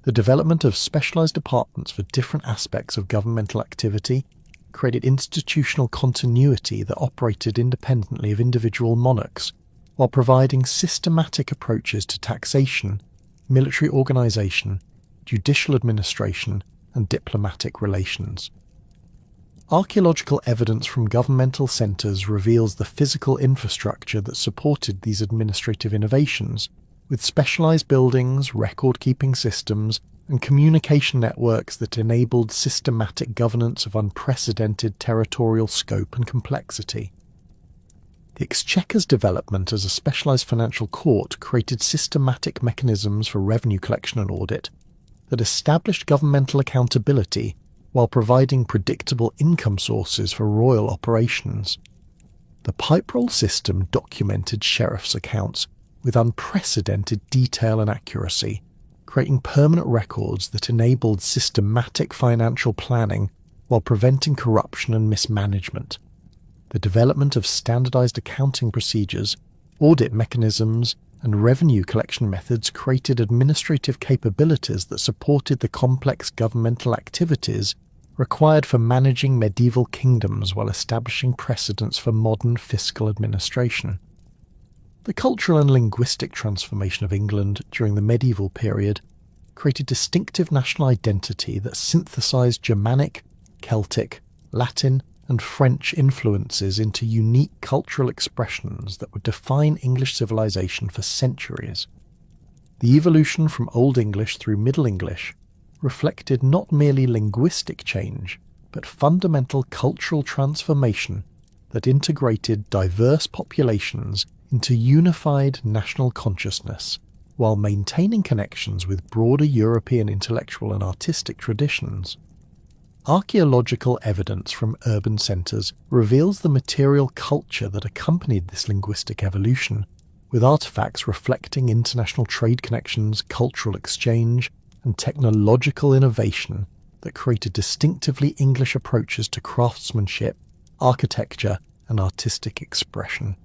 Speaker 1: The development of specialized departments for different aspects of governmental activity created institutional continuity that operated independently of individual monarchs, while providing systematic approaches to taxation, military organization, judicial administration, and diplomatic relations. Archaeological evidence from governmental centres reveals the physical infrastructure that supported these administrative innovations, with specialised buildings, record-keeping systems, and communication networks that enabled systematic governance of unprecedented territorial scope and complexity. The Exchequer's development as a specialised financial court created systematic mechanisms for revenue collection and audit that established governmental accountability while providing predictable income sources for royal operations. The pipe roll system documented sheriff's accounts with unprecedented detail and accuracy, creating permanent records that enabled systematic financial planning while preventing corruption and mismanagement. The development of standardized accounting procedures, audit mechanisms, and revenue collection methods created administrative capabilities that supported the complex governmental activities required for managing medieval kingdoms while establishing precedents for modern fiscal administration. The cultural and linguistic transformation of England during the medieval period created distinctive national identity that synthesized Germanic, Celtic, Latin, and French influences into unique cultural expressions that would define English civilization for centuries. The evolution from Old English through Middle English reflected not merely linguistic change, but fundamental cultural transformation that integrated diverse populations into unified national consciousness, while maintaining connections with broader European intellectual and artistic traditions. Archaeological evidence from urban centres reveals the material culture that accompanied this linguistic evolution, with artefacts reflecting international trade connections, cultural exchange, and technological innovation that created distinctively English approaches to craftsmanship, architecture, and artistic expression.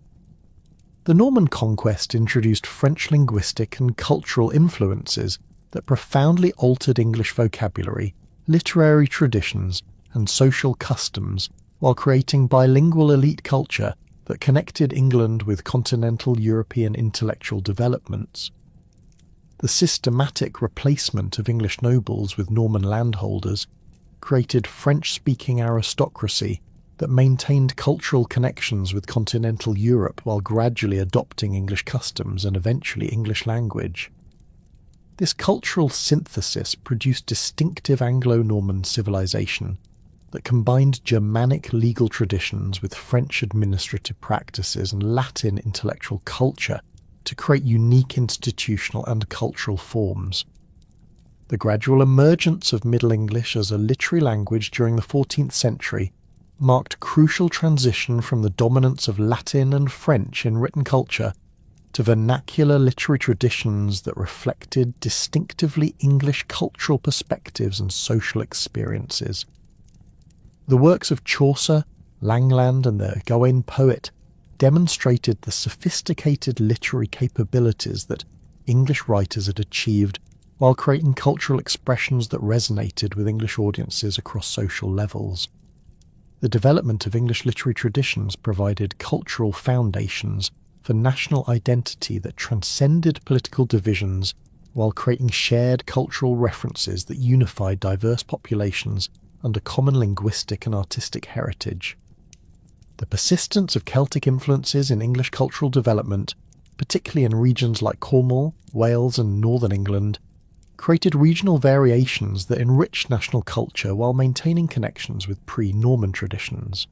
Speaker 1: The Norman conquest introduced French linguistic and cultural influences that profoundly altered English vocabulary, literary traditions, and social customs, while creating bilingual elite culture that connected England with continental European intellectual developments. The systematic replacement of English nobles with Norman landholders created French-speaking aristocracy that maintained cultural connections with continental Europe while gradually adopting English customs and eventually English language. This cultural synthesis produced distinctive Anglo-Norman civilization that combined Germanic legal traditions with French administrative practices and Latin intellectual culture to create unique institutional and cultural forms. The gradual emergence of Middle English as a literary language during the 14th century marked crucial transition from the dominance of Latin and French in written culture to vernacular literary traditions that reflected distinctively English cultural perspectives and social experiences. The works of Chaucer, Langland, and the Gawain poet demonstrated the sophisticated literary capabilities that English writers had achieved while creating cultural expressions that resonated with English audiences across social levels. The development of English literary traditions provided cultural foundations for national identity that transcended political divisions while creating shared cultural references that unified diverse populations under common linguistic and artistic heritage. The persistence of Celtic influences in English cultural development, particularly in regions like Cornwall, Wales and northern England, created regional variations that enriched national culture while maintaining connections with pre-Norman traditions.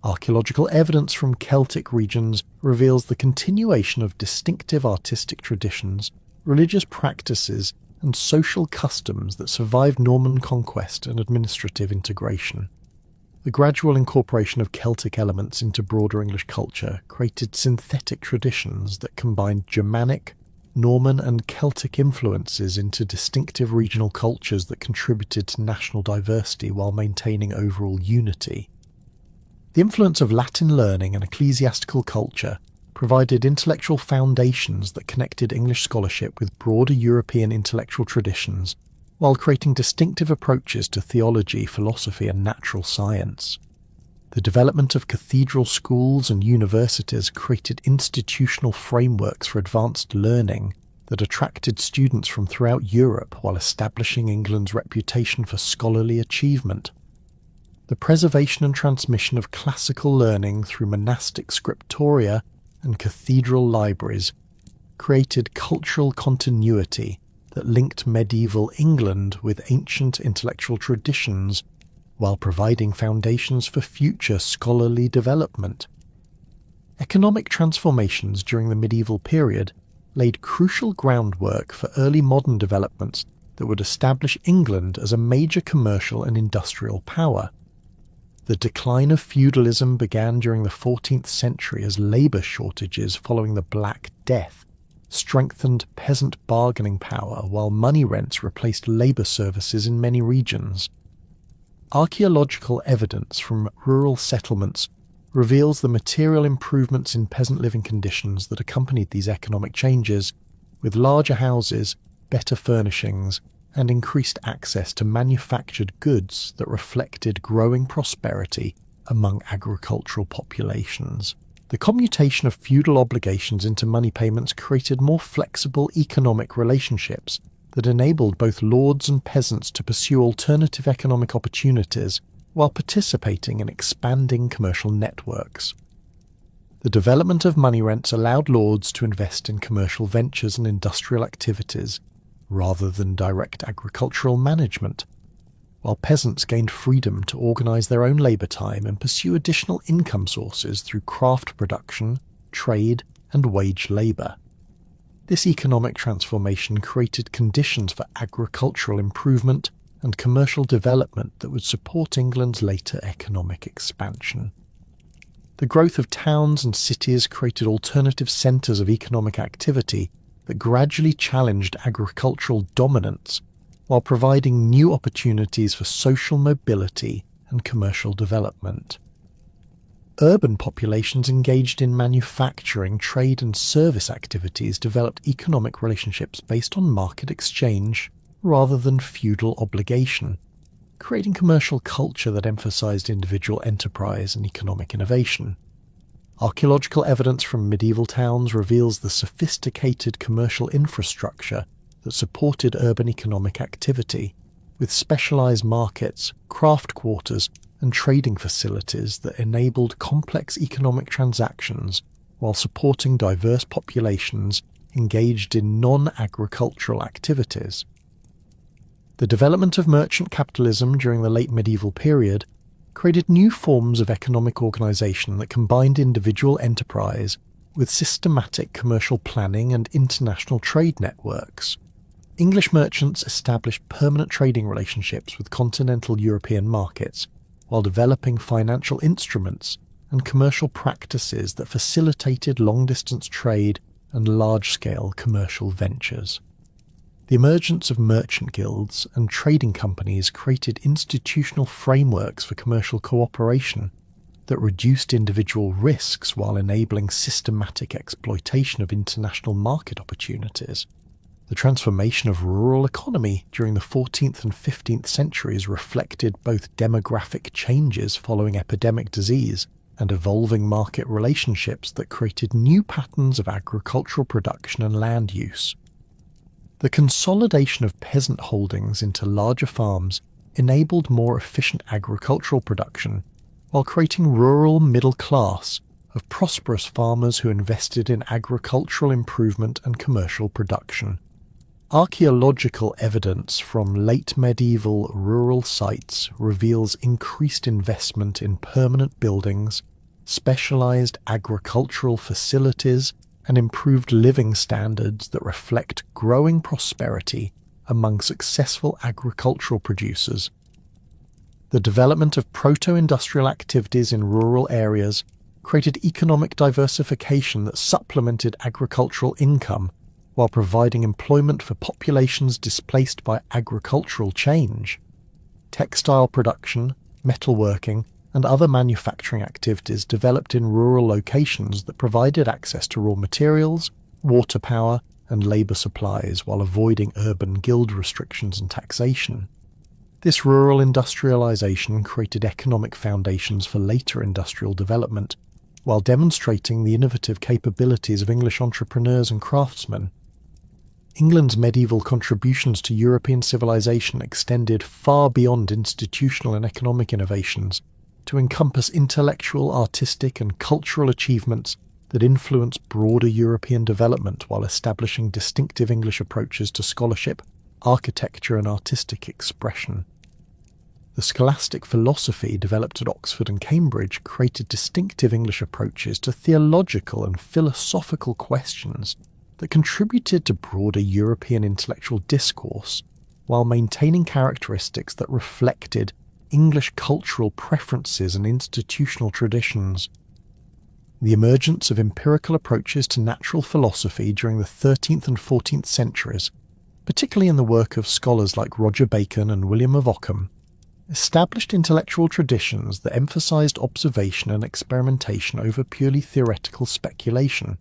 Speaker 1: Archaeological evidence from Celtic regions reveals the continuation of distinctive artistic traditions, religious practices, and social customs that survived Norman conquest and administrative integration. The gradual incorporation of Celtic elements into broader English culture created synthetic traditions that combined Germanic, Norman and Celtic influences into distinctive regional cultures that contributed to national diversity while maintaining overall unity. The influence of Latin learning and ecclesiastical culture provided intellectual foundations that connected English scholarship with broader European intellectual traditions, while creating distinctive approaches to theology, philosophy and natural science. The development of cathedral schools and universities created institutional frameworks for advanced learning that attracted students from throughout Europe while establishing England's reputation for scholarly achievement. The preservation and transmission of classical learning through monastic scriptoria and cathedral libraries created cultural continuity that linked medieval England with ancient intellectual traditions while providing foundations for future scholarly development. Economic transformations during the medieval period laid crucial groundwork for early modern developments that would establish England as a major commercial and industrial power. The decline of feudalism began during the 14th century as labour shortages following the Black Death strengthened peasant bargaining power, while money rents replaced labour services in many regions. Archaeological evidence from rural settlements reveals the material improvements in peasant living conditions that accompanied these economic changes, with larger houses, better furnishings, and increased access to manufactured goods that reflected growing prosperity among agricultural populations. The commutation of feudal obligations into money payments created more flexible economic relationships that enabled both lords and peasants to pursue alternative economic opportunities while participating in expanding commercial networks. The development of money rents allowed lords to invest in commercial ventures and industrial activities rather than direct agricultural management, while peasants gained freedom to organise their own labour time and pursue additional income sources through craft production, trade and wage labour. This economic transformation created conditions for agricultural improvement and commercial development that would support England's later economic expansion. The growth of towns and cities created alternative centres of economic activity that gradually challenged agricultural dominance while providing new opportunities for social mobility and commercial development. Urban populations engaged in manufacturing, trade and service activities developed economic relationships based on market exchange rather than feudal obligation, creating commercial culture that emphasized individual enterprise and economic innovation. Archaeological evidence from medieval towns reveals the sophisticated commercial infrastructure that supported urban economic activity, with specialized markets, craft quarters, and trading facilities that enabled complex economic transactions while supporting diverse populations engaged in non-agricultural activities. The development of merchant capitalism during the late medieval period created new forms of economic organization that combined individual enterprise with systematic commercial planning and international trade networks. English merchants established permanent trading relationships with continental European markets while developing financial instruments and commercial practices that facilitated long-distance trade and large-scale commercial ventures. The emergence of merchant guilds and trading companies created institutional frameworks for commercial cooperation that reduced individual risks while enabling systematic exploitation of international market opportunities. The transformation of rural economy during the 14th and 15th centuries reflected both demographic changes following epidemic disease and evolving market relationships that created new patterns of agricultural production and land use. The consolidation of peasant holdings into larger farms enabled more efficient agricultural production, while creating rural middle class of prosperous farmers who invested in agricultural improvement and commercial production. Archaeological evidence from late medieval rural sites reveals increased investment in permanent buildings, specialized agricultural facilities, and improved living standards that reflect growing prosperity among successful agricultural producers. The development of proto-industrial activities in rural areas created economic diversification that supplemented agricultural income while providing employment for populations displaced by agricultural change. Textile production, metalworking, and other manufacturing activities developed in rural locations that provided access to raw materials, water power, and labour supplies while avoiding urban guild restrictions and taxation. This rural industrialisation created economic foundations for later industrial development, while demonstrating the innovative capabilities of English entrepreneurs and craftsmen. England's medieval contributions to European civilization extended far beyond institutional and economic innovations to encompass intellectual, artistic, and cultural achievements that influenced broader European development while establishing distinctive English approaches to scholarship, architecture, and artistic expression. The scholastic philosophy developed at Oxford and Cambridge created distinctive English approaches to theological and philosophical questions that contributed to broader European intellectual discourse, while maintaining characteristics that reflected English cultural preferences and institutional traditions. The emergence of empirical approaches to natural philosophy during the 13th and 14th centuries, particularly in the work of scholars like Roger Bacon and William of Ockham, established intellectual traditions that emphasized observation and experimentation over purely theoretical speculation.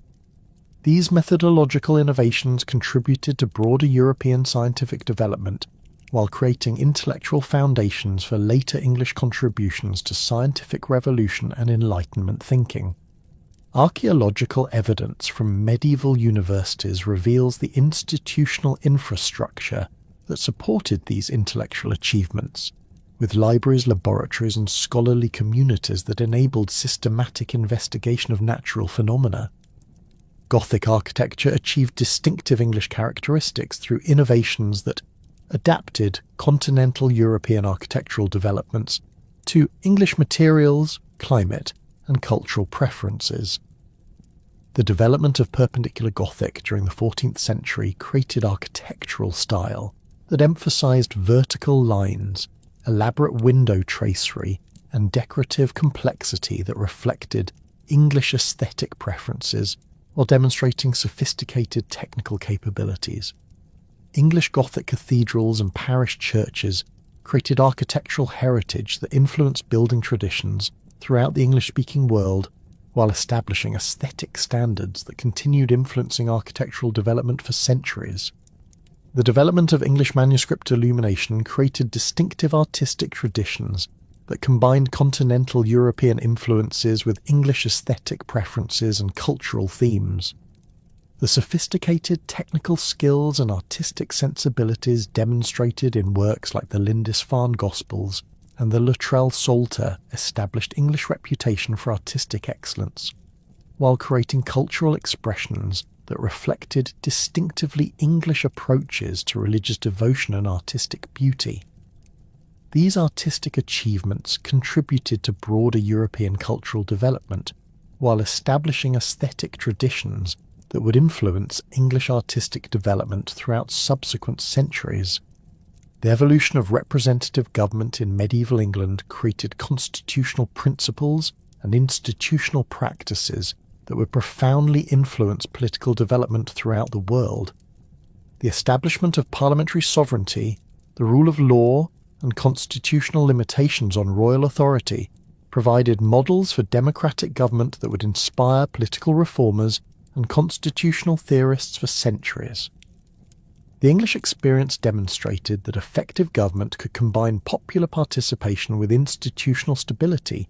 Speaker 1: These methodological innovations contributed to broader European scientific development, while creating intellectual foundations for later English contributions to scientific revolution and Enlightenment thinking. Archaeological evidence from medieval universities reveals the institutional infrastructure that supported these intellectual achievements, with libraries, laboratories, and scholarly communities that enabled systematic investigation of natural phenomena. Gothic architecture achieved distinctive English characteristics through innovations that adapted continental European architectural developments to English materials, climate, and cultural preferences. The development of perpendicular Gothic during the 14th century created architectural style that emphasized vertical lines, elaborate window tracery, and decorative complexity that reflected English aesthetic preferences while demonstrating sophisticated technical capabilities. English Gothic cathedrals and parish churches created architectural heritage that influenced building traditions throughout the English-speaking world, while establishing aesthetic standards that continued influencing architectural development for centuries. The development of English manuscript illumination created distinctive artistic traditions that combined continental European influences with English aesthetic preferences and cultural themes. The sophisticated technical skills and artistic sensibilities demonstrated in works like the Lindisfarne Gospels and the Luttrell Psalter established English reputation for artistic excellence, while creating cultural expressions that reflected distinctively English approaches to religious devotion and artistic beauty. These artistic achievements contributed to broader European cultural development, while establishing aesthetic traditions that would influence English artistic development throughout subsequent centuries. The evolution of representative government in medieval England created constitutional principles and institutional practices that would profoundly influence political development throughout the world. The establishment of parliamentary sovereignty, the rule of law, and constitutional limitations on royal authority provided models for democratic government that would inspire political reformers and constitutional theorists for centuries. The English experience demonstrated that effective government could combine popular participation with institutional stability,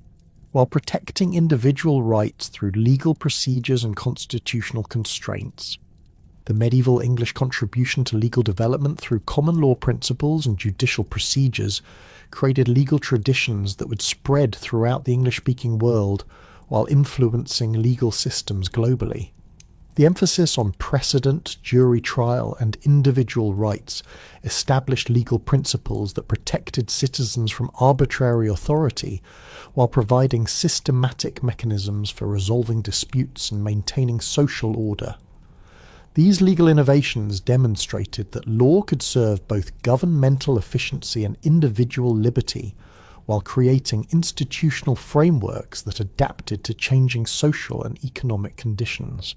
Speaker 1: while protecting individual rights through legal procedures and constitutional constraints. The medieval English contribution to legal development through common law principles and judicial procedures created legal traditions that would spread throughout the English-speaking world while influencing legal systems globally. The emphasis on precedent, jury trial, and individual rights established legal principles that protected citizens from arbitrary authority while providing systematic mechanisms for resolving disputes and maintaining social order. These legal innovations demonstrated that law could serve both governmental efficiency and individual liberty, while creating institutional frameworks that adapted to changing social and economic conditions.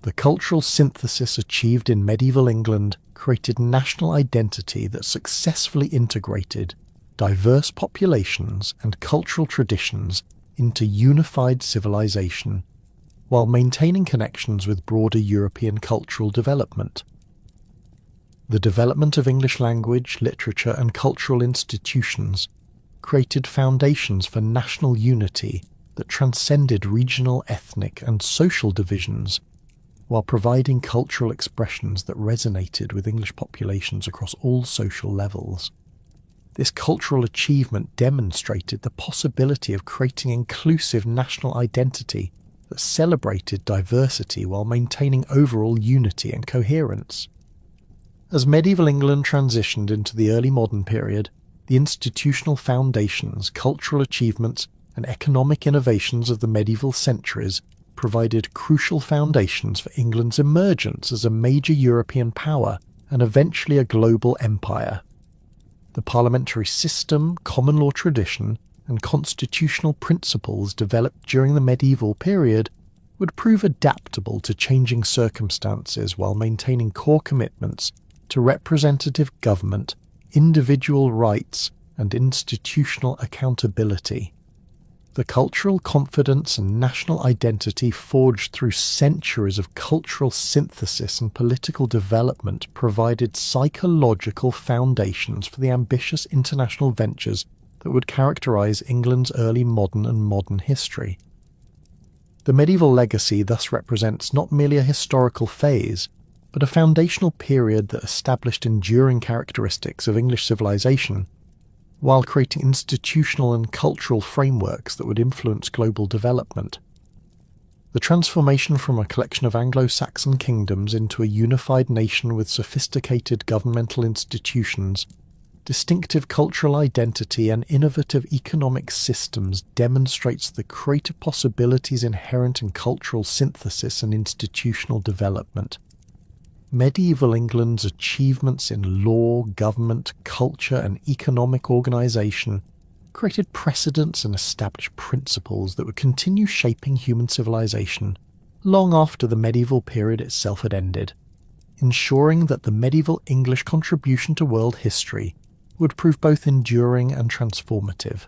Speaker 1: The cultural synthesis achieved in medieval England created national identity that successfully integrated diverse populations and cultural traditions into unified civilization, while maintaining connections with broader European cultural development. The development of English language, literature, and cultural institutions created foundations for national unity that transcended regional, ethnic, and social divisions, while providing cultural expressions that resonated with English populations across all social levels. This cultural achievement demonstrated the possibility of creating inclusive national identity that celebrated diversity while maintaining overall unity and coherence. As medieval England transitioned into the early modern period, the institutional foundations, cultural achievements, and economic innovations of the medieval centuries provided crucial foundations for England's emergence as a major European power and eventually a global empire. The parliamentary system, common law tradition, and constitutional principles developed during the medieval period would prove adaptable to changing circumstances while maintaining core commitments to representative government, individual rights, and institutional accountability. The cultural confidence and national identity forged through centuries of cultural synthesis and political development provided psychological foundations for the ambitious international ventures that would characterize England's early modern and modern history. The medieval legacy thus represents not merely a historical phase, but a foundational period that established enduring characteristics of English civilization, while creating institutional and cultural frameworks that would influence global development. The transformation from a collection of Anglo-Saxon kingdoms into a unified nation with sophisticated governmental institutions, distinctive cultural identity, and innovative economic systems demonstrates the creative possibilities inherent in cultural synthesis and institutional development. Medieval England's achievements in law, government, culture, and economic organisation created precedents and established principles that would continue shaping human civilization long after the medieval period itself had ended, ensuring that the medieval English contribution to world history would prove both enduring and transformative.